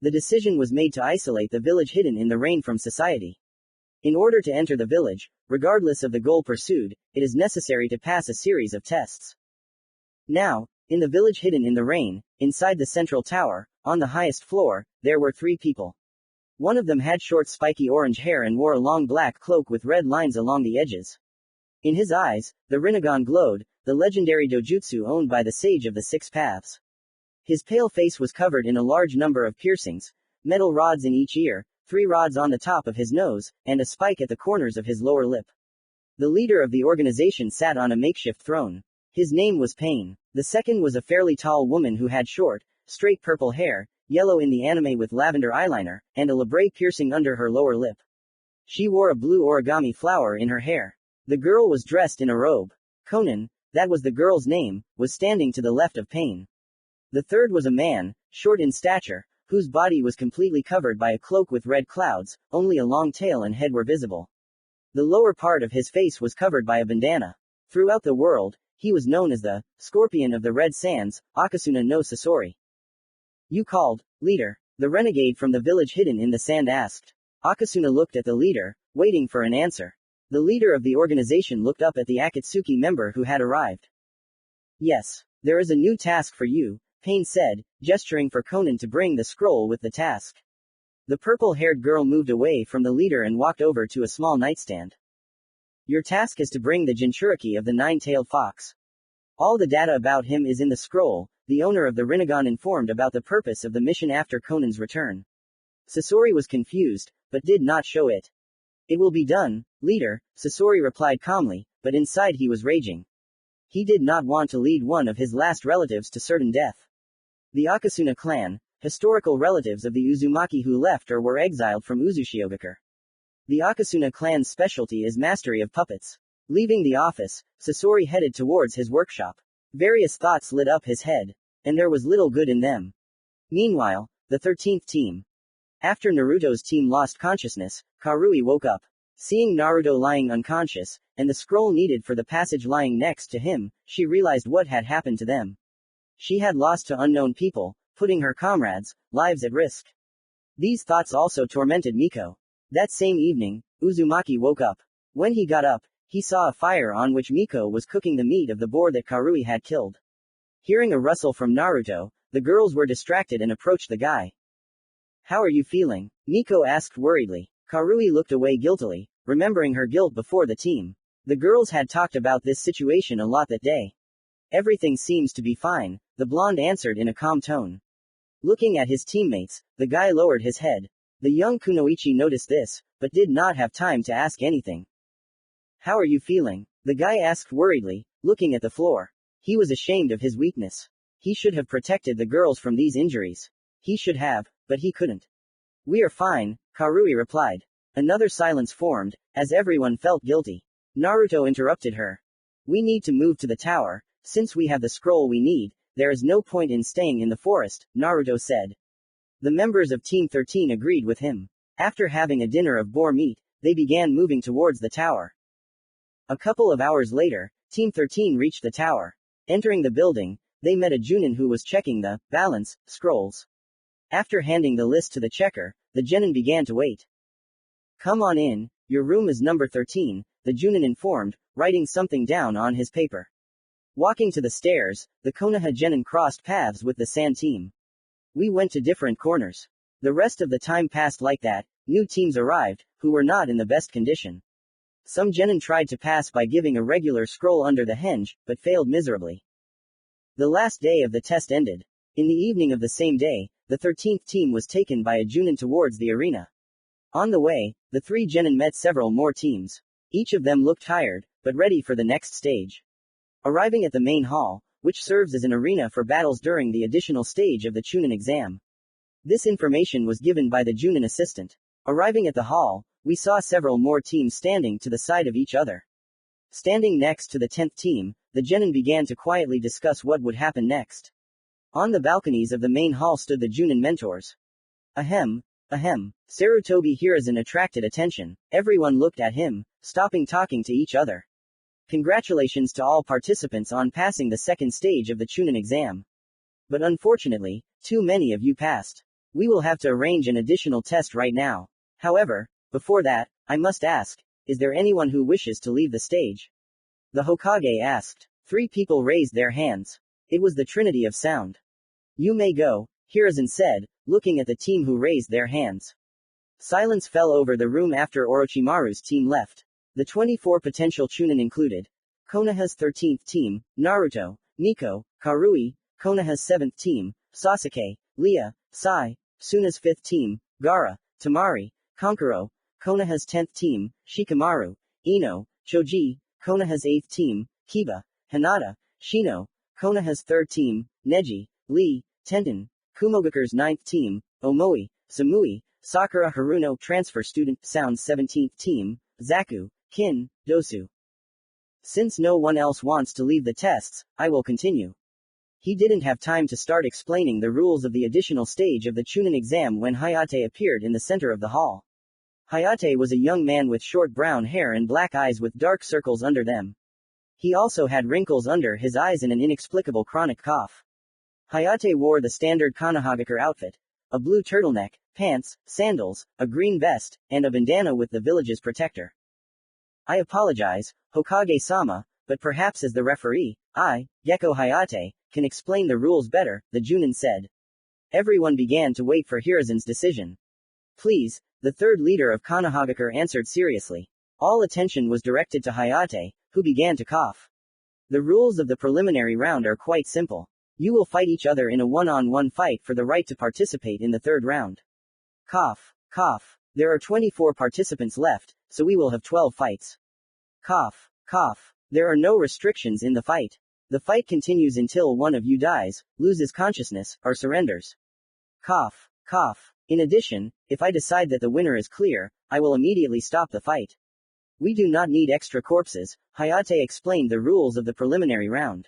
Speaker 1: The decision was made to isolate the village hidden in the rain from society. In order to enter the village, regardless of the goal pursued, it is necessary to pass a series of tests. Now, in the village hidden in the rain, inside the central tower, on the highest floor, there were 3 people. One of them had short spiky orange hair and wore a long black cloak with red lines along the edges. In his eyes, the Rinnegan glowed, the legendary dojutsu owned by the Sage of the Six Paths. His pale face was covered in a large number of piercings, metal rods in each ear, 3 rods on the top of his nose, and a spike at the corners of his lower lip. The leader of the organization sat on a makeshift throne. His name was Pain. The second was a fairly tall woman who had short, straight purple hair, yellow in the anime with lavender eyeliner, and a labrae piercing under her lower lip. She wore a blue origami flower in her hair. The girl was dressed in a robe. Conan, that was the girl's name, was standing to the left of Pain. The third was a man, short in stature, whose body was completely covered by a cloak with red clouds, only a long tail and head were visible. The lower part of his face was covered by a bandana. Throughout the world, he was known as the Scorpion of the Red Sands, Akasuna no Sasori. "You called, leader?" the renegade from the village hidden in the sand asked. Akasuna looked at the leader, waiting for an answer. The leader of the organization looked up at the Akatsuki member who had arrived. "Yes, there is a new task for you," Pain said, gesturing for Conan to bring the scroll with the task. The purple-haired girl moved away from the leader and walked over to a small nightstand. "Your task is to bring the Jinchuriki of the Nine-Tailed Fox. All the data about him is in the scroll," the owner of the Rinnegan informed about the purpose of the mission after Conan's return. Sasori was confused, but did not show it. "It will be done, leader," Sasori replied calmly, but inside he was raging. He did not want to lead one of his last relatives to certain death. The Akasuna clan historical relatives of the Uzumaki who left or were exiled from Uzushiogakure. The Akasuna clan's specialty is mastery of puppets. Leaving the office, Sasori headed towards his workshop. Various thoughts lit up his head, and there was little good in them. Meanwhile, the 13th team. After Naruto's team lost consciousness, Karui woke up. Seeing Naruto lying unconscious, and the scroll needed for the passage lying next to him, she realized what had happened to them. She had lost to unknown people, putting her comrades' lives at risk. These thoughts also tormented Miko. That same evening, Uzumaki woke up. When he got up, he saw a fire on which Miko was cooking the meat of the boar that Karui had killed. Hearing a rustle from Naruto, the girls were distracted and approached the guy. "How are you feeling?" Miko asked worriedly. Karui looked away guiltily, remembering her guilt before the team. The girls had talked about this situation a lot that day. "Everything seems to be fine," the blonde answered in a calm tone. Looking at his teammates, the guy lowered his head. The young Kunoichi noticed this, but did not have time to ask anything. "How are you feeling?" the guy asked worriedly, looking at the floor. He was ashamed of his weakness. He should have protected the girls from these injuries. He should have, but he couldn't. "We are fine," Karui replied. Another silence formed, as everyone felt guilty. Naruto interrupted her. "We need to move to the tower. Since we have the scroll we need, there is no point in staying in the forest," Naruto said. The members of Team 13 agreed with him. After having a dinner of boar meat, they began moving towards the tower. A couple of hours later, Team 13 reached the tower. Entering the building, they met a Junin who was checking the balance scrolls. After handing the list to the checker, the genin began to wait. "Come on in, your room is number 13, the Junin informed, writing something down on his paper. Walking to the stairs, the Konoha genin crossed paths with the San team. We went to different corners. The rest of the time passed like that. New teams arrived, who were not in the best condition. Some genin tried to pass by giving a regular scroll under the henge, but failed miserably. The last day of the test ended. In the evening of the same day, the 13th team was taken by a Junin towards the arena. On the way, the three genin met several more teams. Each of them looked tired, but ready for the next stage. Arriving at the main hall, which serves as an arena for battles during the additional stage of the Chunin exam. This information was given by the Junin assistant. Arriving at the hall, we saw several more teams standing to the side of each other. Standing next to the 10th team, the genin began to quietly discuss what would happen next. On the balconies of the main hall stood the Junin mentors. Ahem. Sarutobi Hiruzen attracted attention. Everyone looked at him, stopping talking to each other. Congratulations to all participants on passing the second stage of the Chunin exam. But unfortunately, too many of you passed. We will have to arrange an additional test right now. However, before that, I must ask, is there anyone who wishes to leave the stage? The Hokage asked. 3 people raised their hands. It was the Trinity of Sound. You may go, Hiruzen said, looking at the team who raised their hands. Silence fell over the room after Orochimaru's team left. The 24 potential Chunin included Konoha's 13th team, Naruto, Nico, Karui, Konoha's 7th team, Sasuke, Lia, Sai, Suna's 5th team, Gaara, Tamari, Kankuro, Konoha's 10th team, Shikamaru, Ino, Choji, Konoha's 8th team, Kiba, Hinata, Shino, Konoha's 3rd team, Neji, Lee, Tenten, Kumogakure's 9th team, Omoi, Samui, Sakura Haruno transfer student, Sound's 17th team, Zaku, Kin, Dosu. Since no one else wants to leave the tests, I will continue. He didn't have time to start explaining the rules of the additional stage of the Chunin exam when Hayate appeared in the center of the hall. Hayate was a young man with short brown hair and black eyes with dark circles under them. He also had wrinkles under his eyes and an inexplicable chronic cough. Hayate wore the standard Konohagakure outfit. A blue turtleneck, pants, sandals, a green vest, and a bandana with the village's protector. I apologize, Hokage-sama, but perhaps as the referee, I, Gekko Hayate, can explain the rules better, the Junin said. Everyone began to wait for Hiruzen's decision. Please, the third leader of Konohagakure answered seriously. All attention was directed to Hayate, who began to cough. The rules of the preliminary round are quite simple. You will fight each other in a one-on-one fight for the right to participate in the third round. Cough, cough. There are 24 participants left, so we will have 12 fights. Cough, cough. There are no restrictions in the fight. The fight continues until one of you dies, loses consciousness, or surrenders. Cough. Cough. In addition, if I decide that the winner is clear, I will immediately stop the fight. We do not need extra corpses, Hayate explained the rules of the preliminary round.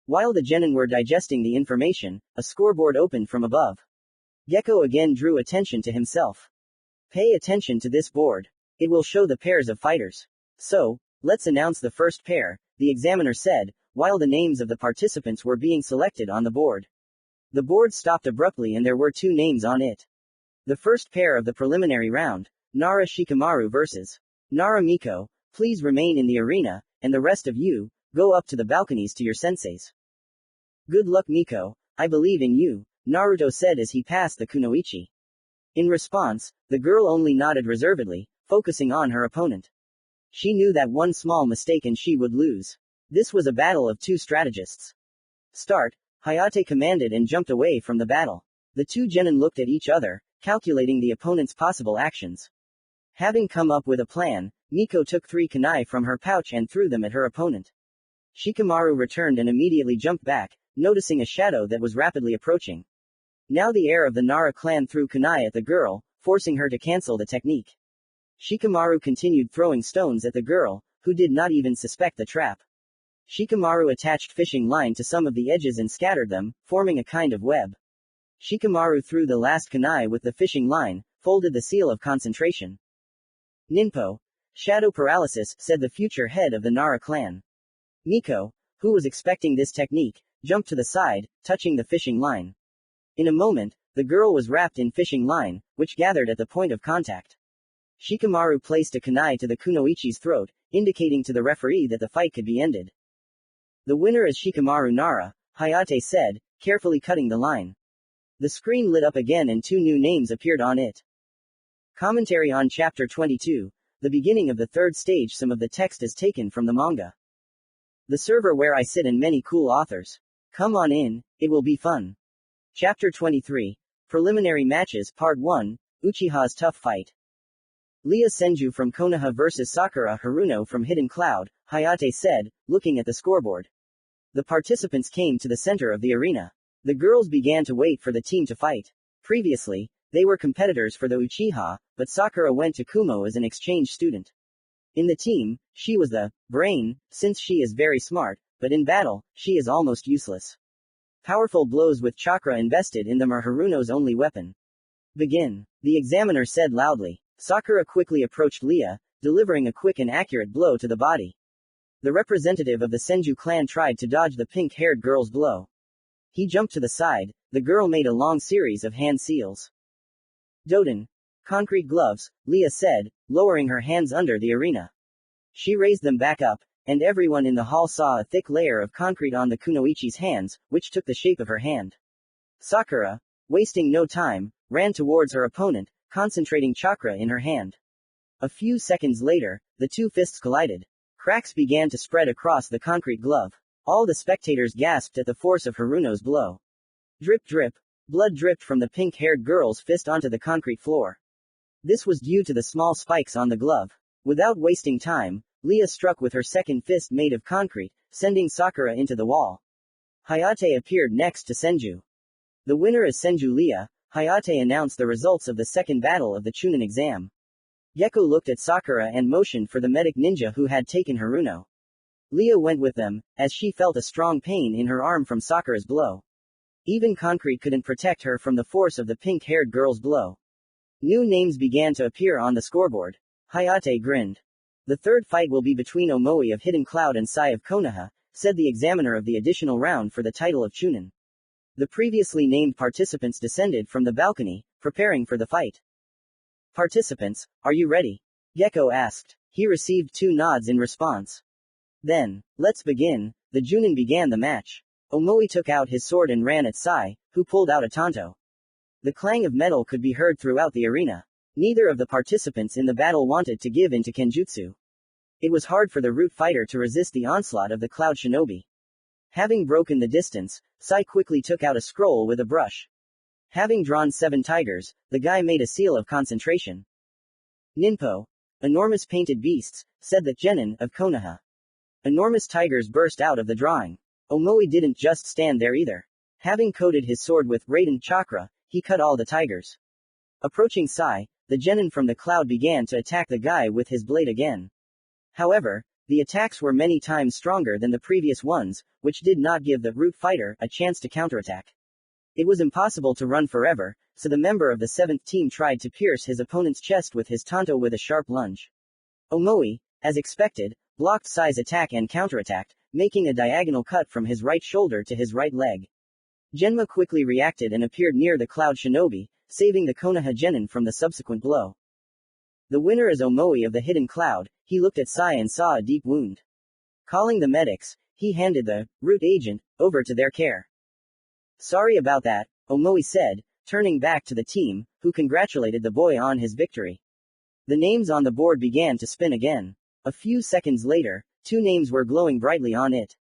Speaker 1: While the genin were digesting the information, a scoreboard opened from above. Gecko again drew attention to himself. Pay attention to this board. It will show the pairs of fighters. So, let's announce the first pair, the examiner said, while the names of the participants were being selected on the board. The board stopped abruptly and there were 2 names on it. The first pair of the preliminary round, Nara Shikamaru vs. Nara Miko, please remain in the arena, and the rest of you, go up to the balconies to your senseis. Good luck Miko, I believe in you, Naruto said as he passed the kunoichi. In response, the girl only nodded reservedly, focusing on her opponent. She knew that one small mistake and she would lose. This was a battle of 2 strategists. Start, Hayate commanded and jumped away from the battle. The 2 genin looked at each other, calculating the opponent's possible actions. Having come up with a plan, Miko took 3 kunai from her pouch and threw them at her opponent. Shikamaru returned and immediately jumped back, noticing a shadow that was rapidly approaching. Now the heir of the Nara clan threw kunai at the girl, forcing her to cancel the technique. Shikamaru continued throwing stones at the girl, who did not even suspect the trap. Shikamaru attached fishing line to some of the edges and scattered them, forming a kind of web. Shikamaru threw the last kunai with the fishing line, folded the seal of concentration. Ninpo. Shadow paralysis, said the future head of the Nara clan. Miko, who was expecting this technique, jumped to the side, touching the fishing line. In a moment, the girl was wrapped in fishing line, which gathered at the point of contact. Shikamaru placed a kunai to the kunoichi's throat, indicating to the referee that the fight could be ended. The winner is Shikamaru Nara, Hayate said, carefully cutting the line. The screen lit up again and 2 new names appeared on it. Commentary on Chapter 22, the beginning of the 3rd stage. Some of the text is taken from the manga. The server where I sit and many cool authors. Come on in, it will be fun. Chapter 23, Preliminary Matches Part 1, Uchiha's Tough Fight. Lia Senju from Konoha vs Sakura Haruno from Hidden Cloud, Hayate said, looking at the scoreboard. The participants came to the center of the arena. The girls began to wait for the team to fight. Previously, they were competitors for the Uchiha, but Sakura went to Kumo as an exchange student. In the team, she was the brain, since she is very smart, but in battle, she is almost useless. Powerful blows with chakra invested in them are Haruno's only weapon. Begin, the examiner said loudly. Sakura quickly approached Lia, delivering a quick and accurate blow to the body. The representative of the Senju clan tried to dodge the pink-haired girl's blow. He jumped to the side, the girl made a long series of hand seals. Doden. Concrete gloves, Lia said, lowering her hands under the arena. She raised them back up, and everyone in the hall saw a thick layer of concrete on the kunoichi's hands, which took the shape of her hand. Sakura, wasting no time, ran towards her opponent, concentrating chakra in her hand. A few seconds later, the 2 fists collided. Cracks began to spread across the concrete glove. All the spectators gasped at the force of Haruno's blow. Drip drip. Blood dripped from the pink-haired girl's fist onto the concrete floor. This was due to the small spikes on the glove. Without wasting time, Lia struck with her second fist made of concrete, sending Sakura into the wall. Hayate appeared next to Senju. The winner is Senju Lia. Hayate announced the results of the second battle of the Chunin exam. Gecko looked at Sakura and motioned for the medic ninja who had taken Haruno. Lia went with them, as she felt a strong pain in her arm from Sakura's blow. Even concrete couldn't protect her from the force of the pink-haired girl's blow. New names began to appear on the scoreboard. Hayate grinned. The third fight will be between Omoi of Hidden Cloud and Sai of Konoha, said the examiner of the additional round for the title of Chunin. The previously named participants descended from the balcony, preparing for the fight. Participants, are you ready? Gecko asked. He received 2 nods in response. Then, let's begin. The Junin began the match. Omoi took out his sword and ran at Sai, who pulled out a tanto. The clang of metal could be heard throughout the arena. Neither of the participants in the battle wanted to give in to Kenjutsu. It was hard for the root fighter to resist the onslaught of the Cloud Shinobi. Having broken the distance, Sai quickly took out a scroll with a brush. Having drawn 7 tigers, the guy made a seal of concentration. Ninpo. Enormous painted beasts, said the genin of Konoha. Enormous tigers burst out of the drawing. Omoi didn't just stand there either. Having coated his sword with Raiden Chakra, he cut all the tigers. Approaching Sai, the genin from the cloud began to attack the guy with his blade again. However, the attacks were many times stronger than the previous ones, which did not give the root fighter a chance to counterattack. It was impossible to run forever, so the member of the 7th team tried to pierce his opponent's chest with his tanto with a sharp lunge. Omoi, as expected, blocked Sai's attack and counterattacked, making a diagonal cut from his right shoulder to his right leg. Genma quickly reacted and appeared near the cloud shinobi, saving the Konoha genin from the subsequent blow. The winner is Omoi of the hidden cloud. He looked at Sai and saw a deep wound. Calling the medics, he handed the root agent over to their care. Sorry about that, Omoi said, turning back to the team, who congratulated the boy on his victory. The names on the board began to spin again. A few seconds later, 2 names were glowing brightly on it.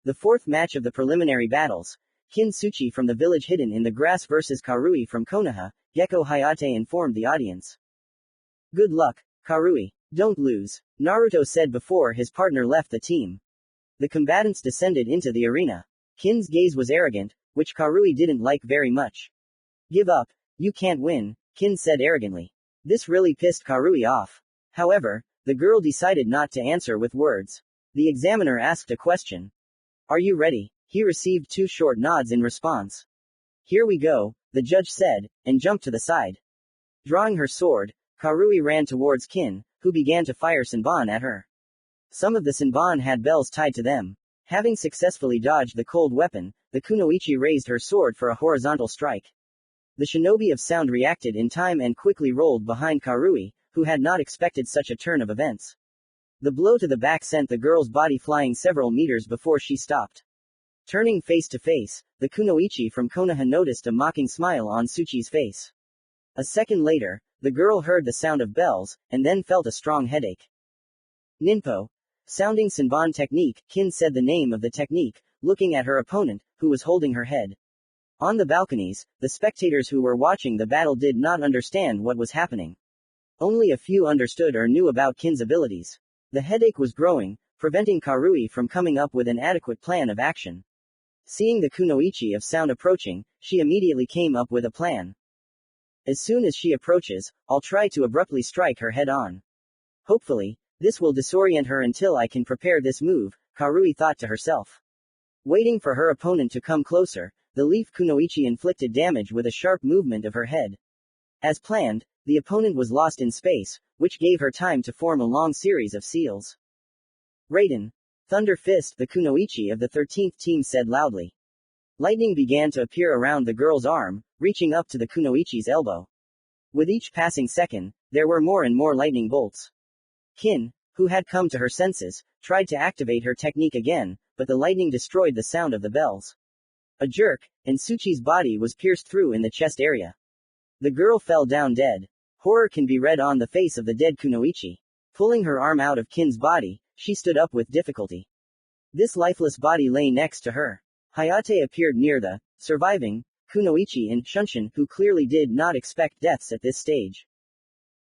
Speaker 1: The 4th match of the preliminary battles, Kintsuchi from the village hidden in the grass versus Karui from Konoha, Gecko Hayate informed the audience. Good luck, Karui. Don't lose, Naruto said before his partner left the team. The combatants descended into the arena. Kin's gaze was arrogant, which Karui didn't like very much. Give up, you can't win, Kin said arrogantly. This really pissed Karui off. However, the girl decided not to answer with words. The examiner asked a question. Are you ready? He received 2 short nods in response. Here we go, the judge said, and jumped to the side. Drawing her sword, Karui ran towards Kin, who began to fire Senbon at her. Some of the Senbon had bells tied to them. Having successfully dodged the cold weapon, the kunoichi raised her sword for a horizontal strike. The shinobi of sound reacted in time and quickly rolled behind Karui, who had not expected such a turn of events. The blow to the back sent the girl's body flying several meters before she stopped. Turning face to face, the kunoichi from Konoha noticed a mocking smile on Tsuchi's face. A second later, the girl heard the sound of bells, and then felt a strong headache. Ninpo. Sounding Senbon technique, Kin said the name of the technique, looking at her opponent, who was holding her head. On the balconies, the spectators who were watching the battle did not understand what was happening. Only a few understood or knew about Kin's abilities. The headache was growing, preventing Karui from coming up with an adequate plan of action. Seeing the kunoichi of sound approaching, she immediately came up with a plan. As soon as she approaches, I'll try to abruptly strike her head on. Hopefully, this will disorient her until I can prepare this move, Karui thought to herself. Waiting for her opponent to come closer, the leaf kunoichi inflicted damage with a sharp movement of her head. As planned, the opponent was lost in space, which gave her time to form a long series of seals. Raiden. Thunder Fist, the kunoichi of the 13th team said loudly. Lightning began to appear around the girl's arm, reaching up to the kunoichi's elbow. With each passing second, there were more and more lightning bolts. Kin, who had come to her senses, tried to activate her technique again, but the lightning destroyed the sound of the bells. A jerk, and Tsuchi's body was pierced through in the chest area. The girl fell down dead. Horror can be read on the face of the dead kunoichi. Pulling her arm out of Kin's body, she stood up with difficulty. This lifeless body lay next to her. Hayate appeared near the surviving kunoichi and Shunshin, who clearly did not expect deaths at this stage.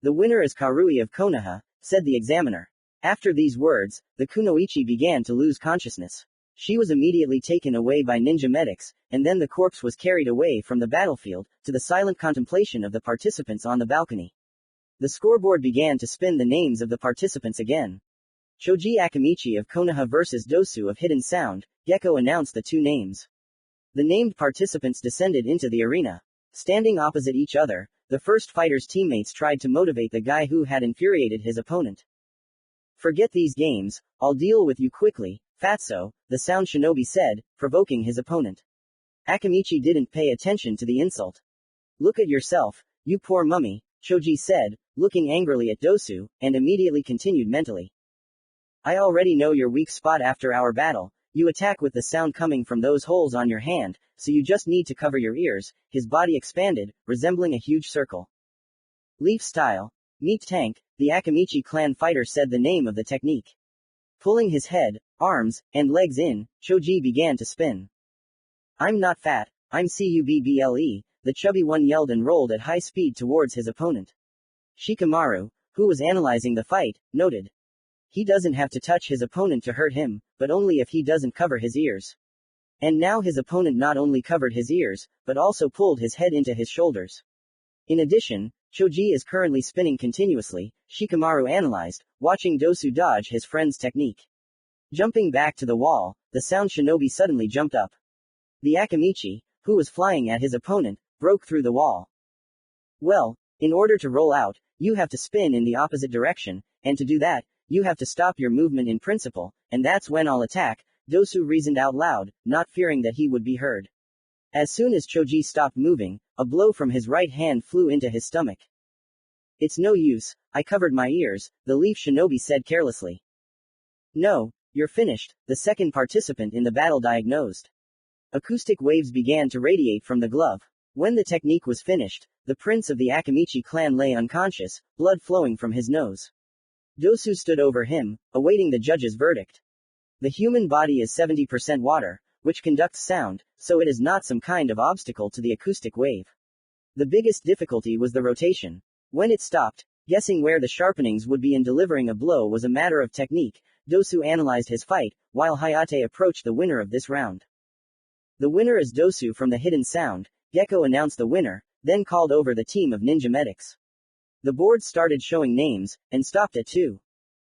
Speaker 1: The winner is Karui of Konoha, said the examiner. After these words, the kunoichi began to lose consciousness. She was immediately taken away by ninja medics, and then the corpse was carried away from the battlefield, to the silent contemplation of the participants on the balcony. The scoreboard began to spin the names of the participants again. Choji Akamichi of Konoha vs Dosu of Hidden Sound, Gecko announced the 2 names. The named participants descended into the arena. Standing opposite each other, the first fighter's teammates tried to motivate the guy who had infuriated his opponent. Forget these games, I'll deal with you quickly, Fatso, the sound shinobi said, provoking his opponent. Akamichi didn't pay attention to the insult. Look at yourself, you poor mummy, Choji said, looking angrily at Dosu, and immediately continued mentally. I already know your weak spot after our battle. You attack with the sound coming from those holes on your hand, so you just need to cover your ears. His body expanded, resembling a huge circle. Leaf style. Meat tank, the Akamichi clan fighter said the name of the technique. Pulling his head, arms, and legs in, Choji began to spin. I'm not fat, I'm Cubble, the chubby one yelled and rolled at high speed towards his opponent. Shikamaru, who was analyzing the fight, noted. He doesn't have to touch his opponent to hurt him, but only if he doesn't cover his ears. And now his opponent not only covered his ears, but also pulled his head into his shoulders. In addition, Choji is currently spinning continuously, Shikamaru analyzed, watching Dosu dodge his friend's technique. Jumping back to the wall, the sound shinobi suddenly jumped up. The Akamichi, who was flying at his opponent, broke through the wall. Well, in order to roll out, you have to spin in the opposite direction, and to do that, you have to stop your movement in principle, and that's when I'll attack, Dosu reasoned out loud, not fearing that he would be heard. As soon as Choji stopped moving, a blow from his right hand flew into his stomach. It's no use, I covered my ears, the leaf shinobi said carelessly. No, you're finished, the second participant in the battle diagnosed. Acoustic waves began to radiate from the glove. When the technique was finished, the prince of the Akamichi clan lay unconscious, blood flowing from his nose. Dosu stood over him, awaiting the judge's verdict. The human body is 70% water, which conducts sound, so it is not some kind of obstacle to the acoustic wave. The biggest difficulty was the rotation. When it stopped, guessing where the sharpenings would be in delivering a blow was a matter of technique. Dosu analyzed his fight, while Hayate approached the winner of this round. The winner is Dosu from the hidden sound. Gecko announced the winner, then called over the team of ninja medics. The board started showing names, and stopped at 2.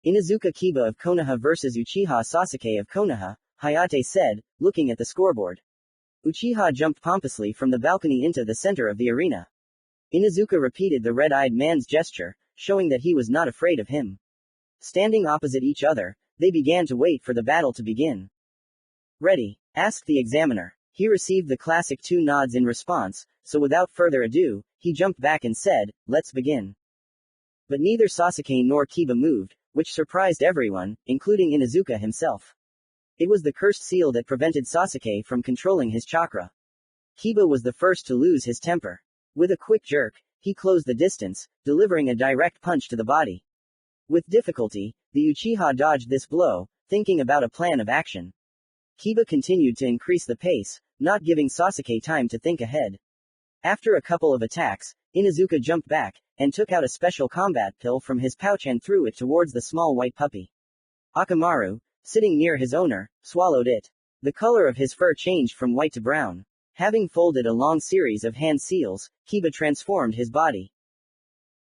Speaker 1: Inuzuka Kiba of Konoha vs Uchiha Sasuke of Konoha, Hayate said, looking at the scoreboard. Uchiha jumped pompously from the balcony into the center of the arena. Inuzuka repeated the red-eyed man's gesture, showing that he was not afraid of him. Standing opposite each other, they began to wait for the battle to begin. Ready? Asked the examiner. He received the classic 2 nods in response, so without further ado, he jumped back and said, let's begin. But neither Sasuke nor Kiba moved, which surprised everyone, including Inuzuka himself. It was the cursed seal that prevented Sasuke from controlling his chakra. Kiba was the first to lose his temper. With a quick jerk, he closed the distance, delivering a direct punch to the body. With difficulty, the Uchiha dodged this blow, thinking about a plan of action. Kiba continued to increase the pace, not giving Sasuke time to think ahead. After a couple of attacks, Inuzuka jumped back, and took out a special combat pill from his pouch and threw it towards the small white puppy. Akamaru, sitting near his owner, swallowed it. The color of his fur changed from white to brown. Having folded a long series of hand seals, Kiba transformed his body.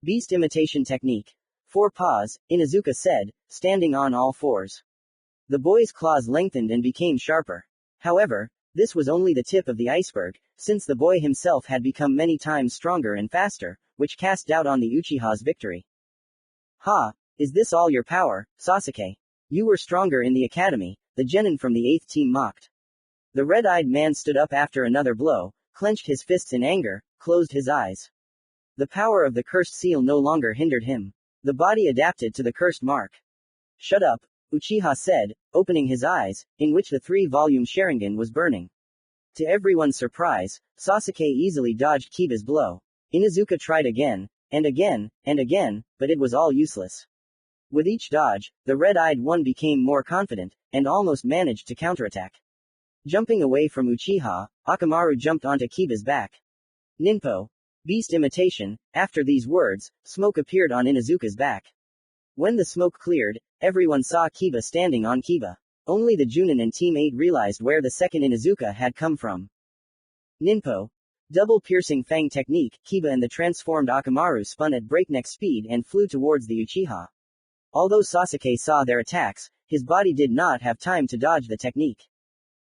Speaker 1: Beast imitation technique. 4 paws, Inuzuka said, standing on all fours. The boy's claws lengthened and became sharper. However, this was only the tip of the iceberg, since the boy himself had become many times stronger and faster, which cast doubt on the Uchiha's victory. Ha! Is this all your power, Sasuke? You were stronger in the academy, the genin from the 8th team mocked. The red-eyed man stood up after another blow, clenched his fists in anger, closed his eyes. The power of the cursed seal no longer hindered him. The body adapted to the cursed mark. Shut up, Uchiha said, opening his eyes, in which the 3-volume Sharingan was burning. To everyone's surprise, Sasuke easily dodged Kiba's blow. Inuzuka tried again, and again, and again, but it was all useless. With each dodge, the red-eyed one became more confident, and almost managed to counterattack. Jumping away from Uchiha, Akamaru jumped onto Kiba's back. Ninpo. Beast imitation. After these words, smoke appeared on Inuzuka's back. When the smoke cleared, everyone saw Kiba standing on Kiba. Only the Junin and Team 8 realized where the second Inuzuka had come from. Ninpo. Double piercing fang technique. Kiba and the transformed Akamaru spun at breakneck speed and flew towards the Uchiha. Although Sasuke saw their attacks, his body did not have time to dodge the technique.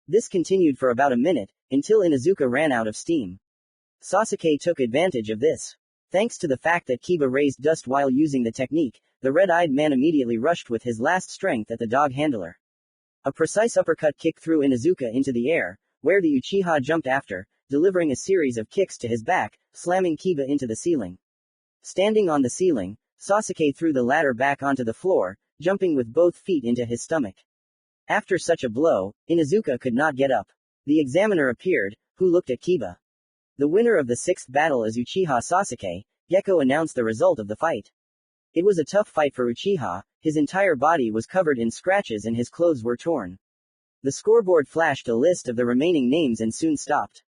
Speaker 1: This continued for about a minute, until Inuzuka ran out of steam. Sasuke took advantage of this. Thanks to the fact that Kiba raised dust while using the technique, the red-eyed man immediately rushed with his last strength at the dog handler. A precise uppercut kick threw Inuzuka into the air, where the Uchiha jumped after, delivering a series of kicks to his back, slamming Kiba into the ceiling. Standing on the ceiling, Sasuke threw the latter back onto the floor, jumping with both feet into his stomach. After such a blow, Inuzuka could not get up. The examiner appeared, who looked at Kiba. The winner of the 6th battle is Uchiha Sasuke. Gecko announced the result of the fight. It was a tough fight for Uchiha. His entire body was covered in scratches and his clothes were torn. The scoreboard flashed a list of the remaining names and soon stopped.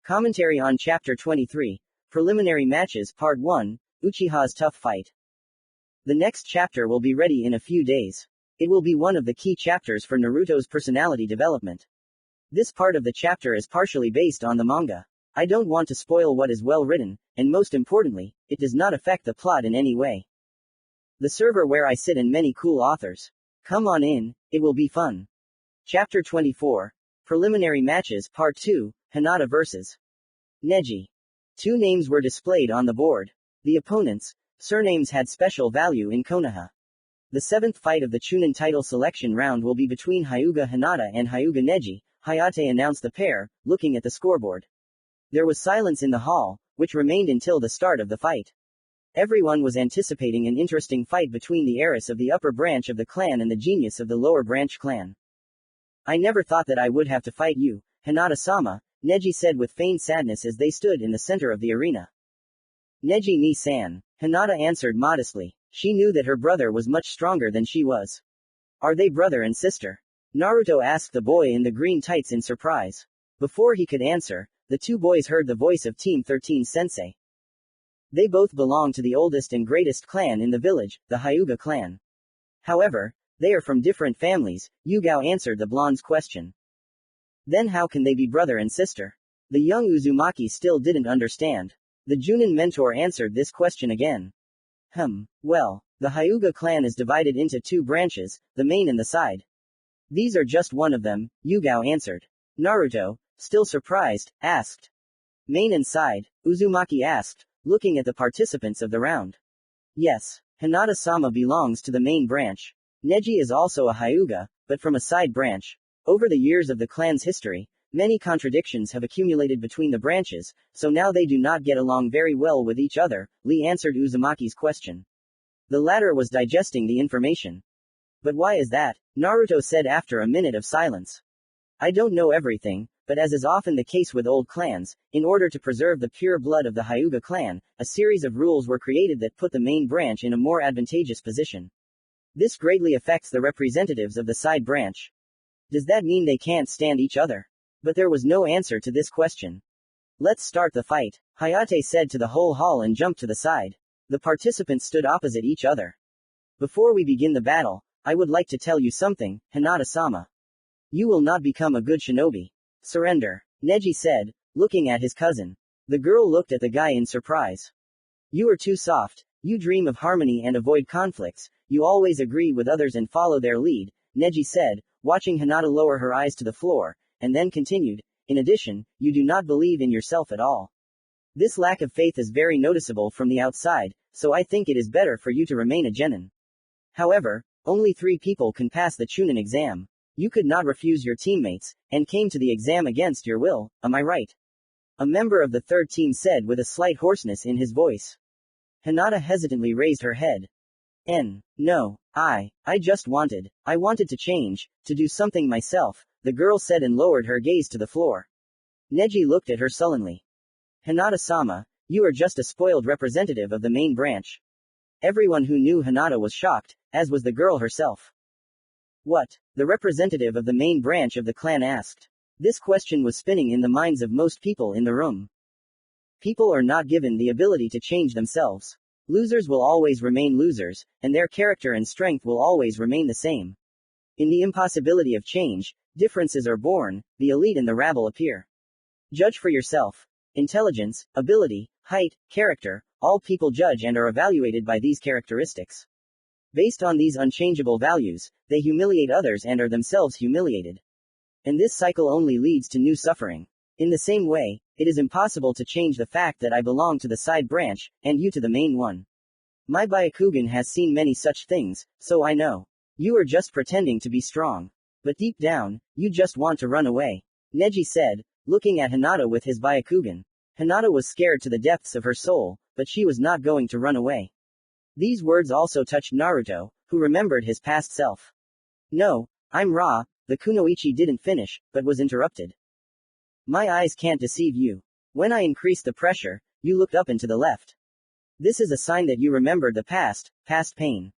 Speaker 1: Commentary on Chapter 23, Preliminary Matches, Part 1, Uchiha's Tough Fight. The next chapter will be ready in a few days. It will be one of the key chapters for Naruto's personality development. This part of the chapter is partially based on the manga. I don't want to spoil what is well written, and most importantly, it does not affect the plot in any way. The server where I sit and many cool authors. Come on in, it will be fun. Chapter 24. Preliminary Matches Part 2, Hinata vs. Neji. Two names were displayed on the board. The opponents' surnames had special value in Konoha. The seventh fight of the Chunin title selection round will be between Hyuga Hinata and Hyuga Neji, Hayate announced the pair, looking at the scoreboard. There was silence in the hall, which remained until the start of the fight. Everyone was anticipating an interesting fight between the heiress of the upper branch of the clan and the genius of the lower branch clan. I never thought that I would have to fight you, Hinata-sama, Neji said with feigned sadness as they stood in the center of the arena. Neji ni-san, Hinata answered modestly. She knew that her brother was much stronger than she was. Are they brother and sister? Naruto asked the boy in the green tights in surprise. Before he could answer, the two boys heard the voice of Team 13 Sensei. They both belong to the oldest and greatest clan in the village, the Hyuga clan. However, they are from different families, Yugao answered the blonde's question. Then how can they be brother and sister? The young Uzumaki still didn't understand. The Junin mentor answered this question again. Well, the Hyuga clan is divided into two branches, the main and the side. These are just one of them, Yugao answered. Naruto, still surprised, asked. Main and side, Uzumaki asked, looking at the participants of the round. Yes, Hinata-sama belongs to the main branch. Neji is also a Hyuga, but from a side branch. Over the years of the clan's history, many contradictions have accumulated between the branches, so now they do not get along very well with each other, Lee answered Uzumaki's question. The latter was digesting the information. But why is that? Naruto said after a minute of silence. I don't know everything, but as is often the case with old clans, in order to preserve the pure blood of the Hyuga clan, a series of rules were created that put the main branch in a more advantageous position. This greatly affects the representatives of the side branch. Does that mean they can't stand each other? But there was no answer to this question. Let's start the fight, Hayate said to the whole hall and jumped to the side. The participants stood opposite each other. Before we begin the battle, I would like to tell you something, Hinata-sama. You will not become a good shinobi. Surrender, Neji said, looking at his cousin. The girl looked at the guy in surprise. You are too soft, you dream of harmony and avoid conflicts, you always agree with others and follow their lead, Neji said, watching Hinata lower her eyes to the floor, and then continued, in addition, you do not believe in yourself at all. This lack of faith is very noticeable from the outside, so I think it is better for you to remain a genin. However, only 3 people can pass the Chunin exam. You could not refuse your teammates, and came to the exam against your will, am I right? A member of the third team said with a slight hoarseness in his voice. Hinata hesitantly raised her head. No, I wanted to change, to do something myself, the girl said and lowered her gaze to the floor. Neji looked at her sullenly. Hinata-sama, you are just a spoiled representative of the main branch. Everyone who knew Hinata was shocked, as was the girl herself. What? The representative of the main branch of the clan asked. This question was spinning in the minds of most people in the room. People are not given the ability to change themselves. Losers will always remain losers, and their character and strength will always remain the same. In the impossibility of change, differences are born, the elite and the rabble appear. Judge for yourself. Intelligence, ability, height, character, all people judge and are evaluated by these characteristics. Based on these unchangeable values, they humiliate others and are themselves humiliated. And this cycle only leads to new suffering. In the same way, it is impossible to change the fact that I belong to the side branch, and you to the main one. My Byakugan has seen many such things, so I know. You are just pretending to be strong. But deep down, you just want to run away. Neji said, looking at Hinata with his Byakugan. Hinata was scared to the depths of her soul, but she was not going to run away. These words also touched Naruto, who remembered his past self. No, I'm Ra, the kunoichi didn't finish, but was interrupted. My eyes can't deceive you. When I increased the pressure, you looked up and to the left. This is a sign that you remembered the past pain.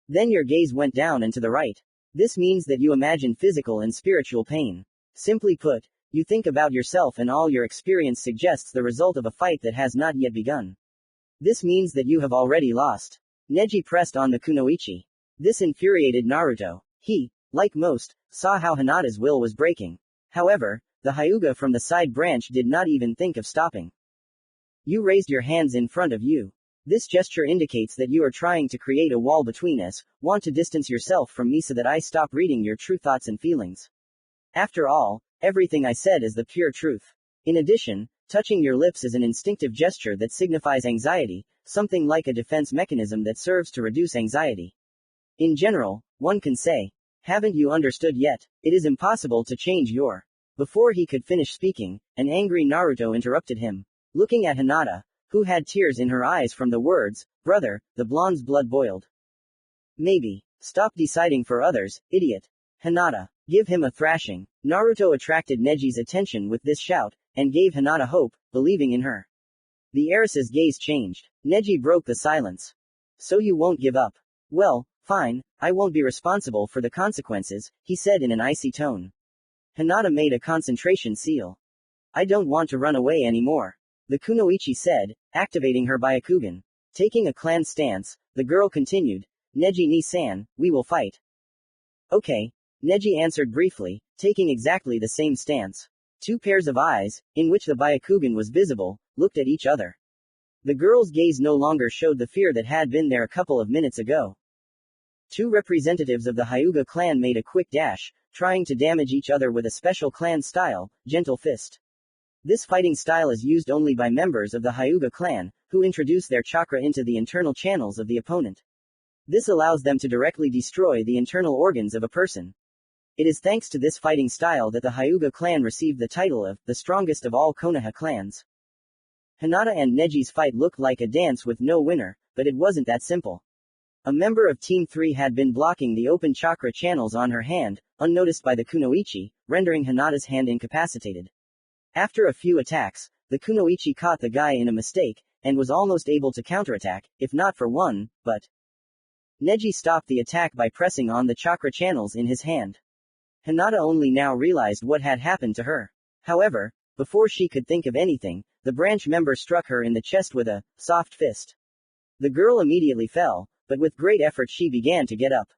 Speaker 1: Then your gaze went down and to the right. This means that you imagine physical and spiritual pain. Simply put, you think about yourself and all your experience suggests the result of a fight that has not yet begun. This means that you have already lost. Neji pressed on the kunoichi. This infuriated Naruto. He, like most, saw how Hinata's will was breaking. However, the Hyuga from the side branch did not even think of stopping. You raised your hands in front of you. This gesture indicates that you are trying to create a wall between us, want to distance yourself from me so that I stop reading your true thoughts and feelings. After all, everything I said is the pure truth. In addition, touching your lips is an instinctive gesture that signifies anxiety, something like a defense mechanism that serves to reduce anxiety. In general, one can say, haven't you understood yet? It is impossible to change your. Before he could finish speaking, an angry Naruto interrupted him. Looking at Hinata, who had tears in her eyes from the words, brother, the blonde's blood boiled. Maybe. Stop deciding for others, idiot. Hinata. Give him a thrashing. Naruto attracted Neji's attention with this shout, and gave Hinata hope, believing in her. The heiress's gaze changed. Neji broke the silence. So you won't give up. Well, fine, I won't be responsible for the consequences, he said in an icy tone. Hinata made a concentration seal. I don't want to run away anymore. The kunoichi said, activating her Byakugan. Taking a clan stance, the girl continued, Neji ni-san, we will fight. Okay. Neji answered briefly, taking exactly the same stance. Two pairs of eyes, in which the Byakugan was visible, looked at each other. The girl's gaze no longer showed the fear that had been there a couple of minutes ago. Two representatives of the Hyuga clan made a quick dash, trying to damage each other with a special clan style, gentle fist. This fighting style is used only by members of the Hyuga clan, who introduce their chakra into the internal channels of the opponent. This allows them to directly destroy the internal organs of a person. It is thanks to this fighting style that the Hyuga clan received the title of the strongest of all Konoha clans. Hinata and Neji's fight looked like a dance with no winner, but it wasn't that simple. A member of Team 3 had been blocking the open chakra channels on her hand, unnoticed by the kunoichi, rendering Hinata's hand incapacitated. After a few attacks, the kunoichi caught the guy in a mistake, and was almost able to counterattack, if not for one, but Neji stopped the attack by pressing on the chakra channels in his hand. Hinata only now realized what had happened to her. However, before she could think of anything, the branch member struck her in the chest with a soft fist. The girl immediately fell, but with great effort she began to get up.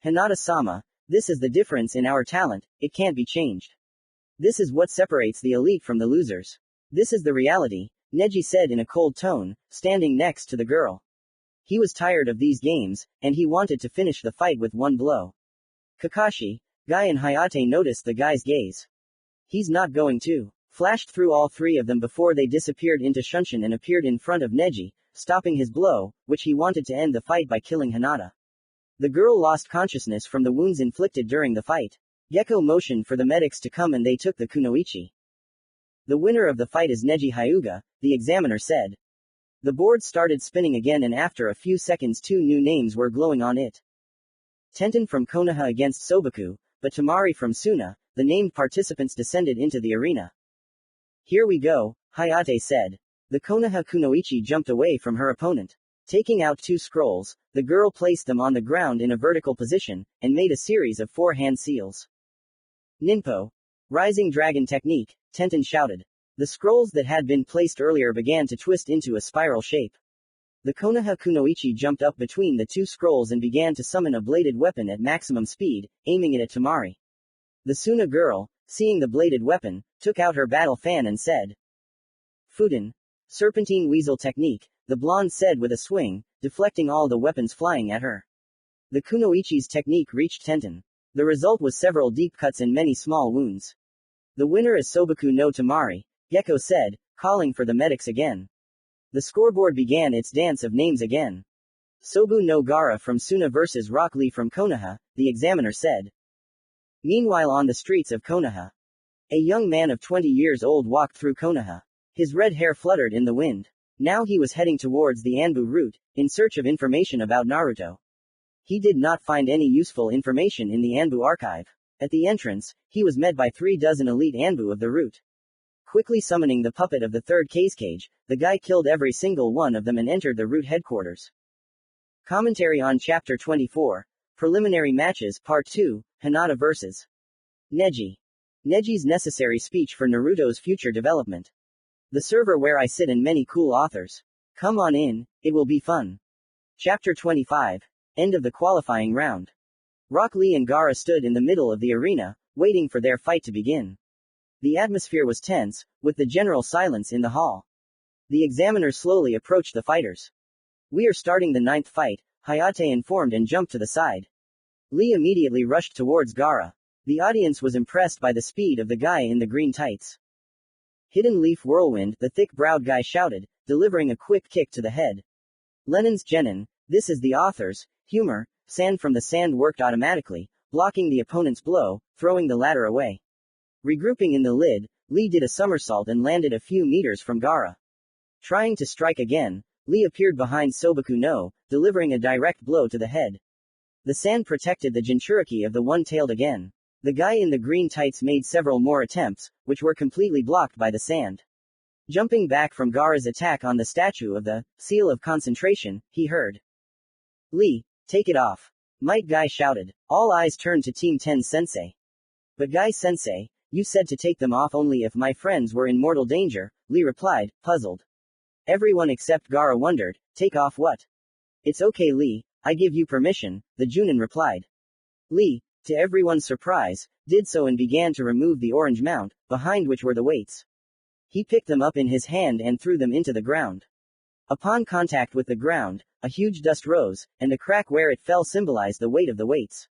Speaker 1: Hinata-sama, this is the difference in our talent, it can't be changed. This is what separates the elite from the losers. This is the reality, Neji said in a cold tone, standing next to the girl. He was tired of these games, and he wanted to finish the fight with one blow. Kakashi, Guy and Hayate noticed the guy's gaze. He's not going to. Flashed through all three of them before they disappeared into Shunshin and appeared in front of Neji, stopping his blow, which he wanted to end the fight by killing Hinata. The girl lost consciousness from the wounds inflicted during the fight. Gecko motioned for the medics to come and they took the kunoichi. The winner of the fight is Neji Hyuga, the examiner said. The board started spinning again and after a few seconds two new names were glowing on it. Tenten from Konoha against Sobaku, but Tamari from Suna, the named participants descended into the arena. Here we go, Hayate said. The Konoha kunoichi jumped away from her opponent. Taking out two scrolls, the girl placed them on the ground in a vertical position, and made a series of 4 hand seals. Ninpo. Rising Dragon Technique, Tenten shouted. The scrolls that had been placed earlier began to twist into a spiral shape. The Konoha kunoichi jumped up between the two scrolls and began to summon a bladed weapon at maximum speed, aiming it at Tamari. The Suna girl, seeing the bladed weapon, took out her battle fan and said, Fuden. Serpentine Weasel Technique, the blonde said with a swing, deflecting all the weapons flying at her. The kunoichi's technique reached Tenten. The result was several deep cuts and many small wounds. The winner is Sobaku no Tamari, Gecko said, calling for the medics again. The scoreboard began its dance of names again. Sobu no Gara from Suna vs Rock Lee from Konoha, the examiner said. Meanwhile on the streets of Konoha, a young man of 20 years old walked through Konoha. His red hair fluttered in the wind. Now he was heading towards the Anbu route, in search of information about Naruto. He did not find any useful information in the Anbu archive. At the entrance, he was met by 3 dozen elite Anbu of the route. Quickly summoning the puppet of the third cage, the guy killed every single one of them and entered the route headquarters. Commentary on Chapter 24, Preliminary Matches, Part 2, Hinata vs. Neji. Neji's necessary speech for Naruto's future development. The server where I sit and many cool authors. Come on in, it will be fun. Chapter 25. End of the qualifying round. Rock Lee and Gaara stood in the middle of the arena, waiting for their fight to begin. The atmosphere was tense, with the general silence in the hall. The examiners slowly approached the fighters. "We are starting the 9th fight," Hayate informed and jumped to the side. Lee immediately rushed towards Gaara. The audience was impressed by the speed of the guy in the green tights. "Hidden Leaf Whirlwind," the thick-browed guy shouted, delivering a quick kick to the head. Lennon's Genin, this is the author's humor. Sand from the sand worked automatically, blocking the opponent's blow, throwing the latter away. Regrouping in the lid, Lee did a somersault and landed a few meters from Gaara. Trying to strike again, Lee appeared behind Sobaku no, delivering a direct blow to the head. The sand protected the Jinchuriki of the one-tailed again. The guy in the green tights made several more attempts, which were completely blocked by the sand. Jumping back from Gaara's attack on the statue of the seal of concentration, he heard, "Lee, take it off." Might Guy shouted. All eyes turned to Team 10 Sensei. "But Guy Sensei, you said to take them off only if my friends were in mortal danger," Lee replied, puzzled. Everyone except Gaara wondered, "Take off what?" "It's okay Lee, I give you permission," the Junin replied. Lee, to everyone's surprise, did so and began to remove the orange mount, behind which were the weights. He picked them up in his hand and threw them into the ground. Upon contact with the ground, a huge dust rose, and the crack where it fell symbolized the weight of the weights.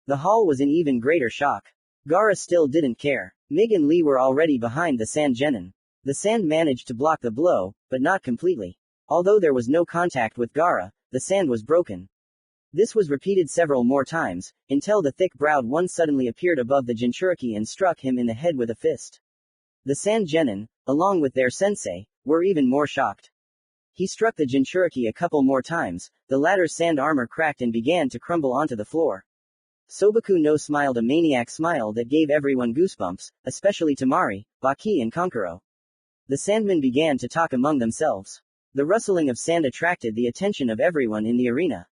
Speaker 1: The hall was in even greater shock. Gaara still didn't care. Mig and Lee were already behind the sand Genin. The sand managed to block the blow, but not completely. Although there was no contact with Gaara, the sand was broken. This was repeated several more times, until the thick-browed one suddenly appeared above the Jinchuriki and struck him in the head with a fist. The sand Genin, along with their sensei, were even more shocked. He struck the Jinchuriki a couple more times, the latter's sand armor cracked and began to crumble onto the floor. Sobaku no smiled a maniac smile that gave everyone goosebumps, especially Tamari, Baki and Konkuro. The sandmen began to talk among themselves. The rustling of sand attracted the attention of everyone in the arena.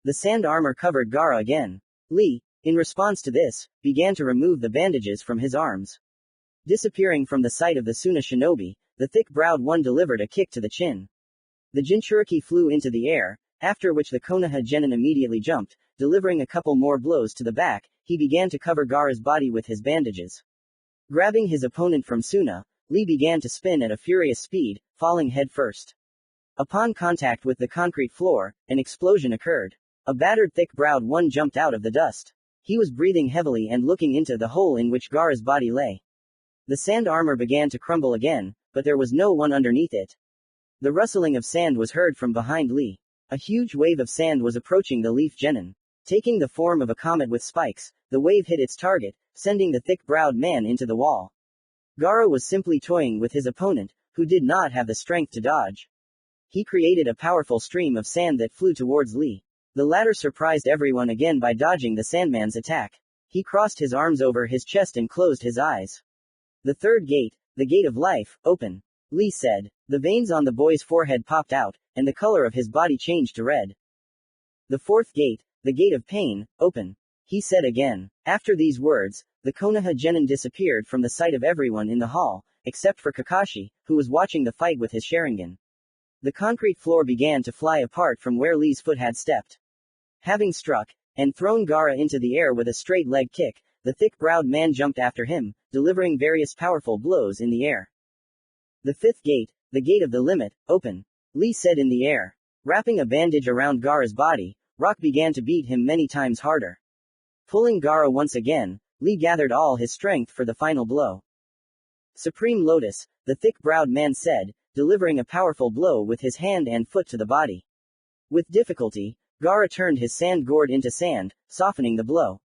Speaker 1: The sand armor covered Gaara again. Lee, in response to this, began to remove the bandages from his arms. Disappearing from the sight of the Suna shinobi, the thick-browed one delivered a kick to the chin. The Jinchuriki flew into the air, after which the Konoha Genin immediately jumped, delivering a couple more blows to the back. He began to cover Gaara's body with his bandages. Grabbing his opponent from Suna, Lee began to spin at a furious speed, falling head first. Upon contact with the concrete floor, an explosion occurred. A battered thick-browed one jumped out of the dust. He was breathing heavily and looking into the hole in which Gaara's body lay. The sand armor began to crumble again, but there was no one underneath it. The rustling of sand was heard from behind Lee. A huge wave of sand was approaching the Leaf Genin. Taking the form of a comet with spikes, the wave hit its target, sending the thick-browed man into the wall. Gaara was simply toying with his opponent, who did not have the strength to dodge. He created a powerful stream of sand that flew towards Lee. The latter surprised everyone again by dodging the Sandman's attack. He crossed his arms over his chest and closed his eyes. "The third gate, the gate of life, open," Lee said. The veins on the boy's forehead popped out, and the color of his body changed to red. "The fourth gate, the gate of pain, open," he said again. After these words, the Konoha Genin disappeared from the sight of everyone in the hall, except for Kakashi, who was watching the fight with his Sharingan. The concrete floor began to fly apart from where Lee's foot had stepped. Having struck, and thrown Gaara into the air with a straight leg kick, the thick-browed man jumped after him, delivering various powerful blows in the air. "The fifth gate, the gate of the limit, open," Lee said in the air. Wrapping a bandage around Gaara's body, Rock began to beat him many times harder. Pulling Gaara once again, Lee gathered all his strength for the final blow. "Supreme Lotus," the thick-browed man said, delivering a powerful blow with his hand and foot to the body. With difficulty, Gaara turned his sand gourd into sand, softening the blow.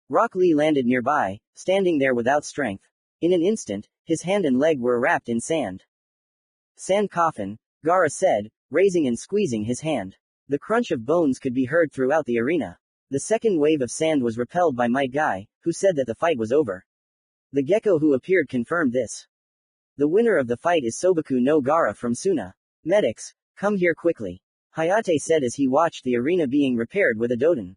Speaker 1: Rock Lee landed nearby, standing there without strength. In an instant, his hand and leg were wrapped in sand. "Sand coffin," Gaara said, raising and squeezing his hand. The crunch of bones could be heard throughout the arena. The second wave of sand was repelled by Might Guy, who said that the fight was over. The gecko who appeared confirmed this. "The winner of the fight is Sobaku no Gaara from Suna. Medics, come here quickly," Hayate said as he watched the arena being repaired with a doden.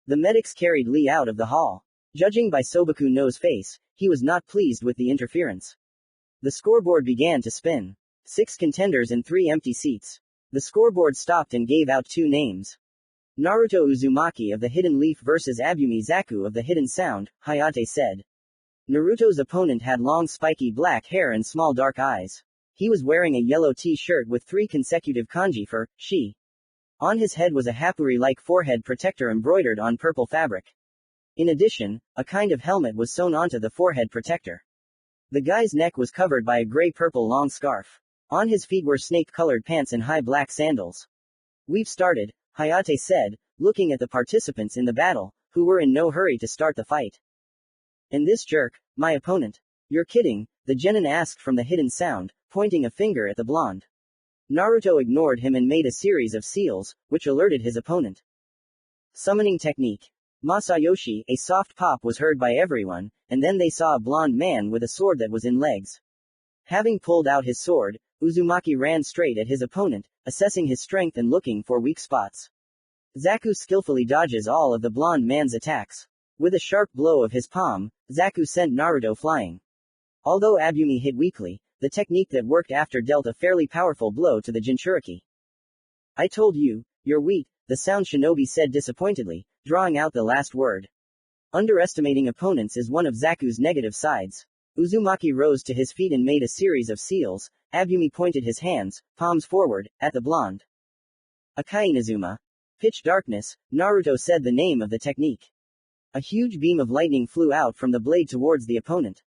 Speaker 1: The medics carried Lee out of the hall. Judging by Sobaku no's face, he was not pleased with the interference. The scoreboard began to spin. 6 contenders and 3 empty seats. The scoreboard stopped and gave out 2 names. Naruto Uzumaki of the Hidden Leaf vs Abumi Zaku of the Hidden Sound, Hayate said. Naruto's opponent had long spiky black hair and small dark eyes. He was wearing a yellow t-shirt with 3 consecutive kanji for shi. On his head was a hapuri-like forehead protector embroidered on purple fabric. In addition, a kind of helmet was sewn onto the forehead protector. The guy's neck was covered by a gray-purple long scarf. On his feet were snake-colored pants and high black sandals. We've started, Hayate said, looking at the participants in the battle, who were in no hurry to start the fight. And this jerk, my opponent. You're kidding, the genin asked from the Hidden Sound, pointing a finger at the blonde. Naruto ignored him and made a series of seals, which alerted his opponent. Summoning technique. Masayoshi, a soft pop was heard by everyone, and then they saw a blonde man with a sword that was in legs. Having pulled out his sword, Uzumaki ran straight at his opponent, assessing his strength and looking for weak spots. Zaku skillfully dodges all of the blonde man's attacks. With a sharp blow of his palm, Zaku sent Naruto flying. Although Abumi hit weakly, the technique that worked after dealt a fairly powerful blow to the Jinchuriki. I told you, you're weak, the sound shinobi said disappointedly, drawing out the last word. Underestimating opponents is one of Zaku's negative sides. Uzumaki rose to his feet and made a series of seals. Abumi pointed his hands, palms forward, at the blonde. Akai Inazuma. Pitch darkness, Naruto said the name of the technique. A huge beam of lightning flew out from the blade towards the opponent.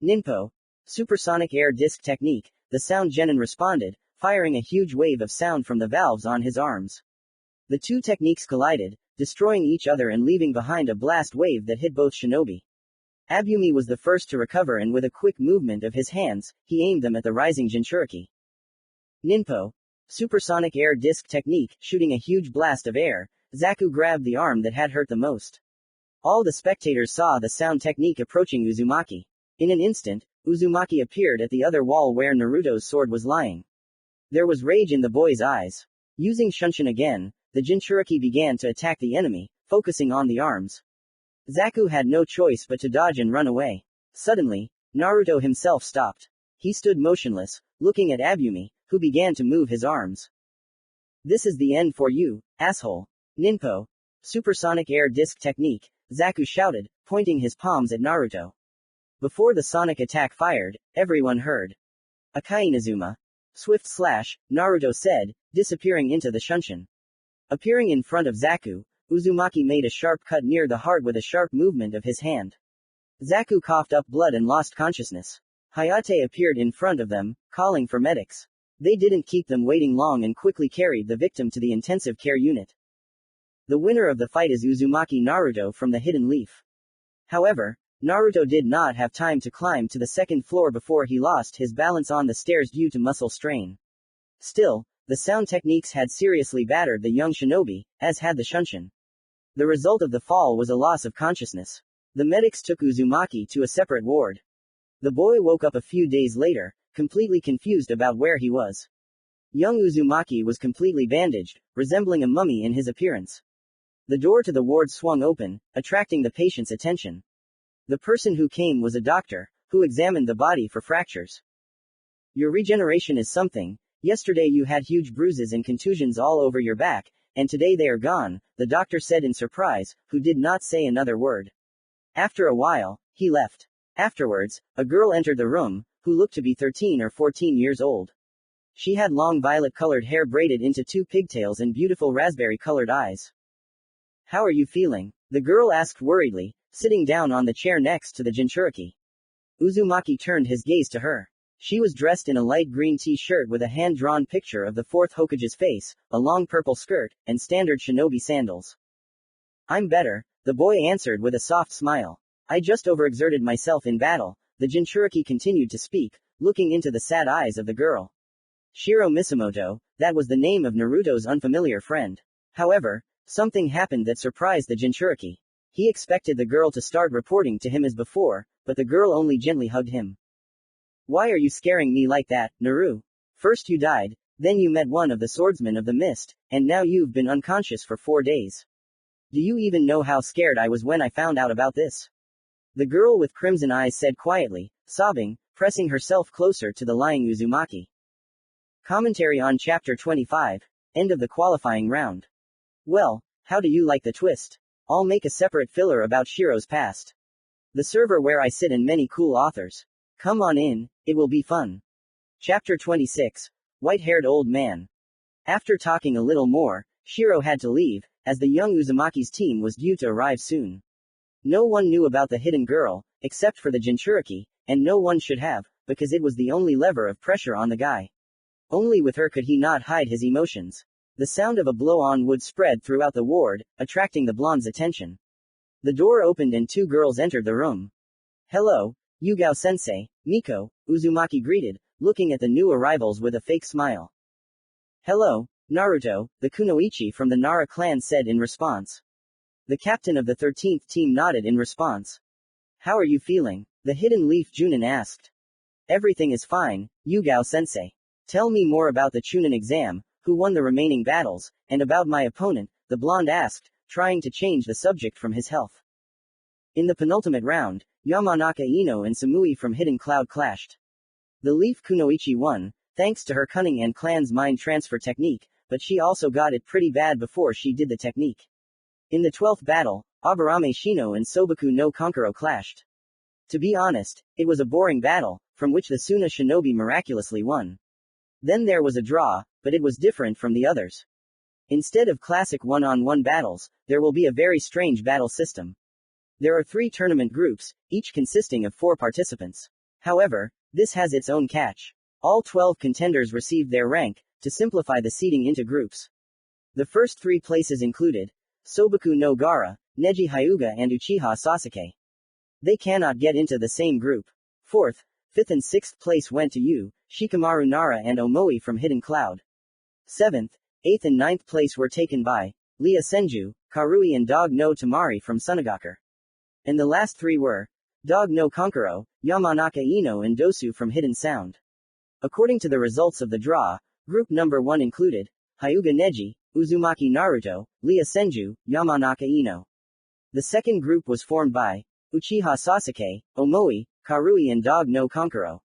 Speaker 1: Ninpo. Supersonic air disc technique, the sound genin responded, firing a huge wave of sound from the valves on his arms. The two techniques collided, destroying each other and leaving behind a blast wave that hit both shinobi. Abumi was the first to recover and with a quick movement of his hands, he aimed them at the rising Jinchuriki. Ninpo. Supersonic air disc technique, shooting a huge blast of air, Zaku grabbed the arm that had hurt the most. All the spectators saw the sound technique approaching Uzumaki. In an instant, Uzumaki appeared at the other wall where Naruto's sword was lying. There was rage in the boy's eyes. Using Shunshin again, the Jinchuriki began to attack the enemy, focusing on the arms. Zaku had no choice but to dodge and run away. Suddenly, Naruto himself stopped. He stood motionless, looking at Abumi, who began to move his arms. This is the end for you, asshole. Ninpo. Supersonic air disc technique, Zaku shouted, pointing his palms at Naruto. Before the sonic attack fired, everyone heard. Akai Inazuma. Swift slash, Naruto said, disappearing into the Shunshin. Appearing in front of Zaku, Uzumaki made a sharp cut near the heart with a sharp movement of his hand. Zaku coughed up blood and lost consciousness. Hayate appeared in front of them, calling for medics. They didn't keep them waiting long and quickly carried the victim to the intensive care unit. The winner of the fight is Uzumaki Naruto from the Hidden Leaf. However, Naruto did not have time to climb to the second floor before he lost his balance on the stairs due to muscle strain. Still, the sound techniques had seriously battered the young shinobi, as had the Shunshin. The result of the fall was a loss of consciousness. The medics took Uzumaki to a separate ward. The boy woke up a few days later, completely confused about where he was. Young Uzumaki was completely bandaged, resembling a mummy in his appearance. The door to the ward swung open, attracting the patient's attention. The person who came was a doctor, who examined the body for fractures. Your regeneration is something. Yesterday you had huge bruises and contusions all over your back, and today they are gone, the doctor said in surprise, who did not say another word. After a while, he left. Afterwards, a girl entered the room, who looked to be 13 or 14 years old. She had long violet-colored hair braided into 2 pigtails and beautiful raspberry-colored eyes. How are you feeling? The girl asked worriedly, sitting down on the chair next to the Jinchuriki. Uzumaki turned his gaze to her. She was dressed in a light green t-shirt with a hand-drawn picture of the 4th Hokage's face, a long purple skirt, and standard shinobi sandals. I'm better, the boy answered with a soft smile. I just overexerted myself in battle, the Jinchuriki continued to speak, looking into the sad eyes of the girl. Shiro Misamoto, that was the name of Naruto's unfamiliar friend. However, something happened that surprised the Jinchuriki. He expected the girl to start reporting to him as before, but the girl only gently hugged him. Why are you scaring me like that, Naru? First you died, then you met one of the swordsmen of the mist, and now you've been unconscious for 4 days. Do you even know how scared I was when I found out about this? The girl with crimson eyes said quietly, sobbing, pressing herself closer to the lying Uzumaki. Commentary on Chapter 25. End of the qualifying round. Well, how do you like the twist? I'll make a separate filler about Shiro's past. The server where I sit and many cool authors. Come on in, it will be fun. Chapter 26. White-haired old man. After talking a little more, Shiro had to leave, as the young Uzumaki's team was due to arrive soon. No one knew about the hidden girl, except for the Jinchuriki, and no one should have, because it was the only lever of pressure on the guy. Only with her could he not hide his emotions. The sound of a blow-on wood spread throughout the ward, attracting the blonde's attention. The door opened and two girls entered the room. Hello, Yugao-sensei, Miko, Uzumaki greeted, looking at the new arrivals with a fake smile. Hello, Naruto, the kunoichi from the Nara clan said in response. The captain of the 13th team nodded in response. How are you feeling? The hidden leaf Junin asked. Everything is fine, Yugao-sensei. Tell me more about the Chunin exam, who won the remaining battles, and about my opponent, the blonde asked, trying to change the subject from his health. In the penultimate round, Yamanaka Ino and Samui from Hidden Cloud clashed. The leaf kunoichi won, thanks to her cunning and clan's mind transfer technique, but she also got it pretty bad before she did the technique. In the 12th battle, Aburame Shino and Sobaku no Konkuro clashed. To be honest, it was a boring battle, from which the Suna shinobi miraculously won. Then there was a draw, but it was different from the others. Instead of classic one-on-one battles, there will be a very strange battle system. There are 3 tournament groups, each consisting of 4 participants. However, this has its own catch. All 12 contenders received their rank, to simplify the seeding into groups. The first 3 places included Sobaku no Gara, Neji Hyuga and Uchiha Sasuke. They cannot get into the same group. 4th, 5th and 6th place went to Yu, Shikamaru Nara and Omoi from Hidden Cloud. 7th, 8th and 9th place were taken by Lia Senju, Karui and Dog no Tamari from Sunagakur. And the last 3 were Dog no Konkuro, Yamanaka Ino and Dosu from Hidden Sound. According to the results of the draw, group number 1 included Hyuga Neji, Uzumaki Naruto, Lia Senju, Yamanaka Ino. The second group was formed by Uchiha Sasuke, Omoi, Karui and Dog no Konkuro.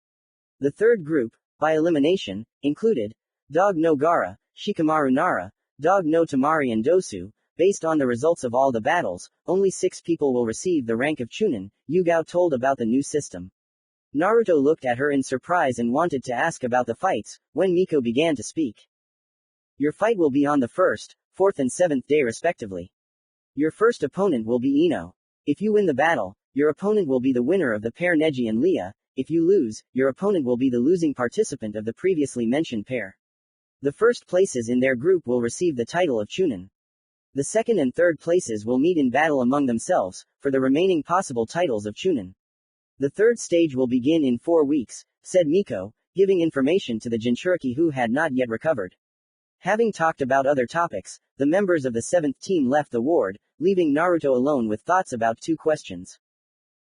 Speaker 1: The third group, by elimination, included Dog no Gara, Shikamaru Nara, Dog no Tamari and Dosu. Based on the results of all the battles, only 6 people will receive the rank of Chunin, Yugao told about the new system. Naruto looked at her in surprise and wanted to ask about the fights, when Miko began to speak. Your fight will be on the 1st, 4th and 7th day respectively. Your first opponent will be Ino. If you win the battle, your opponent will be the winner of the pair Neji and Lia. If you lose, your opponent will be the losing participant of the previously mentioned pair. The first places in their group will receive the title of Chunin. The second and third places will meet in battle among themselves, for the remaining possible titles of Chunin. The third stage will begin in 4 weeks, said Miko, giving information to the Jinchuriki who had not yet recovered. Having talked about other topics, the members of the 7th team left the ward, leaving Naruto alone with thoughts about 2 questions.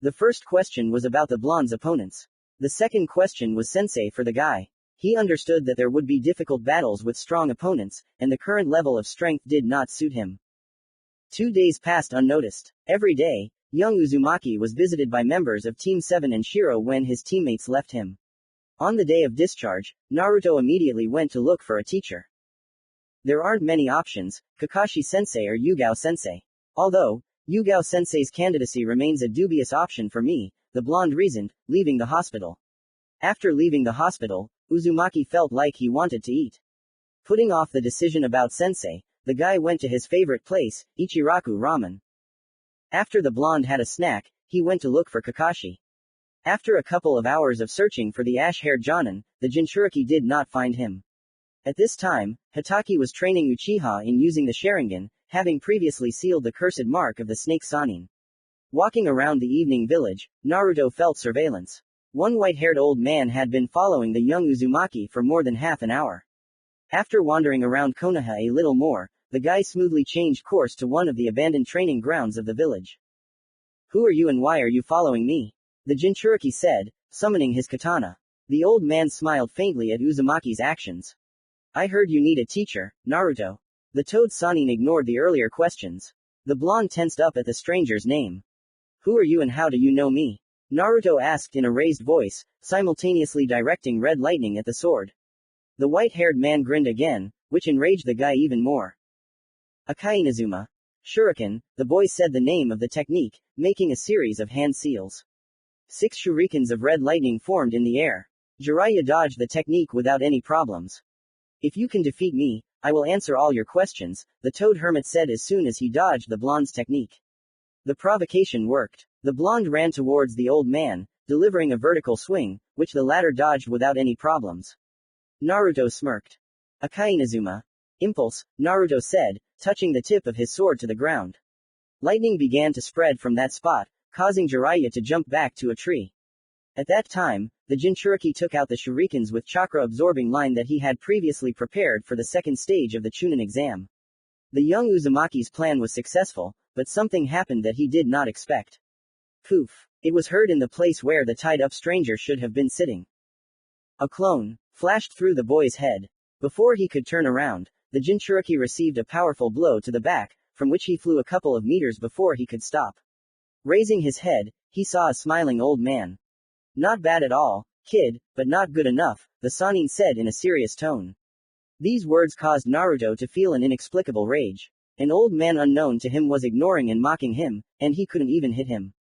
Speaker 1: The first question was about the blonde's opponents. The second question was sensei for the guy. He understood that there would be difficult battles with strong opponents, and the current level of strength did not suit him. 2 days passed unnoticed. Every day, young Uzumaki was visited by members of Team 7 and Shiro when his teammates left him. On the day of discharge, Naruto immediately went to look for a teacher. There aren't many options, Kakashi-sensei or Yugao-sensei. Although, Yugao-sensei's candidacy remains a dubious option for me, the blonde reasoned, leaving the hospital. After leaving the hospital, Uzumaki felt like he wanted to eat. Putting off the decision about sensei, the guy went to his favorite place, Ichiraku Ramen. After the blonde had a snack, he went to look for Kakashi. After a couple of hours of searching for the ash-haired Jonin, the Jinchuriki did not find him. At this time, Hitaki was training Uchiha in using the Sharingan, having previously sealed the cursed mark of the snake Sanin. Walking around the evening village, Naruto felt surveillance. One white-haired old man had been following the young Uzumaki for more than half an hour. After wandering around Konoha a little more, the guy smoothly changed course to one of the abandoned training grounds of the village. Who are you and why are you following me? The Jinchuriki said, summoning his katana. The old man smiled faintly at Uzumaki's actions. I heard you need a teacher, Naruto. The toad Sanin ignored the earlier questions. The blonde tensed up at the stranger's name. Who are you and how do you know me? Naruto asked in a raised voice, simultaneously directing red lightning at the sword. The white-haired man grinned again, which enraged the guy even more. Akainazuma. Shuriken, the boy said the name of the technique, making a series of hand seals. 6 shurikens of red lightning formed in the air. Jiraiya dodged the technique without any problems. If you can defeat me, I will answer all your questions, the toad hermit said as soon as he dodged the blonde's technique. The provocation worked. The blonde ran towards the old man, delivering a vertical swing, which the latter dodged without any problems. Naruto smirked. Akainazuma. Impulse, Naruto said, touching the tip of his sword to the ground. Lightning began to spread from that spot, causing Jiraiya to jump back to a tree. At that time, the Jinchuriki took out the shurikens with chakra-absorbing line that he had previously prepared for the second stage of the Chunin exam. The young Uzumaki's plan was successful, but something happened that he did not expect. Poof! It was heard in the place where the tied-up stranger should have been sitting. A clone flashed through the boy's head. Before he could turn around, the Jinchuriki received a powerful blow to the back, from which he flew a couple of meters before he could stop. Raising his head, he saw a smiling old man. Not bad at all, kid, but not good enough, the Sannin said in a serious tone. These words caused Naruto to feel an inexplicable rage. An old man unknown to him was ignoring and mocking him, and he couldn't even hit him.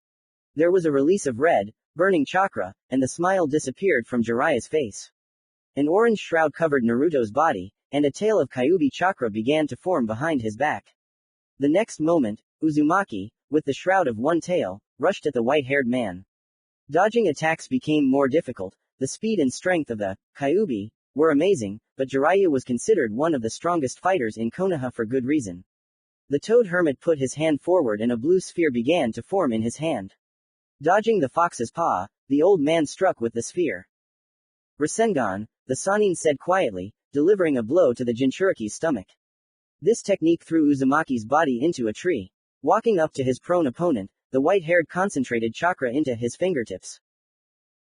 Speaker 1: There was a release of red, burning chakra, and the smile disappeared from Jiraiya's face. An orange shroud covered Naruto's body, and a tail of Kyuubi chakra began to form behind his back. The next moment, Uzumaki, with the shroud of one tail, rushed at the white-haired man. Dodging attacks became more difficult. The speed and strength of the Kyuubi were amazing, but Jiraiya was considered one of the strongest fighters in Konoha for good reason. The toad hermit put his hand forward and a blue sphere began to form in his hand. Dodging the fox's paw, the old man struck with the sphere. Rasengan, the Sannin said quietly, delivering a blow to the Jinchuriki's stomach. This technique threw Uzumaki's body into a tree. Walking up to his prone opponent, the white-haired concentrated chakra into his fingertips.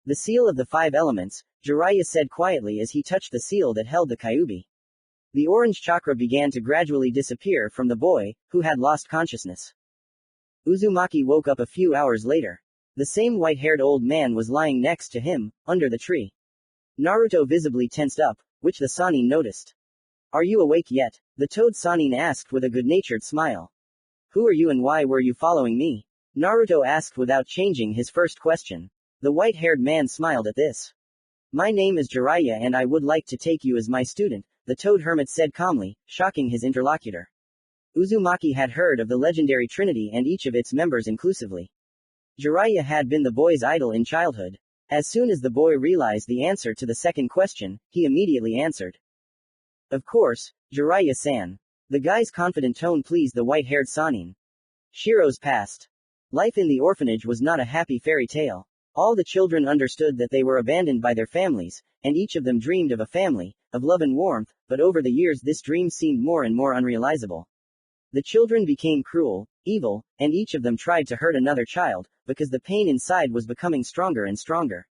Speaker 1: The seal of the 5 elements, Jiraiya said quietly as he touched the seal that held the Kyuubi. The orange chakra began to gradually disappear from the boy, who had lost consciousness. Uzumaki woke up a few hours later. The same white-haired old man was lying next to him, under the tree. Naruto visibly tensed up, which the Sannin noticed. Are you awake yet? The toad Sannin asked with a good-natured smile. Who are you and why were you following me? Naruto asked without changing his first question. The white-haired man smiled at this. My name is Jiraiya and I would like to take you as my student, the toad hermit said calmly, shocking his interlocutor. Uzumaki had heard of the legendary Trinity and each of its members inclusively. Jiraiya had been the boy's idol in childhood. As soon as the boy realized the answer to the second question, he immediately answered. Of course, Jiraiya-san. The guy's confident tone pleased the white-haired Sannin. Shiro's past life in the orphanage was not a happy fairy tale. All the children understood that they were abandoned by their families, and each of them dreamed of a family, of love and warmth, but over the years this dream seemed more and more unrealizable. The children became cruel, evil, and each of them tried to hurt another child, because the pain inside was becoming stronger and stronger.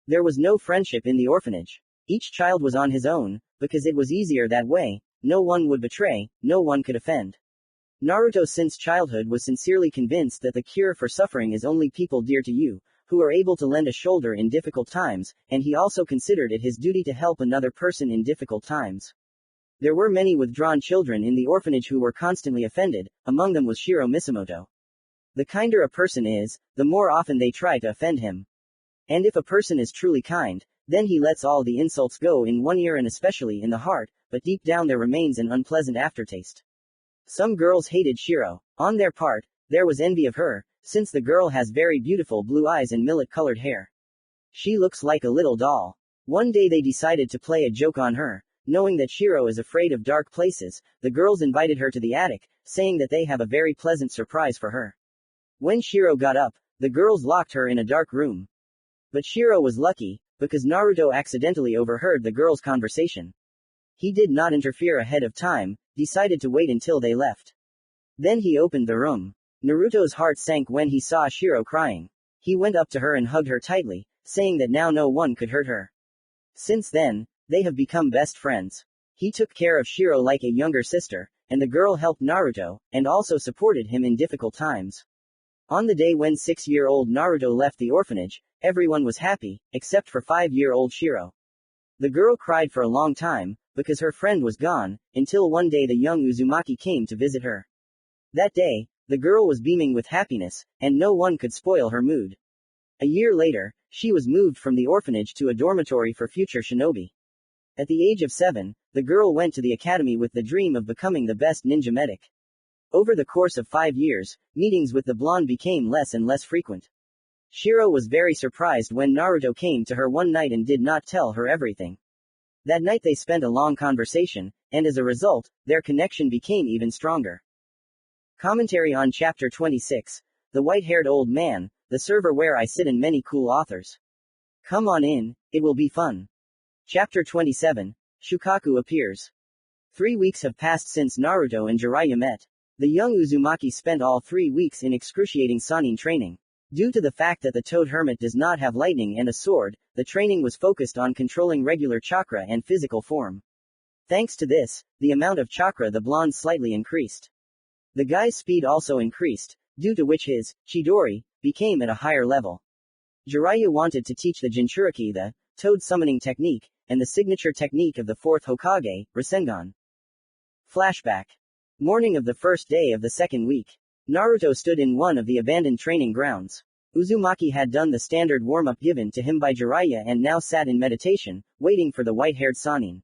Speaker 1: There was no friendship in the orphanage. Each child was on his own, because it was easier that way. No one would betray, no one could offend. Naruto since childhood was sincerely convinced that the cure for suffering is only people dear to you, who are able to lend a shoulder in difficult times, and he also considered it his duty to help another person in difficult times. There were many withdrawn children in the orphanage who were constantly offended, among them was Shiro Misamoto. The kinder a person is, the more often they try to offend him. And if a person is truly kind, then he lets all the insults go in one ear and especially in the heart, but deep down there remains an unpleasant aftertaste. Some girls hated Shiro. On their part, there was envy of her, since the girl has very beautiful blue eyes and millet-colored hair. She looks like a little doll. One day they decided to play a joke on her. Knowing that Shiro is afraid of dark places, the girls invited her to the attic, saying that they have a very pleasant surprise for her. When Shiro got up, the girls locked her in a dark room. But Shiro was lucky, because Naruto accidentally overheard the girls' conversation. He did not interfere ahead of time, decided to wait until they left. Then he opened the room. Naruto's heart sank when he saw Shiro crying. He went up to her and hugged her tightly, saying that now no one could hurt her. Since then, they have become best friends. He took care of Shiro like a younger sister, and the girl helped Naruto, and also supported him in difficult times. On the day when 6-year-old Naruto left the orphanage, everyone was happy, except for 5-year-old Shiro. The girl cried for a long time, because her friend was gone, until one day the young Uzumaki came to visit her. That day, the girl was beaming with happiness, and no one could spoil her mood. A year later, she was moved from the orphanage to a dormitory for future shinobi. At the age of 7, the girl went to the academy with the dream of becoming the best ninja medic. Over the course of 5 years, meetings with the blonde became less and less frequent. Shiro was very surprised when Naruto came to her one night and did not tell her everything. That night they spent a long conversation, and as a result, their connection became even stronger. Commentary on Chapter 26, The White-Haired Old Man, the server where I sit and many cool authors. Come on in, it will be fun. Chapter 27, Shukaku appears. 3 weeks have passed since Naruto and Jiraiya met. The young Uzumaki spent all 3 weeks in excruciating Sannin training. Due to the fact that the Toad Hermit does not have lightning and a sword, the training was focused on controlling regular chakra and physical form. Thanks to this, the amount of chakra the blonde slightly increased. The guy's speed also increased, due to which his Chidori became at a higher level. Jiraiya wanted to teach the Jinchuriki the Toad summoning technique, and the signature technique of the 4th Hokage, rasengan. Flashback. Morning of the first day of the second week. Naruto stood in one of the abandoned training grounds. Uzumaki had done the standard warm-up given to him by Jiraiya and now sat in meditation, waiting for the white-haired Sannin.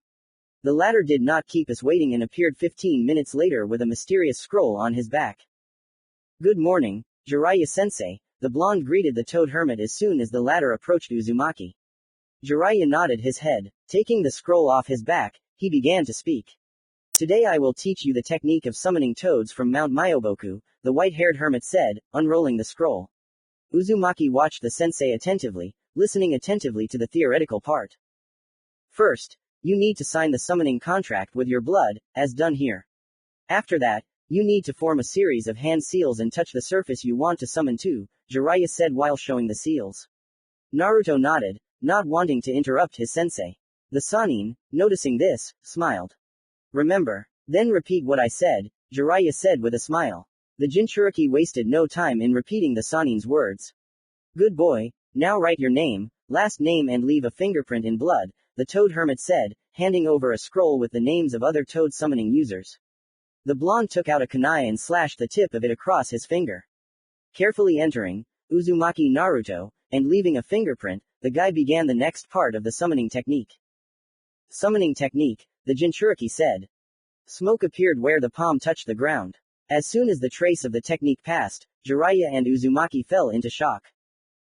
Speaker 1: The latter did not keep us waiting and appeared 15 minutes later with a mysterious scroll on his back. Good morning, Jiraiya-sensei, the blonde greeted the Toad Hermit as soon as the latter approached Uzumaki. Jiraiya nodded his head. Taking the scroll off his back, he began to speak. Today I will teach you the technique of summoning toads from Mount Myoboku, the white-haired hermit said, unrolling the scroll. Uzumaki watched the sensei attentively, listening attentively to the theoretical part. First, you need to sign the summoning contract with your blood, as done here. After that, you need to form a series of hand seals and touch the surface you want to summon to, Jiraiya said while showing the seals. Naruto nodded, not wanting to interrupt his sensei. The Sannin, noticing this, smiled. Remember. Then repeat what I said, Jiraiya said with a smile. The Jinchuriki wasted no time in repeating the Sannin's words. Good boy, now write your name, last name and leave a fingerprint in blood, the Toad Hermit said, handing over a scroll with the names of other toad summoning users. The blonde took out a kunai and slashed the tip of it across his finger. Carefully entering, Uzumaki Naruto, and leaving a fingerprint, the guy began the next part of the summoning technique. Summoning technique, the Jinchuriki said. Smoke appeared where the palm touched the ground. As soon as the trace of the technique passed, Jiraiya and Uzumaki fell into shock.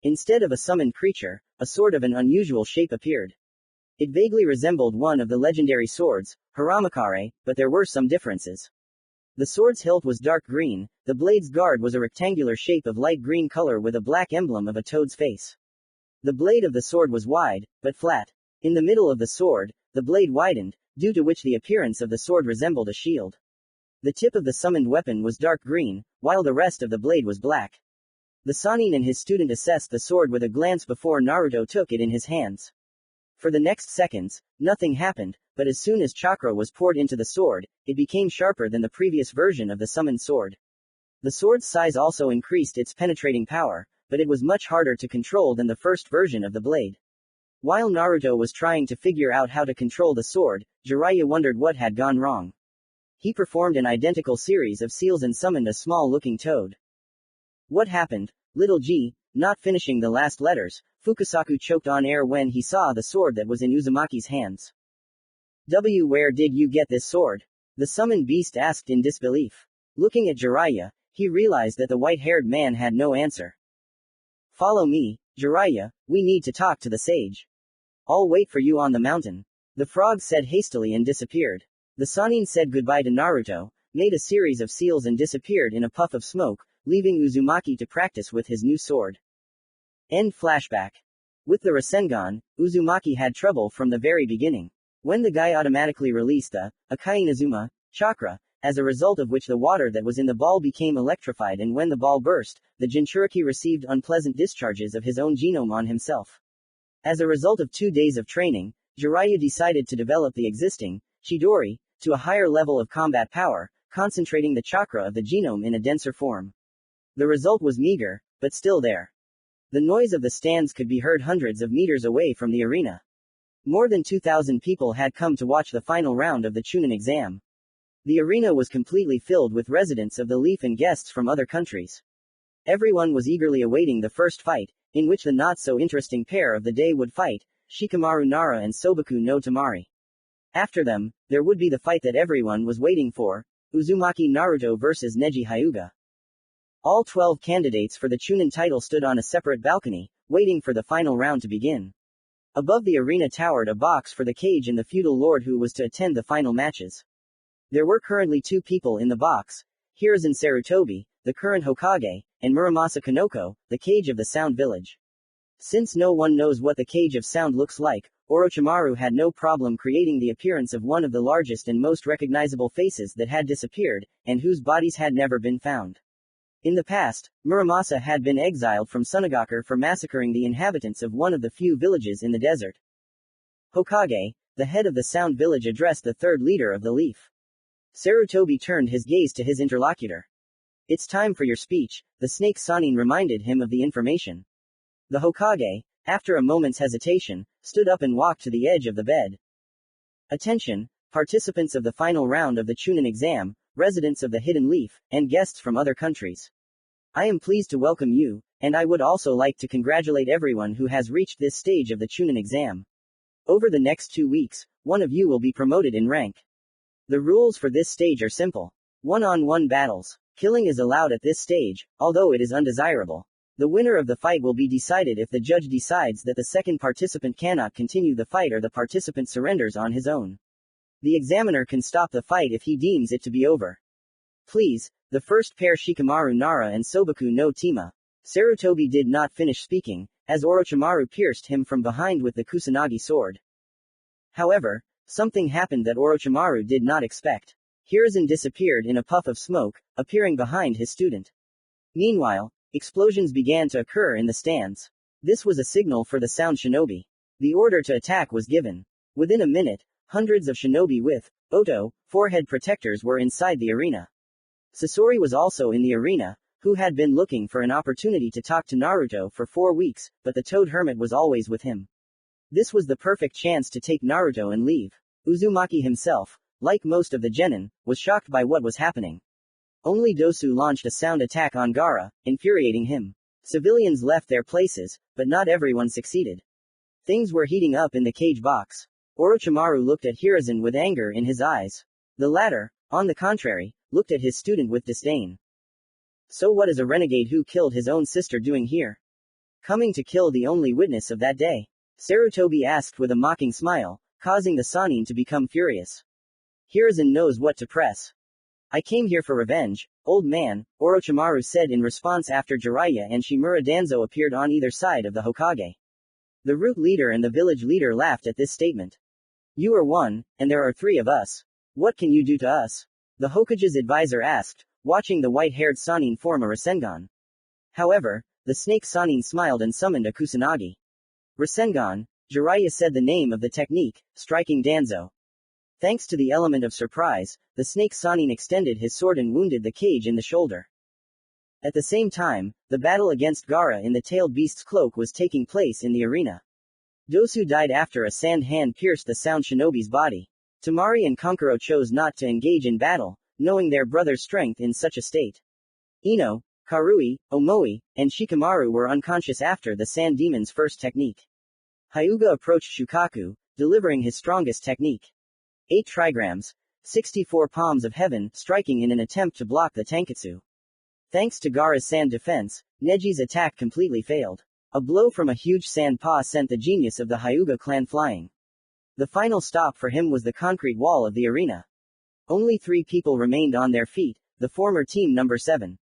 Speaker 1: Instead of a summoned creature, a sword of an unusual shape appeared. It vaguely resembled one of the legendary swords, Haramakare, but there were some differences. The sword's hilt was dark green, the blade's guard was a rectangular shape of light green color with a black emblem of a toad's face. The blade of the sword was wide, but flat. In the middle of the sword, the blade widened, due to which the appearance of the sword resembled a shield. The tip of the summoned weapon was dark green, while the rest of the blade was black. The Sannin and his student assessed the sword with a glance before Naruto took it in his hands. For the next seconds, nothing happened, but as soon as chakra was poured into the sword, it became sharper than the previous version of the summoned sword. The sword's size also increased its penetrating power, but it was much harder to control than the first version of the blade. While Naruto was trying to figure out how to control the sword, Jiraiya wondered what had gone wrong. He performed an identical series of seals and summoned a small-looking toad. What happened, little G? Not finishing the last letters, Fukasaku choked on air when he saw the sword that was in Uzumaki's hands. Where did you get this sword? The summoned beast asked in disbelief. Looking at Jiraiya, he realized that the white-haired man had no answer. Follow me, Jiraiya, we need to talk to the sage. I'll wait for you on the mountain. The frog said hastily and disappeared. The Sannin said goodbye to Naruto, made a series of seals and disappeared in a puff of smoke, leaving Uzumaki to practice with his new sword. End flashback. With the Rasengan, Uzumaki had trouble from the very beginning. When the guy automatically released the Akai Inazuma chakra, as a result of which the water that was in the ball became electrified, and when the ball burst, the Jinchuriki received unpleasant discharges of his own genome on himself. As a result of 2 days of training, Jiraiya decided to develop the existing Chidori to a higher level of combat power, concentrating the chakra of the genome in a denser form. The result was meager, but still there. The noise of the stands could be heard hundreds of meters away from the arena. More than 2,000 people had come to watch the final round of the Chunin exam. The arena was completely filled with residents of the Leaf and guests from other countries. Everyone was eagerly awaiting the first fight, in which the not-so-interesting pair of the day would fight, Shikamaru Nara and Sobaku no Tamari. After them, there would be the fight that everyone was waiting for, Uzumaki Naruto vs Neji Hyuga. All 12 candidates for the Chunin title stood on a separate balcony, waiting for the final round to begin. Above the arena towered a box for the cage and the feudal lord who was to attend the final matches. There were currently 2 people in the box, Hiruzen Sarutobi, the current Hokage, and Muramasa Kanoko, the cage of the Sound Village. Since no one knows what the cage of sound looks like, Orochimaru had no problem creating the appearance of one of the largest and most recognizable faces that had disappeared, and whose bodies had never been found. In the past, Muramasa had been exiled from Sunagakur for massacring the inhabitants of one of the few villages in the desert. Hokage, the head of the Sound Village, addressed the third leader of the Leaf. Sarutobi turned his gaze to his interlocutor. "It's time for your speech," the snake Sanin reminded him of the information. The Hokage, after a moment's hesitation, stood up and walked to the edge of the bed. "Attention, participants of the final round of the Chunin exam, residents of the Hidden Leaf, and guests from other countries. I am pleased to welcome you, and I would also like to congratulate everyone who has reached this stage of the Chunin exam. Over the next 2 weeks, one of you will be promoted in rank. The rules for this stage are simple. One-on-one battles. Killing is allowed at this stage, although it is undesirable. The winner of the fight will be decided if the judge decides that the second participant cannot continue the fight or the participant surrenders on his own. The examiner can stop the fight if he deems it to be over. Please, the first pair Shikamaru Nara and Sobaku no Tima." Sarutobi did not finish speaking, as Orochimaru pierced him from behind with the Kusanagi sword. However, something happened that Orochimaru did not expect. Hiruzen disappeared in a puff of smoke, appearing behind his student. Meanwhile, explosions began to occur in the stands. This was a signal for the Sound Shinobi. The order to attack was given. Within a minute, hundreds of shinobi with Oto forehead protectors were inside the arena. Sasori was also in the arena, who had been looking for an opportunity to talk to Naruto for 4 weeks, but the Toad Hermit was always with him. This was the perfect chance to take Naruto and leave. Uzumaki himself, like most of the genin, was shocked by what was happening. Only Dosu launched a sound attack on Gaara, infuriating him. Civilians left their places, but not everyone succeeded. Things were heating up in the cage box. Orochimaru looked at Hiruzen with anger in his eyes. The latter, on the contrary, looked at his student with disdain. So what is a renegade who killed his own sister doing here? Coming to kill the only witness of that day? Sarutobi asked with a mocking smile, causing the Sanin to become furious. Hiruzen knows what to press. "I came here for revenge, old man," Orochimaru said in response after Jiraiya and Shimura Danzo appeared on either side of the Hokage. The root leader and the village leader laughed at this statement. "You are one, and there are 3 of us. What can you do to us?" The Hokage's advisor asked, watching the white-haired Sanin form a rasengan. However, the snake Sanin smiled and summoned a Kusanagi. Rasengan, Jiraiya said the name of the technique, striking Danzo. Thanks to the element of surprise, the snake Sanin extended his sword and wounded the cage in the shoulder. At the same time, the battle against Gaara in the tailed beast's cloak was taking place in the arena. Dosu died after a sand hand pierced the Sound Shinobi's body. Tamari and Kankuro chose not to engage in battle, knowing their brother's strength in such a state. Ino, Karui, Omoi, and Shikamaru were unconscious after the Sand Demon's first technique. Hyuga approached Shukaku, delivering his strongest technique. 8 trigrams, 64 palms of heaven, striking in an attempt to block the Tanketsu. Thanks to Gaara's sand defense, Neji's attack completely failed. A blow from a huge sand paw sent the genius of the Hyuga clan flying. The final stop for him was the concrete wall of the arena. Only 3 people remained on their feet, the former team number 7.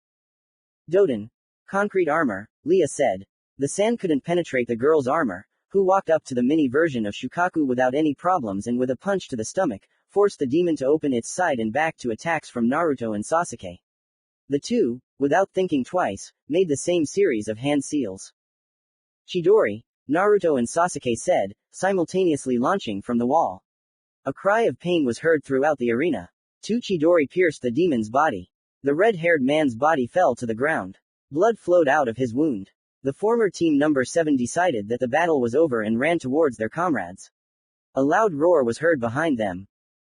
Speaker 1: Doden. Concrete armor, Leah said. The sand couldn't penetrate the girl's armor, who walked up to the mini version of Shukaku without any problems and with a punch to the stomach, forced the demon to open its side and back to attacks from Naruto and Sasuke. The two, without thinking twice, made the same series of hand seals. Chidori, Naruto and Sasuke said, simultaneously launching from the wall. A cry of pain was heard throughout the arena. 2 Chidori pierced the demon's body. The red-haired man's body fell to the ground. Blood flowed out of his wound. The former team number 7 decided that the battle was over and ran towards their comrades. A loud roar was heard behind them.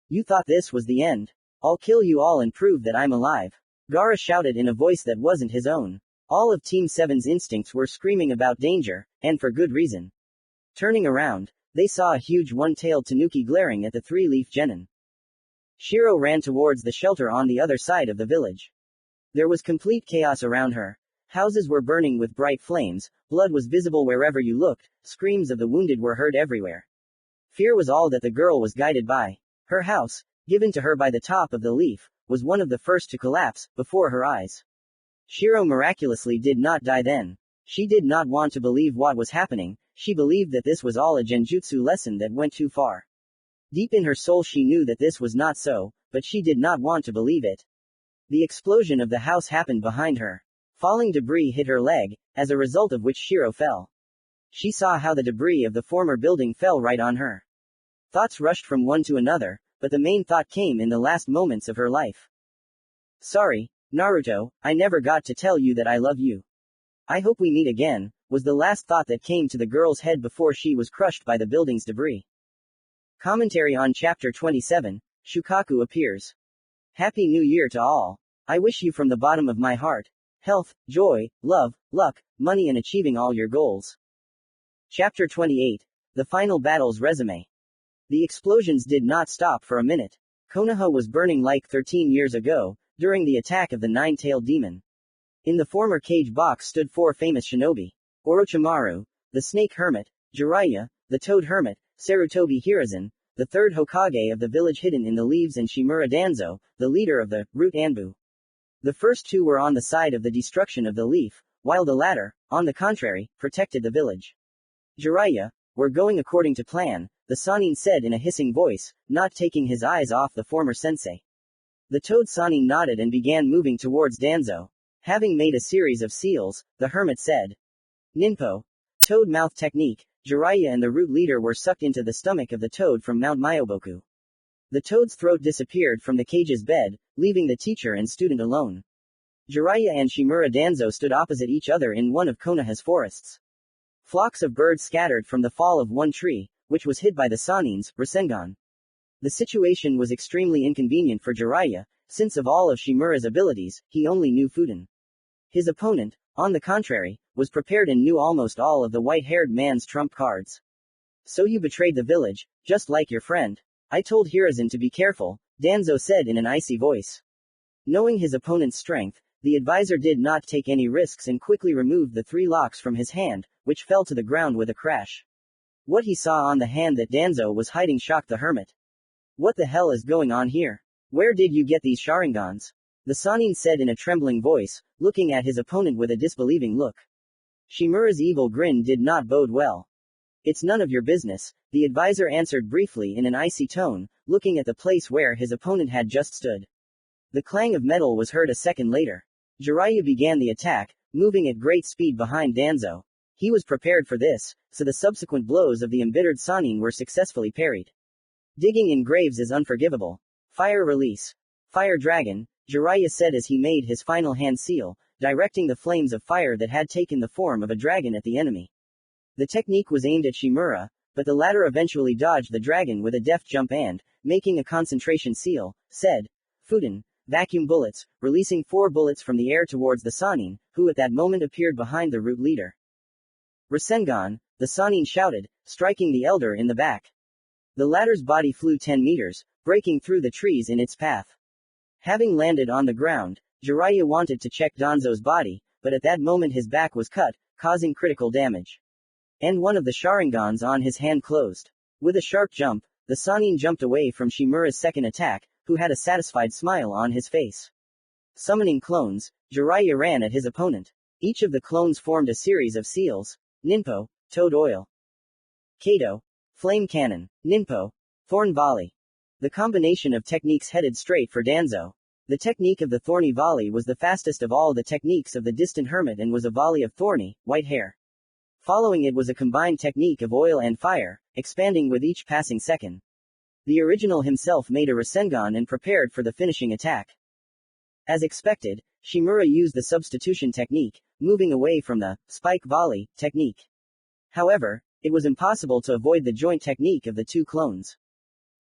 Speaker 1: You thought this was the end? I'll kill you all and prove that I'm alive. Gaara shouted in a voice that wasn't his own. All of Team 7's instincts were screaming about danger, and for good reason. Turning around, they saw a huge one-tailed tanuki glaring at the three-leaf genin. Shiro ran towards the shelter on the other side of the village. There was complete chaos around her. Houses were burning with bright flames, blood was visible wherever you looked, screams of the wounded were heard everywhere. Fear was all that the girl was guided by. Her house, given to her by the top of the leaf, was one of the first to collapse, before her eyes. Shiro miraculously did not die then. She did not want to believe what was happening, she believed that this was all a genjutsu lesson that went too far. Deep in her soul she knew that this was not so, but she did not want to believe it. The explosion of the house happened behind her. Falling debris hit her leg, as a result of which Shiro fell. She saw how the debris of the former building fell right on her. Thoughts rushed from one to another, but the main thought came in the last moments of her life. Sorry, Naruto, I never got to tell you that I love you. I hope we meet again, was the last thought that came to the girl's head before she was crushed by the building's debris. Commentary on Chapter 27, Shukaku appears. Happy New Year to all. I wish you from the bottom of my heart health, joy, love, luck, money and achieving all your goals. Chapter 28, The Final Battles Resume. The explosions did not stop for a minute. Konoha was burning like 13 years ago, during the attack of the nine-tailed demon. In the former cage box stood 4 famous shinobi. Orochimaru, the Snake Hermit, Jiraiya, the Toad Hermit, Sarutobi Hiruzen, the third Hokage of the village hidden in the leaves and Shimura Danzo, the leader of the Root Anbu. The first two were on the side of the destruction of the leaf, while the latter, on the contrary, protected the village. Jiraiya, we're going according to plan, the Sannin said in a hissing voice, not taking his eyes off the former sensei. The Toad Sannin nodded and began moving towards Danzo. Having made a series of seals, the hermit said, Ninpo. Toad mouth technique, Jiraiya and the root leader were sucked into the stomach of the toad from Mount Myoboku. The toad's throat disappeared from the cage's bed, leaving the teacher and student alone. Jiraiya and Shimura Danzo stood opposite each other in one of Konoha's forests. Flocks of birds scattered from the fall of one tree, which was hid by the Sannin's rasengan. The situation was extremely inconvenient for Jiraiya, since of all of Shimura's abilities, he only knew Fudan. His opponent, on the contrary, was prepared and knew almost all of the white-haired man's trump cards. So you betrayed the village, just like your friend. I told Hiruzen to be careful, Danzo said in an icy voice. Knowing his opponent's strength, the advisor did not take any risks and quickly removed the 3 locks from his hand, which fell to the ground with a crash. What he saw on the hand that Danzo was hiding shocked the hermit. What the hell is going on here? Where did you get these Sharingans? The Sannin said in a trembling voice, looking at his opponent with a disbelieving look. Shimura's evil grin did not bode well. It's none of your business, the advisor answered briefly in an icy tone, looking at the place where his opponent had just stood. The clang of metal was heard a second later. Jiraiya began the attack, moving at great speed behind Danzo. He was prepared for this, so the subsequent blows of the embittered Sannin were successfully parried. Digging in graves is unforgivable. Fire release. Fire dragon, Jiraiya said as he made his final hand seal, directing the flames of fire that had taken the form of a dragon at the enemy. The technique was aimed at Shimura, but the latter eventually dodged the dragon with a deft jump and, making a concentration seal, said, Fudan, vacuum bullets, releasing 4 bullets from the air towards the Sannin, who at that moment appeared behind the root leader. Rasengan, the Sannin shouted, striking the elder in the back. The latter's body flew 10 meters, breaking through the trees in its path. Having landed on the ground, Jiraiya wanted to check Danzo's body, but at that moment his back was cut, causing critical damage. And one of the Sharingans on his hand closed. With a sharp jump, the Sannin jumped away from Shimura's second attack, who had a satisfied smile on his face. Summoning clones, Jiraiya ran at his opponent. Each of the clones formed a series of seals. Ninpo, Toad Oil. Kato, Flame Cannon. Ninpo, Thorn Volley. The combination of techniques headed straight for Danzo. The technique of the thorny volley was the fastest of all the techniques of the distant hermit and was a volley of thorny, white hair. Following it was a combined technique of oil and fire, expanding with each passing second. The original himself made a rasengan and prepared for the finishing attack. As expected, Shimura used the substitution technique, moving away from the spike volley technique. However, It was impossible to avoid the joint technique of the two clones.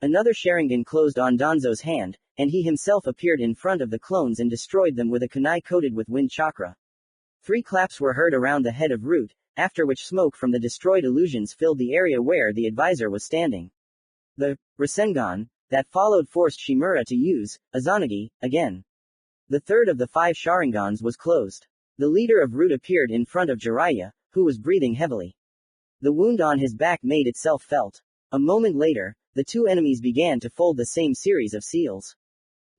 Speaker 1: Another Sharingan closed on Danzo's hand, and he himself appeared in front of the clones and destroyed them with a kunai coated with wind chakra. 3 claps were heard around the head of Root, after which smoke from the destroyed illusions filled the area where the advisor was standing. The rasengan that followed forced Shimura to use Izanagi again. The third of the 5 Sharingans was closed. The leader of Root appeared in front of Jiraiya, who was breathing heavily. The wound on his back made itself felt. A moment later, the two enemies began to fold the same series of seals.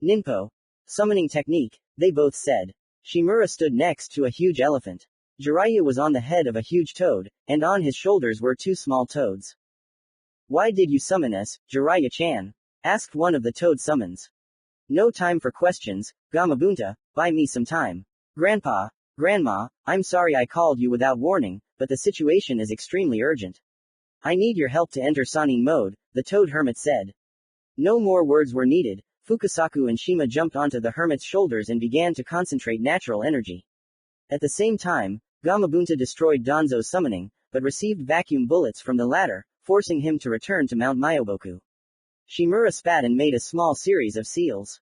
Speaker 1: Ninpo. Summoning technique, they both said. Shimura stood next to a huge elephant. Jiraiya was on the head of a huge toad, and on his shoulders were 2 small toads. Why did you summon us, Jiraiya-chan? Asked one of the toad summons. No time for questions, Gamabunta, buy me some time. Grandpa, Grandma, I'm sorry I called you without warning, but the situation is extremely urgent. I need your help to enter Sannin mode, the toad hermit said. No more words were needed. Fukasaku and Shima jumped onto the hermit's shoulders and began to concentrate natural energy. At the same time, Gamabunta destroyed Danzo's summoning, but received vacuum bullets from the latter, forcing him to return to Mount Myoboku. Shimura spat and made a small series of seals.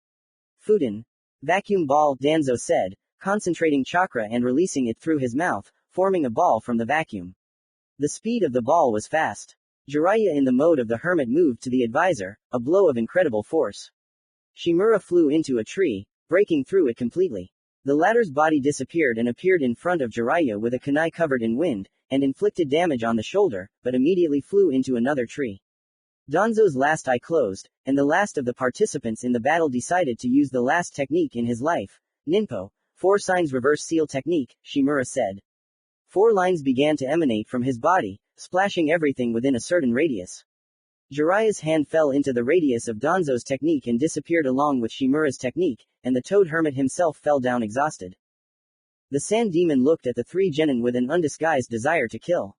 Speaker 1: Fuden. Vacuum ball, Danzo said, concentrating chakra and releasing it through his mouth, forming a ball from the vacuum. The speed of the ball was fast. Jiraiya in the mode of the hermit moved to the advisor, a blow of incredible force. Shimura flew into a tree, breaking through it completely. The latter's body disappeared and appeared in front of Jiraiya with a kunai covered in wind, and inflicted damage on the shoulder, but immediately flew into another tree. Danzo's last eye closed, and the last of the participants in the battle decided to use the last technique in his life, Ninpo, 4 signs reverse seal technique, Shimura said. 4 lines began to emanate from his body, splashing everything within a certain radius. Jiraiya's hand fell into the radius of Danzo's technique and disappeared along with Shimura's technique, and the toad hermit himself fell down exhausted. The sand demon looked at the 3 genin with an undisguised desire to kill.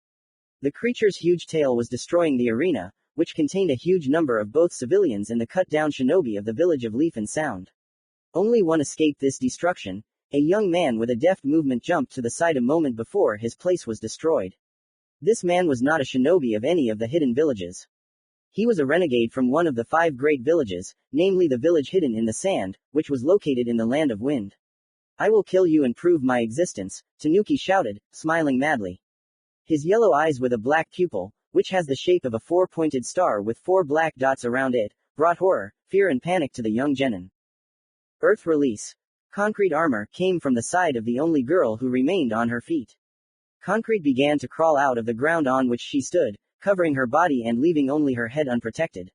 Speaker 1: The creature's huge tail was destroying the arena, which contained a huge number of both civilians and the cut-down shinobi of the village of Leaf and Sound. Only one escaped this destruction. A young man with a deft movement jumped to the side a moment before his place was destroyed. This man was not a shinobi of any of the hidden villages. He was a renegade from one of the 5 great villages, namely the village hidden in the sand, which was located in the Land of Wind. I will kill you and prove my existence, Tanuki shouted, smiling madly. His yellow eyes with a black pupil, which has the shape of a 4-pointed star with 4 black dots around it, brought horror, fear and panic to the young genin. Earth release. Concrete armor came from the side of the only girl who remained on her feet. Concrete began to crawl out of the ground on which she stood, covering her body and leaving only her head unprotected.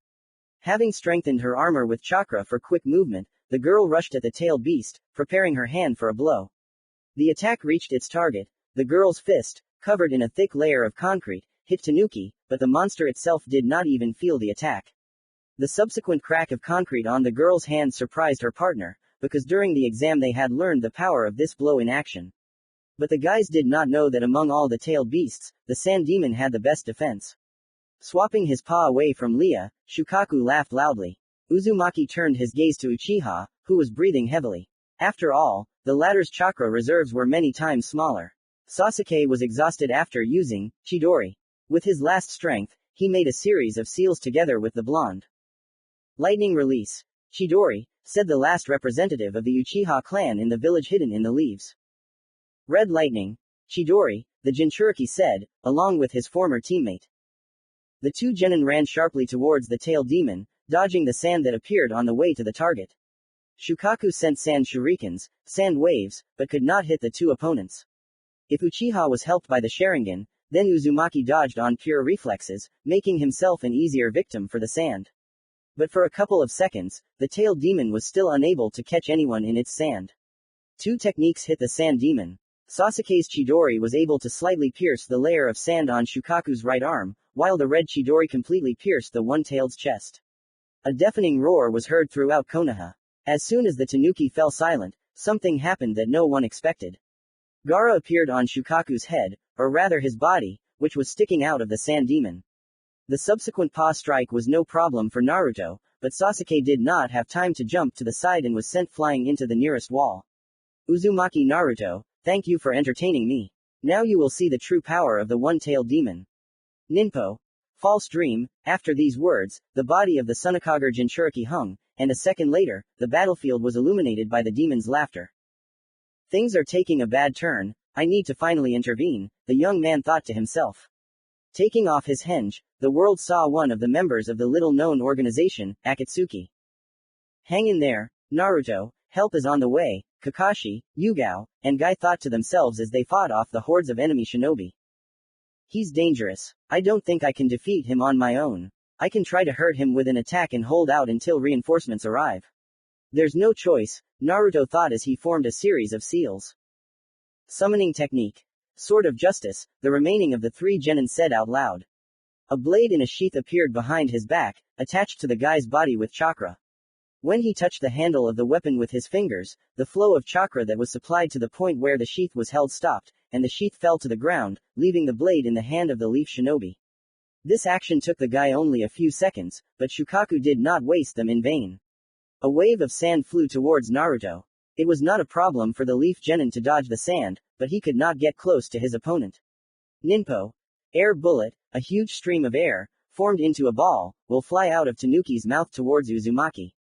Speaker 1: Having strengthened her armor with chakra for quick movement, the girl rushed at the tailed beast, preparing her hand for a blow. The attack reached its target. The girl's fist, covered in a thick layer of concrete, hit Tanuki, but the monster itself did not even feel the attack. The subsequent crack of concrete on the girl's hand surprised her partner, because during the exam they had learned the power of this blow in action. But the guys did not know that among all the tailed beasts, the sand demon had the best defense. Swapping his paw away from Leah, Shukaku laughed loudly. Uzumaki turned his gaze to Uchiha, who was breathing heavily. After all, the latter's chakra reserves were many times smaller. Sasuke was exhausted after using Chidori. With his last strength, he made a series of seals together with the blonde. Lightning release. Chidori, said the last representative of the Uchiha clan in the village hidden in the leaves. Red lightning. Chidori, the Jinchuriki said, along with his former teammate. The 2 genin ran sharply towards the tail demon, dodging the sand that appeared on the way to the target. Shukaku sent sand shurikens, sand waves, but could not hit the 2 opponents. If Uchiha was helped by the Sharingan, then Uzumaki dodged on pure reflexes, making himself an easier victim for the sand. But for a couple of seconds, the tailed demon was still unable to catch anyone in its sand. 2 techniques hit the sand demon. Sasuke's Chidori was able to slightly pierce the layer of sand on Shukaku's right arm, while the red Chidori completely pierced the one-tailed's chest. A deafening roar was heard throughout Konoha. As soon as the Tanuki fell silent, something happened that no one expected. Gaara appeared on Shukaku's head, or rather his body, which was sticking out of the sand demon. The subsequent paw strike was no problem for Naruto, but Sasuke did not have time to jump to the side and was sent flying into the nearest wall. Uzumaki Naruto, thank you for entertaining me. Now you will see the true power of the one-tailed demon. Ninpo. False dream. After these words, the body of the Sunakager Jinchuriki hung, and a second later, the battlefield was illuminated by the demon's laughter. Things are taking a bad turn, I need to finally intervene, the young man thought to himself. Taking off his henge, the world saw one of the members of the little-known organization, Akatsuki. Hang in there, Naruto, help is on the way, Kakashi, Yugao, and Guy thought to themselves as they fought off the hordes of enemy shinobi. He's dangerous. I don't think I can defeat him on my own. I can try to hurt him with an attack and hold out until reinforcements arrive. There's no choice, Naruto thought as he formed a series of seals. Summoning technique. Sword of Justice, the remaining of the 3 genin said out loud. A blade in a sheath appeared behind his back, attached to the guy's body with chakra. When he touched the handle of the weapon with his fingers, the flow of chakra that was supplied to the point where the sheath was held stopped, and the sheath fell to the ground, leaving the blade in the hand of the leaf shinobi. This action took the guy only a few seconds, but Shukaku did not waste them in vain. A wave of sand flew towards Naruto. It was not a problem for the leaf genin to dodge the sand, but he could not get close to his opponent. Ninpo. Air bullet, a huge stream of air, formed into a ball, will fly out of Tanuki's mouth towards Uzumaki.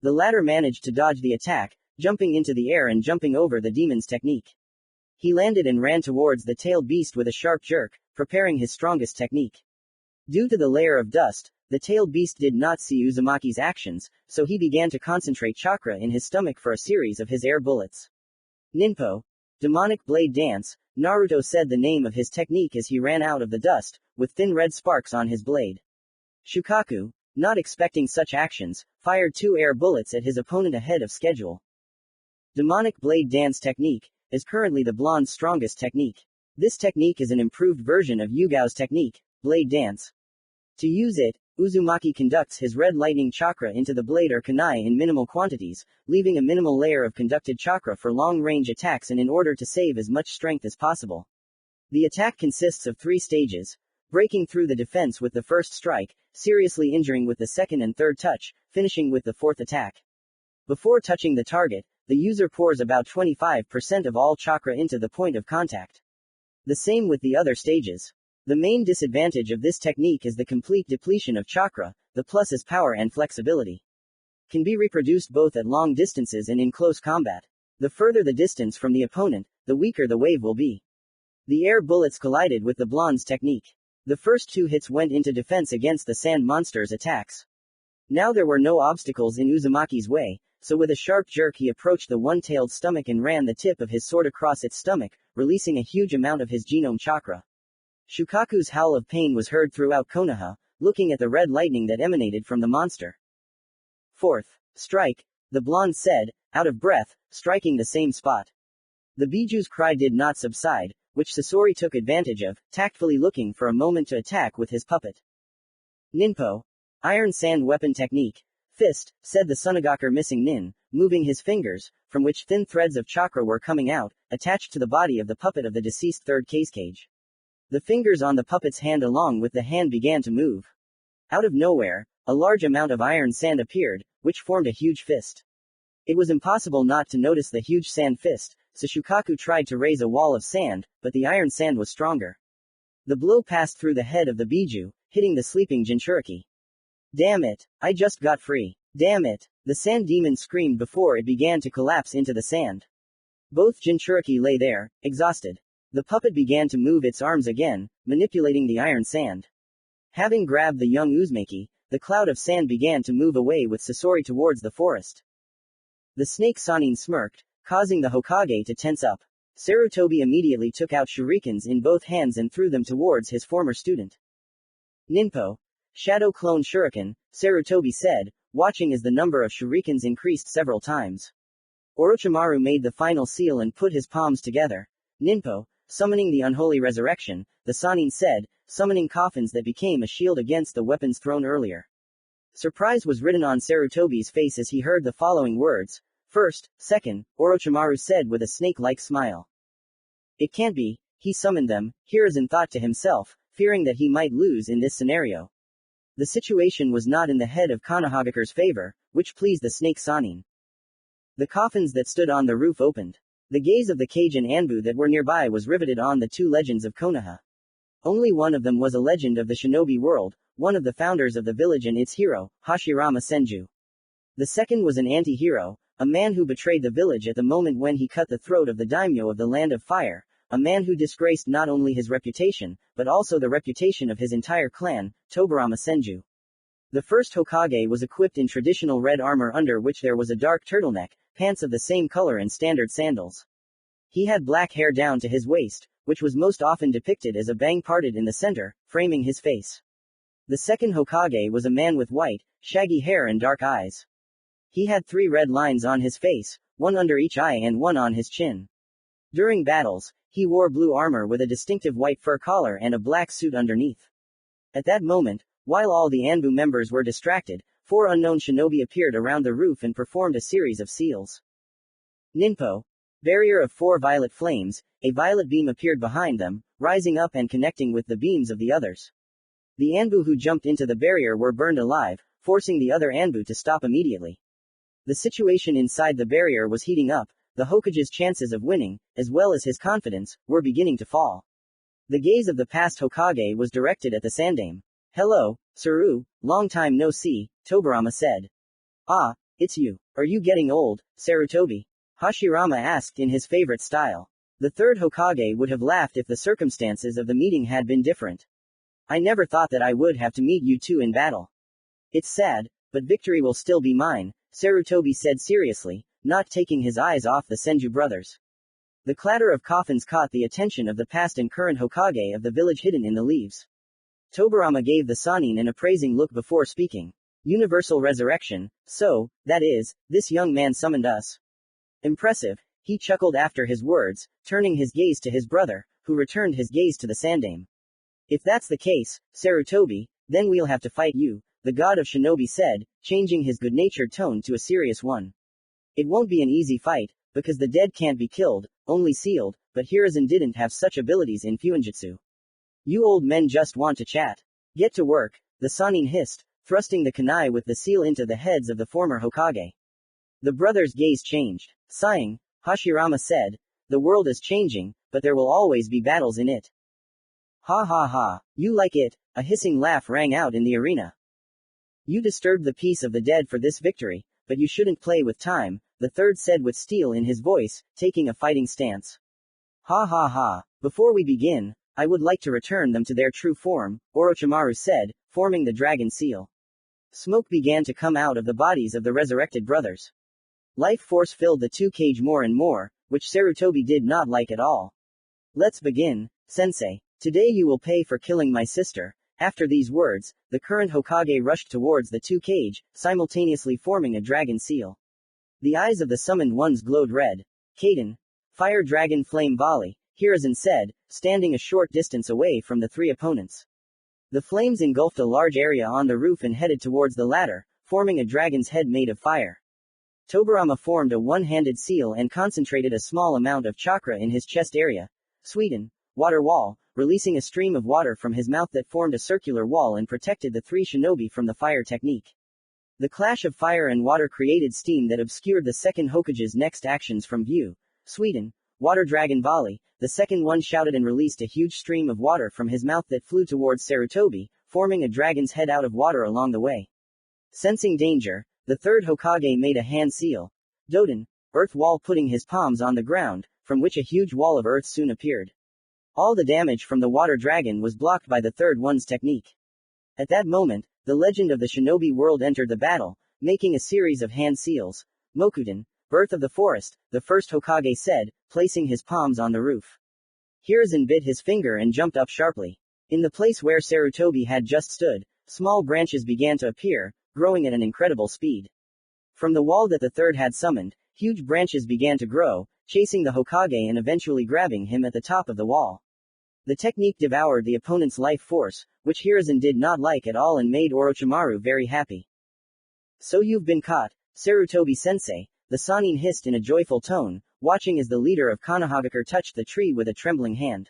Speaker 1: The latter managed to dodge the attack, jumping into the air and jumping over the demon's technique. He landed and ran towards the tailed beast with a sharp jerk, preparing his strongest technique. Due to the layer of dust, the tailed beast did not see Uzumaki's actions, so he began to concentrate chakra in his stomach for a series of his air bullets. Ninpo. Demonic blade dance, Naruto said the name of his technique as he ran out of the dust, with thin red sparks on his blade. Shukaku, not expecting such actions, fired 2 air bullets at his opponent ahead of schedule. Demonic blade dance technique is currently the blonde's strongest technique. This technique is an improved version of Yugao's technique, blade dance. To use it, Uzumaki conducts his red lightning chakra into the blade or kunai in minimal quantities, leaving a minimal layer of conducted chakra for long-range attacks and in order to save as much strength as possible. The attack consists of 3 stages: breaking through the defense with the first strike, seriously injuring with the second and third touch, finishing with the 4th attack. Before touching the target, the user pours about 25% of all chakra into the point of contact. The same with the other stages. The main disadvantage of this technique is the complete depletion of chakra, the plus is power and flexibility. Can be reproduced both at long distances and in close combat. The further the distance from the opponent, the weaker the wave will be. The air bullets collided with the blonde's technique. The first 2 hits went into defense against the sand monster's attacks. Now there were no obstacles in Uzumaki's way, so with a sharp jerk he approached the one-tailed stomach and ran the tip of his sword across its stomach, releasing a huge amount of his genome chakra. Shukaku's howl of pain was heard throughout Konoha, looking at the red lightning that emanated from the monster. 4th strike, the blonde said, out of breath, striking the same spot. The Biju's cry did not subside, which Sasori took advantage of, tactfully looking for a moment to attack with his puppet. Ninpo. Iron sand weapon technique. Fist, said the Sunagaker missing nin, moving his fingers, from which thin threads of chakra were coming out, attached to the body of the puppet of the deceased third cage. The fingers on the puppet's hand along with the hand began to move. Out of nowhere, a large amount of iron sand appeared, which formed a huge fist. It was impossible not to notice the huge sand fist, so Shukaku tried to raise a wall of sand, but the iron sand was stronger. The blow passed through the head of the Biju, hitting the sleeping Jinchuriki. Damn it, I just got free. Damn it, the sand demon screamed before it began to collapse into the sand. Both Jinchuriki lay there, exhausted. The puppet began to move its arms again, manipulating the iron sand. Having grabbed the young Uzumaki, the cloud of sand began to move away with Sasori towards the forest. The snake Sanin smirked, causing the Hokage to tense up. Sarutobi immediately took out shurikens in both hands and threw them towards his former student. Ninpo. Shadow clone shuriken, Sarutobi said, watching as the number of shurikens increased several times. Orochimaru made the final seal and put his palms together. Ninpo. Summoning the unholy resurrection, the Sanin said, summoning coffins that became a shield against the weapons thrown earlier. Surprise was written on Sarutobi's face as he heard the following words. First, second, Orochimaru said with a snake-like smile. It can't be, he summoned them, Hiruzen thought to himself, fearing that he might lose in this scenario. The situation was not in the head of Konohagakure's favor, which pleased the snake Sanin. The coffins that stood on the roof opened. The gaze of the Kage and Anbu that were nearby was riveted on the 2 legends of Konoha. Only one of them was a legend of the shinobi world, one of the founders of the village and its hero, Hashirama Senju. The second was an anti-hero, a man who betrayed the village at the moment when he cut the throat of the daimyo of the Land of Fire, a man who disgraced not only his reputation, but also the reputation of his entire clan, Tobarama Senju. The first Hokage was equipped in traditional red armor under which there was a dark turtleneck, pants of the same color and standard sandals. He had black hair down to his waist, which was most often depicted as a bang parted in the center, framing his face. The second Hokage was a man with white, shaggy hair and dark eyes. He had 3 red lines on his face, one under each eye and one on his chin. During battles, he wore blue armor with a distinctive white fur collar and a black suit underneath. At that moment, while all the Anbu members were distracted, 4 unknown shinobi appeared around the roof and performed a series of seals. Ninpo. Barrier of 4 violet flames, a violet beam appeared behind them, rising up and connecting with the beams of the others. The Anbu who jumped into the barrier were burned alive, forcing the other Anbu to stop immediately. The situation inside the barrier was heating up, the Hokage's chances of winning, as well as his confidence, were beginning to fall. The gaze of the past Hokage was directed at the Sandaime. Hello, Saru, long time no see, Tobarama said. Ah, it's you. Are you getting old, Sarutobi? Hashirama asked in his favorite style. The third Hokage would have laughed if the circumstances of the meeting had been different. I never thought that I would have to meet you two in battle. It's sad, but victory will still be mine, Sarutobi said seriously, not taking his eyes off the Senju brothers. The clatter of coffins caught the attention of the past and current Hokage of the village hidden in the leaves. Tobarama gave the Sannin an appraising look before speaking. Universal resurrection, so, that is, this young man summoned us. Impressive, he chuckled after his words, turning his gaze to his brother, who returned his gaze to the Sandaime. If that's the case, Sarutobi, then we'll have to fight you, the god of shinobi said, changing his good-natured tone to a serious one. It won't be an easy fight, because the dead can't be killed, only sealed, but Hiruzen didn't have such abilities in Fuinjutsu. You old men just want to chat. Get to work, the Sannin hissed, thrusting the kunai with the seal into the heads of the former Hokage. The brothers' gaze changed. Sighing, Hashirama said, the world is changing, but there will always be battles in it. Ha ha ha, you like it, a hissing laugh rang out in the arena. You disturbed the peace of the dead for this victory, but you shouldn't play with time, the third said with steel in his voice, taking a fighting stance. Ha ha ha, before we begin, I would like to return them to their true form, Orochimaru said, forming the dragon seal. Smoke began to come out of the bodies of the resurrected brothers. Life force filled the 2 cage more and more, which Sarutobi did not like at all. Let's begin, sensei. Today you will pay for killing my sister. After these words, the current Hokage rushed towards the 2 cage, simultaneously forming a dragon seal. The eyes of the summoned ones glowed red. Kaden. Fire dragon flame volley, Hiruzen said, standing a short distance away from the 3 opponents. The flames engulfed a large area on the roof and headed towards the ladder, forming a dragon's head made of fire. Tobarama formed a one-handed seal and concentrated a small amount of chakra in his chest area. Sweden. Water wall, releasing a stream of water from his mouth that formed a circular wall and protected the 3 shinobi from the fire technique. The clash of fire and water created steam that obscured the second Hokage's next actions from view. Sweden. Water dragon volley, the second one shouted and released a huge stream of water from his mouth that flew towards Sarutobi, forming a dragon's head out of water along the way. Sensing danger, the third Hokage made a hand seal. Doden. Earth wall, putting his palms on the ground, from which a huge wall of earth soon appeared. All the damage from the water dragon was blocked by the third one's technique. At that moment, the legend of the shinobi world entered the battle, making a series of hand seals. Mokuden. Birth of the forest, the first Hokage said, placing his palms on the roof. Hiruzen bit his finger and jumped up sharply. In the place where Sarutobi had just stood, small branches began to appear, growing at an incredible speed. From the wall that the third had summoned, huge branches began to grow, chasing the Hokage and eventually grabbing him at the top of the wall. The technique devoured the opponent's life force, which Hiruzen did not like at all and made Orochimaru very happy. So you've been caught, Sarutobi-sensei, the Sannin hissed in a joyful tone, watching as the leader of Konohagakure touched the tree with a trembling hand.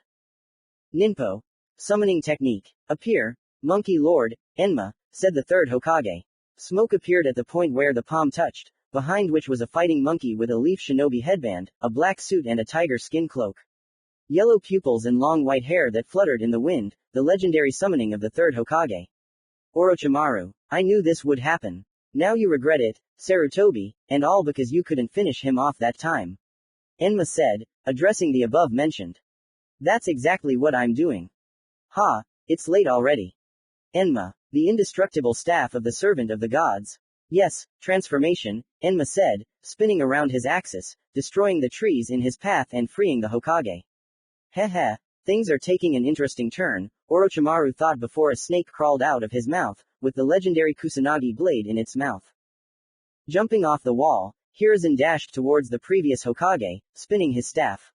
Speaker 1: Ninpo. Summoning technique. Appear, Monkey Lord, Enma, said the third Hokage. Smoke appeared at the point where the palm touched, behind which was a fighting monkey with a leaf shinobi headband, a black suit and a tiger skin cloak. Yellow pupils and long white hair that fluttered in the wind, the legendary summoning of the third Hokage. Orochimaru. I knew this would happen. Now you regret it, Sarutobi, and all because you couldn't finish him off that time. Enma said, addressing the above mentioned. That's exactly what I'm doing. Ha, it's late already. Enma, the indestructible staff of the servant of the gods. Yes, transformation, Enma said, spinning around his axis, destroying the trees in his path and freeing the Hokage. Heh, things are taking an interesting turn, Orochimaru thought before a snake crawled out of his mouth, with the legendary Kusanagi blade in its mouth. Jumping off the wall, Hiruzen dashed towards the previous Hokage, spinning his staff.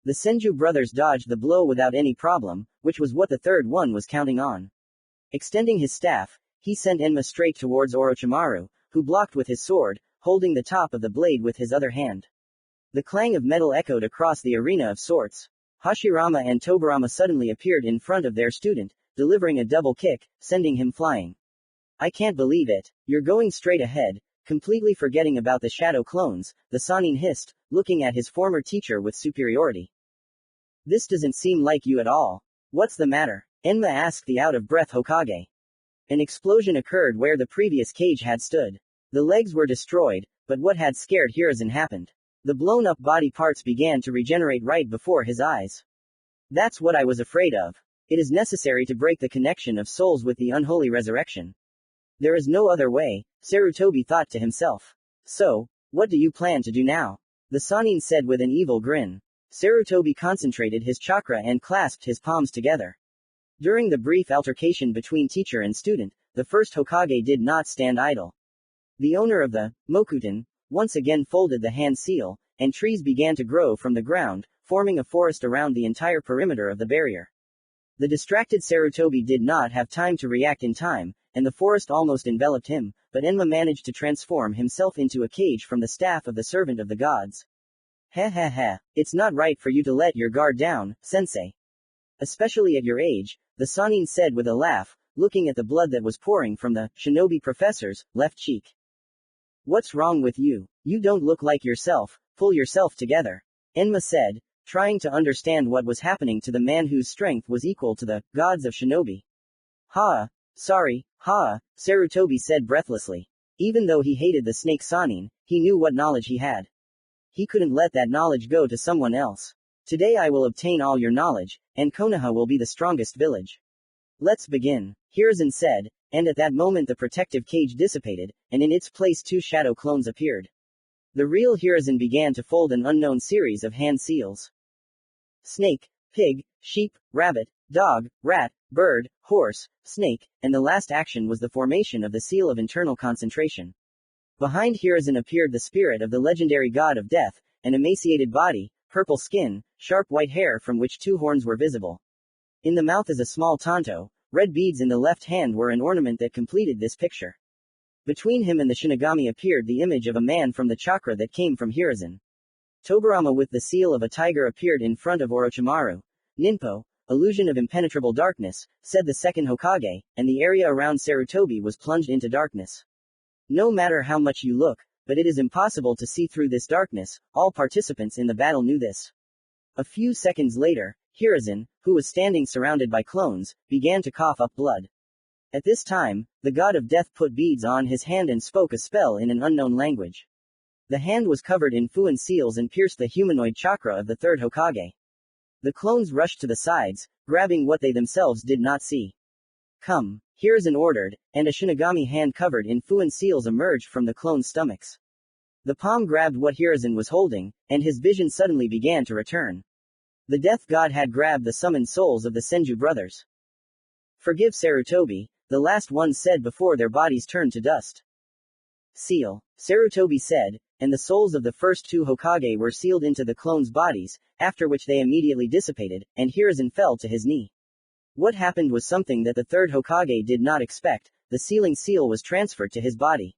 Speaker 1: The Senju brothers dodged the blow without any problem, which was what the third one was counting on. Extending his staff, he sent Enma straight towards Orochimaru, who blocked with his sword, holding the top of the blade with his other hand. The clang of metal echoed across the arena of sorts. Hashirama and Tobirama suddenly appeared in front of their student, delivering a double kick, sending him flying. I can't believe it. You're going straight ahead, completely forgetting about the shadow clones, the Sannin hissed, looking at his former teacher with superiority. This doesn't seem like you at all. What's the matter? Enma asked the out-of-breath Hokage. An explosion occurred where the previous cage had stood. The legs were destroyed, but what had scared Hiruzen happened. The blown-up body parts began to regenerate right before his eyes. That's what I was afraid of. It is necessary to break the connection of souls with the unholy resurrection. There is no other way, Sarutobi thought to himself. So, what do you plan to do now? The Sannin said with an evil grin. Sarutobi concentrated his chakra and clasped his palms together. During the brief altercation between teacher and student, the first Hokage did not stand idle. The owner of the Mokuton once again folded the hand seal, and trees began to grow from the ground, forming a forest around the entire perimeter of the barrier. The distracted Sarutobi did not have time to react in time, and the forest almost enveloped him, but Enma managed to transform himself into a cage from the staff of the servant of the gods. It's not right for you to let your guard down, sensei. Especially at your age, the Sannin said with a laugh, looking at the blood that was pouring from the shinobi professor's left cheek. What's wrong with you? You don't look like yourself, pull yourself together. Enma said, trying to understand what was happening to the man whose strength was equal to the gods of shinobi. Sorry, Sarutobi said breathlessly. Even though he hated the snake Sannin, he knew what knowledge he had. He couldn't let that knowledge go to someone else. Today I will obtain all your knowledge, and Konoha will be the strongest village. Let's begin, Hiruzen said, and at that moment the protective cage dissipated, and in its place two shadow clones appeared. The real Hiruzen began to fold an unknown series of hand seals. Snake, pig, sheep, rabbit, dog, rat, bird, horse, snake, and the last action was the formation of the seal of internal concentration. Behind Hiruzen appeared the spirit of the legendary god of death, an emaciated body, purple skin, sharp white hair from which two horns were visible. In the mouth is a small tanto, red beads in the left hand were an ornament that completed this picture. Between him and the Shinigami appeared the image of a man from the chakra that came from Hiruzen. Tobirama with the seal of a tiger appeared in front of Orochimaru. Ninpo, illusion of impenetrable darkness, said the second Hokage, and the area around Sarutobi was plunged into darkness. No matter how much you look, but it is impossible to see through this darkness, all participants in the battle knew this. A few seconds later, Hiruzen, who was standing surrounded by clones, began to cough up blood. At this time, the god of death put beads on his hand and spoke a spell in an unknown language. The hand was covered in FUNN seals and pierced the humanoid chakra of the third Hokage. The clones rushed to the sides, grabbing what they themselves did not see. Come, Hiruzen ordered, and a Shinigami hand covered in FUNN seals emerged from the clones' stomachs. The palm grabbed what Hiruzen was holding, and his vision suddenly began to return. The death god had grabbed the summoned souls of the Senju brothers. Forgive Sarutobi, the last one said before their bodies turned to dust. Seal, Sarutobi said, and the souls of the first two Hokage were sealed into the clones' bodies, after which they immediately dissipated, and Hiruzen fell to his knee. What happened was something that the third Hokage did not expect. The sealing seal was transferred to his body.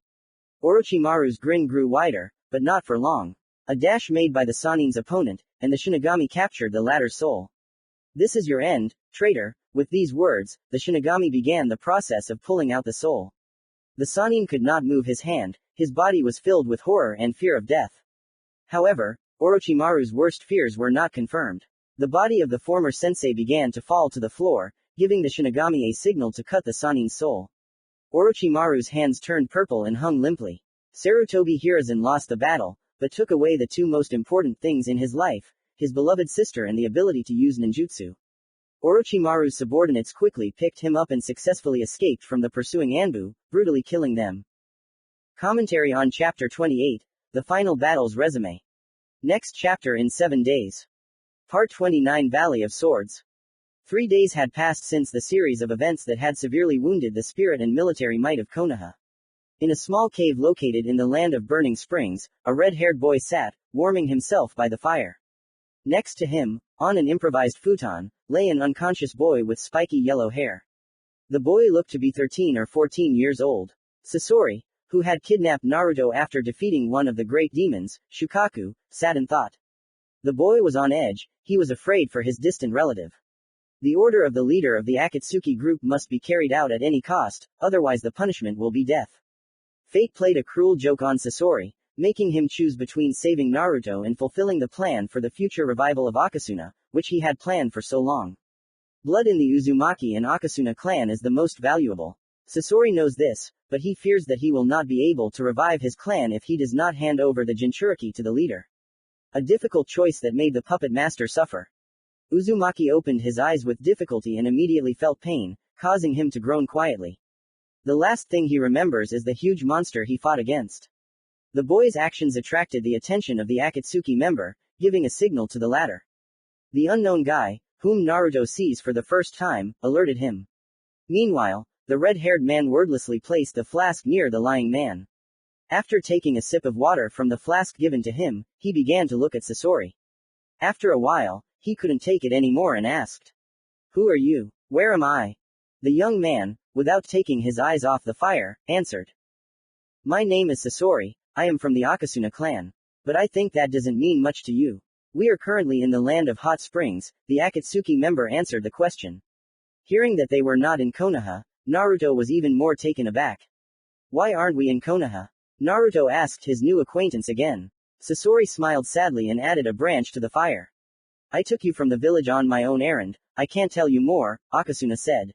Speaker 1: Orochimaru's grin grew wider, but not for long. A dash made by the Sannin's opponent, and the Shinigami captured the latter's soul. This is your end, traitor. With these words, the Shinigami began the process of pulling out the soul. The Sannin could not move his hand, his body was filled with horror and fear of death. However, Orochimaru's worst fears were not confirmed. The body of the former sensei began to fall to the floor, giving the Shinigami a signal to cut the Sannin's soul. Orochimaru's hands turned purple and hung limply. Sarutobi Hiruzen lost the battle, but took away the two most important things in his life, his beloved sister and the ability to use ninjutsu. Orochimaru's subordinates quickly picked him up and successfully escaped from the pursuing Anbu, brutally killing them. Commentary on Chapter 28, The Final Battles Resume. Next chapter in 7 days. Part 29 Valley of Swords. 3 days had passed since the series of events that had severely wounded the spirit and military might of Konoha. In a small cave located in the land of Burning Springs, a red-haired boy sat, warming himself by the fire. Next to him, on an improvised futon, lay an unconscious boy with spiky yellow hair. The boy looked to be 13 or 14 years old. Sasori, who had kidnapped Naruto after defeating one of the great demons, Shukaku, sat and thought. The boy was on edge, he was afraid for his distant relative. The order of the leader of the Akatsuki group must be carried out at any cost, otherwise the punishment will be death. Fate played a cruel joke on Sasori, making him choose between saving Naruto and fulfilling the plan for the future revival of Akasuna, which he had planned for so long. Blood in the Uzumaki and Akasuna clan is the most valuable. Sasori knows this, but he fears that he will not be able to revive his clan if he does not hand over the Jinchuriki to the leader. A difficult choice that made the puppet master suffer. Uzumaki opened his eyes with difficulty and immediately felt pain, causing him to groan quietly. The last thing he remembers is the huge monster he fought against. The boy's actions attracted the attention of the Akatsuki member, giving a signal to the latter. The unknown guy, whom Naruto sees for the first time, alerted him. Meanwhile, the red-haired man wordlessly placed the flask near the lying man. After taking a sip of water from the flask given to him, he began to look at Sasori. After a while, he couldn't take it anymore and asked, "Who are you? Where am I?" The young man, without taking his eyes off the fire, answered. "My name is Sasori, I am from the Akasuna clan. But I think that doesn't mean much to you. We are currently in the land of hot springs," the Akatsuki member answered the question. Hearing that they were not in Konoha, Naruto was even more taken aback. "Why aren't we in Konoha?" Naruto asked his new acquaintance again. Sasori smiled sadly and added a branch to the fire. "I took you from the village on my own errand, I can't tell you more," Akasuna said.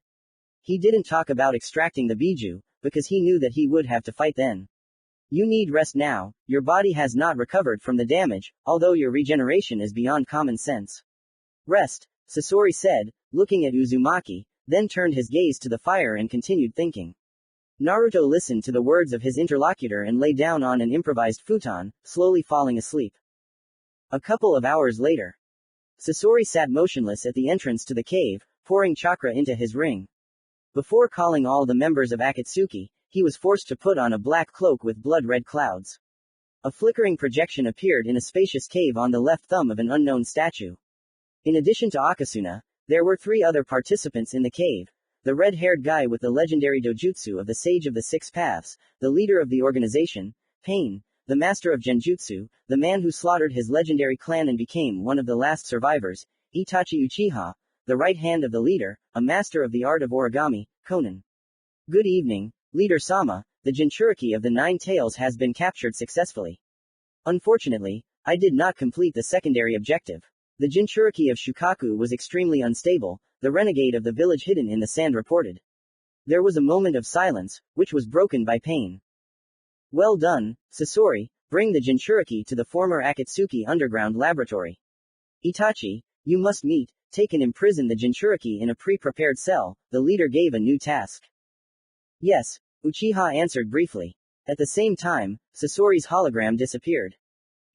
Speaker 1: He didn't talk about extracting the Biju, because he knew that he would have to fight then. "You need rest now, your body has not recovered from the damage, although your regeneration is beyond common sense." "Rest," Sasori said, looking at Uzumaki, then turned his gaze to the fire and continued thinking. Naruto listened to the words of his interlocutor and lay down on an improvised futon, slowly falling asleep. A couple of hours later, Sasori sat motionless at the entrance to the cave, pouring chakra into his ring. Before calling all the members of Akatsuki, he was forced to put on a black cloak with blood-red clouds. A flickering projection appeared in a spacious cave on the left thumb of an unknown statue. In addition to Akasuna, there were 3 other participants in the cave. The red-haired guy with the legendary dojutsu of the Sage of the Six Paths, the leader of the organization, Pain, the master of Genjutsu, the man who slaughtered his legendary clan and became one of the last survivors, Itachi Uchiha, the right hand of the leader, a master of the art of origami, Konan. "Good evening, Leader Sama, the Jinchuriki of the 9 Tails has been captured successfully. Unfortunately, I did not complete the secondary objective. The Jinchuriki of Shukaku was extremely unstable," the renegade of the village hidden in the sand reported. There was a moment of silence, which was broken by Pain. "Well done, Sasori, bring the Jinchuriki to the former Akatsuki underground laboratory. Itachi, you must meet, take and imprison the Jinchuriki in a pre-prepared cell," the leader gave a new task. "Yes," Uchiha answered briefly. At the same time, Sasori's hologram disappeared.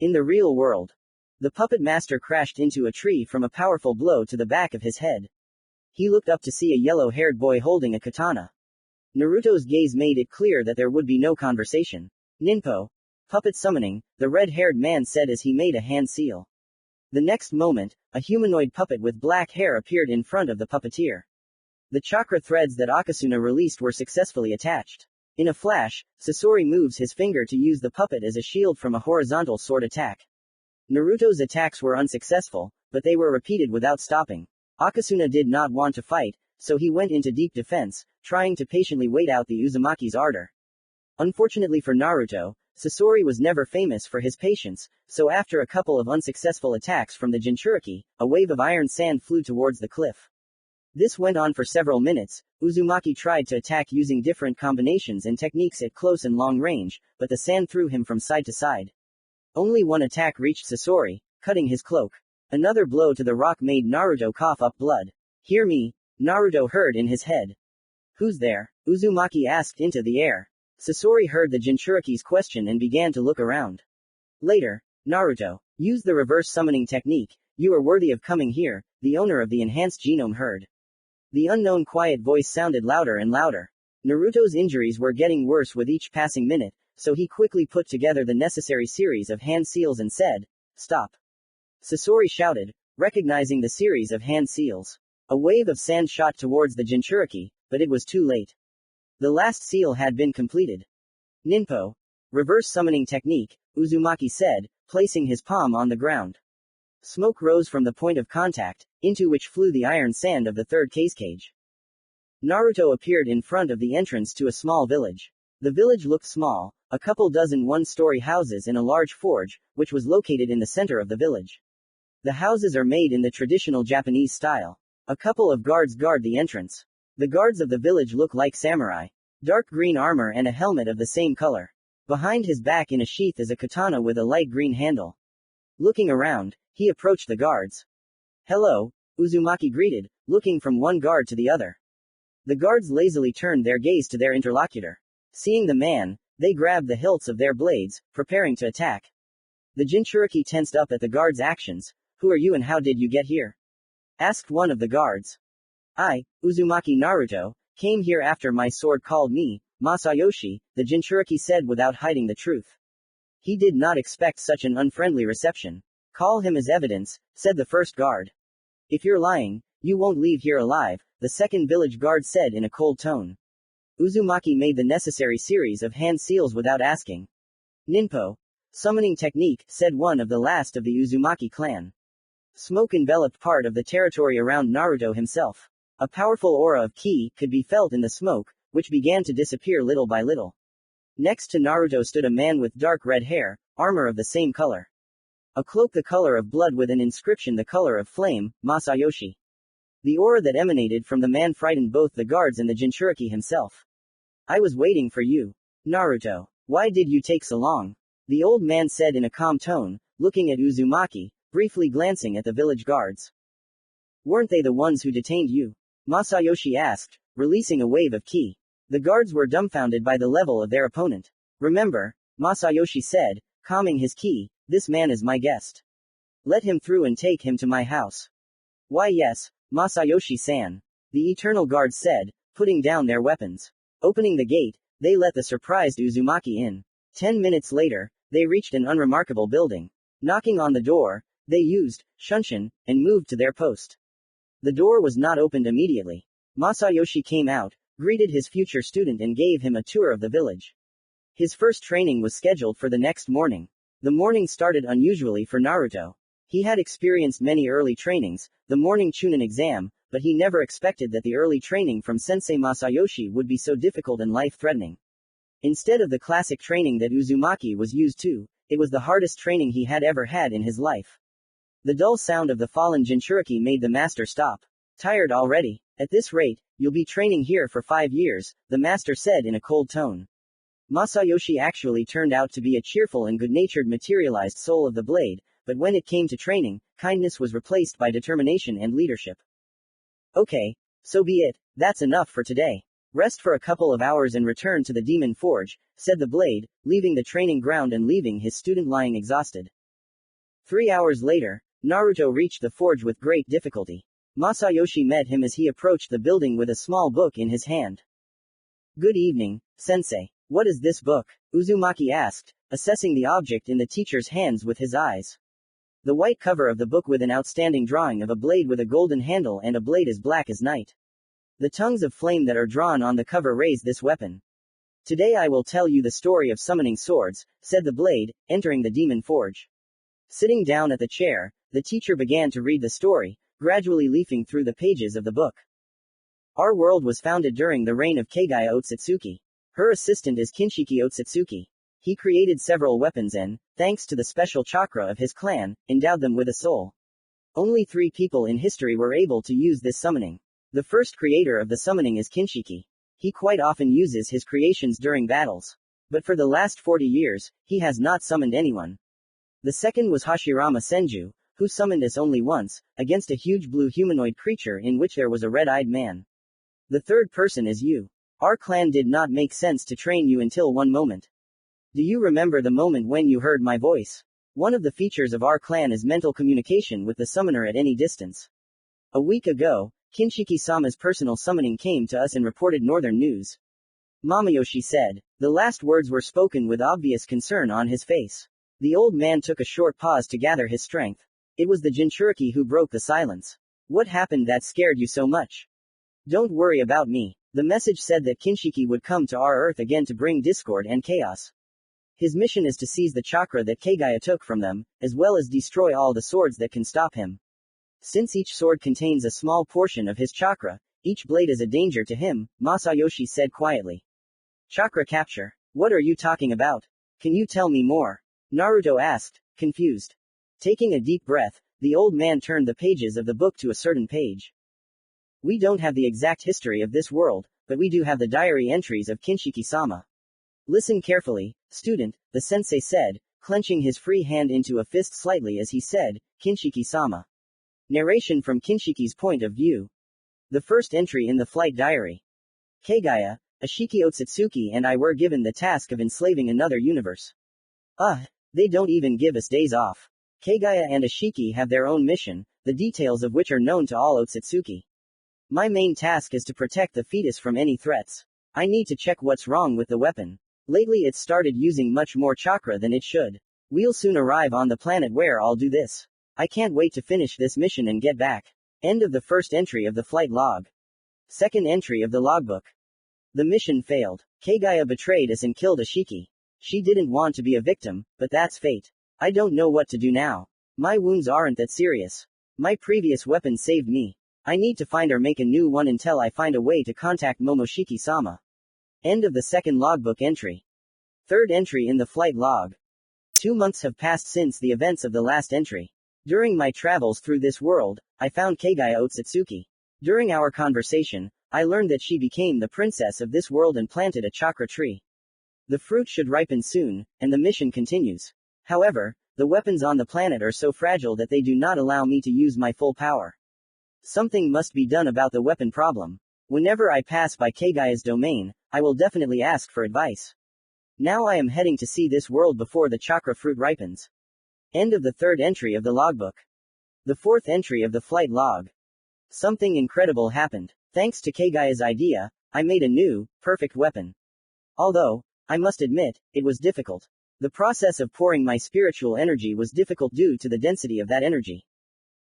Speaker 1: In the real world, the puppet master crashed into a tree from a powerful blow to the back of his head. He looked up to see a yellow-haired boy holding a katana. Naruto's gaze made it clear that there would be no conversation. "Ninpo. Puppet summoning," the red-haired man said as he made a hand seal. The next moment, a humanoid puppet with black hair appeared in front of the puppeteer. The chakra threads that Akasuna released were successfully attached. In a flash, Sasori moves his finger to use the puppet as a shield from a horizontal sword attack. Naruto's attacks were unsuccessful, but they were repeated without stopping. Akasuna did not want to fight, so he went into deep defense, trying to patiently wait out the Uzumaki's ardor. Unfortunately for Naruto, Sasori was never famous for his patience, so after a couple of unsuccessful attacks from the Jinchuriki, a wave of iron sand flew towards the cliff. This went on for several minutes. Uzumaki tried to attack using different combinations and techniques at close and long range, but the sand threw him from side to side. Only one attack reached Sasori, cutting his cloak. Another blow to the rock made Naruto cough up blood. "Hear me?" Naruto heard in his head. "Who's there?" Uzumaki asked into the air. Sasori heard the Jinchuriki's question and began to look around. Later, Naruto, use the reverse summoning technique. You are worthy of coming here, the owner of the enhanced genome heard. The unknown quiet voice sounded louder and louder. Naruto's injuries were getting worse with each passing minute, so he quickly put together the necessary series of hand seals and said, "Stop." Sasori shouted, recognizing the series of hand seals. A wave of sand shot towards the Jinchuriki, but it was too late. The last seal had been completed. "Ninpo." Reverse summoning technique, Uzumaki said, placing his palm on the ground. Smoke rose from the point of contact, into which flew the iron sand of the third cage. Naruto appeared in front of the entrance to a small village. The village looked small, a couple dozen one-story houses in a large forge, which was located in the center of the village. The houses are made in the traditional Japanese style. A couple of guards guard the entrance. The guards of the village look like samurai. Dark green armor and a helmet of the same color. Behind his back in a sheath is a katana with a light green handle. Looking around, he approached the guards. "Hello," Uzumaki greeted, looking from one guard to the other. The guards lazily turned their gaze to their interlocutor. Seeing the man, they grabbed the hilts of their blades, preparing to attack. The Jinchuriki tensed up at the guards' actions. "Who are you and how did you get here?" asked one of the guards. "I, Uzumaki Naruto, came here after my sword called me, Masayoshi," the Jinchuriki said without hiding the truth. He did not expect such an unfriendly reception. "Call him as evidence," said the first guard. "If you're lying, you won't leave here alive," the second village guard said in a cold tone. Uzumaki made the necessary series of hand seals without asking. "Ninpo. Summoning technique," said one of the last of the Uzumaki clan. Smoke enveloped part of the territory around Naruto himself. A powerful aura of ki could be felt in the smoke, which began to disappear little by little. Next to Naruto stood a man with dark red hair, armor of the same color. A cloak the color of blood with an inscription the color of flame, Masayoshi. The aura that emanated from the man frightened both the guards and the Jinchuriki himself. "I was waiting for you. Naruto. Why did you take so long?" The old man said in a calm tone, looking at Uzumaki, briefly glancing at the village guards. "Weren't they the ones who detained you?" Masayoshi asked, releasing a wave of ki. The guards were dumbfounded by the level of their opponent. "Remember," Masayoshi said, calming his ki, "this man is my guest. Let him through and take him to my house." "Why yes, Masayoshi-san," the eternal guards said, putting down their weapons. Opening the gate, they let the surprised Uzumaki in. 10 minutes later, they reached an unremarkable building. Knocking on the door, they used shunshin and moved to their post. The door was not opened immediately. Masayoshi came out, greeted his future student and gave him a tour of the village. His first training was scheduled for the next morning. The morning started unusually for Naruto. He had experienced many early trainings, the morning Chunin exam, but he never expected that the early training from Sensei Masayoshi would be so difficult and life-threatening. Instead of the classic training that Uzumaki was used to, it was the hardest training he had ever had in his life. The dull sound of the fallen Jinchuriki made the master stop. "Tired already? At this rate, you'll be training here for 5 years, the master said in a cold tone. Masayoshi actually turned out to be a cheerful and good-natured materialized soul of the blade, but when it came to training, kindness was replaced by determination and leadership. "Okay, so be it, that's enough for today. Rest for a couple of hours and return to the demon forge," said the blade, leaving the training ground and leaving his student lying exhausted. 3 hours later, Naruto reached the forge with great difficulty. Masayoshi met him as he approached the building with a small book in his hand. "Good evening, sensei. What is this book?" Uzumaki asked, assessing the object in the teacher's hands with his eyes. The white cover of the book with an outstanding drawing of a blade with a golden handle and a blade as black as night. The tongues of flame that are drawn on the cover raise this weapon. "Today I will tell you the story of summoning swords," said the blade, entering the demon forge. Sitting down at the chair, the teacher began to read the story, gradually leafing through the pages of the book. Our world was founded during the reign of Kagaya Otsutsuki. Her assistant is Kinshiki Otsutsuki. He created several weapons and, thanks to the special chakra of his clan, endowed them with a soul. Only 3 people in history were able to use this summoning. The first creator of the summoning is Kinshiki. He quite often uses his creations during battles. But for the last 40 years, he has not summoned anyone. The second was Hashirama Senju, who summoned us only once, against a huge blue humanoid creature in which there was a red-eyed man. The third person is you. Our clan did not make sense to train you until one moment. Do you remember the moment when you heard my voice? One of the features of our clan is mental communication with the summoner at any distance. A week ago, Kinshiki-sama's personal summoning came to us and reported northern news. Mamayoshi said. The last words were spoken with obvious concern on his face. The old man took a short pause to gather his strength. It was the Jinchuriki who broke the silence. What happened that scared you so much? Don't worry about me. The message said that Kinshiki would come to our earth again to bring discord and chaos. His mission is to seize the chakra that Kagaya took from them, as well as destroy all the swords that can stop him. Since each sword contains a small portion of his chakra, each blade is a danger to him, Masayoshi said quietly. Chakra capture. What are you talking about? Can you tell me more? Naruto asked, confused. Taking a deep breath, the old man turned the pages of the book to a certain page. We don't have the exact history of this world, but we do have the diary entries of Kinshiki-sama. Listen carefully, student, the sensei said, clenching his free hand into a fist slightly as he said, Kinshiki-sama. Narration from Kinshiki's point of view. The first entry in the flight diary. Kagaya, Ashiki Otsutsuki and I were given the task of enslaving another universe. They don't even give us days off. Kagaya and Ashiki have their own mission, the details of which are known to all Otsutsuki. My main task is to protect the fetus from any threats. I need to check what's wrong with the weapon. Lately it's started using much more chakra than it should. We'll soon arrive on the planet where I'll do this. I can't wait to finish this mission and get back. End of the first entry of the flight log. Second entry of the logbook. The mission failed. Kagaya betrayed us and killed Ashiki. She didn't want to be a victim, but that's fate. I don't know what to do now. My wounds aren't that serious. My previous weapon saved me. I need to find or make a new one until I find a way to contact Momoshiki-sama. End of the second logbook entry. Third entry in the flight log. 2 months have passed since the events of the last entry. During my travels through this world, I found Kagaya Otsutsuki. During our conversation, I learned that she became the princess of this world and planted a chakra tree. The fruit should ripen soon, and the mission continues. However, the weapons on the planet are so fragile that they do not allow me to use my full power. Something must be done about the weapon problem. Whenever I pass by Kagaya's domain, I will definitely ask for advice. Now I am heading to see this world before the chakra fruit ripens. End of the third entry of the logbook. The fourth entry of the flight log. Something incredible happened. Thanks to Kagaya's idea, I made a new, perfect weapon. Although, I must admit, it was difficult. The process of pouring my spiritual energy was difficult due to the density of that energy.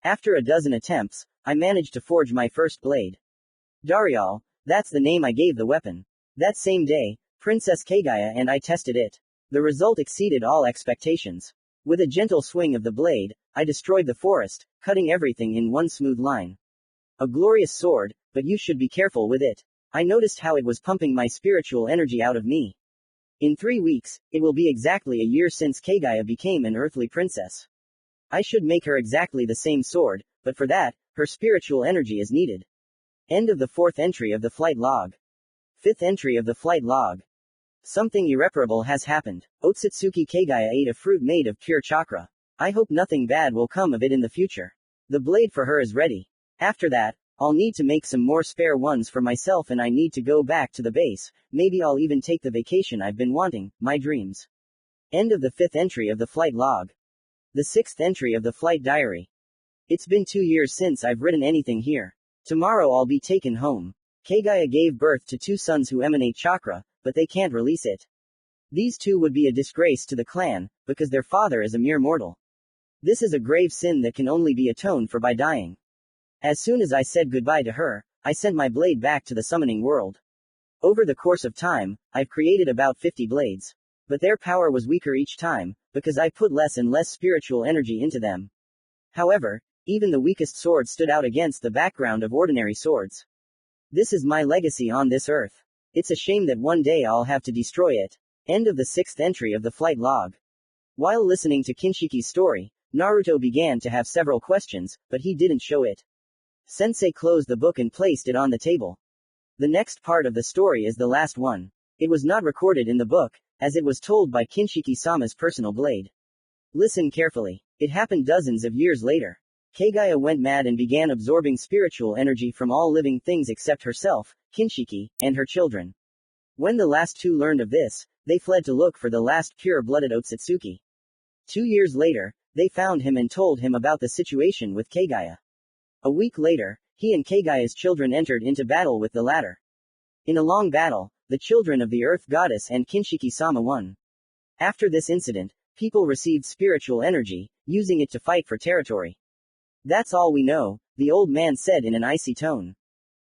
Speaker 1: After a dozen attempts, I managed to forge my first blade. Darial, that's the name I gave the weapon. That same day, Princess Kagaya and I tested it. The result exceeded all expectations. With a gentle swing of the blade, I destroyed the forest, cutting everything in one smooth line. A glorious sword, but you should be careful with it. I noticed how it was pumping my spiritual energy out of me. In 3 weeks, it will be exactly a year since Kagaya became an earthly princess. I should make her exactly the same sword, but for that, her spiritual energy is needed. End of the fourth entry of the flight log. Fifth entry of the flight log. Something irreparable has happened. Otsutsuki Kagaya ate a fruit made of pure chakra. I hope nothing bad will come of it in the future. The blade for her is ready. After that, I'll need to make some more spare ones for myself and I need to go back to the base. Maybe I'll even take the vacation I've been wanting, my dreams. End of the fifth entry of the flight log. The sixth entry of the flight diary. It's been 2 years since I've written anything here. Tomorrow I'll be taken home. Kagaya gave birth to 2 sons who emanate chakra, but they can't release it. These 2 would be a disgrace to the clan, because their father is a mere mortal. This is a grave sin that can only be atoned for by dying. As soon as I said goodbye to her, I sent my blade back to the summoning world. Over the course of time, I've created about 50 blades. But their power was weaker each time, because I put less and less spiritual energy into them. However, even the weakest sword stood out against the background of ordinary swords. This is my legacy on this earth. It's a shame that one day I'll have to destroy it. End of the 6th entry of the flight log. While listening to Kinshiki's story, Naruto began to have several questions, but he didn't show it. Sensei closed the book and placed it on the table. The next part of the story is the last one. It was not recorded in the book, as it was told by Kinshiki-sama's personal blade. Listen carefully. It happened dozens of years later. Kagaya went mad and began absorbing spiritual energy from all living things except herself, Kinshiki, and her children. When the last two learned of this, they fled to look for the last pure-blooded Otsutsuki. 2 years later, they found him and told him about the situation with Kagaya. A week later, he and Kagaya's children entered into battle with the latter. In a long battle, the children of the Earth Goddess and Kinshiki-sama won. After this incident, people received spiritual energy, using it to fight for territory. That's all we know, the old man said in an icy tone.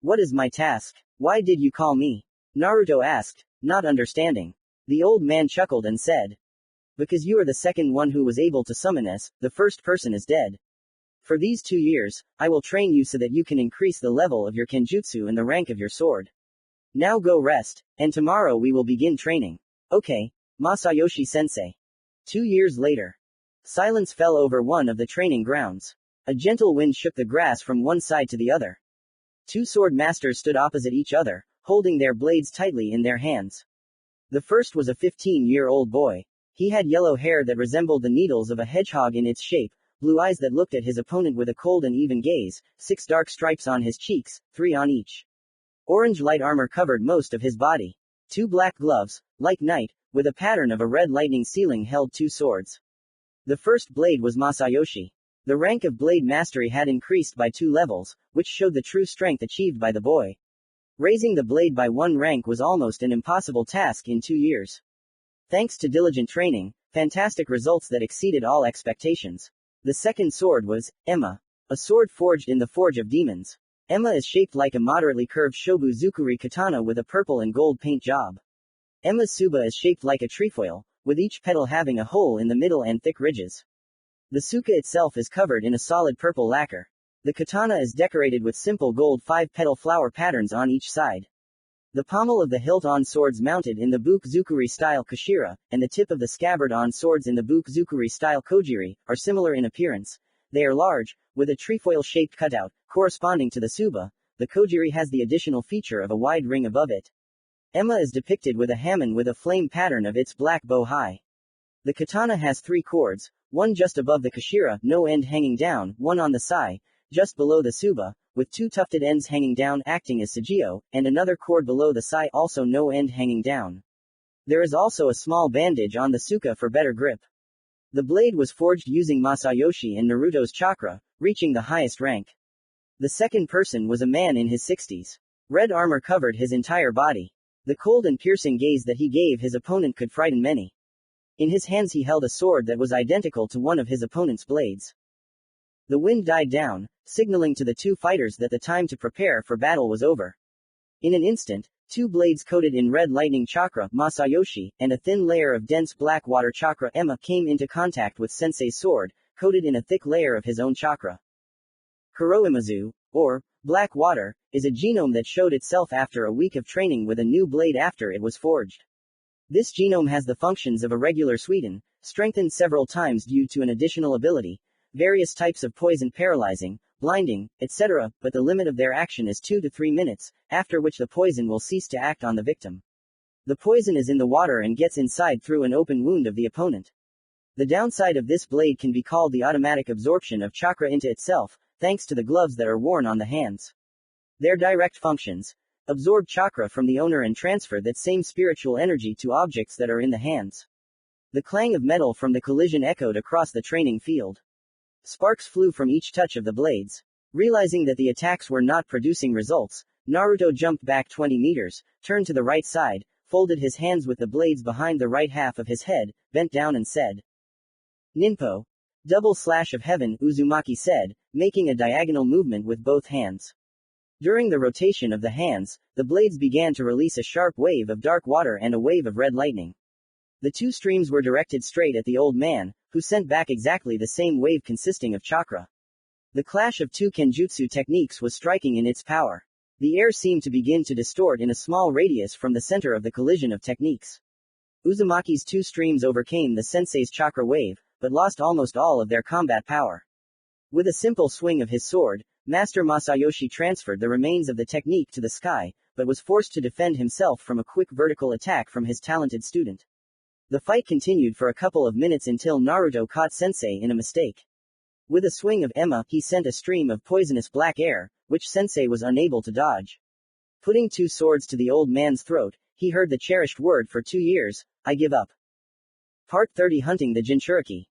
Speaker 1: What is my task? Why did you call me? Naruto asked, not understanding. The old man chuckled and said, because you are the second one who was able to summon us, the first person is dead. For these 2 years, I will train you so that you can increase the level of your kenjutsu and the rank of your sword. Now go rest, and tomorrow we will begin training. Okay, Masayoshi sensei. 2 years later. Silence fell over one of the training grounds. A gentle wind shook the grass from one side to the other. 2 sword masters stood opposite each other, holding their blades tightly in their hands. The first was a 15-year-old boy. He had yellow hair that resembled the needles of a hedgehog in its shape, blue eyes that looked at his opponent with a cold and even gaze, 6 dark stripes on his cheeks, 3 on each. Orange light armor covered most of his body. 2 black gloves, like night, with a pattern of a red lightning ceiling held 2 swords. The first blade was Masayoshi. The rank of blade mastery had increased by 2 levels, which showed the true strength achieved by the boy. Raising the blade by 1 rank was almost an impossible task in 2 years. Thanks to diligent training, fantastic results that exceeded all expectations. The second sword was Emma, a sword forged in the Forge of Demons. Emma is shaped like a moderately curved Shobuzukuri katana with a purple and gold paint job. Emma's Suba is shaped like a trefoil, with each petal having a hole in the middle and thick ridges. The Suka itself is covered in a solid purple lacquer. The katana is decorated with simple gold 5-petal flower patterns on each side. The pommel of the hilt on swords mounted in the Bukuzukuri style Kashira, and the tip of the scabbard on swords in the Bukuzukuri style Kojiri, are similar in appearance. They are large, with a trefoil-shaped cutout, corresponding to the Suba. The Kojiri has the additional feature of a wide ring above it. Emma is depicted with a hamon with a flame pattern of its black bow high. The katana has 3 cords, one just above the Kashira, no end hanging down, one on the sai, just below the Suba, with 2 tufted ends hanging down acting as Sugio, and another cord below the sai also no end hanging down. There is also a small bandage on the Suka for better grip. The blade was forged using Masayoshi and Naruto's chakra, reaching the highest rank. The second person was a man in his 60s. Red armor covered his entire body. The cold and piercing gaze that he gave his opponent could frighten many. In his hands he held a sword that was identical to one of his opponent's blades. The wind died down, signaling to the 2 fighters that the time to prepare for battle was over. In an instant, 2 blades coated in red lightning chakra, Masayoshi, and a thin layer of dense black water chakra, Emma, came into contact with Sensei's sword, coated in a thick layer of his own chakra. Kuroimazu, or black water, is a genome that showed itself after a week of training with a new blade after it was forged. This genome has the functions of a regular Suiden, strengthened several times due to an additional ability, various types of poison paralyzing, blinding, etc., but the limit of their action is 2 to 3 minutes, after which the poison will cease to act on the victim. The poison is in the water and gets inside through an open wound of the opponent. The downside of this blade can be called the automatic absorption of chakra into itself, thanks to the gloves that are worn on the hands. Their direct functions: absorb chakra from the owner and transfer that same spiritual energy to objects that are in the hands. The clang of metal from the collision echoed across the training field. Sparks flew from each touch of the blades. Realizing that the attacks were not producing results, Naruto jumped back 20 meters, turned to the right side, folded his hands with the blades behind the right half of his head, bent down and said, Ninpo. Double slash of heaven, Uzumaki said, making a diagonal movement with both hands. During the rotation of the hands, the blades began to release a sharp wave of dark water and a wave of red lightning. The 2 streams were directed straight at the old man, who sent back exactly the same wave consisting of chakra. The clash of 2 kenjutsu techniques was striking in its power. The air seemed to begin to distort in a small radius from the center of the collision of techniques. Uzumaki's two streams overcame the sensei's chakra wave, but lost almost all of their combat power. With a simple swing of his sword, Master Masayoshi transferred the remains of the technique to the sky, but was forced to defend himself from a quick vertical attack from his talented student. The fight continued for a couple of minutes until Naruto caught Sensei in a mistake. With a swing of Emma, he sent a stream of poisonous black air, which Sensei was unable to dodge. Putting two swords to the old man's throat, he heard the cherished word for 2 years, I give up. Part 30 Hunting the Jinchuriki.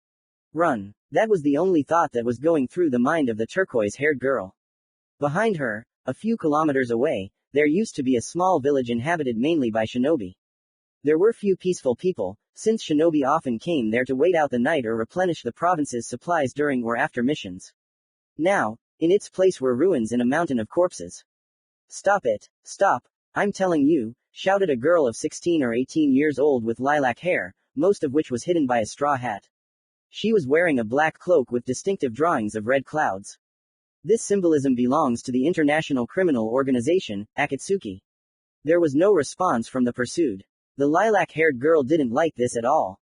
Speaker 1: Run. That was the only thought that was going through the mind of the turquoise-haired girl. Behind her, a few kilometers away, there used to be a small village inhabited mainly by shinobi. There were few peaceful people, since shinobi often came there to wait out the night or replenish the province's supplies during or after missions. Now, in its place were ruins and a mountain of corpses. Stop it, stop, I'm telling you, shouted a girl of 16 or 18 years old with lilac hair, most of which was hidden by a straw hat. She was wearing a black cloak with distinctive drawings of red clouds. This symbolism belongs to the international criminal organization, Akatsuki. There was no response from the pursued. The lilac-haired girl didn't like this at all.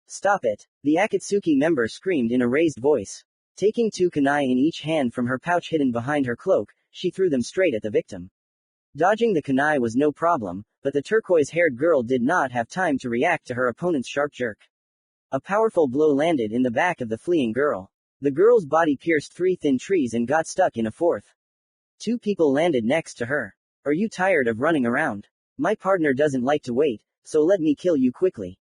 Speaker 1: Stop it, the Akatsuki member screamed in a raised voice. Taking 2 kunai in each hand from her pouch hidden behind her cloak, she threw them straight at the victim. Dodging the kunai was no problem, but the turquoise-haired girl did not have time to react to her opponent's sharp jerk. A powerful blow landed in the back of the fleeing girl. The girl's body pierced 3 thin trees and got stuck in a 4th. 2 people landed next to her. Are you tired of running around? My partner doesn't like to wait, so let me kill you quickly.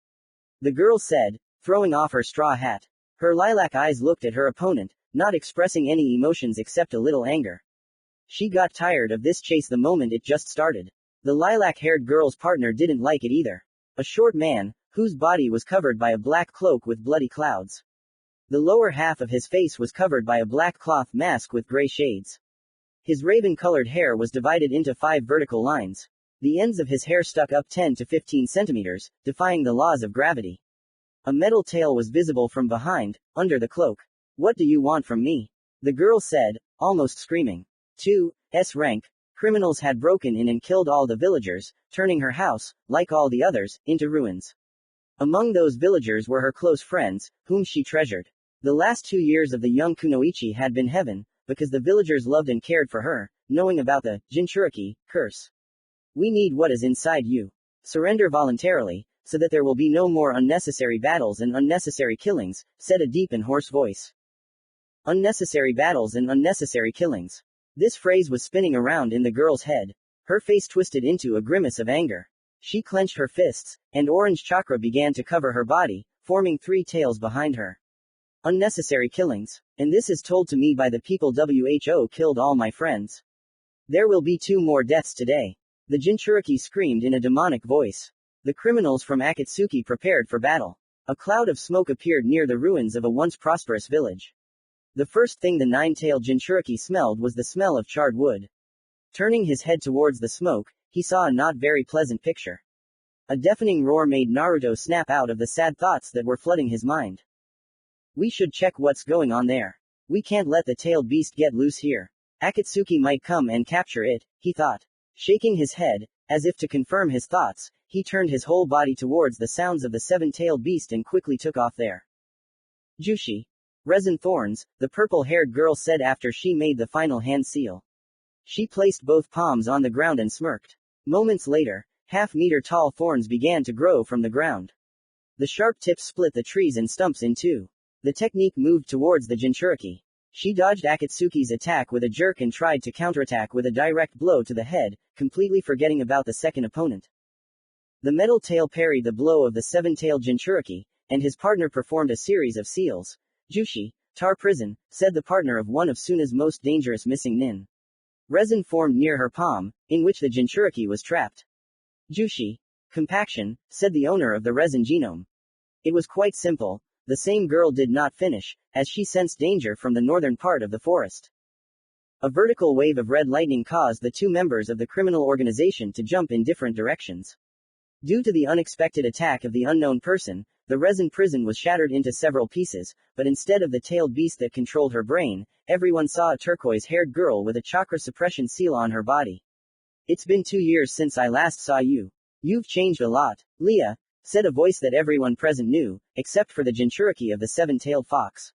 Speaker 1: The girl said, throwing off her straw hat. Her lilac eyes looked at her opponent, not expressing any emotions except a little anger. She got tired of this chase the moment it just started. The lilac-haired girl's partner didn't like it either. A short man, whose body was covered by a black cloak with bloody clouds. The lower half of his face was covered by a black cloth mask with gray shades. His raven-colored hair was divided into 5 vertical lines. The ends of his hair stuck up 10 to 15 centimeters, defying the laws of gravity. A metal tail was visible from behind, under the cloak. What do you want from me? The girl said, almost screaming. 2's rank, criminals had broken in and killed all the villagers, turning her house, like all the others, into ruins. Among those villagers were her close friends, whom she treasured. The last 2 years of the young kunoichi had been heaven, because the villagers loved and cared for her, knowing about the Jinchuriki curse. We need what is inside you. Surrender voluntarily, so that there will be no more unnecessary battles and unnecessary killings, said a deep and hoarse voice. Unnecessary battles and unnecessary killings. This phrase was spinning around in the girl's head. Her face twisted into a grimace of anger. She clenched her fists, and orange chakra began to cover her body, forming 3 tails behind her. Unnecessary killings. And this is told to me by the people who killed all my friends. There will be 2 more deaths today. The Jinchuriki screamed in a demonic voice. The criminals from Akatsuki prepared for battle. A cloud of smoke appeared near the ruins of a once prosperous village. The first thing the 9-tailed Jinchuriki smelled was the smell of charred wood. Turning his head towards the smoke, he saw a not very pleasant picture. A deafening roar made Naruto snap out of the sad thoughts that were flooding his mind. We should check what's going on there. We can't let the tailed beast get loose here. Akatsuki might come and capture it, he thought. Shaking his head, as if to confirm his thoughts, he turned his whole body towards the sounds of the 7-tailed beast and quickly took off there. Jushi. Resin thorns, the purple-haired girl said after she made the final hand seal. She placed both palms on the ground and smirked. Moments later, half-meter-tall thorns began to grow from the ground. The sharp tips split the trees and stumps in 2. The technique moved towards the Jinchuriki. She dodged Akatsuki's attack with a jerk and tried to counterattack with a direct blow to the head, completely forgetting about the second opponent. The metal tail parried the blow of the 7-tailed Jinchuriki, and his partner performed a series of seals. Jushi, tar prison, said the partner of one of Suna's most dangerous missing nin. Resin formed near her palm, in which the Jinchuriki was trapped. Jushi. Compaction, said the owner of the resin genome. It was quite simple. The same girl did not finish, as she sensed danger from the northern part of the forest. A vertical wave of red lightning caused the 2 members of the criminal organization to jump in different directions. Due to the unexpected attack of the unknown person, the resin prison was shattered into several pieces, but instead of the tailed beast that controlled her brain, everyone saw a turquoise-haired girl with a chakra suppression seal on her body. It's been 2 years since I last saw you. You've changed a lot. Leah, said a voice that everyone present knew, except for the Jinchuriki of the seven-tailed fox.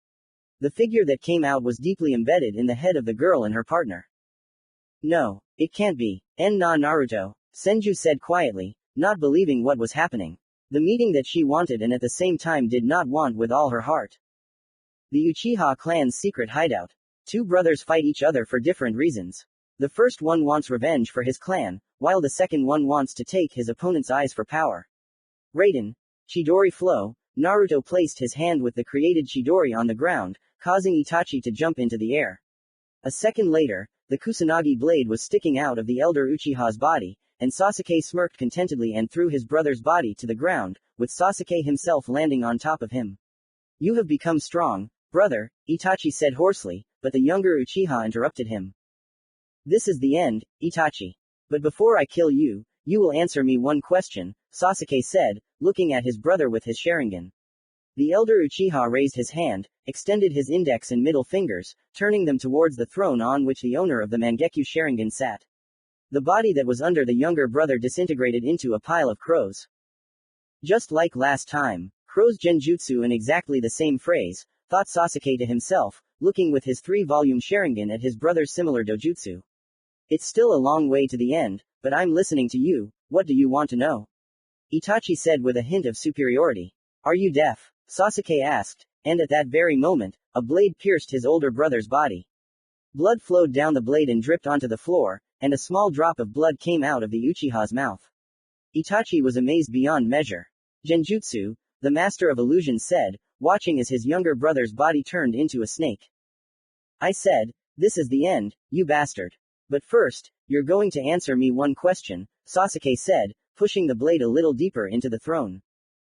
Speaker 1: The figure that came out was deeply embedded in the head of the girl and her partner. No, it can't be. Na Naruto, Senju said quietly, not believing what was happening. The meeting that she wanted and at the same time did not want with all her heart. The Uchiha clan's secret hideout. Two brothers fight each other for different reasons. The first one wants revenge for his clan, while the second one wants to take his opponent's eyes for power. Raiden. Chidori flow. Naruto placed his hand with the created Chidori on the ground, causing Itachi to jump into the air. A second later, the Kusanagi blade was sticking out of the elder Uchiha's body, and Sasuke smirked contentedly and threw his brother's body to the ground, with Sasuke himself landing on top of him. You have become strong, brother, Itachi said hoarsely, but the younger Uchiha interrupted him. This is the end, Itachi. But before I kill you, you will answer me one question, Sasuke said, looking at his brother with his Sharingan. The elder Uchiha raised his hand, extended his index and middle fingers, turning them towards the throne on which the owner of the Mangekyo Sharingan sat. The body that was under the younger brother disintegrated into a pile of crows. Just like last time, crows genjutsu in exactly the same phrase, thought Sasuke to himself, looking with his 3-volume Sharingan at his brother's similar dojutsu. It's still a long way to the end, but I'm listening to you, what do you want to know? Itachi said with a hint of superiority. Are you deaf? Sasuke asked, and at that very moment, a blade pierced his older brother's body. Blood flowed down the blade and dripped onto the floor, and a small drop of blood came out of the Uchiha's mouth. Itachi was amazed beyond measure. Genjutsu, the master of illusion said, watching as his younger brother's body turned into a snake. I said, this is the end, you bastard. But first, you're going to answer me one question, Sasuke said, pushing the blade a little deeper into the throne.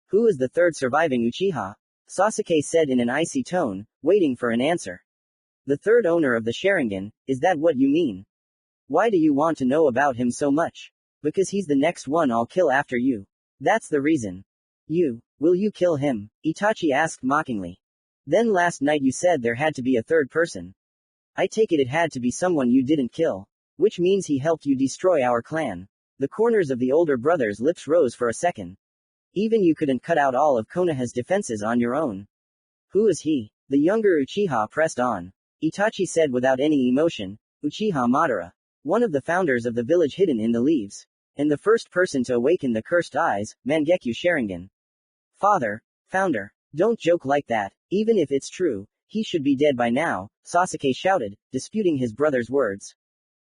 Speaker 1: Who is the third surviving Uchiha? Sasuke said in an icy tone, waiting for an answer. The third owner of the Sharingan, is that what you mean? Why do you want to know about him so much? Because he's the next one I'll kill after you. That's the reason. Will you kill him? Itachi asked mockingly. Then last night you said there had to be a third person. I take it had to be someone you didn't kill. Which means he helped you destroy our clan. The corners of the older brother's lips rose for a second. Even you couldn't cut out all of Konoha's defenses on your own. Who is he? The younger Uchiha pressed on. Itachi said without any emotion, Uchiha Madara. One of the founders of the village hidden in the leaves. And the first person to awaken the cursed eyes, Mangekyo Sharingan. Founder. Don't joke like that, even if it's true, he should be dead by now, Sasuke shouted, disputing his brother's words.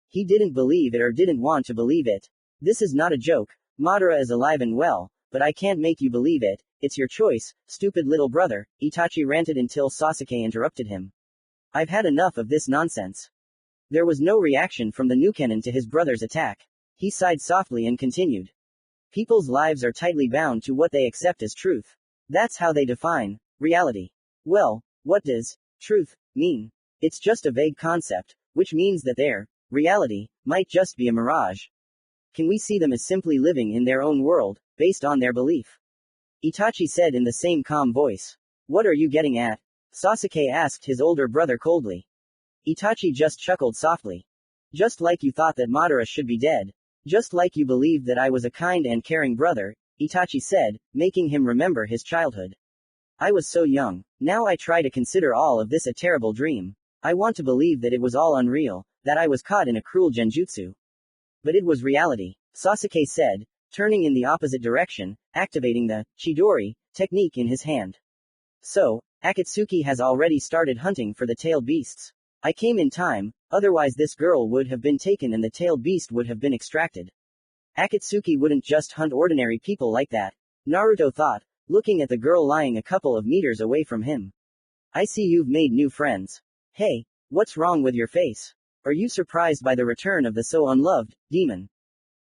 Speaker 1: He didn't believe it or didn't want to believe it. This is not a joke, Madara is alive and well, but I can't make you believe it, it's your choice, stupid little brother, Itachi ranted until Sasuke interrupted him. I've had enough of this nonsense. There was no reaction from the Nukenin to his brother's attack. He sighed softly and continued. People's lives are tightly bound to what they accept as truth. That's how they define reality. Well, what does truth mean? It's just a vague concept, which means that their reality might just be a mirage. Can we see them as simply living in their own world, based on their belief? Itachi said in the same calm voice. What are you getting at? Sasuke asked his older brother coldly. Itachi just chuckled softly. Just like you thought that Madara should be dead. Just like you believed that I was a kind and caring brother, Itachi said, making him remember his childhood. I was so young. Now I try to consider all of this a terrible dream. I want to believe that it was all unreal, that I was caught in a cruel genjutsu. But it was reality, Sasuke said, turning in the opposite direction, activating the Chidori technique in his hand. So, Akatsuki has already started hunting for the tailed beasts. I came in time, otherwise this girl would have been taken and the tailed beast would have been extracted. Akatsuki wouldn't just hunt ordinary people like that, Naruto thought, looking at the girl lying a couple of meters away from him. I see you've made new friends. Hey, what's wrong with your face? Are you surprised by the return of the so unloved demon?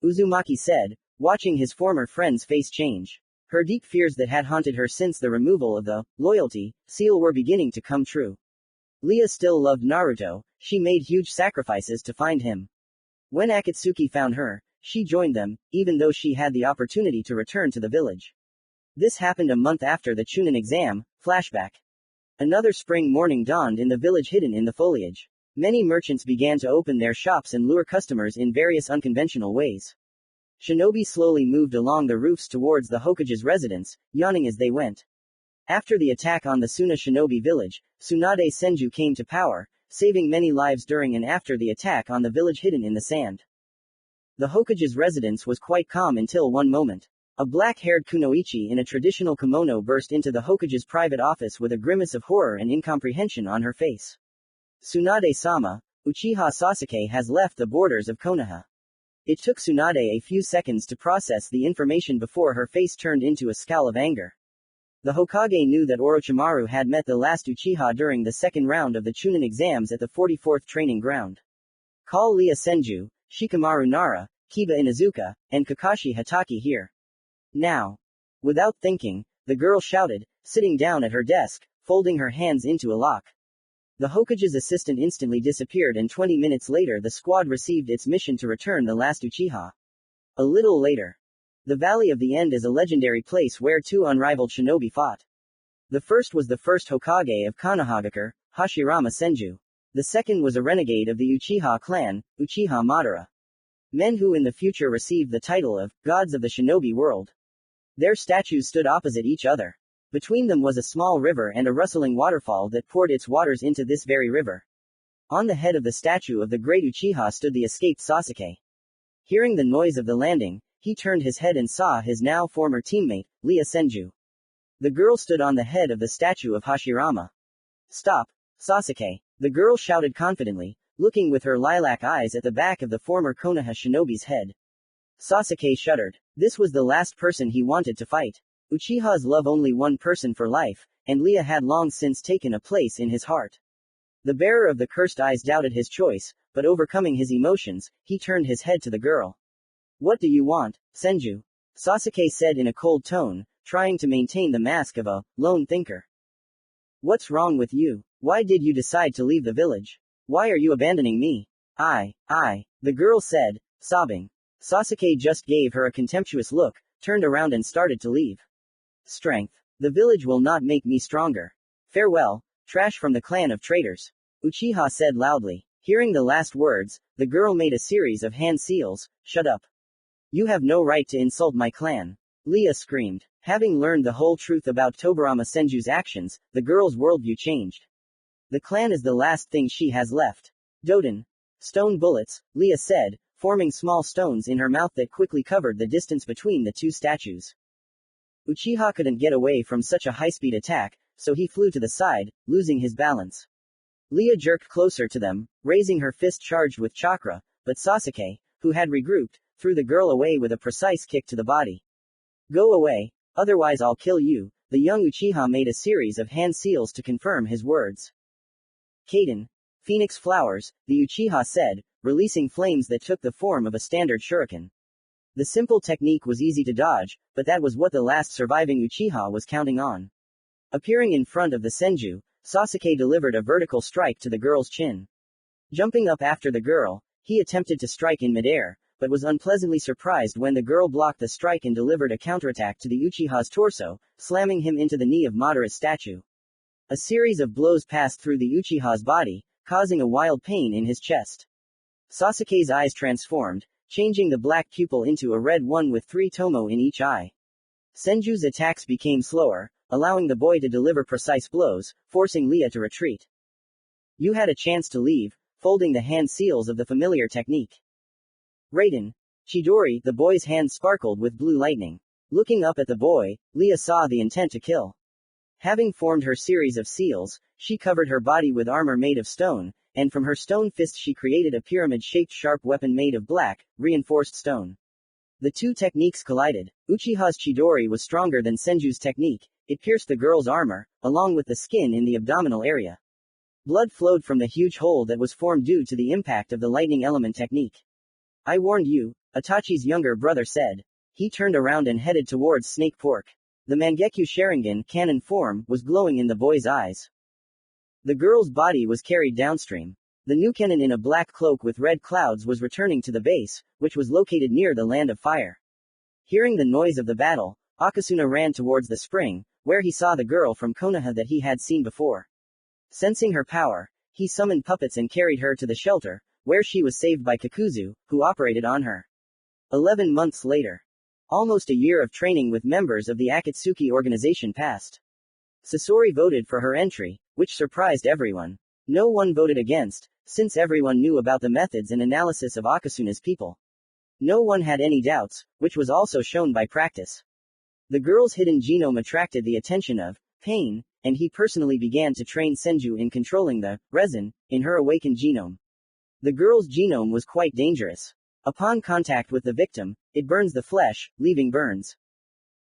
Speaker 1: Uzumaki said, watching his former friend's face change. Her deep fears that had haunted her since the removal of the loyalty seal were beginning to come true. Leah still loved Naruto, she made huge sacrifices to find him. When Akatsuki found her, she joined them, even though she had the opportunity to return to the village. This happened a month after the Chunin exam, flashback. Another spring morning dawned in the village hidden in the foliage. Many merchants began to open their shops and lure customers in various unconventional ways. Shinobi slowly moved along the roofs towards the Hokage's residence, yawning as they went. After the attack on the Suna Shinobi village, Tsunade Senju came to power, saving many lives during and after the attack on the village hidden in the sand. The Hokage's residence was quite calm until one moment. A black-haired kunoichi in a traditional kimono burst into the Hokage's private office with a grimace of horror and incomprehension on her face. Tsunade-sama, Uchiha Sasuke has left the borders of Konoha. It took Tsunade a few seconds to process the information before her face turned into a scowl of anger. The Hokage knew that Orochimaru had met the last Uchiha during the second round of the Chunin exams at the 44th training ground. Call Lia Senju, Shikamaru Nara, Kiba Inuzuka, and Kakashi Hatake here. Now. Without thinking, the girl shouted, sitting down at her desk, folding her hands into a lock. The Hokage's assistant instantly disappeared and 20 minutes later the squad received its mission to return the last Uchiha. A little later. The Valley of the End is a legendary place where two unrivaled shinobi fought. The first was the first Hokage of Konohagakure, Hashirama Senju. The second was a renegade of the Uchiha clan, Uchiha Madara. Men who in the future received the title of gods of the shinobi world. Their statues stood opposite each other. Between them was a small river and a rustling waterfall that poured its waters into this very river. On the head of the statue of the great Uchiha stood the escaped Sasuke. Hearing the noise of the landing, he turned his head and saw his now former teammate, Lia Senju. The girl stood on the head of the statue of Hashirama. Stop, Sasuke, the girl shouted confidently, looking with her lilac eyes at the back of the former Konoha shinobi's head. Sasuke shuddered. This was the last person he wanted to fight. Uchihas love only one person for life, and Lia had long since taken a place in his heart. The bearer of the cursed eyes doubted his choice, but overcoming his emotions, he turned his head to the girl. What do you want, Senju? Sasuke said in a cold tone, trying to maintain the mask of a lone thinker. What's wrong with you? Why did you decide to leave the village? Why are you abandoning me? The girl said, sobbing. Sasuke just gave her a contemptuous look, turned around and started to leave. Strength. The village will not make me stronger. Farewell, trash from the clan of traitors. Uchiha said loudly. Hearing the last words, the girl made a series of hand seals. Shut up. You have no right to insult my clan. Lia screamed. Having learned the whole truth about Tobirama Senju's actions, the girl's worldview changed. The clan is the last thing she has left. Doden. Stone bullets, Lia said, forming small stones in her mouth that quickly covered the distance between the two statues. Uchiha couldn't get away from such a high-speed attack, so he flew to the side, losing his balance. Lia jerked closer to them, raising her fist charged with chakra, but Sasuke, who had regrouped, threw the girl away with a precise kick to the body. Go away, otherwise I'll kill you. The young Uchiha made a series of hand seals to confirm his words. Kaden. Phoenix flowers, the Uchiha said, releasing flames that took the form of a standard shuriken. The simple technique was easy to dodge, but that was what the last surviving Uchiha was counting on. Appearing in front of the Senju, Sasuke delivered a vertical strike to the girl's chin. Jumping up after the girl, he attempted to strike in midair, but was unpleasantly surprised when the girl blocked the strike and delivered a counterattack to the Uchiha's torso, slamming him into the knee of Madara's statue. A series of blows passed through the Uchiha's body, causing a wild pain in his chest. Sasuke's eyes transformed, changing the black pupil into a red one with 3 tomo in each eye. Senju's attacks became slower, allowing the boy to deliver precise blows, forcing Lia to retreat. You had a chance to leave, folding the hand seals of the familiar technique. Raiden. Chidori, the boy's hand sparkled with blue lightning. Looking up at the boy, Lia saw the intent to kill. Having formed her series of seals, she covered her body with armor made of stone, and from her stone fist she created a pyramid-shaped sharp weapon made of black, reinforced stone. The two techniques collided. Uchiha's Chidori was stronger than Senju's technique. It pierced the girl's armor, along with the skin in the abdominal area. Blood flowed from the huge hole that was formed due to the impact of the lightning element technique. I warned you, Itachi's younger brother said. He turned around and headed towards Snake Pork. The Mangekyo Sharingan cannon form was glowing in the boy's eyes. The girl's body was carried downstream. The new cannon in a black cloak with red clouds was returning to the base, which was located near the Land of Fire. Hearing the noise of the battle, Akasuna ran towards the spring, where he saw the girl from Konoha that he had seen before. Sensing her power, he summoned puppets and carried her to the shelter, where she was saved by Kakuzu, who operated on her. 11 months later. Almost a year of training with members of the Akatsuki organization passed. Sasori voted for her entry, which surprised everyone. No one voted against, since everyone knew about the methods and analysis of Akasuna's people. No one had any doubts, which was also shown by practice. The girl's hidden genome attracted the attention of Pain, and he personally began to train Senju in controlling the resin in her awakened genome. The girl's genome was quite dangerous. Upon contact with the victim, it burns the flesh, leaving burns.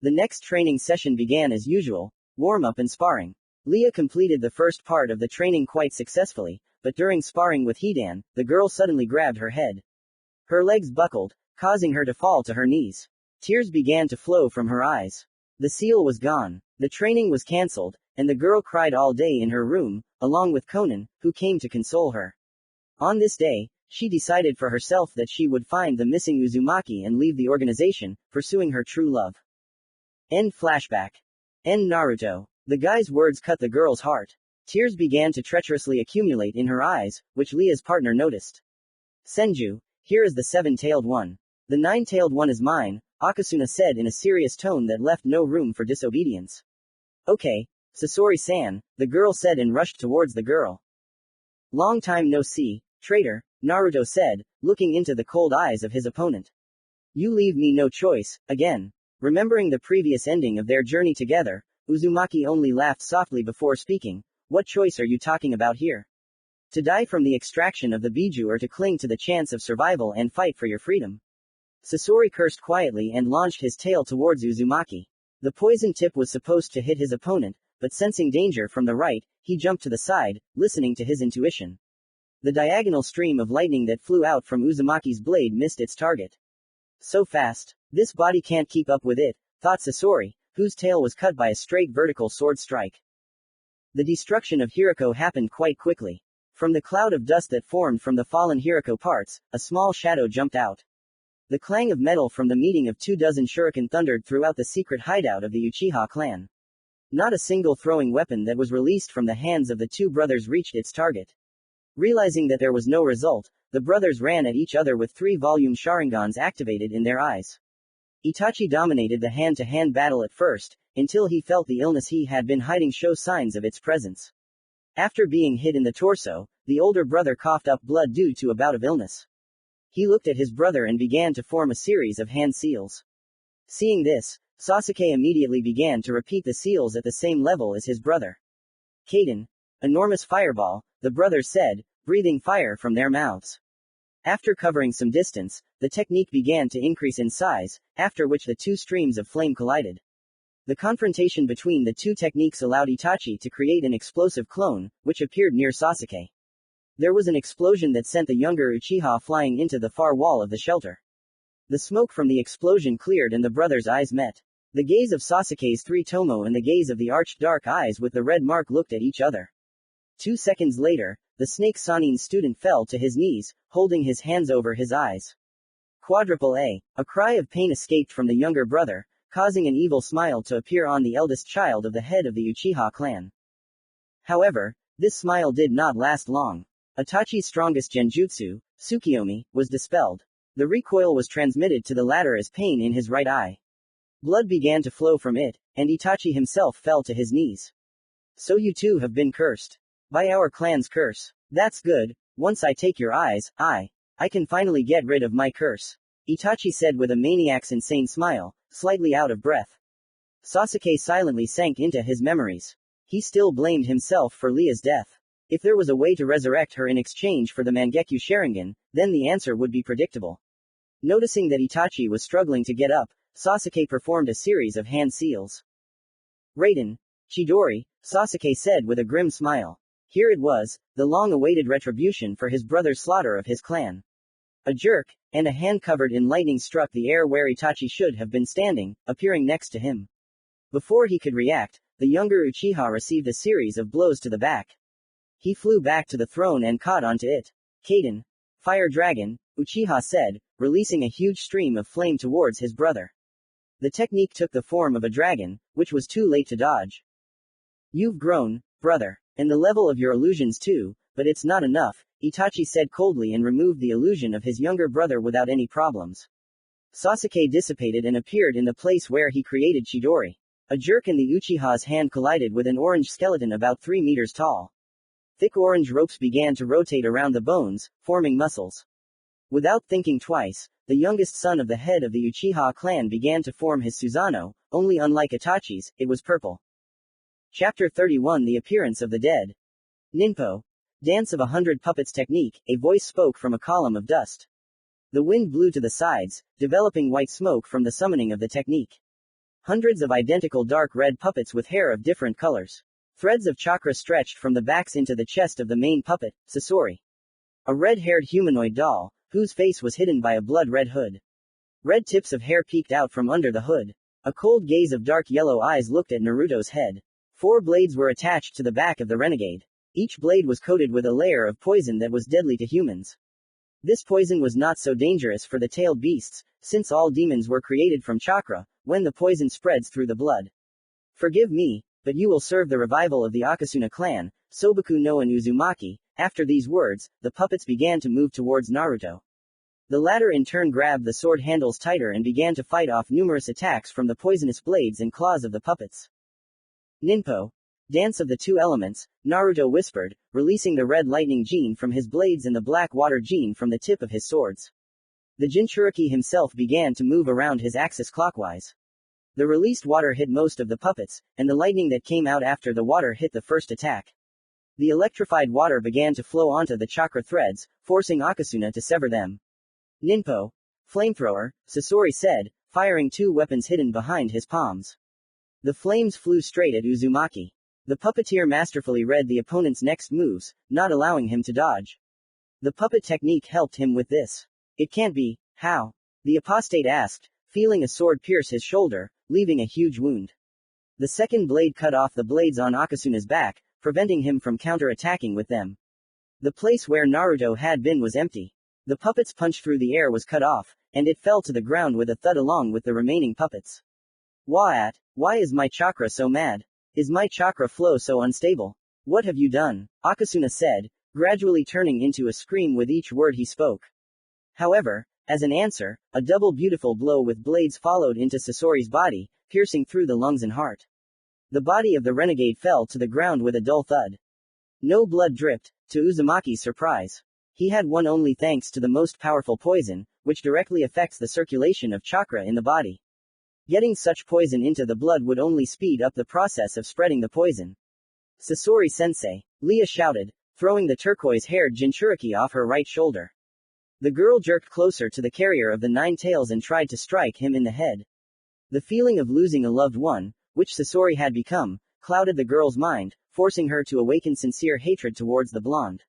Speaker 1: The next training session began as usual, warm-up and sparring. Leah completed the first part of the training quite successfully, but during sparring with Hidan, the girl suddenly grabbed her head. Her legs buckled, causing her to fall to her knees. Tears began to flow from her eyes. The seal was gone. The training was cancelled, and the girl cried all day in her room, along with Conan, who came to console her. On this day, she decided for herself that she would find the missing Uzumaki and leave the organization, pursuing her true love. End flashback. End Naruto. The guy's words cut the girl's heart. Tears began to treacherously accumulate in her eyes, which Leah's partner noticed. Senju, here is the seven-tailed one. The nine-tailed one is mine, Akasuna said in a serious tone that left no room for disobedience. Okay, Sasori-san, the girl said and rushed towards the girl. Long time no see, traitor, Naruto said, looking into the cold eyes of his opponent. You leave me no choice, again. Remembering the previous ending of their journey together, Uzumaki only laughed softly before speaking. What choice are you talking about here? To die from the extraction of the Biju or to cling to the chance of survival and fight for your freedom? Sasori cursed quietly and launched his tail towards Uzumaki. The poison tip was supposed to hit his opponent, but sensing danger from the right, he jumped to the side, listening to his intuition. The diagonal stream of lightning that flew out from Uzumaki's blade missed its target. So fast. This body can't keep up with it, thought Sasori, whose tail was cut by a straight vertical sword strike. The destruction of Hirako happened quite quickly. From the cloud of dust that formed from the fallen Hirako parts, a small shadow jumped out. The clang of metal from the meeting of 24 shuriken thundered throughout the secret hideout of the Uchiha clan. Not a single throwing weapon that was released from the hands of the two brothers reached its target. Realizing that there was no result, the brothers ran at each other with 3-volume Sharingans activated in their eyes. Itachi dominated the hand-to-hand battle at first, until he felt the illness he had been hiding show signs of its presence. After being hit in the torso, the older brother coughed up blood due to a bout of illness. He looked at his brother and began to form a series of hand seals. Seeing this, Sasuke immediately began to repeat the seals at the same level as his brother. Kaden. Enormous fireball, the brothers said, breathing fire from their mouths. After covering some distance, the technique began to increase in size, after which the two streams of flame collided. The confrontation between the two techniques allowed Itachi to create an explosive clone, which appeared near Sasuke. There was an explosion that sent the younger Uchiha flying into the far wall of the shelter. The smoke from the explosion cleared and the brothers' eyes met. The gaze of Sasuke's 3 Tomo and the gaze of the arched dark eyes with the red mark looked at each other. 2 seconds later, the Snake Sanin student fell to his knees, holding his hands over his eyes. Quadruple A. A cry of pain escaped from the younger brother, causing an evil smile to appear on the eldest child of the head of the Uchiha clan. However, this smile did not last long. Itachi's strongest genjutsu, Tsukiyomi, was dispelled. The recoil was transmitted to the latter as pain in his right eye. Blood began to flow from it, and Itachi himself fell to his knees. So you two have been cursed. By our clan's curse. That's good. Once I take your eyes, I can finally get rid of my curse. Itachi said with a maniac's insane smile, slightly out of breath. Sasuke silently sank into his memories. He still blamed himself for Leah's death. If there was a way to resurrect her in exchange for the Mangekyo Sharingan, then the answer would be predictable. Noticing that Itachi was struggling to get up, Sasuke performed a series of hand seals. Raiden. Chidori, Sasuke said with a grim smile. Here it was, the long-awaited retribution for his brother's slaughter of his clan. A jerk, and a hand covered in lightning struck the air where Itachi should have been standing, appearing next to him. Before he could react, the younger Uchiha received a series of blows to the back. He flew back to the throne and caught onto it. Kaden. Fire Dragon, Uchiha said, releasing a huge stream of flame towards his brother. The technique took the form of a dragon, which was too late to dodge. You've grown, brother, and the level of your illusions too, but it's not enough, Itachi said coldly and removed the illusion of his younger brother without any problems. Sasuke dissipated and appeared in the place where he created Chidori. A jerk and the Uchiha's hand collided with an orange skeleton about 3 meters tall. Thick orange ropes began to rotate around the bones, forming muscles. Without thinking twice, the youngest son of the head of the Uchiha clan began to form his Susanoo, only unlike Itachi's, it was purple. Chapter 31 The Appearance of the Dead. Ninpo. Dance of 100 Puppets Technique, a voice spoke from a column of dust. The wind blew to the sides, developing white smoke from the summoning of the technique. Hundreds of identical dark red puppets with hair of different colors. Threads of chakra stretched from the backs into the chest of the main puppet, Sasori. A red-haired humanoid doll, whose face was hidden by a blood-red hood. Red tips of hair peeked out from under the hood. A cold gaze of dark yellow eyes looked at Naruto's head. 4 blades were attached to the back of the renegade. Each blade was coated with a layer of poison that was deadly to humans. This poison was not so dangerous for the tailed beasts, since all demons were created from chakra, when the poison spreads through the blood. Forgive me, but you will serve the revival of the Akasuna clan, Sobaku no and Uzumaki. After these words, the puppets began to move towards Naruto. The latter in turn grabbed the sword handles tighter and began to fight off numerous attacks from the poisonous blades and claws of the puppets. Ninpo. Dance of the Two Elements, Naruto whispered, releasing the red lightning gene from his blades and the black water gene from the tip of his swords. The Jinchuriki himself began to move around his axis clockwise. The released water hit most of the puppets, and the lightning that came out after the water hit the first attack. The electrified water began to flow onto the chakra threads, forcing Akasuna to sever them. Ninpo. Flamethrower, Sasori said, firing 2 weapons hidden behind his palms. The flames flew straight at Uzumaki. The puppeteer masterfully read the opponent's next moves, not allowing him to dodge. The puppet technique helped him with this. It can't be. How? The apostate asked, feeling a sword pierce his shoulder, leaving a huge wound. The second blade cut off the blades on Akasuna's back, preventing him from counter-attacking with them. The place where Naruto had been was empty. The puppet's punch through the air was cut off, and it fell to the ground with a thud along with the remaining puppets. Why is my chakra so mad? Is my chakra flow so unstable? What have you done? Akasuna said, gradually turning into a scream with each word he spoke. However, as an answer, a double beautiful blow with blades followed into Sasori's body, piercing through the lungs and heart. The body of the renegade fell to the ground with a dull thud. No blood dripped, to Uzumaki's surprise. He had won only thanks to the most powerful poison, which directly affects the circulation of chakra in the body. Getting such poison into the blood would only speed up the process of spreading the poison. Sasori-sensei, Leah shouted, throwing the turquoise-haired Jinchuriki off her right shoulder. The girl jerked closer to the carrier of the 9 tails and tried to strike him in the head. The feeling of losing a loved one, which Sasori had become, clouded the girl's mind, forcing her to awaken sincere hatred towards the blonde.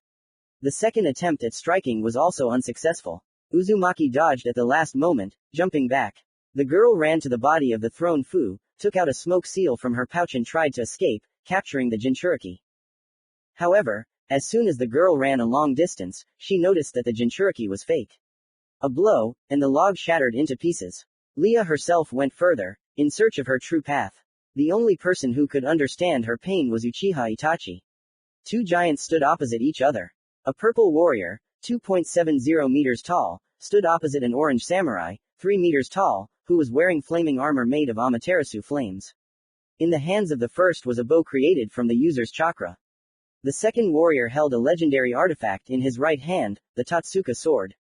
Speaker 1: The second attempt at striking was also unsuccessful. Uzumaki dodged at the last moment, jumping back. The girl ran to the body of the thrown Fu, took out a smoke seal from her pouch and tried to escape, capturing the Jinchuriki. However, as soon as the girl ran a long distance, she noticed that the Jinchuriki was fake. A blow, and the log shattered into pieces. Leah herself went further, in search of her true path. The only person who could understand her pain was Uchiha Itachi. 2 giants stood opposite each other. A purple warrior, 2.70 meters tall, stood opposite an orange samurai, 3 meters tall, who was wearing flaming armor made of Amaterasu flames. In the hands of the first was a bow created from the user's chakra. The second warrior held a legendary artifact in his right hand, the Totsuka sword.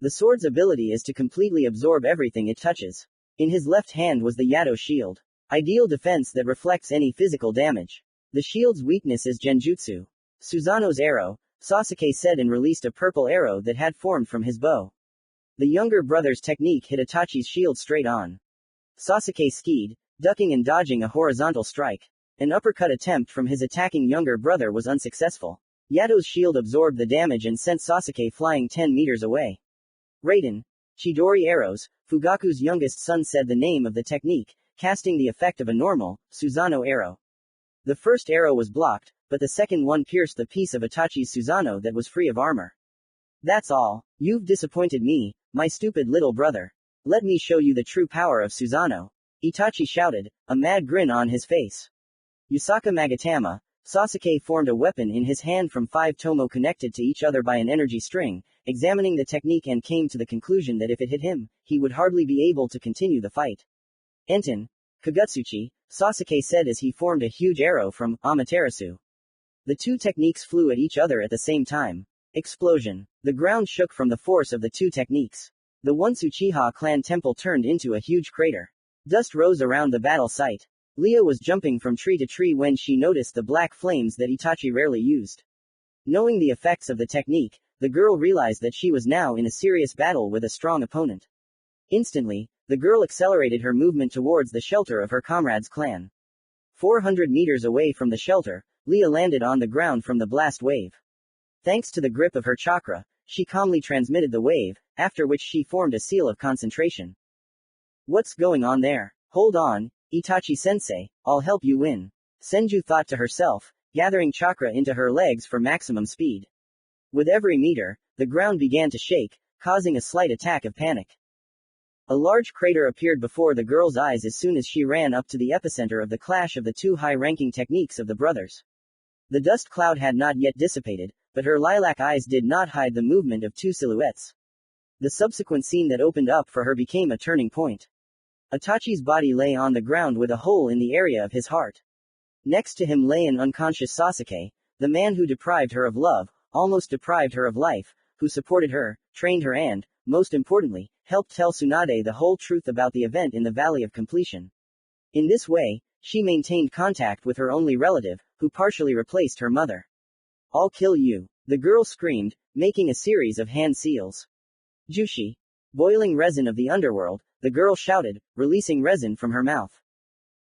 Speaker 1: The sword's ability is to completely absorb everything it touches. In his left hand was the Yato shield. Ideal defense that reflects any physical damage. The shield's weakness is genjutsu. Susanoo's arrow, Sasuke said and released a purple arrow that had formed from his bow. The younger brother's technique hit Itachi's shield straight on. Sasuke skied, ducking and dodging a horizontal strike. An uppercut attempt from his attacking younger brother was unsuccessful. Yato's shield absorbed the damage and sent Sasuke flying 10 meters away. Raiden. Chidori arrows, Fugaku's youngest son said the name of the technique, casting the effect of a normal, Susanoo arrow. The first arrow was blocked, but the second one pierced the piece of Itachi's Susanoo that was free of armor. That's all. You've disappointed me, my stupid little brother. Let me show you the true power of Susanoo. Itachi shouted, a mad grin on his face. Yusaka Magatama, Sasuke formed a weapon in his hand from 5 tomo connected to each other by an energy string, examining the technique and came to the conclusion that if it hit him, he would hardly be able to continue the fight. Enten, Kagutsuchi, Sasuke said as he formed a huge arrow from Amaterasu. The two techniques flew at each other at the same time. Explosion. The ground shook from the force of the two techniques. The once Uchiha clan temple turned into a huge crater. Dust rose around the battle site. Leah was jumping from tree to tree when she noticed the black flames that Itachi rarely used. Knowing the effects of the technique, the girl realized that she was now in a serious battle with a strong opponent. Instantly, the girl accelerated her movement towards the shelter of her comrade's clan. 400 meters away from the shelter, Leah landed on the ground from the blast wave. Thanks to the grip of her chakra, she calmly transmitted the wave, after which she formed a seal of concentration. What's going on there? Hold on, Itachi-sensei, I'll help you win. Senju thought to herself, gathering chakra into her legs for maximum speed. With every meter, the ground began to shake, causing a slight attack of panic. A large crater appeared before the girl's eyes as soon as she ran up to the epicenter of the clash of the two high-ranking techniques of the brothers. The dust cloud had not yet dissipated, but her lilac eyes did not hide the movement of two silhouettes. The subsequent scene that opened up for her became a turning point. Itachi's body lay on the ground with a hole in the area of his heart. Next to him lay an unconscious Sasuke, the man who deprived her of love, almost deprived her of life, who supported her, trained her and, most importantly, helped tell Tsunade the whole truth about the event in the Valley of Completion. In this way, she maintained contact with her only relative, who partially replaced her mother. I'll kill you, the girl screamed, making a series of hand seals. Jushi. Boiling resin of the underworld, the girl shouted, releasing resin from her mouth.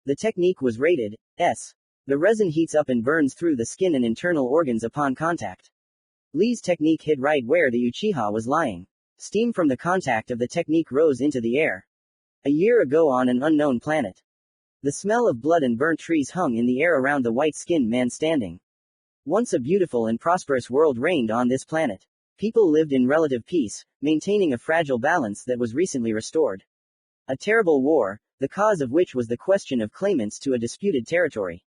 Speaker 1: The technique was rated S. The resin heats up and burns through the skin and internal organs upon contact. Lee's technique hit right where the Uchiha was lying. Steam from the contact of the technique rose into the air. A year ago on an unknown planet. The smell of blood and burnt trees hung in the air around the white-skinned man standing. Once a beautiful and prosperous world reigned on this planet. People lived in relative peace, maintaining a fragile balance that was recently restored. A terrible war, the cause of which was the question of claimants to a disputed territory.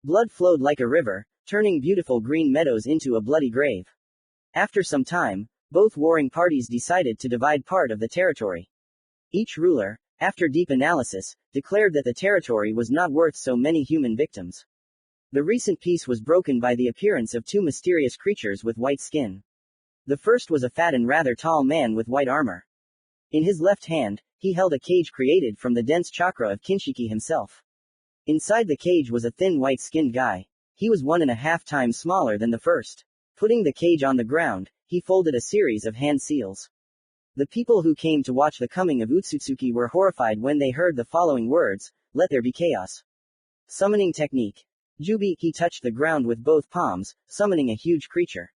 Speaker 1: Blood flowed like a river, turning beautiful green meadows into a bloody grave. After some time, both warring parties decided to divide part of the territory. Each ruler, after deep analysis, declared that the territory was not worth so many human victims. The recent peace was broken by the appearance of two mysterious creatures with white skin. The first was a fat and rather tall man with white armor. In his left hand, he held a cage created from the dense chakra of Kinshiki himself. Inside the cage was a thin white-skinned guy. He was 1.5 times smaller than the first. Putting the cage on the ground, he folded a series of hand seals. The people who came to watch the coming of Utsutsuki were horrified when they heard the following words, "Let there be chaos." Summoning technique. Jubi, he touched the ground with both palms, summoning a huge creature.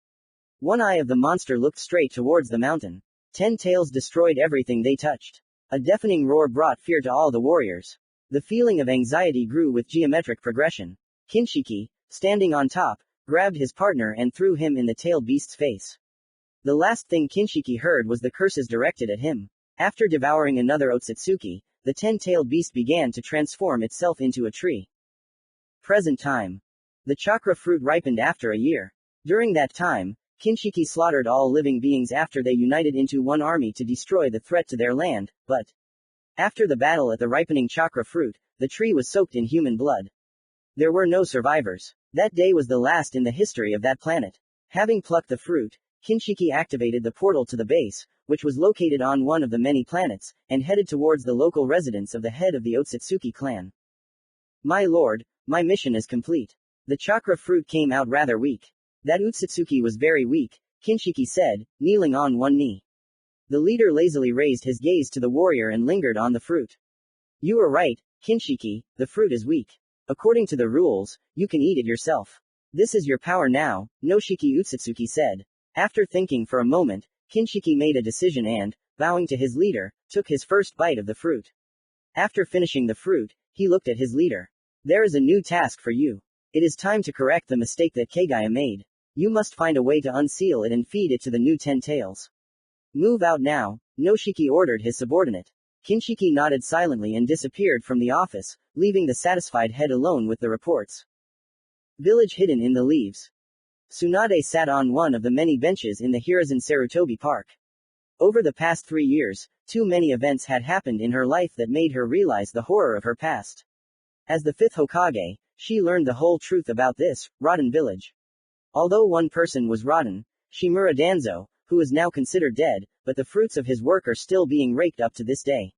Speaker 1: One eye of the monster looked straight towards the mountain. 10 tails destroyed everything they touched. A deafening roar brought fear to all the warriors. The feeling of anxiety grew with geometric progression. Kinshiki, standing on top, grabbed his partner and threw him in the tailed beast's face. The last thing Kinshiki heard was the curses directed at him. After devouring another Otsutsuki, the 10-tailed beast began to transform itself into a tree. Present time. The chakra fruit ripened after a year. During that time, Kinshiki slaughtered all living beings after they united into one army to destroy the threat to their land, but after the battle at the ripening chakra fruit, the tree was soaked in human blood. There were no survivors. That day was the last in the history of that planet. Having plucked the fruit, Kinshiki activated the portal to the base, which was located on one of the many planets, and headed towards the local residence of the head of the Otsutsuki clan. My lord, my mission is complete. The chakra fruit came out rather weak. That Otsutsuki was very weak, Kinshiki said, kneeling on one knee. The leader lazily raised his gaze to the warrior and lingered on the fruit. You are right, Kinshiki, the fruit is weak. According to the rules, you can eat it yourself. This is your power now, Noshiki Otsutsuki said. After thinking for a moment, Kinshiki made a decision and, bowing to his leader, took his first bite of the fruit. After finishing the fruit, he looked at his leader. There is a new task for you. It is time to correct the mistake that Kagaya made. You must find a way to unseal it and feed it to the new 10 tails. Move out now, Noshiki ordered his subordinate. Kinshiki nodded silently and disappeared from the office, leaving the satisfied head alone with the reports. Village hidden in the leaves. Tsunade sat on one of the many benches in the Hiruzen Sarutobi Park. Over the past 3 years, too many events had happened in her life that made her realize the horror of her past. As the 5th Hokage, she learned the whole truth about this rotten village. Although one person was rotten, Shimura Danzo, who is now considered dead, but the fruits of his work are still being raked up to this day.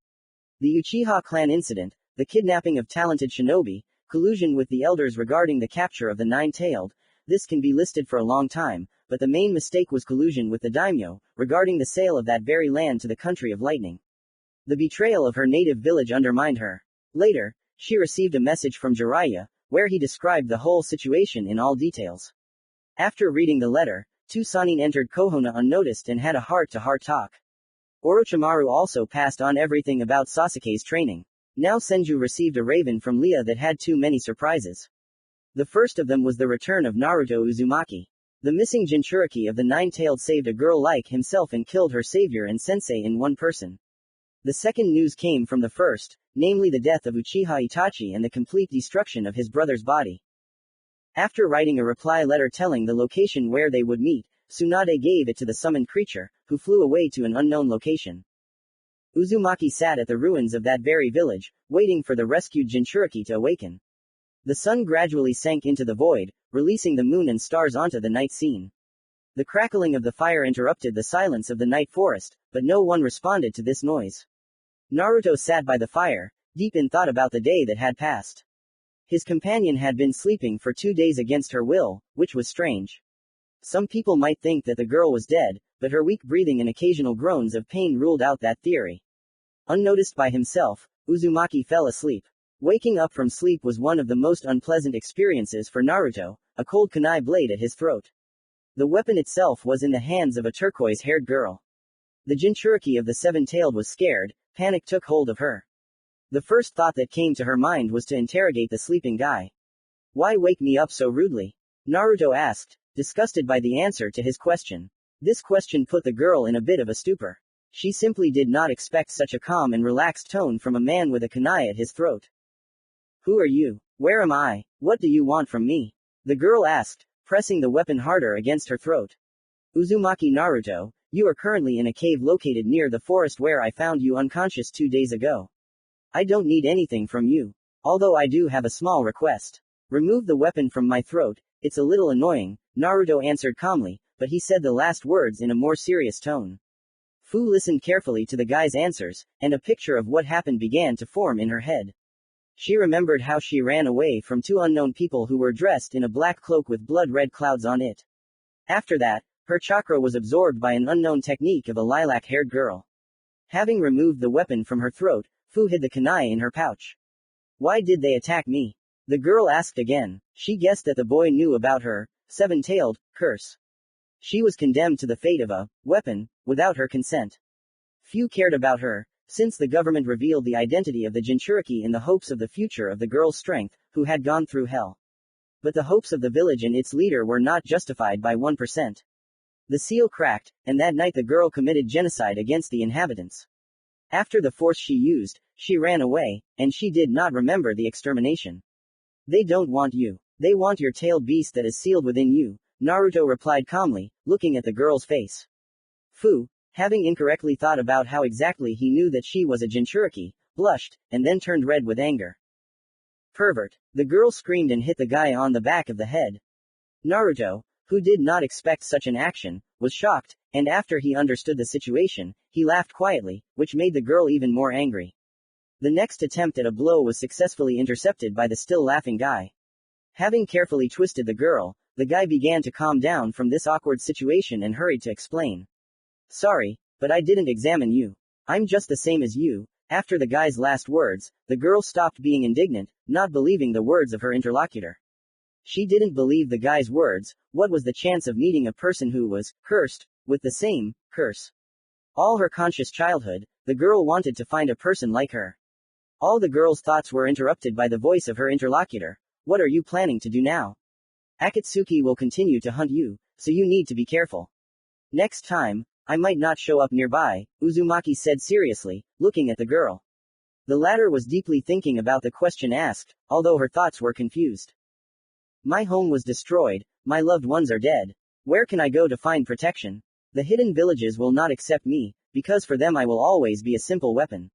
Speaker 1: The Uchiha clan incident, the kidnapping of talented shinobi, collusion with the elders regarding the capture of the nine-tailed, this can be listed for a long time, but the main mistake was collusion with the daimyo, regarding the sale of that very land to the country of lightning. The betrayal of her native village undermined her. Later, she received a message from Jiraiya, where he described the whole situation in all details. After reading the letter, two Sannin entered Konoha unnoticed and had a heart-to-heart talk. Orochimaru also passed on everything about Sasuke's training. Now Senju received a raven from Lia that had too many surprises. The first of them was the return of Naruto Uzumaki. The missing Jinchuriki of the Nine-Tailed saved a girl like himself and killed her savior and sensei in one person. The second news came from the first, namely the death of Uchiha Itachi and the complete destruction of his brother's body. After writing a reply letter telling the location where they would meet, Tsunade gave it to the summoned creature, who flew away to an unknown location. Uzumaki sat at the ruins of that very village, waiting for the rescued Jinchuriki to awaken. The sun gradually sank into the void, releasing the moon and stars onto the night scene. The crackling of the fire interrupted the silence of the night forest, but no one responded to this noise. Naruto sat by the fire, deep in thought about the day that had passed. His companion had been sleeping for 2 days against her will, which was strange. Some people might think that the girl was dead, but her weak breathing and occasional groans of pain ruled out that theory. Unnoticed by himself, Uzumaki fell asleep. Waking up from sleep was one of the most unpleasant experiences for Naruto, a cold kunai blade at his throat. The weapon itself was in the hands of a turquoise-haired girl. The Jinchuriki of the Seven-Tailed was scared, panic took hold of her. The first thought that came to her mind was to interrogate the sleeping guy. "Why wake me up so rudely?" Naruto asked, disgusted by the answer to his question. This question put the girl in a bit of a stupor. She simply did not expect such a calm and relaxed tone from a man with a kunai at his throat. "Who are you? Where am I? What do you want from me?" the girl asked, pressing the weapon harder against her throat. "Uzumaki Naruto, you are currently in a cave located near the forest where I found you unconscious 2 days ago. I don't need anything from you. Although I do have a small request. Remove the weapon from my throat, it's a little annoying," Naruto answered calmly, but he said the last words in a more serious tone. Fu listened carefully to the guy's answers, and a picture of what happened began to form in her head. She remembered how she ran away from 2 unknown people who were dressed in a black cloak with blood-red clouds on it. After that, her chakra was absorbed by an unknown technique of a lilac-haired girl. Having removed the weapon from her throat, Fu hid the kunai in her pouch. "Why did they attack me?" the girl asked again. She guessed that the boy knew about her seven-tailed curse. She was condemned to the fate of a weapon, without her consent. Few cared about her, since the government revealed the identity of the Jinchuriki in the hopes of the future of the girl's strength, who had gone through hell. But the hopes of the village and its leader were not justified by 1%. The seal cracked, and that night the girl committed genocide against the inhabitants. After the force she used, she ran away, and she did not remember the extermination. "They don't want you. They want your tailed beast that is sealed within you," Naruto replied calmly, looking at the girl's face. Fu, having incorrectly thought about how exactly he knew that she was a Jinchuriki, blushed, and then turned red with anger. "Pervert!" the girl screamed and hit the guy on the back of the head. Naruto, who did not expect such an action, was shocked, and after he understood the situation, he laughed quietly, which made the girl even more angry. The next attempt at a blow was successfully intercepted by the still laughing guy. Having carefully twisted the girl, the guy began to calm down from this awkward situation and hurried to explain. "Sorry, but I didn't examine you. I'm just the same as you." After the guy's last words, the girl stopped being indignant, not believing the words of her interlocutor. She didn't believe the guy's words. What was the chance of meeting a person who was cursed with the same curse? All her conscious childhood, the girl wanted to find a person like her. All the girl's thoughts were interrupted by the voice of her interlocutor. "What are you planning to do now? Akatsuki will continue to hunt you, so you need to be careful. Next time, I might not show up nearby," Uzumaki said seriously, looking at the girl. The latter was deeply thinking about the question asked, although her thoughts were confused. My home was destroyed, my loved ones are dead. Where can I go to find protection? The hidden villages will not accept me, because for them I will always be a simple weapon.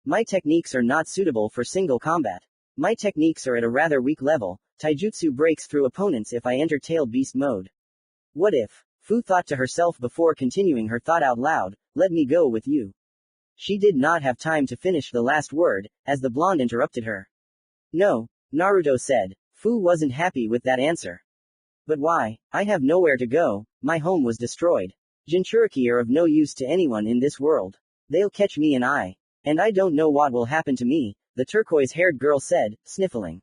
Speaker 1: My techniques are not suitable for single combat. My techniques are at a rather weak level. Taijutsu breaks through opponents if I enter tailed beast mode. What if? Fu thought to herself before continuing her thought out loud, let me go with you. She did not have time to finish the last word, as the blonde interrupted her. No, Naruto said. Fu wasn't happy with that answer. But why? I have nowhere to go, my home was destroyed. Jinchuriki are of no use to anyone in this world. They'll catch me and I don't know what will happen to me, the turquoise-haired girl said, sniffling.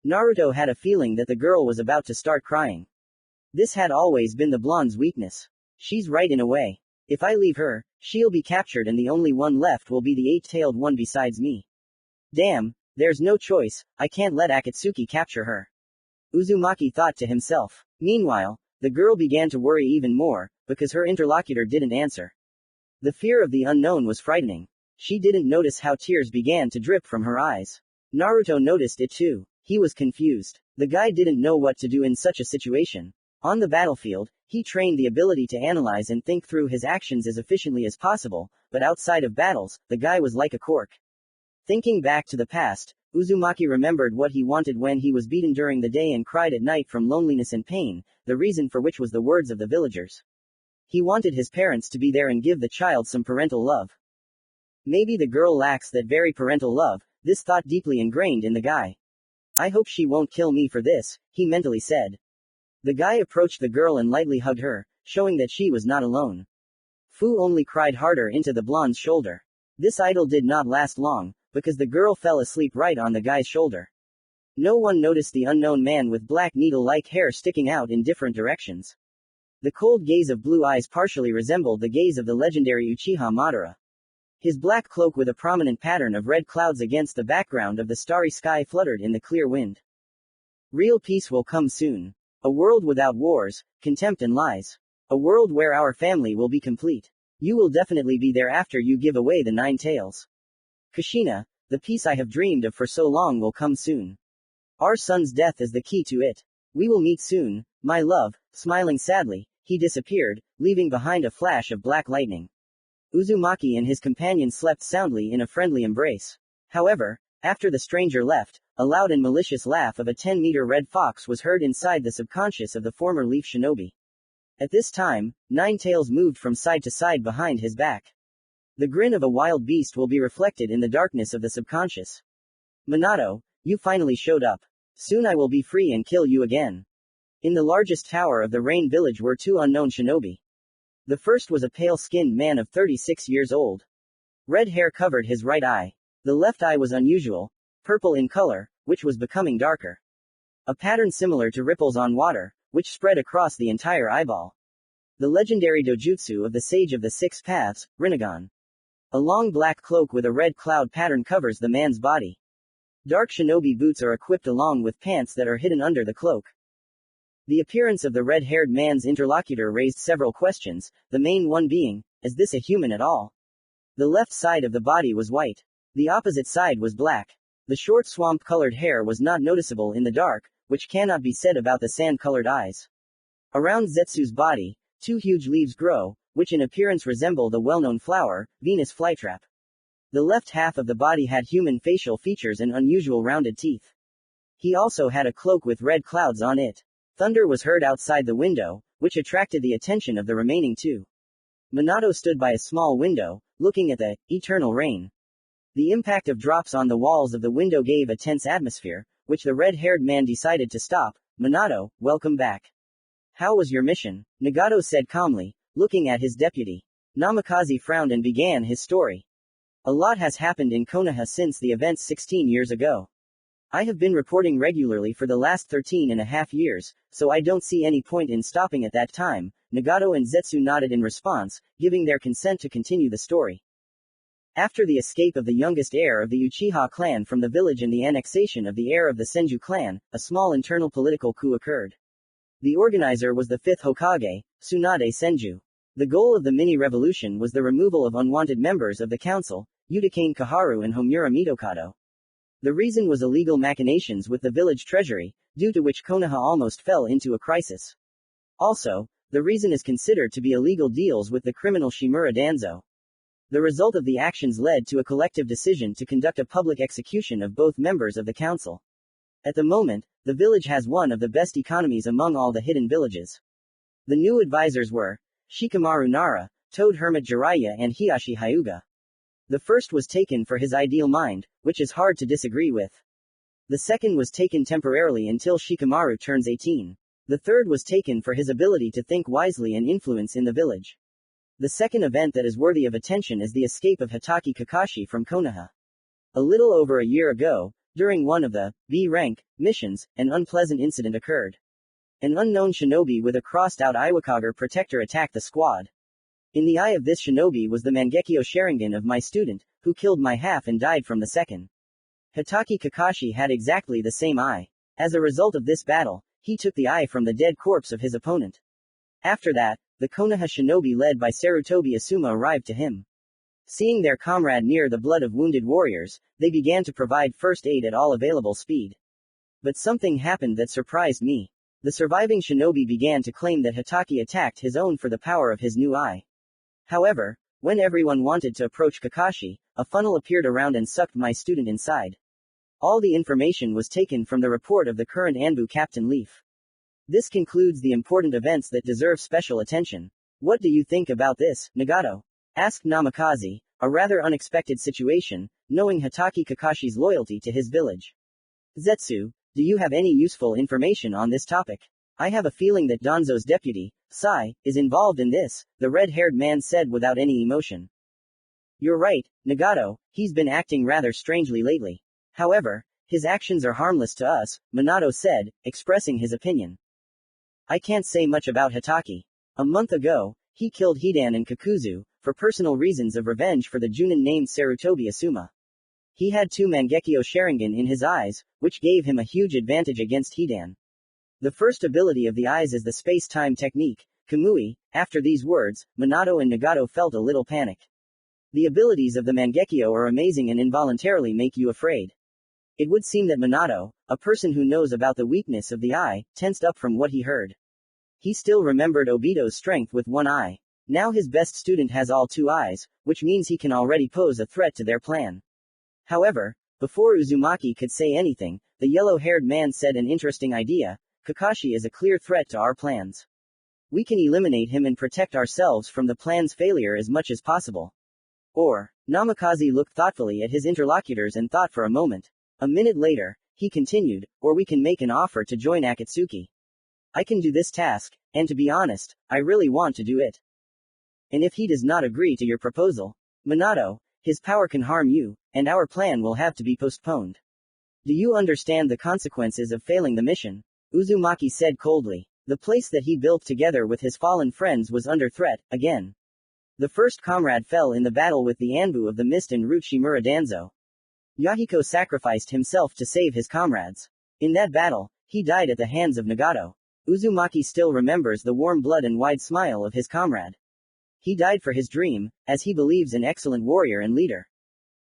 Speaker 1: Naruto had a feeling that the girl was about to start crying. This had always been the blonde's weakness. She's right in a way. If I leave her, she'll be captured and the only one left will be the eight-tailed one besides me. Damn, there's no choice, I can't let Akatsuki capture her. Uzumaki thought to himself. Meanwhile, the girl began to worry even more, because her interlocutor didn't answer. The fear of the unknown was frightening. She didn't notice how tears began to drip from her eyes. Naruto noticed it too. He was confused. The guy didn't know what to do in such a situation. On the battlefield, he trained the ability to analyze and think through his actions as efficiently as possible, but outside of battles, the guy was like a cork. Thinking back to the past, Uzumaki remembered what he wanted when he was beaten during the day and cried at night from loneliness and pain, the reason for which was the words of the villagers. He wanted his parents to be there and give the child some parental love. Maybe the girl lacks that very parental love, this thought deeply ingrained in the guy. I hope she won't kill me for this, he mentally said. The guy approached the girl and lightly hugged her, showing that she was not alone. Fu only cried harder into the blonde's shoulder. This idyll did not last long, because the girl fell asleep right on the guy's shoulder. No one noticed the unknown man with black needle-like hair sticking out in different directions. The cold gaze of blue eyes partially resembled the gaze of the legendary Uchiha Madara. His black cloak with a prominent pattern of red clouds against the background of the starry sky fluttered in the clear wind. Real peace will come soon. A world without wars, contempt and lies. A world where our family will be complete. You will definitely be there after you give away the 9 tails. Kushina, the peace I have dreamed of for so long will come soon. Our son's death is the key to it. We will meet soon, my love. Smiling sadly, he disappeared, leaving behind a flash of black lightning. Uzumaki and his companion slept soundly in a friendly embrace. However, after the stranger left, a loud and malicious laugh of a 10-meter red fox was heard inside the subconscious of the former leaf shinobi. At this time, 9 tails moved from side to side behind his back. The grin of a wild beast will be reflected in the darkness of the subconscious. Minato, you finally showed up. Soon I will be free and kill you again. In the largest tower of the Rain Village were 2 unknown shinobi. The first was a pale-skinned man of 36 years old. Red hair covered his right eye. The left eye was unusual, purple in color, which was becoming darker. A pattern similar to ripples on water, which spread across the entire eyeball. The legendary dojutsu of the Sage of the Six Paths, Rinnegan. A long black cloak with a red cloud pattern covers the man's body. Dark shinobi boots are equipped along with pants that are hidden under the cloak. The appearance of the red-haired man's interlocutor raised several questions, the main one being, is this a human at all? The left side of the body was white. The opposite side was black. The short swamp-colored hair was not noticeable in the dark, which cannot be said about the sand-colored eyes. Around Zetsu's body, 2 huge leaves grow, which in appearance resemble the well-known flower, Venus flytrap. The left half of the body had human facial features and unusual rounded teeth. He also had a cloak with red clouds on it. Thunder was heard outside the window, which attracted the attention of the remaining 2. Minato stood by a small window, looking at the eternal rain. The impact of drops on the walls of the window gave a tense atmosphere, which the red-haired man decided to stop. Minato, welcome back. How was your mission? Nagato said calmly, looking at his deputy. Namikaze frowned and began his story. A lot has happened in Konoha since the events 16 years ago. I have been reporting regularly for the last 13.5 years, so I don't see any point in stopping at that time. Nagato and Zetsu nodded in response, giving their consent to continue the story. After the escape of the youngest heir of the Uchiha clan from the village and the annexation of the heir of the Senju clan, a small internal political coup occurred. The organizer was the 5th Hokage, Tsunade Senju. The goal of the mini-revolution was the removal of unwanted members of the council, Yudakane Kaharu and Homura Mitokado. The reason was illegal machinations with the village treasury, due to which Konoha almost fell into a crisis. Also, the reason is considered to be illegal deals with the criminal Shimura Danzo. The result of the actions led to a collective decision to conduct a public execution of both members of the council. At the moment, the village has one of the best economies among all the hidden villages. The new advisors were Shikamaru Nara, Toad Hermit Jiraiya and Hiyashi Hyuga. The first was taken for his ideal mind, which is hard to disagree with. The second was taken temporarily until Shikamaru turns 18. The third was taken for his ability to think wisely and influence in the village. The second event that is worthy of attention is the escape of Hitaki Kakashi from Konoha. A little over a year ago, during one of the B-rank missions, an unpleasant incident occurred. An unknown shinobi with a crossed-out Iwakager protector attacked the squad. In the eye of this shinobi was the Mangekyo Sharingan of my student, who killed my half and died from the second. Hitaki Kakashi had exactly the same eye. As a result of this battle, he took the eye from the dead corpse of his opponent. After that, the Konoha shinobi led by Sarutobi Asuma arrived to him. Seeing their comrade near the blood of wounded warriors, they began to provide first aid at all available speed. But something happened that surprised me. The surviving shinobi began to claim that Hitaki attacked his own for the power of his new eye. However, when everyone wanted to approach Kakashi, a funnel appeared around and sucked my student inside. All the information was taken from the report of the current Anbu Captain Leaf. This concludes the important events that deserve special attention. What do you think about this, Nagato? Asked Namikaze, a rather unexpected situation, knowing Hitaki Kakashi's loyalty to his village. Zetsu, do you have any useful information on this topic? I have a feeling that Danzo's deputy, Sai, is involved in this, the red-haired man said without any emotion. You're right, Nagato, he's been acting rather strangely lately. However, his actions are harmless to us, Minato said, expressing his opinion. I can't say much about Hitaki. A month ago, he killed Hidan and Kakuzu, for personal reasons of revenge for the Junin named Sarutobi Asuma. He had 2 Mangekyo Sharingan in his eyes, which gave him a huge advantage against Hidan. The first ability of the eyes is the space-time technique, Kamui. After these words, Minato and Nagato felt a little panic. The abilities of the Mangekyo are amazing and involuntarily make you afraid. It would seem that Minato, a person who knows about the weakness of the eye, tensed up from what he heard. He still remembered Obito's strength with one eye. Now his best student has all 2 eyes, which means he can already pose a threat to their plan. However, before Uzumaki could say anything, the yellow-haired man said an interesting idea. Kakashi is a clear threat to our plans. We can eliminate him and protect ourselves from the plan's failure as much as possible. Or, Namikaze looked thoughtfully at his interlocutors and thought for a moment. A minute later, he continued, or we can make an offer to join Akatsuki. I can do this task, and to be honest, I really want to do it. And if he does not agree to your proposal, Minato, his power can harm you, and our plan will have to be postponed. Do you understand the consequences of failing the mission? Uzumaki said coldly. The place that he built together with his fallen friends was under threat, again. The first comrade fell in the battle with the Anbu of the Mist and Root Shimura Danzo. Yahiko sacrificed himself to save his comrades. In that battle, he died at the hands of Nagato. Uzumaki still remembers the warm blood and wide smile of his comrade. He died for his dream, as he believes an excellent warrior and leader.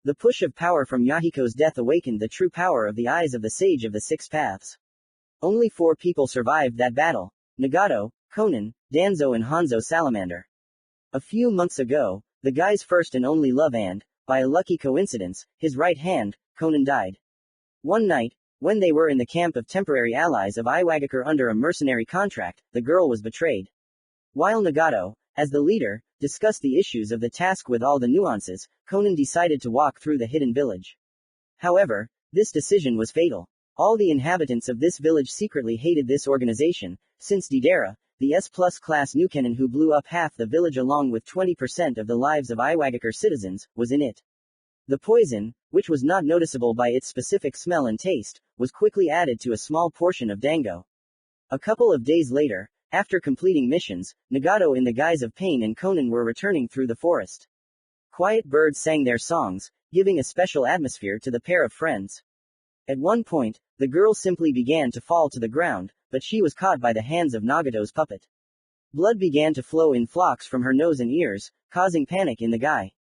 Speaker 1: The push of power from Yahiko's death awakened the true power of the eyes of the Sage of the Six Paths. Only 4 people survived that battle: Nagato, Konan, Danzo and Hanzo Salamander. A few months ago, the guy's first and only love and, by a lucky coincidence, his right hand, Konan died. One night, when they were in the camp of temporary allies of Iwagakure under a mercenary contract, the girl was betrayed. While Nagato, as the leader, discussed the issues of the task with all the nuances, Konan decided to walk through the hidden village. However, this decision was fatal. All the inhabitants of this village secretly hated this organization, since Deidara, the S-plus class Nukenin who blew up half the village along with 20% of the lives of Iwagakure citizens, was in it. The poison, which was not noticeable by its specific smell and taste, was quickly added to a small portion of dango. A couple of days later, after completing missions, Nagato in the guise of Pain and Konan were returning through the forest. Quiet birds sang their songs, giving a special atmosphere to the pair of friends. At one point, the girl simply began to fall to the ground, but she was caught by the hands of Nagato's puppet. Blood began to flow in flocks from her nose and ears, causing panic in the guy.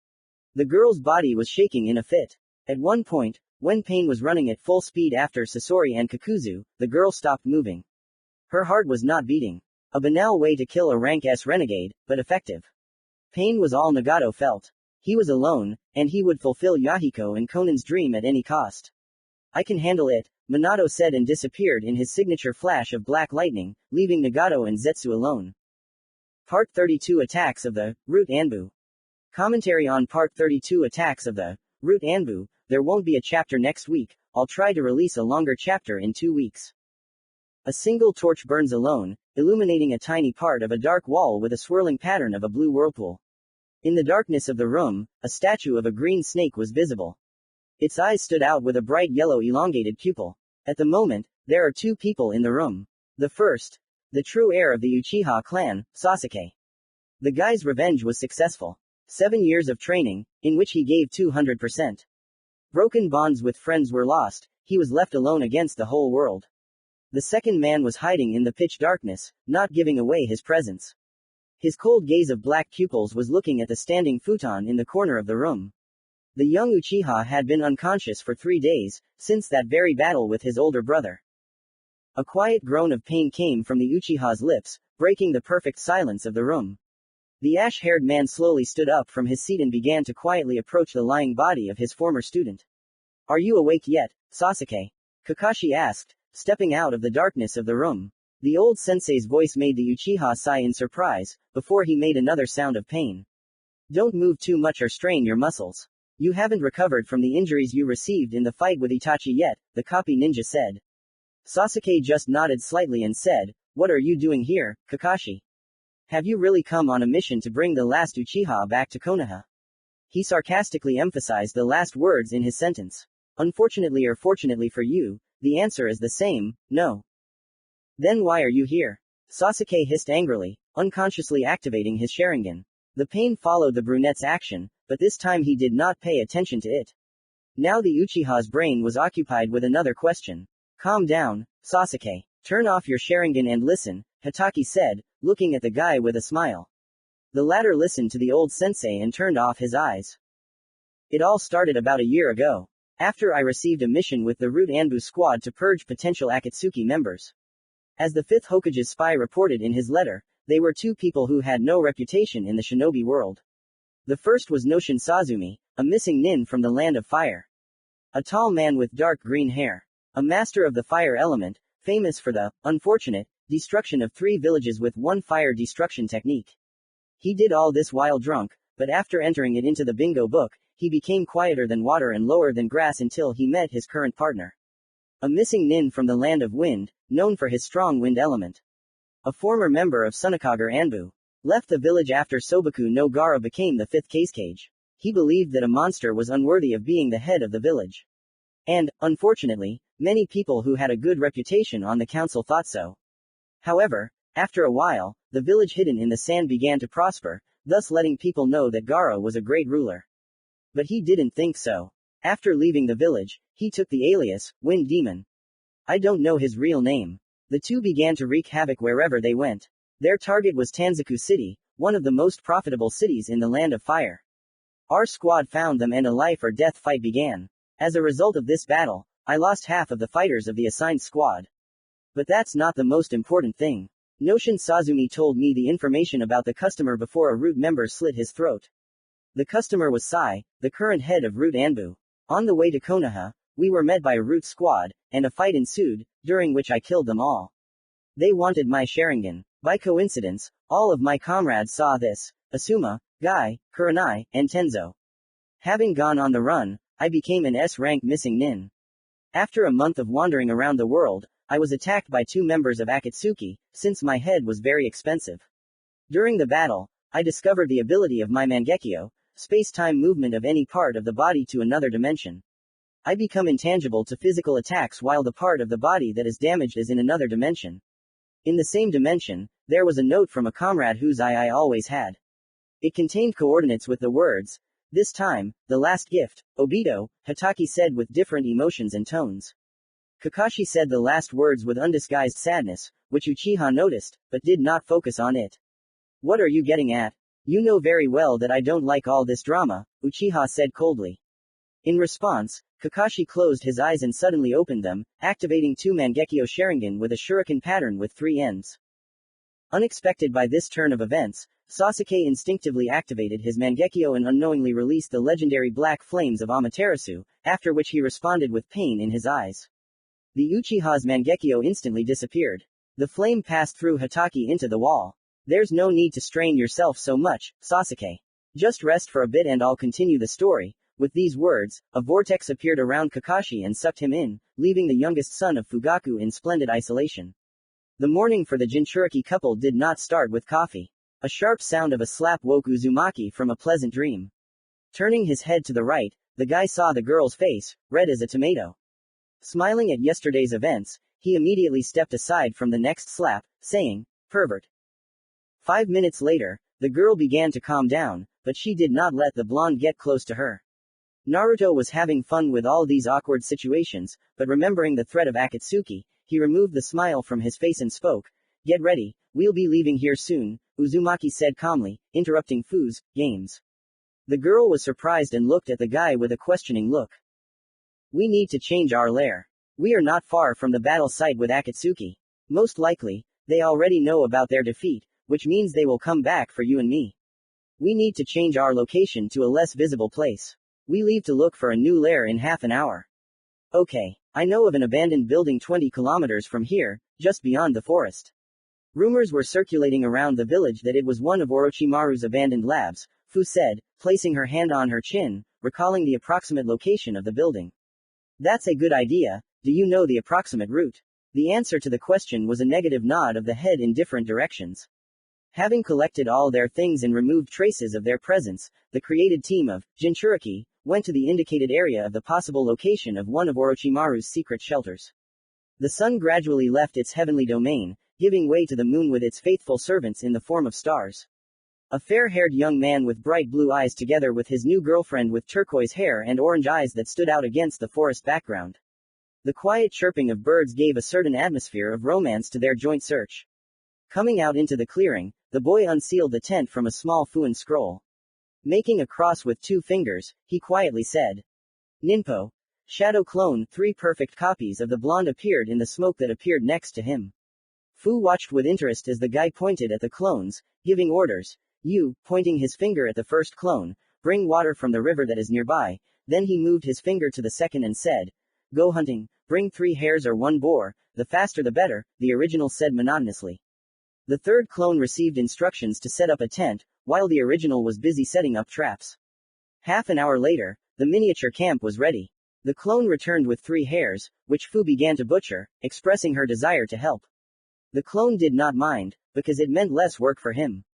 Speaker 1: The girl's body was shaking in a fit. At one point, When Pain was running at full speed after Sasori and Kakuzu, the girl stopped moving. Her heart was not beating. A banal way to kill a rank S renegade, but effective. Pain was all Nagato felt. He was alone, and he would fulfill Yahiko and Konan's dream at any cost. I can handle it, Minato said and disappeared in his signature flash of black lightning, leaving Nagato and Zetsu alone. Part 32 Attacks of the Root Anbu. Commentary on Part 32 Attacks of the Root Anbu. There won't be a chapter next week, I'll try to release a longer chapter in 2 weeks. A single torch burns alone, illuminating a tiny part of a dark wall with a swirling pattern of a blue whirlpool. In the darkness of the room, a statue of a green snake was visible. Its eyes stood out with a bright yellow elongated pupil. At the moment, there are 2 people in the room. The first, the true heir of the Uchiha clan, Sasuke. The guy's revenge was successful. 7 years of training, in which he gave 200%. Broken bonds with friends were lost, he was left alone against the whole world. The second man was hiding in the pitch darkness, not giving away his presence. His cold gaze of black pupils was looking at the standing futon in the corner of the room. The young Uchiha had been unconscious for 3 days, since that very battle with his older brother. A quiet groan of pain came from the Uchiha's lips, breaking the perfect silence of the room. The ash-haired man slowly stood up from his seat and began to quietly approach the lying body of his former student. Are you awake yet, Sasuke? Kakashi asked, stepping out of the darkness of the room. The old sensei's voice made the Uchiha sigh in surprise, before he made another sound of pain. Don't move too much or strain your muscles. You haven't recovered from the injuries you received in the fight with Itachi yet, the copy ninja said. Sasuke just nodded slightly and said, What are you doing here, Kakashi? Have you really come on a mission to bring the last Uchiha back to Konoha? He sarcastically emphasized the last words in his sentence. Unfortunately or fortunately for you, the answer is the same, no. Then why are you here? Sasuke hissed angrily, unconsciously activating his Sharingan. The pain followed the brunette's action, but this time he did not pay attention to it. Now the Uchiha's brain was occupied with another question. Calm down, Sasuke. Turn off your Sharingan and listen, Hitaki said, looking at the guy with a smile. The latter listened to the old sensei and turned off his eyes. It all started about a year ago. After I received a mission with the Root Anbu squad to purge potential Akatsuki members. As the 5th Hokage's spy reported in his letter, they were 2 people who had no reputation in the shinobi world. The first was Noshin Sazumi, a missing nin from the land of fire. A tall man with dark green hair. A master of the fire element, famous for the, unfortunate, destruction of 3 villages with 1 fire destruction technique. He did all this while drunk, but after entering it into the bingo book, he became quieter than water and lower than grass until he met his current partner. A missing nin from the land of wind, known for his strong wind element. A former member of Sunakager Anbu. Left the village after Sobaku no Gara became the 5th cage. He believed that a monster was unworthy of being the head of the village. And, unfortunately, many people who had a good reputation on the council thought so. However, after a while, the village hidden in the sand began to prosper, thus letting people know that Gara was a great ruler. But he didn't think so. After leaving the village, he took the alias, Wind Demon. I don't know his real name. The 2 began to wreak havoc wherever they went. Their target was Tanzaku City, one of the most profitable cities in the land of fire. Our squad found them and a life or death fight began. As a result of this battle, I lost half of the fighters of the assigned squad. But that's not the most important thing. Noshin Sazumi told me the information about the customer before a Root member slit his throat. The customer was Sai, the current head of Root Anbu. On the way to Konoha, we were met by a Root squad, and a fight ensued, during which I killed them all. They wanted my Sharingan. By coincidence, all of my comrades saw this, Asuma, Guy, Kurenai, and Tenzo. Having gone on the run, I became an S-rank missing nin. After a month of wandering around the world, I was attacked by 2 members of Akatsuki, since my head was very expensive. During the battle, I discovered the ability of my Mangekyo, space-time movement of any part of the body to another dimension. I become intangible to physical attacks while the part of the body that is damaged is in another dimension. In the same dimension, there was a note from a comrade whose eye I always had. It contained coordinates with the words, "This time, the last gift, Obito," Hitaki said with different emotions and tones. Kakashi said the last words with undisguised sadness, which Uchiha noticed, but did not focus on it. What are you getting at? You know very well that I don't like all this drama, Uchiha said coldly. In response, Kakashi closed his eyes and suddenly opened them, activating 2 Mangekyo Sharingan with a shuriken pattern with 3 ends. Unexpected by this turn of events, Sasuke instinctively activated his Mangekyo and unknowingly released the legendary black flames of Amaterasu, after which he responded with pain in his eyes. The Uchiha's Mangekyo instantly disappeared. The flame passed through Hatake into the wall. There's no need to strain yourself so much, Sasuke. Just rest for a bit and I'll continue the story. With these words, a vortex appeared around Kakashi and sucked him in, leaving the youngest son of Fugaku in splendid isolation. The morning for the Jinchuriki couple did not start with coffee. A sharp sound of a slap woke Uzumaki from a pleasant dream. Turning his head to the right, the guy saw the girl's face, red as a tomato. Smiling at yesterday's events, he immediately stepped aside from the next slap, saying, "Pervert." 5 minutes later, the girl began to calm down, but she did not let the blonde get close to her. Naruto was having fun with all these awkward situations, but remembering the threat of Akatsuki, he removed the smile from his face and spoke, "Get ready, we'll be leaving here soon," Uzumaki said calmly, interrupting Fu's games. The girl was surprised and looked at the guy with a questioning look. "We need to change our lair. We are not far from the battle site with Akatsuki. Most likely, they already know about their defeat, which means they will come back for you and me. We need to change our location to a less visible place. We leave to look for a new lair in half an hour." "Okay, I know of an abandoned building 20 kilometers from here, just beyond the forest." Rumors were circulating around the village that it was one of Orochimaru's abandoned labs, Fu said, placing her hand on her chin, recalling the approximate location of the building. "That's a good idea. Do you know the approximate route?" The answer to the question was a negative nod of the head in different directions. Having collected all their things and removed traces of their presence, the created team of Jinchuriki went to the indicated area of the possible location of one of Orochimaru's secret shelters. The sun gradually left its heavenly domain, giving way to the moon with its faithful servants in the form of stars. A fair-haired young man with bright blue eyes together with his new girlfriend with turquoise hair and orange eyes that stood out against the forest background. The quiet chirping of birds gave a certain atmosphere of romance to their joint search. Coming out into the clearing, the boy unsealed the tent from a small FUNN scroll. Making a cross with 2 fingers, he quietly said, "Ninpo." Shadow clone, 3 perfect copies of the blonde appeared in the smoke that appeared next to him. Fu watched with interest as the guy pointed at the clones, giving orders. "You," pointing his finger at the first clone, "bring water from the river that is nearby." Then he moved his finger to the second and said, "Go hunting, bring 3 hares or 1 boar, the faster the better," the original said monotonously. The third clone received instructions to set up a tent, while the original was busy setting up traps. Half an hour later, the miniature camp was ready. The clone returned with 3 hares, which Fu began to butcher, expressing her desire to help. The clone did not mind, because it meant less work for him.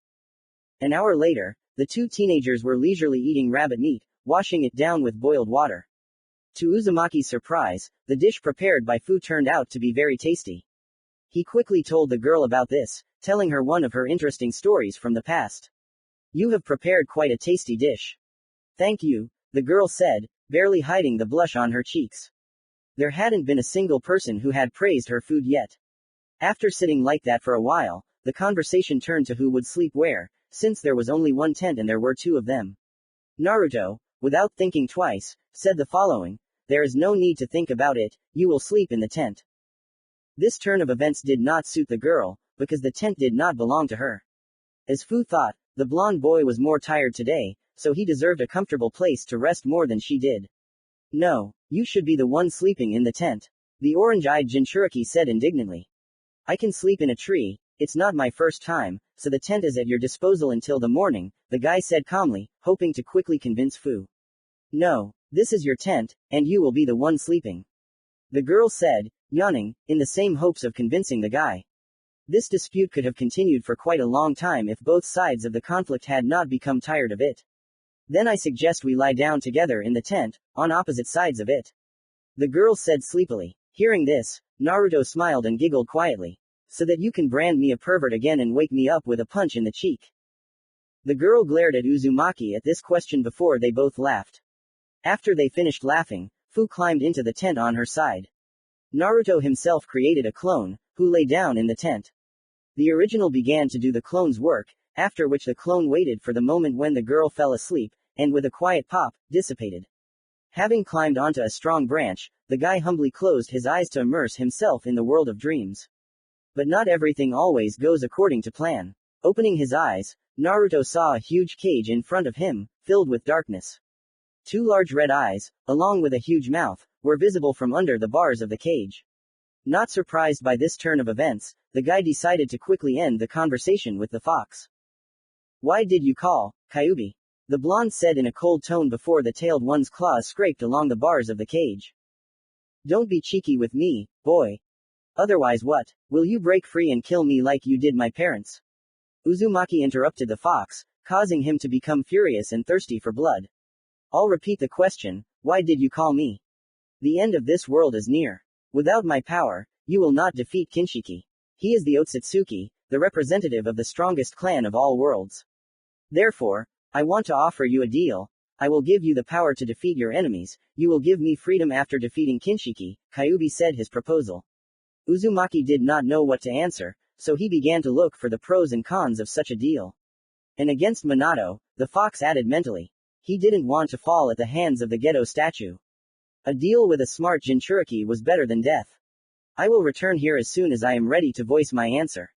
Speaker 1: An hour later, the 2 teenagers were leisurely eating rabbit meat, washing it down with boiled water. To Uzumaki's surprise, the dish prepared by Fu turned out to be very tasty. He quickly told the girl about this, telling her one of her interesting stories from the past. "You have prepared quite a tasty dish." "Thank you," the girl said, barely hiding the blush on her cheeks. There hadn't been a single person who had praised her food yet. After sitting like that for a while, the conversation turned to who would sleep where, since there was only 1 tent and there were 2 of them. Naruto, without thinking twice, said the following, "There is no need to think about it, you will sleep in the tent." This turn of events did not suit the girl, because the tent did not belong to her. As Fu thought, the blonde boy was more tired today, so he deserved a comfortable place to rest more than she did. "No, you should be the one sleeping in the tent," the orange-eyed Jinchuriki said indignantly. "I can sleep in a tree, it's not my first time, so the tent is at your disposal until the morning," the guy said calmly, hoping to quickly convince Fu. "No, this is your tent, and you will be the one sleeping," the girl said, yawning, in the same hopes of convincing the guy. This dispute could have continued for quite a long time if both sides of the conflict had not become tired of it. "Then I suggest we lie down together in the tent, on opposite sides of it," the girl said sleepily. Hearing this, Naruto smiled and giggled quietly. "So that you can brand me a pervert again and wake me up with a punch in the cheek." The girl glared at Uzumaki at this question before they both laughed. After they finished laughing, Fu climbed into the tent on her side. Naruto himself created a clone, who lay down in the tent. The original began to do the clone's work, after which the clone waited for the moment when the girl fell asleep, and with a quiet pop, dissipated. Having climbed onto a strong branch, the guy humbly closed his eyes to immerse himself in the world of dreams. But not everything always goes according to plan. Opening his eyes, Naruto saw a huge cage in front of him, filled with darkness. Two large red eyes, along with a huge mouth, were visible from under the bars of the cage. Not surprised by this turn of events, the guy decided to quickly end the conversation with the fox. "Why did you call, Kyubi?" the blonde said in a cold tone before the tailed one's claws scraped along the bars of the cage. "Don't be cheeky with me, boy. Otherwise what? Will you break free and kill me like you did my parents?" Uzumaki interrupted the fox, causing him to become furious and thirsty for blood. "I'll repeat the question, why did you call me? The end of this world is near. Without my power, you will not defeat Kinshiki. He is the Otsutsuki, the representative of the strongest clan of all worlds. Therefore, I want to offer you a deal. I will give you the power to defeat your enemies, you will give me freedom after defeating Kinshiki," Kyubi said his proposal. Uzumaki did not know what to answer, so he began to look for the pros and cons of such a deal. And against Minato, the fox added mentally. He didn't want to fall at the hands of the ghetto statue. A deal with a smart Jinchuriki was better than death. "I will return here as soon as I am ready to voice my answer.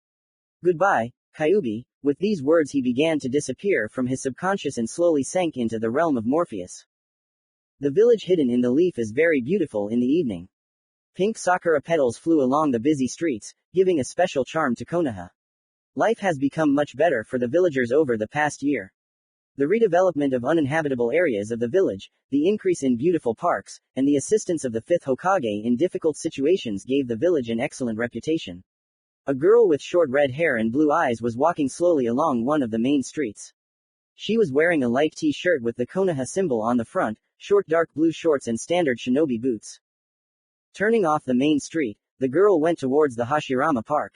Speaker 1: Goodbye, Kyubi." With these words he began to disappear from his subconscious and slowly sank into the realm of Morpheus. The village hidden in the leaf is very beautiful in the evening. Pink sakura petals flew along the busy streets, giving a special charm to Konoha. Life has become much better for the villagers over the past year. The redevelopment of uninhabitable areas of the village, the increase in beautiful parks, and the assistance of the fifth Hokage in difficult situations gave the village an excellent reputation. A girl with short red hair and blue eyes was walking slowly along one of the main streets. She was wearing a light t-shirt with the Konoha symbol on the front, short dark blue shorts and standard shinobi boots. Turning off the main street, the girl went towards the Hashirama Park.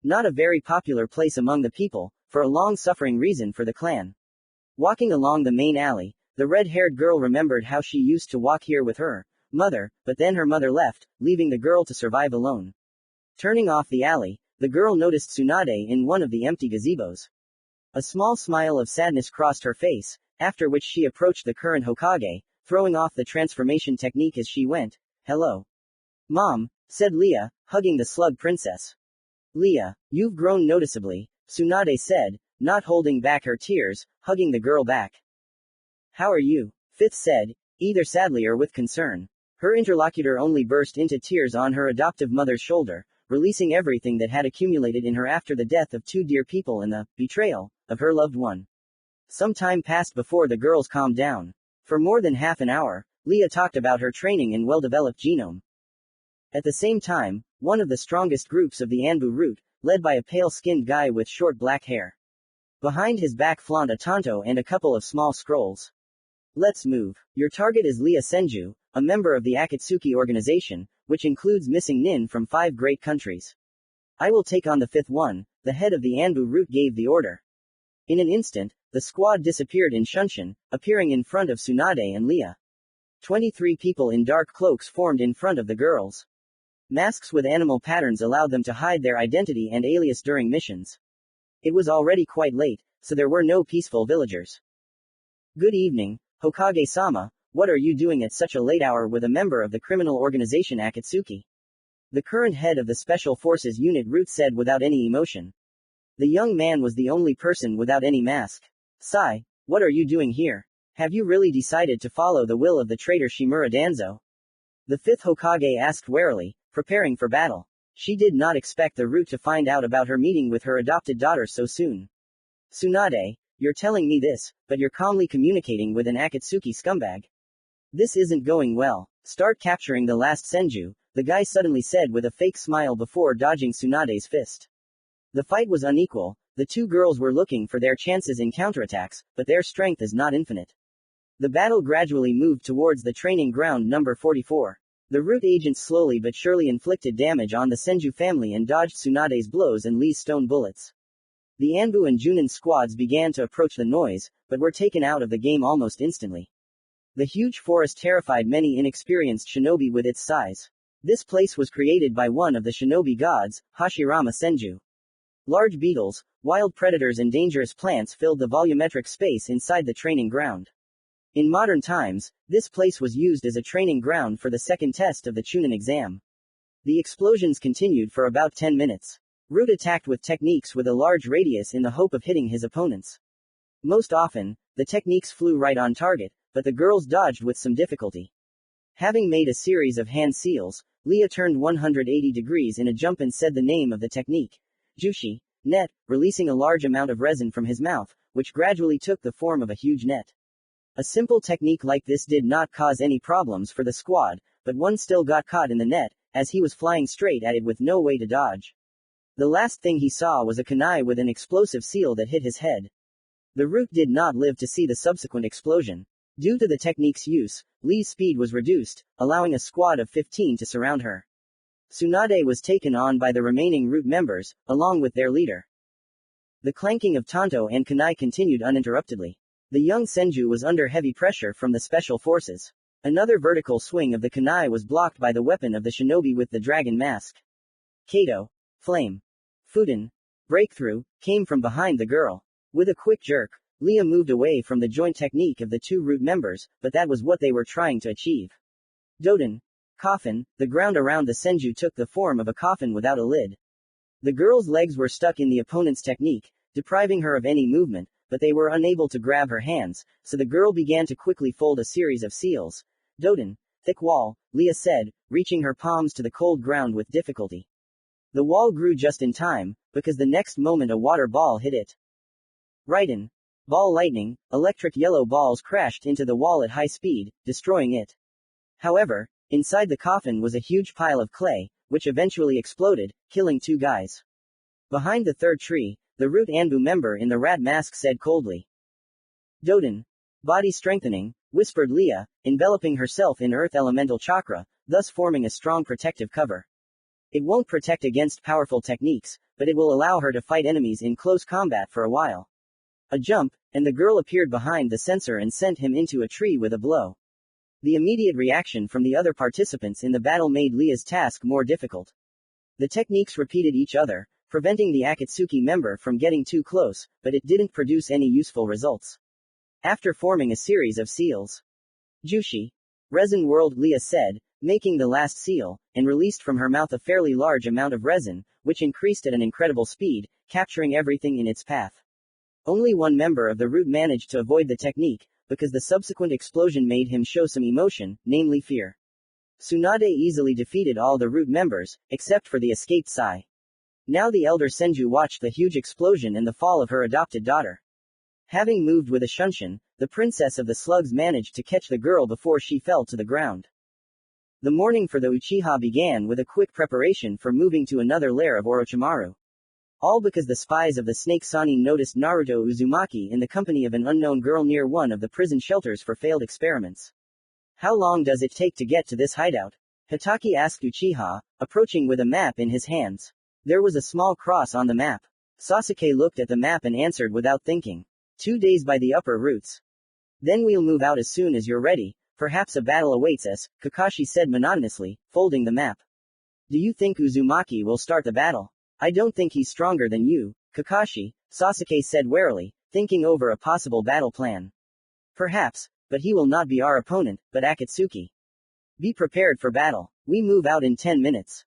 Speaker 1: Not a very popular place among the people, for a long-suffering reason for the clan. Walking along the main alley, the red-haired girl remembered how she used to walk here with her mother, but then her mother left, leaving the girl to survive alone. Turning off the alley, the girl noticed Tsunade in one of the empty gazebos. A small smile of sadness crossed her face, after which she approached the current Hokage, throwing off the transformation technique as she went. "Hello, Mom," said Leah, hugging the slug princess. "Leah, you've grown noticeably," Tsunade said, not holding back her tears, hugging the girl back. "How are you?" Fifth said, either sadly or with concern. Her interlocutor only burst into tears on her adoptive mother's shoulder, releasing everything that had accumulated in her after the death of two dear people and the betrayal of her loved one. Some time passed before the girls calmed down. For more than half an hour, Leah talked about her training and well-developed genome. At the same time, one of the strongest groups of the Anbu root, led by a pale-skinned guy with short black hair. Behind his back flaunt a tanto and a couple of small scrolls. "Let's move. Your target is Leah Senju, a member of the Akatsuki organization, which includes missing nin from 5 great countries. I will take on the 5th one," the head of the Anbu root gave the order. In an instant, the squad disappeared in Shunshin, appearing in front of Tsunade and Leah. 23 people in dark cloaks formed in front of the girls. Masks with animal patterns allowed them to hide their identity and alias during missions. It was already quite late, so there were no peaceful villagers. "Good evening, Hokage-sama, what are you doing at such a late hour with a member of the criminal organization Akatsuki?" The current head of the Special Forces Unit Root said without any emotion. The young man was the only person without any mask. "Sai, what are you doing here? Have you really decided to follow the will of the traitor Shimura Danzo?" The 5th Hokage asked warily, preparing for battle. She did not expect the root to find out about her meeting with her adopted daughter so soon. "Tsunade, you're telling me this, but you're calmly communicating with an Akatsuki scumbag. This isn't going well. Start capturing the last Senju," the guy suddenly said with a fake smile before dodging Tsunade's fist. The fight was unequal, the two girls were looking for their chances in counterattacks, but their strength is not infinite. The battle gradually moved towards the training ground number 44. The root agents slowly but surely inflicted damage on the Senju family and dodged Tsunade's blows and Lee's stone bullets. The Anbu and Junin squads began to approach the noise, but were taken out of the game almost instantly. The huge forest terrified many inexperienced shinobi with its size. This place was created by one of the shinobi gods, Hashirama Senju. Large beetles, wild predators and dangerous plants filled the volumetric space inside the training ground. In modern times, this place was used as a training ground for the second test of the Chunin exam. The explosions continued for about 10 minutes. Root attacked with techniques with a large radius in the hope of hitting his opponents. Most often, the techniques flew right on target, but the girls dodged with some difficulty. Having made a series of hand seals, Leah turned 180 degrees in a jump and said the name of the technique. Jushi, net, releasing a large amount of resin from his mouth, which gradually took the form of a huge net. A simple technique like this did not cause any problems for the squad, but one still got caught in the net, as he was flying straight at it with no way to dodge. The last thing he saw was a kunai with an explosive seal that hit his head. The Root did not live to see the subsequent explosion. Due to the technique's use, Lee's speed was reduced, allowing a squad of 15 to surround her. Tsunade was taken on by the remaining Root members, along with their leader. The clanking of tanto and kunai continued uninterruptedly. The young Senju was under heavy pressure from the special forces. Another vertical swing of the kunai was blocked by the weapon of the shinobi with the dragon mask. Kato, flame, Fuden, breakthrough, came from behind the girl. With a quick jerk, Leah moved away from the joint technique of the two Root members, but that was what they were trying to achieve. Doden, coffin, the ground around the Senju took the form of a coffin without a lid. The girl's legs were stuck in the opponent's technique, depriving her of any movement, but they were unable to grab her hands, so the girl began to quickly fold a series of seals. Doden, thick wall, Leah said, reaching her palms to the cold ground with difficulty. The wall grew just in time, because the next moment a water ball hit it. Raiden, ball lightning, electric yellow balls crashed into the wall at high speed, destroying it. However, inside the coffin was a huge pile of clay, which eventually exploded, killing two guys. Behind the third tree, the Root Anbu member in the rat mask said coldly. Doden, body strengthening, whispered Leah, enveloping herself in earth elemental chakra, thus forming a strong protective cover. It won't protect against powerful techniques, but it will allow her to fight enemies in close combat for a while. A jump, and the girl appeared behind the sensor and sent him into a tree with a blow. The immediate reaction from the other participants in the battle made Leah's task more difficult. The techniques repeated each other, preventing the Akatsuki member from getting too close, but it didn't produce any useful results. After forming a series of seals. Jushi, resin world, Leah said, making the last seal, and released from her mouth a fairly large amount of resin, which increased at an incredible speed, capturing everything in its path. Only one member of the Root managed to avoid the technique, because the subsequent explosion made him show some emotion, namely fear. Tsunade easily defeated all the Root members, except for the escaped Sai. Now the elder Senju watched the huge explosion and the fall of her adopted daughter. Having moved with a shunshin, the princess of the slugs managed to catch the girl before she fell to the ground. The morning for the Uchiha began with a quick preparation for moving to another lair of Orochimaru. All because the spies of the Snake Sanin noticed Naruto Uzumaki in the company of an unknown girl near one of the prison shelters for failed experiments. How long does it take to get to this hideout? Hitaki asked Uchiha, approaching with a map in his hands. There was a small cross on the map. Sasuke looked at the map and answered without thinking. 2 days by the upper routes. Then we'll move out as soon as you're ready. Perhaps a battle awaits us, Kakashi said monotonously, folding the map. Do you think Uzumaki will start the battle? I don't think he's stronger than you, Kakashi, Sasuke said warily, thinking over a possible battle plan. Perhaps, but he will not be our opponent, but Akatsuki. Be prepared for battle. We move out in 10 minutes.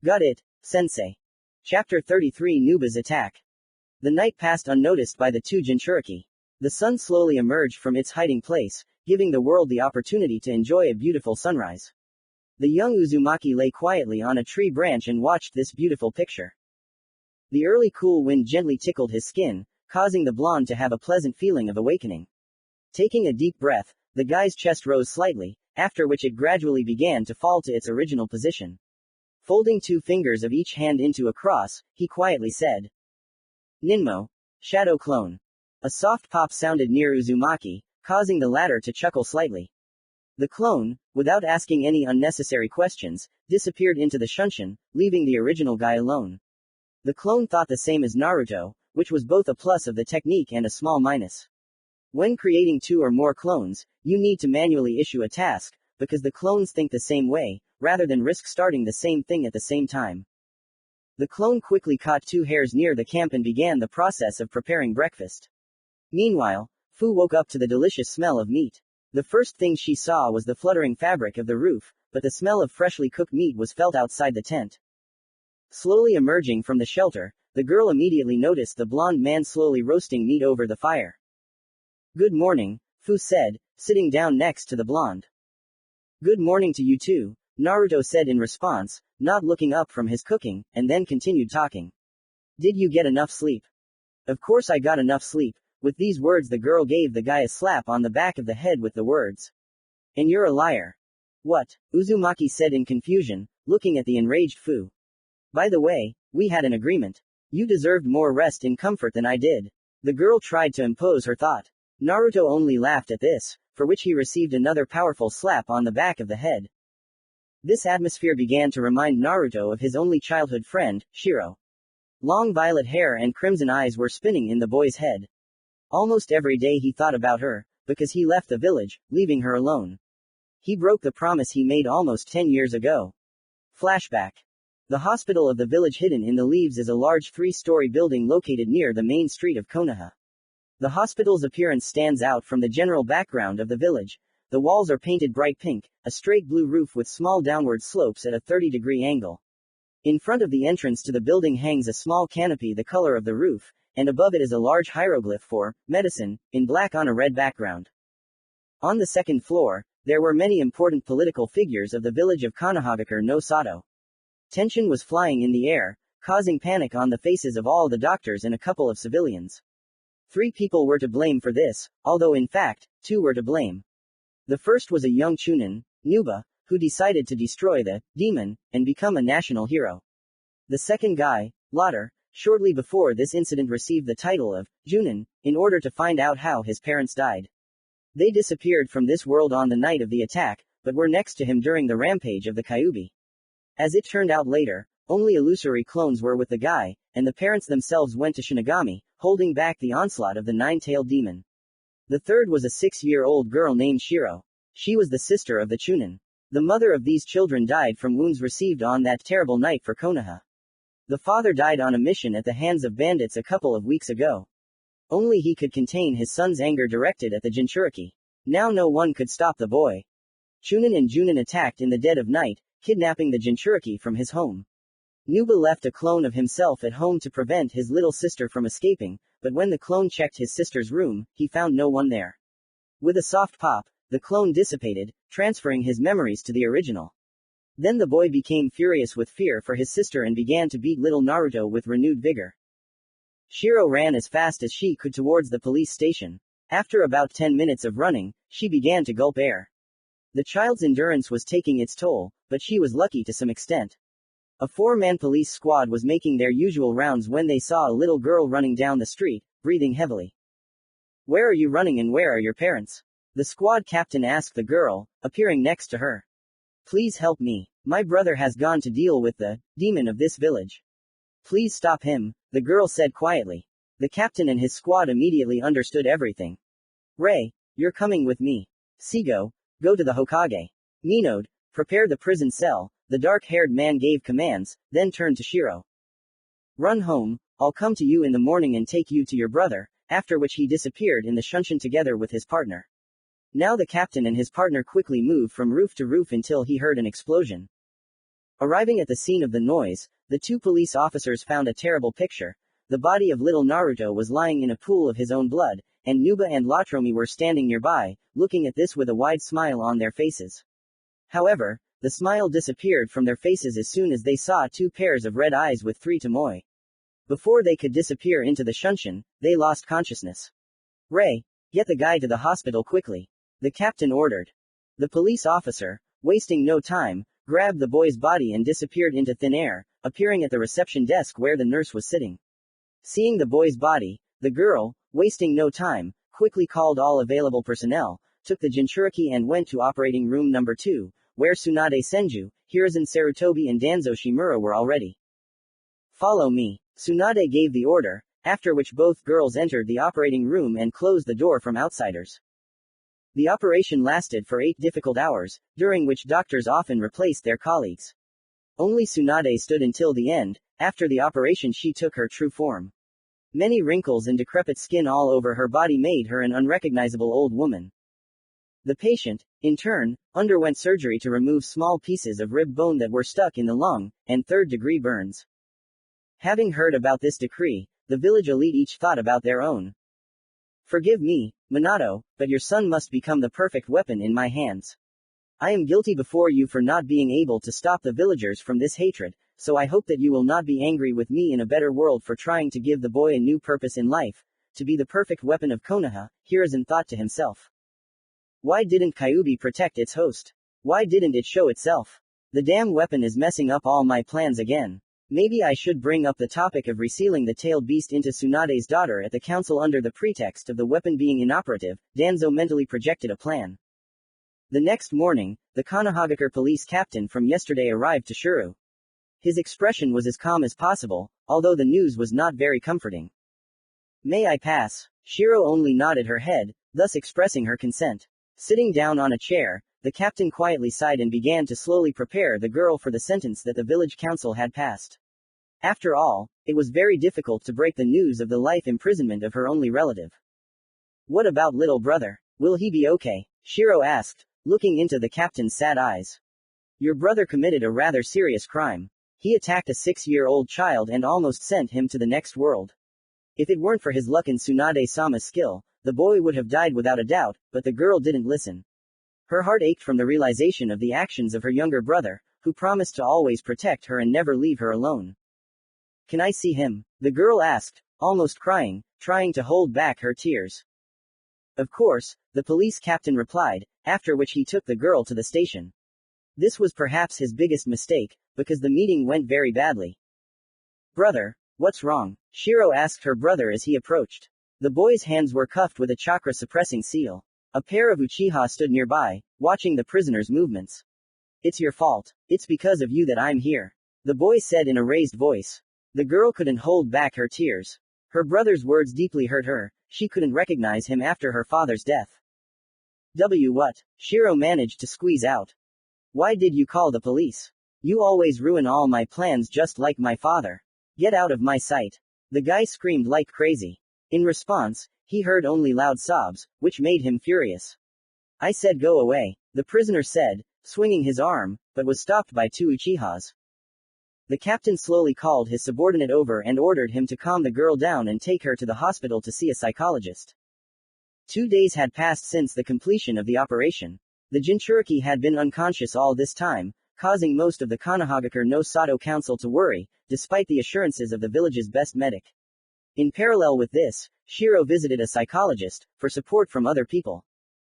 Speaker 1: Got it, sensei. Chapter 33 Nuba's Attack. The night passed unnoticed by the two Jinchuriki. The sun slowly emerged from its hiding place, giving the world the opportunity to enjoy a beautiful sunrise. The young Uzumaki lay quietly on a tree branch and watched this beautiful picture. The early cool wind gently tickled his skin, causing the blonde to have a pleasant feeling of awakening. Taking a deep breath, the guy's chest rose slightly, after which it gradually began to fall to its original position. Folding 2 fingers of each hand into a cross, he quietly said, Ninmo, shadow clone. A soft pop sounded near Uzumaki, causing the latter to chuckle slightly. The clone, without asking any unnecessary questions, disappeared into the shunshin, leaving the original guy alone. The clone thought the same as Naruto, which was both a plus of the technique and a small minus. When creating 2 or more clones, you need to manually issue a task, because the clones think the same way, rather than risk starting the same thing at the same time. The clone quickly caught 2 hares near the camp and began the process of preparing breakfast. Meanwhile, Fu woke up to the delicious smell of meat. The first thing she saw was the fluttering fabric of the roof, but the smell of freshly cooked meat was felt outside the tent. Slowly emerging from the shelter, the girl immediately noticed the blonde man slowly roasting meat over the fire. "Good morning," Fu said, sitting down next to the blonde. "Good morning to you too," Naruto said in response, not looking up from his cooking, and then continued talking. "Did you get enough sleep?" "Of course I got enough sleep." With these words the girl gave the guy a slap on the back of the head with the words, "And you're a liar." "What?" Uzumaki said in confusion, looking at the enraged Fu. "By the way, we had an agreement. You deserved more rest in comfort than I did." The girl tried to impose her thought. Naruto only laughed at this, for which he received another powerful slap on the back of the head. This atmosphere began to remind Naruto of his only childhood friend, Shiro. Long violet hair and crimson eyes were spinning in the boy's head. Almost every day he thought about her, because he left the village, leaving her alone. He broke the promise he made almost 10 years ago. Flashback. The hospital of the village hidden in the leaves is a large 3-story building located near the main street of Konoha. The hospital's appearance stands out from the general background of the village. The walls are painted bright pink, a straight blue roof with small downward slopes at a 30-degree angle. In front of the entrance to the building hangs a small canopy the color of the roof, and above it is a large hieroglyph for medicine, in black on a red background. On the second floor, there were many important political figures of the village of Konohagakure no Sato. Tension was flying in the air, causing panic on the faces of all the doctors and a couple of civilians. 3 people were to blame for this, although in fact, 2 were to blame. The first was a young chunin, Nuba, who decided to destroy the demon and become a national hero. The second guy, Lauder, shortly before this incident received the title of Junin, in order to find out how his parents died. They disappeared from this world on the night of the attack, but were next to him during the rampage of the Kyuubi. As it turned out later, only illusory clones were with the guy, and the parents themselves went to Shinigami, holding back the onslaught of the 9-tailed demon. The third was a 6-year-old girl named Shiro. She was the sister of the Chunin. The mother of these children died from wounds received on that terrible night for Konoha. The father died on a mission at the hands of bandits a couple of weeks ago. Only he could contain his son's anger directed at the Jinchuriki. Now no one could stop the boy. Chunin and Junin attacked in the dead of night, kidnapping the Jinchuriki from his home. Nuba left a clone of himself at home to prevent his little sister from escaping, but when the clone checked his sister's room, he found no one there. With a soft pop, the clone dissipated, transferring his memories to the original. Then the boy became furious with fear for his sister and began to beat little Naruto with renewed vigor. Shiro ran as fast as she could towards the police station. After about 10 minutes of running, she began to gulp air. The child's endurance was taking its toll, but she was lucky to some extent. A 4-man police squad was making their usual rounds when they saw a little girl running down the street, breathing heavily. "Where are you running and where are your parents?" the squad captain asked the girl, appearing next to her. "Please help me. My brother has gone to deal with the demon of this village. Please stop him," the girl said quietly. The captain and his squad immediately understood everything. "Rei, you're coming with me. Sigo, go to the Hokage. Minode, prepare the prison cell." The dark-haired man gave commands, then turned to Shiro. "Run home, I'll come to you in the morning and take you to your brother," after which he disappeared in the shunshin together with his partner. Now the captain and his partner quickly moved from roof to roof until he heard an explosion. Arriving at the scene of the noise, the 2 police officers found a terrible picture. The body of little Naruto was lying in a pool of his own blood, and Nuba and Latromi were standing nearby, looking at this with a wide smile on their faces. However, the smile disappeared from their faces as soon as they saw 2 pairs of red eyes with 3 tomoe. Before they could disappear into the shunshin, they lost consciousness. "Rei, get the guy to the hospital quickly," the captain ordered. The police officer, wasting no time, grabbed the boy's body and disappeared into thin air, appearing at the reception desk where the nurse was sitting. Seeing the boy's body, the girl, wasting no time, quickly called all available personnel, took the Jinchuriki and went to operating room number 2, where Tsunade Senju, Hiruzen Sarutobi and Danzo Shimura were already. "Follow me," Tsunade gave the order, after which both girls entered the operating room and closed the door from outsiders. The operation lasted for 8 difficult hours, during which doctors often replaced their colleagues. Only Tsunade stood until the end. After the operation she took her true form. Many wrinkles and decrepit skin all over her body made her an unrecognizable old woman. The patient, in turn, underwent surgery to remove small pieces of rib bone that were stuck in the lung, and third-degree burns. Having heard about this decree, the village elite each thought about their own. Forgive me, Minato, but your son must become the perfect weapon in my hands. I am guilty before you for not being able to stop the villagers from this hatred, so I hope that you will not be angry with me in a better world for trying to give the boy a new purpose in life, to be the perfect weapon of Konoha, Hiruzen thought to himself. Why didn't Kyuubi protect its host? Why didn't it show itself? The damn weapon is messing up all my plans again. Maybe I should bring up the topic of resealing the tailed beast into Tsunade's daughter at the council under the pretext of the weapon being inoperative. Danzo mentally projected a plan. The next morning, the Konohagakure police captain from yesterday arrived to Shuru. His expression was as calm as possible, although the news was not very comforting. May I pass? Shiro only nodded her head, thus expressing her consent. Sitting down on a chair, the captain quietly sighed and began to slowly prepare the girl for the sentence that the village council had passed. After all, it was very difficult to break the news of the life imprisonment of her only relative. What about little brother? Will he be okay? Shiro asked, looking into the captain's sad eyes. Your brother committed a rather serious crime. He attacked a 6-year-old child and almost sent him to the next world. If it weren't for his luck and Tsunade-sama's skill, the boy would have died without a doubt, but the girl didn't listen. Her heart ached from the realization of the actions of her younger brother, who promised to always protect her and never leave her alone. Can I see him? The girl asked, almost crying, trying to hold back her tears. Of course, the police captain replied, after which he took the girl to the station. This was perhaps his biggest mistake, because the meeting went very badly. Brother, what's wrong? Shiro asked her brother as he approached. The boy's hands were cuffed with a chakra-suppressing seal. A pair of Uchiha stood nearby, watching the prisoner's movements. It's your fault. It's because of you that I'm here. The boy said in a raised voice. The girl couldn't hold back her tears. Her brother's words deeply hurt her. She couldn't recognize him after her father's death. What? Shiro managed to squeeze out. Why did you call the police? You always ruin all my plans just like my father. Get out of my sight. The guy screamed like crazy. In response, he heard only loud sobs, which made him furious. I said go away, the prisoner said, swinging his arm, but was stopped by 2 Uchihas. The captain slowly called his subordinate over and ordered him to calm the girl down and take her to the hospital to see a psychologist. 2 days had passed since the completion of the operation. The Jinchuriki had been unconscious all this time, causing most of the Konohagakure no Sato council to worry, despite the assurances of the village's best medic. In parallel with this, Shiro visited a psychologist, for support from other people.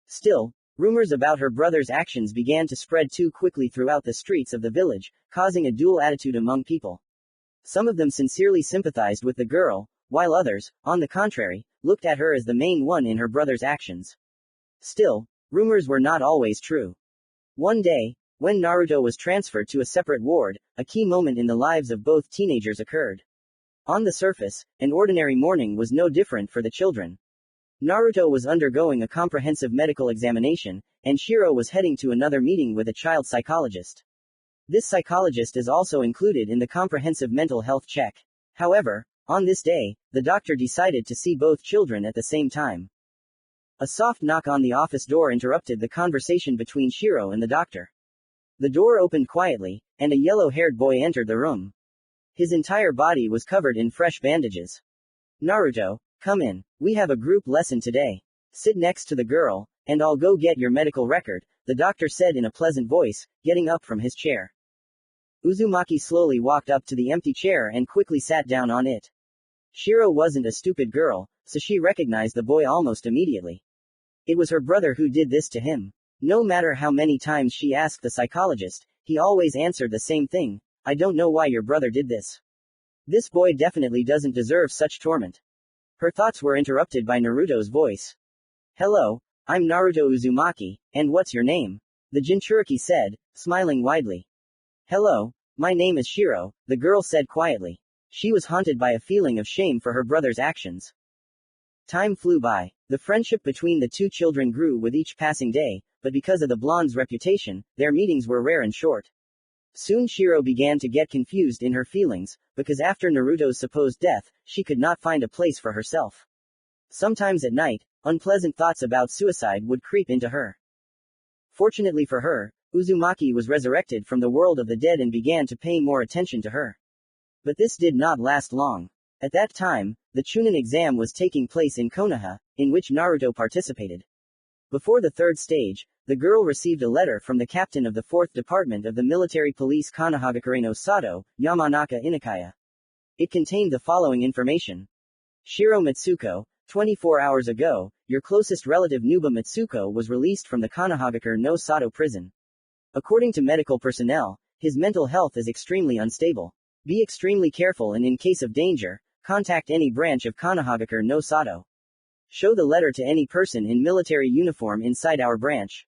Speaker 1: Still, rumors about her brother's actions began to spread too quickly throughout the streets of the village, causing a dual attitude among people. Some of them sincerely sympathized with the girl, while others, on the contrary, looked at her as the main one in her brother's actions. Still, rumors were not always true. One day, when Naruto was transferred to a separate ward, a key moment in the lives of both teenagers occurred. On the surface, an ordinary morning was no different for the children. Naruto was undergoing a comprehensive medical examination, and Shiro was heading to another meeting with a child psychologist. This psychologist is also included in the comprehensive mental health check. However, on this day, the doctor decided to see both children at the same time. A soft knock on the office door interrupted the conversation between Shiro and the doctor. The door opened quietly, and a yellow-haired boy entered the room. His entire body was covered in fresh bandages. Naruto, come in. We have a group lesson today. Sit next to the girl, and I'll go get your medical record, the doctor said in a pleasant voice, getting up from his chair. Uzumaki slowly walked up to the empty chair and quickly sat down on it. Shiro wasn't a stupid girl, so she recognized the boy almost immediately. It was her brother who did this to him. No matter how many times she asked the psychologist, he always answered the same thing. I don't know why your brother did this. This boy definitely doesn't deserve such torment. Her thoughts were interrupted by Naruto's voice. Hello, I'm Naruto Uzumaki, and what's your name? The Jinchuriki said, smiling widely. Hello, my name is Shiro, the girl said quietly. She was haunted by a feeling of shame for her brother's actions. Time flew by. The friendship between the two children grew with each passing day, but because of the blonde's reputation, their meetings were rare and short. Soon Shiro began to get confused in her feelings, because after Naruto's supposed death, she could not find a place for herself. Sometimes at night, unpleasant thoughts about suicide would creep into her. Fortunately for her, Uzumaki was resurrected from the world of the dead and began to pay more attention to her. But this did not last long. At that time, the Chunin exam was taking place in Konoha, in which Naruto participated. Before the third stage, the girl received a letter from the captain of the 4th Department of the Military Police Konohagakure no Sato, Yamanaka Inakaya. It contained the following information. Shiro Mitsuko, 24 hours ago, your closest relative Nuba Mitsuko was released from the Konohagakure no Sato prison. According to medical personnel, his mental health is extremely unstable. Be extremely careful and in case of danger, contact any branch of Konohagakure no Sato. Show the letter to any person in military uniform inside our branch.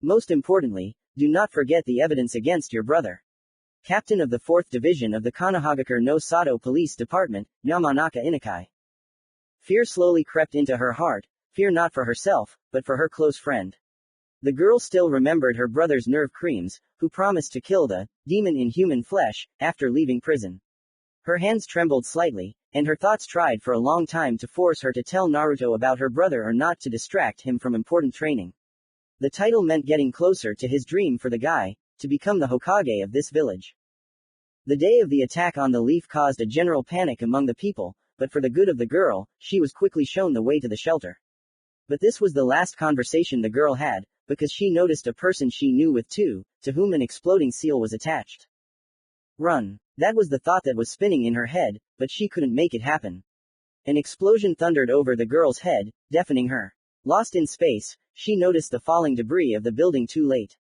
Speaker 1: Most importantly, do not forget the evidence against your brother. Captain of the 4th Division of the Konohagakure no Sato Police Department, Yamanaka Inakai. Fear slowly crept into her heart, fear not for herself, but for her close friend. The girl still remembered her brother's nerve creams, who promised to kill the demon in human flesh, after leaving prison. Her hands trembled slightly, and her thoughts tried for a long time to force her to tell Naruto about her brother or not to distract him from important training. The title meant getting closer to his dream for the guy, to become the Hokage of this village. The day of the attack on the leaf caused a general panic among the people, but for the good of the girl, she was quickly shown the way to the shelter. But this was the last conversation the girl had, because she noticed a person she knew with two, to whom an exploding seal was attached. Run. That was the thought that was spinning in her head, but she couldn't make it happen. An explosion thundered over the girl's head, deafening her. Lost in space, she noticed the falling debris of the building too late.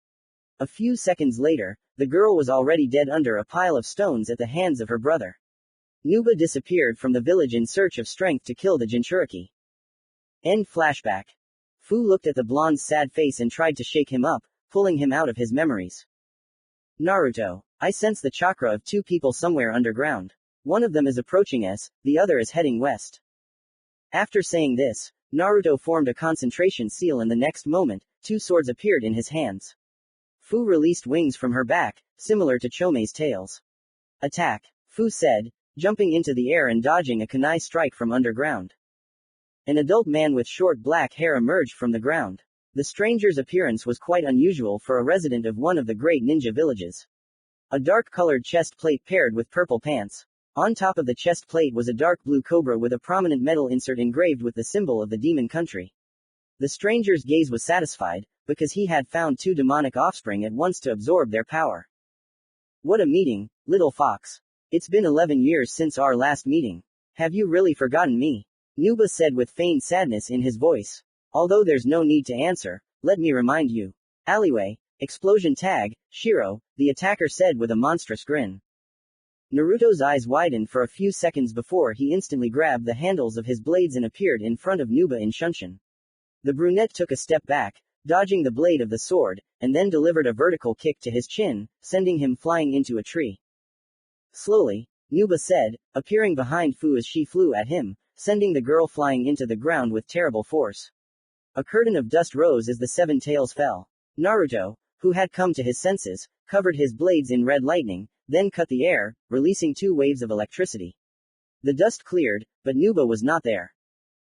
Speaker 1: A few seconds later, the girl was already dead under a pile of stones at the hands of her brother. Nuba disappeared from the village in search of strength to kill the Jinchuriki. End flashback. Fu looked at the blonde's sad face and tried to shake him up, pulling him out of his memories. Naruto, I sense the chakra of two people somewhere underground. One of them is approaching us, the other is heading west. After saying this, Naruto formed a concentration seal and the next moment, two swords appeared in his hands. Fu released wings from her back, similar to Chomei's tails. Attack, Fu said, jumping into the air and dodging a kunai strike from underground. An adult man with short black hair emerged from the ground. The stranger's appearance was quite unusual for a resident of one of the great ninja villages. A dark-colored chest plate paired with purple pants. On top of the chest plate was a dark blue cobra with a prominent metal insert engraved with the symbol of the demon country. The stranger's gaze was satisfied, because he had found two demonic offspring at once to absorb their power. What a meeting, little fox. It's been 11 years since our last meeting. Have you really forgotten me? Nuba said with feigned sadness in his voice. Although there's no need to answer, let me remind you. Alleyway, explosion tag, Shiro, the attacker said with a monstrous grin. Naruto's eyes widened for a few seconds before he instantly grabbed the handles of his blades and appeared in front of Nuba in Shunshin. The brunette took a step back, dodging the blade of the sword, and then delivered a vertical kick to his chin, sending him flying into a tree. Slowly, Nuba said, appearing behind Fu as she flew at him, sending the girl flying into the ground with terrible force. A curtain of dust rose as the seven tails fell. Naruto, who had come to his senses, covered his blades in red lightning, then cut the air, releasing two waves of electricity. The dust cleared, but Nuba was not there.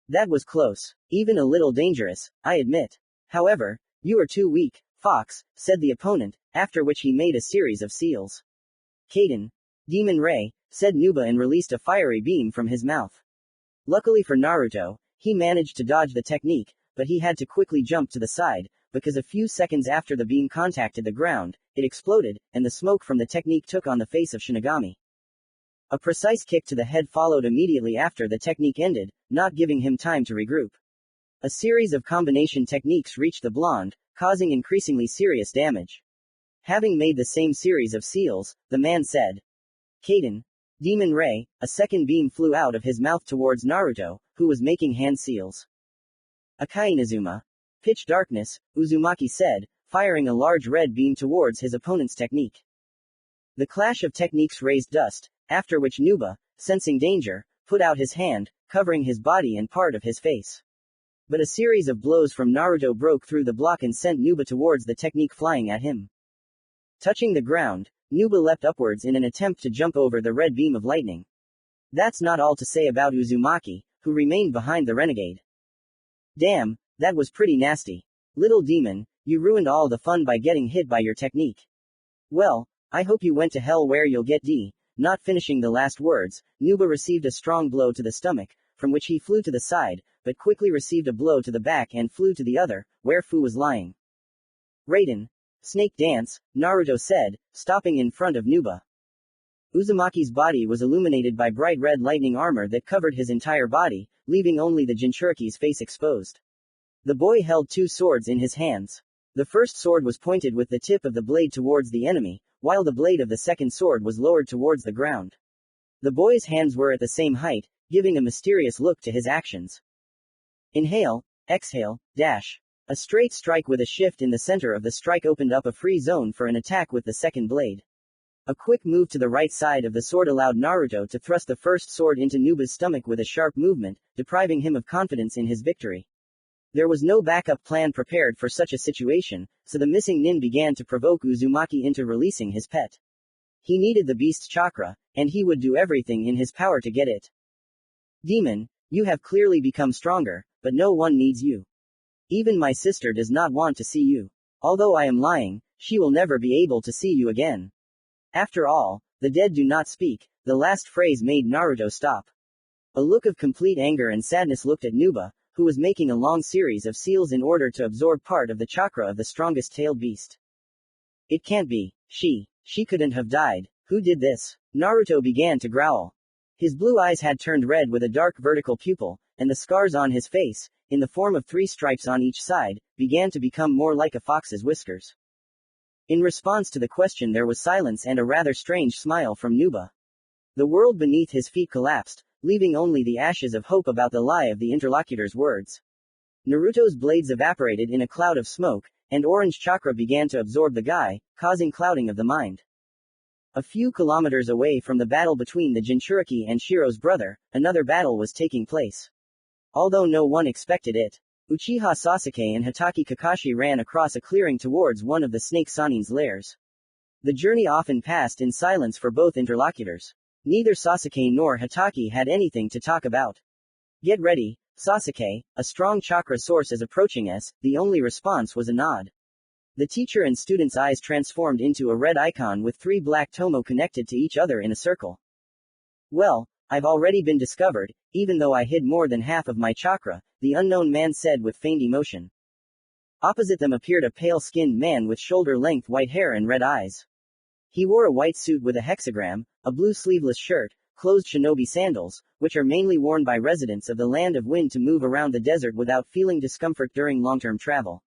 Speaker 1: That was close. Even a little dangerous, I admit. However, you are too weak, Fox, said the opponent, after which he made a series of seals. Kaden. Demon Ray, said Nuba and released a fiery beam from his mouth. Luckily for Naruto, he managed to dodge the technique, but he had to quickly jump to the side, because a few seconds after the beam contacted the ground, it exploded, and the smoke from the technique took on the face of Shinigami. A precise kick to the head followed immediately after the technique ended, not giving him time to regroup. A series of combination techniques reached the blonde, causing increasingly serious damage. Having made the same series of seals, the man said, Kaden. Demon Ray, a second beam flew out of his mouth towards Naruto, who was making hand seals. Akai Inazuma. Pitch darkness, Uzumaki said, firing a large red beam towards his opponent's technique. The clash of techniques raised dust, after which Nuba, sensing danger, put out his hand, covering his body and part of his face. But a series of blows from Naruto broke through the block and sent Nuba towards the technique flying at him. Touching the ground, Nuba leapt upwards in an attempt to jump over the red beam of lightning. That's not all to say about Uzumaki, who remained behind the renegade. Damn, that was pretty nasty. Little demon, You ruined all the fun by getting hit by your technique. Well, I hope you went to hell where you'll get D. Not finishing the last words, Nuba received a strong blow to the stomach, from which he flew to the side, but quickly received a blow to the back and flew to the other, where Fu was lying. Raiden. Snake dance, Naruto said, stopping in front of Nuba. Uzumaki's body was illuminated by bright red lightning armor that covered his entire body, leaving only the Jinchuriki's face exposed. The boy held two swords in his hands. The first sword was pointed with the tip of the blade towards the enemy, while the blade of the second sword was lowered towards the ground. The boy's hands were at the same height, giving a mysterious look to his actions. Inhale, exhale, dash. A straight strike with a shift in the center of the strike opened up a free zone for an attack with the second blade. A quick move to the right side of the sword allowed Naruto to thrust the first sword into Nuba's stomach with a sharp movement, depriving him of confidence in his victory. There was no backup plan prepared for such a situation, so the missing nin began to provoke Uzumaki into releasing his pet. He needed the beast's chakra, and he would do everything in his power to get it. Demon, you have clearly become stronger, but no one needs you. Even my sister does not want to see you. Although I am lying, she will never be able to see you again. After all, the dead do not speak. The last phrase made Naruto stop. A look of complete anger and sadness looked at Nuba, who was making a long series of seals in order to absorb part of the chakra of the strongest tailed beast. It can't be. She couldn't have died. Who did this? Naruto began to growl. His blue eyes had turned red with a dark vertical pupil, and the scars on his face, in the form of 3 stripes on each side, began to become more like a fox's whiskers. In response to the question there was silence and a rather strange smile from Nuba. The world beneath his feet collapsed, leaving only the ashes of hope about the lie of the interlocutor's words. Naruto's blades evaporated in a cloud of smoke, and orange chakra began to absorb the guy, causing clouding of the mind. A few kilometers away from the battle between the Jinchuriki and Shiro's brother, another battle was taking place. Although no one expected it, Uchiha Sasuke and Hatake Kakashi ran across a clearing towards one of the snake Sanin's lairs. The journey often passed in silence for both interlocutors. Neither Sasuke nor Hatake had anything to talk about. Get ready, Sasuke, a strong chakra source is approaching us. The only response was a nod. The teacher and student's eyes transformed into a red icon with 3 black tomo connected to each other in a circle. Well, I've already been discovered, even though I hid more than half of my chakra, the unknown man said with faint emotion. Opposite them appeared a pale-skinned man with shoulder-length white hair and red eyes. He wore a white suit with a hexagram, a blue sleeveless shirt, closed shinobi sandals, which are mainly worn by residents of the Land of Wind to move around the desert without feeling discomfort during long-term travel.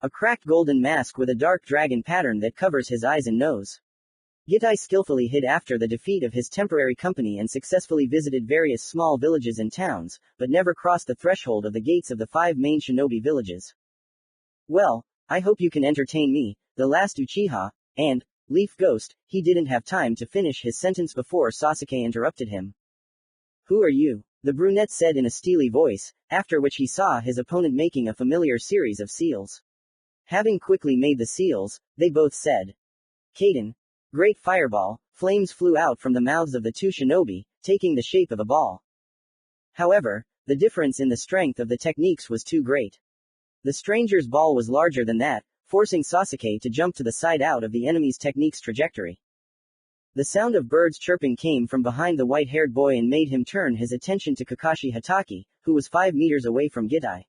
Speaker 1: A cracked golden mask with a dark dragon pattern that covers his eyes and nose. Gitai skillfully hid after the defeat of his temporary company and successfully visited various small villages and towns, but never crossed the threshold of the gates of the 5 main shinobi villages. Well, I hope you can entertain me, the last Uchiha, and, Leaf Ghost, he didn't have time to finish his sentence before Sasuke interrupted him. Who are you? The brunette said in a steely voice, after which he saw his opponent making a familiar series of seals. Having quickly made the seals, they both said, Kaden. Great fireball, flames flew out from the mouths of the 2 shinobi, taking the shape of a ball. However, the difference in the strength of the techniques was too great. The stranger's ball was larger than that, forcing Sasuke to jump to the side out of the enemy's technique's trajectory. The sound of birds chirping came from behind the white-haired boy and made him turn his attention to Kakashi Hatake, who was 5 meters away from Gitai.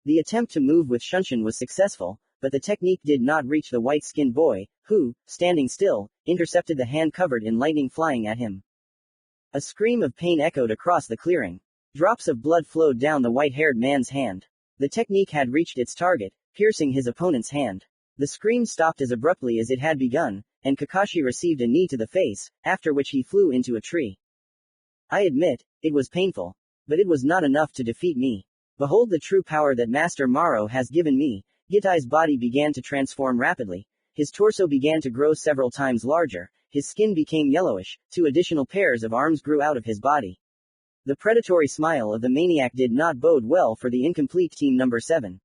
Speaker 1: The attempt to move with Shunshin was successful, but the technique did not reach the white-skinned boy, who, standing still, intercepted the hand covered in lightning flying at him. A scream of pain echoed across the clearing. Drops of blood flowed down the white-haired man's hand. The technique had reached its target, piercing his opponent's hand. The scream stopped as abruptly as it had begun, and Kakashi received a knee to the face, after which he flew into a tree. I admit, it was painful. But it was not enough to defeat me. Behold the true power that Master Maro has given me. Gitai's body began to transform rapidly. His torso began to grow several times larger, his skin became yellowish, 2 additional pairs of arms grew out of his body. The predatory smile of the maniac did not bode well for the incomplete Team Number 7.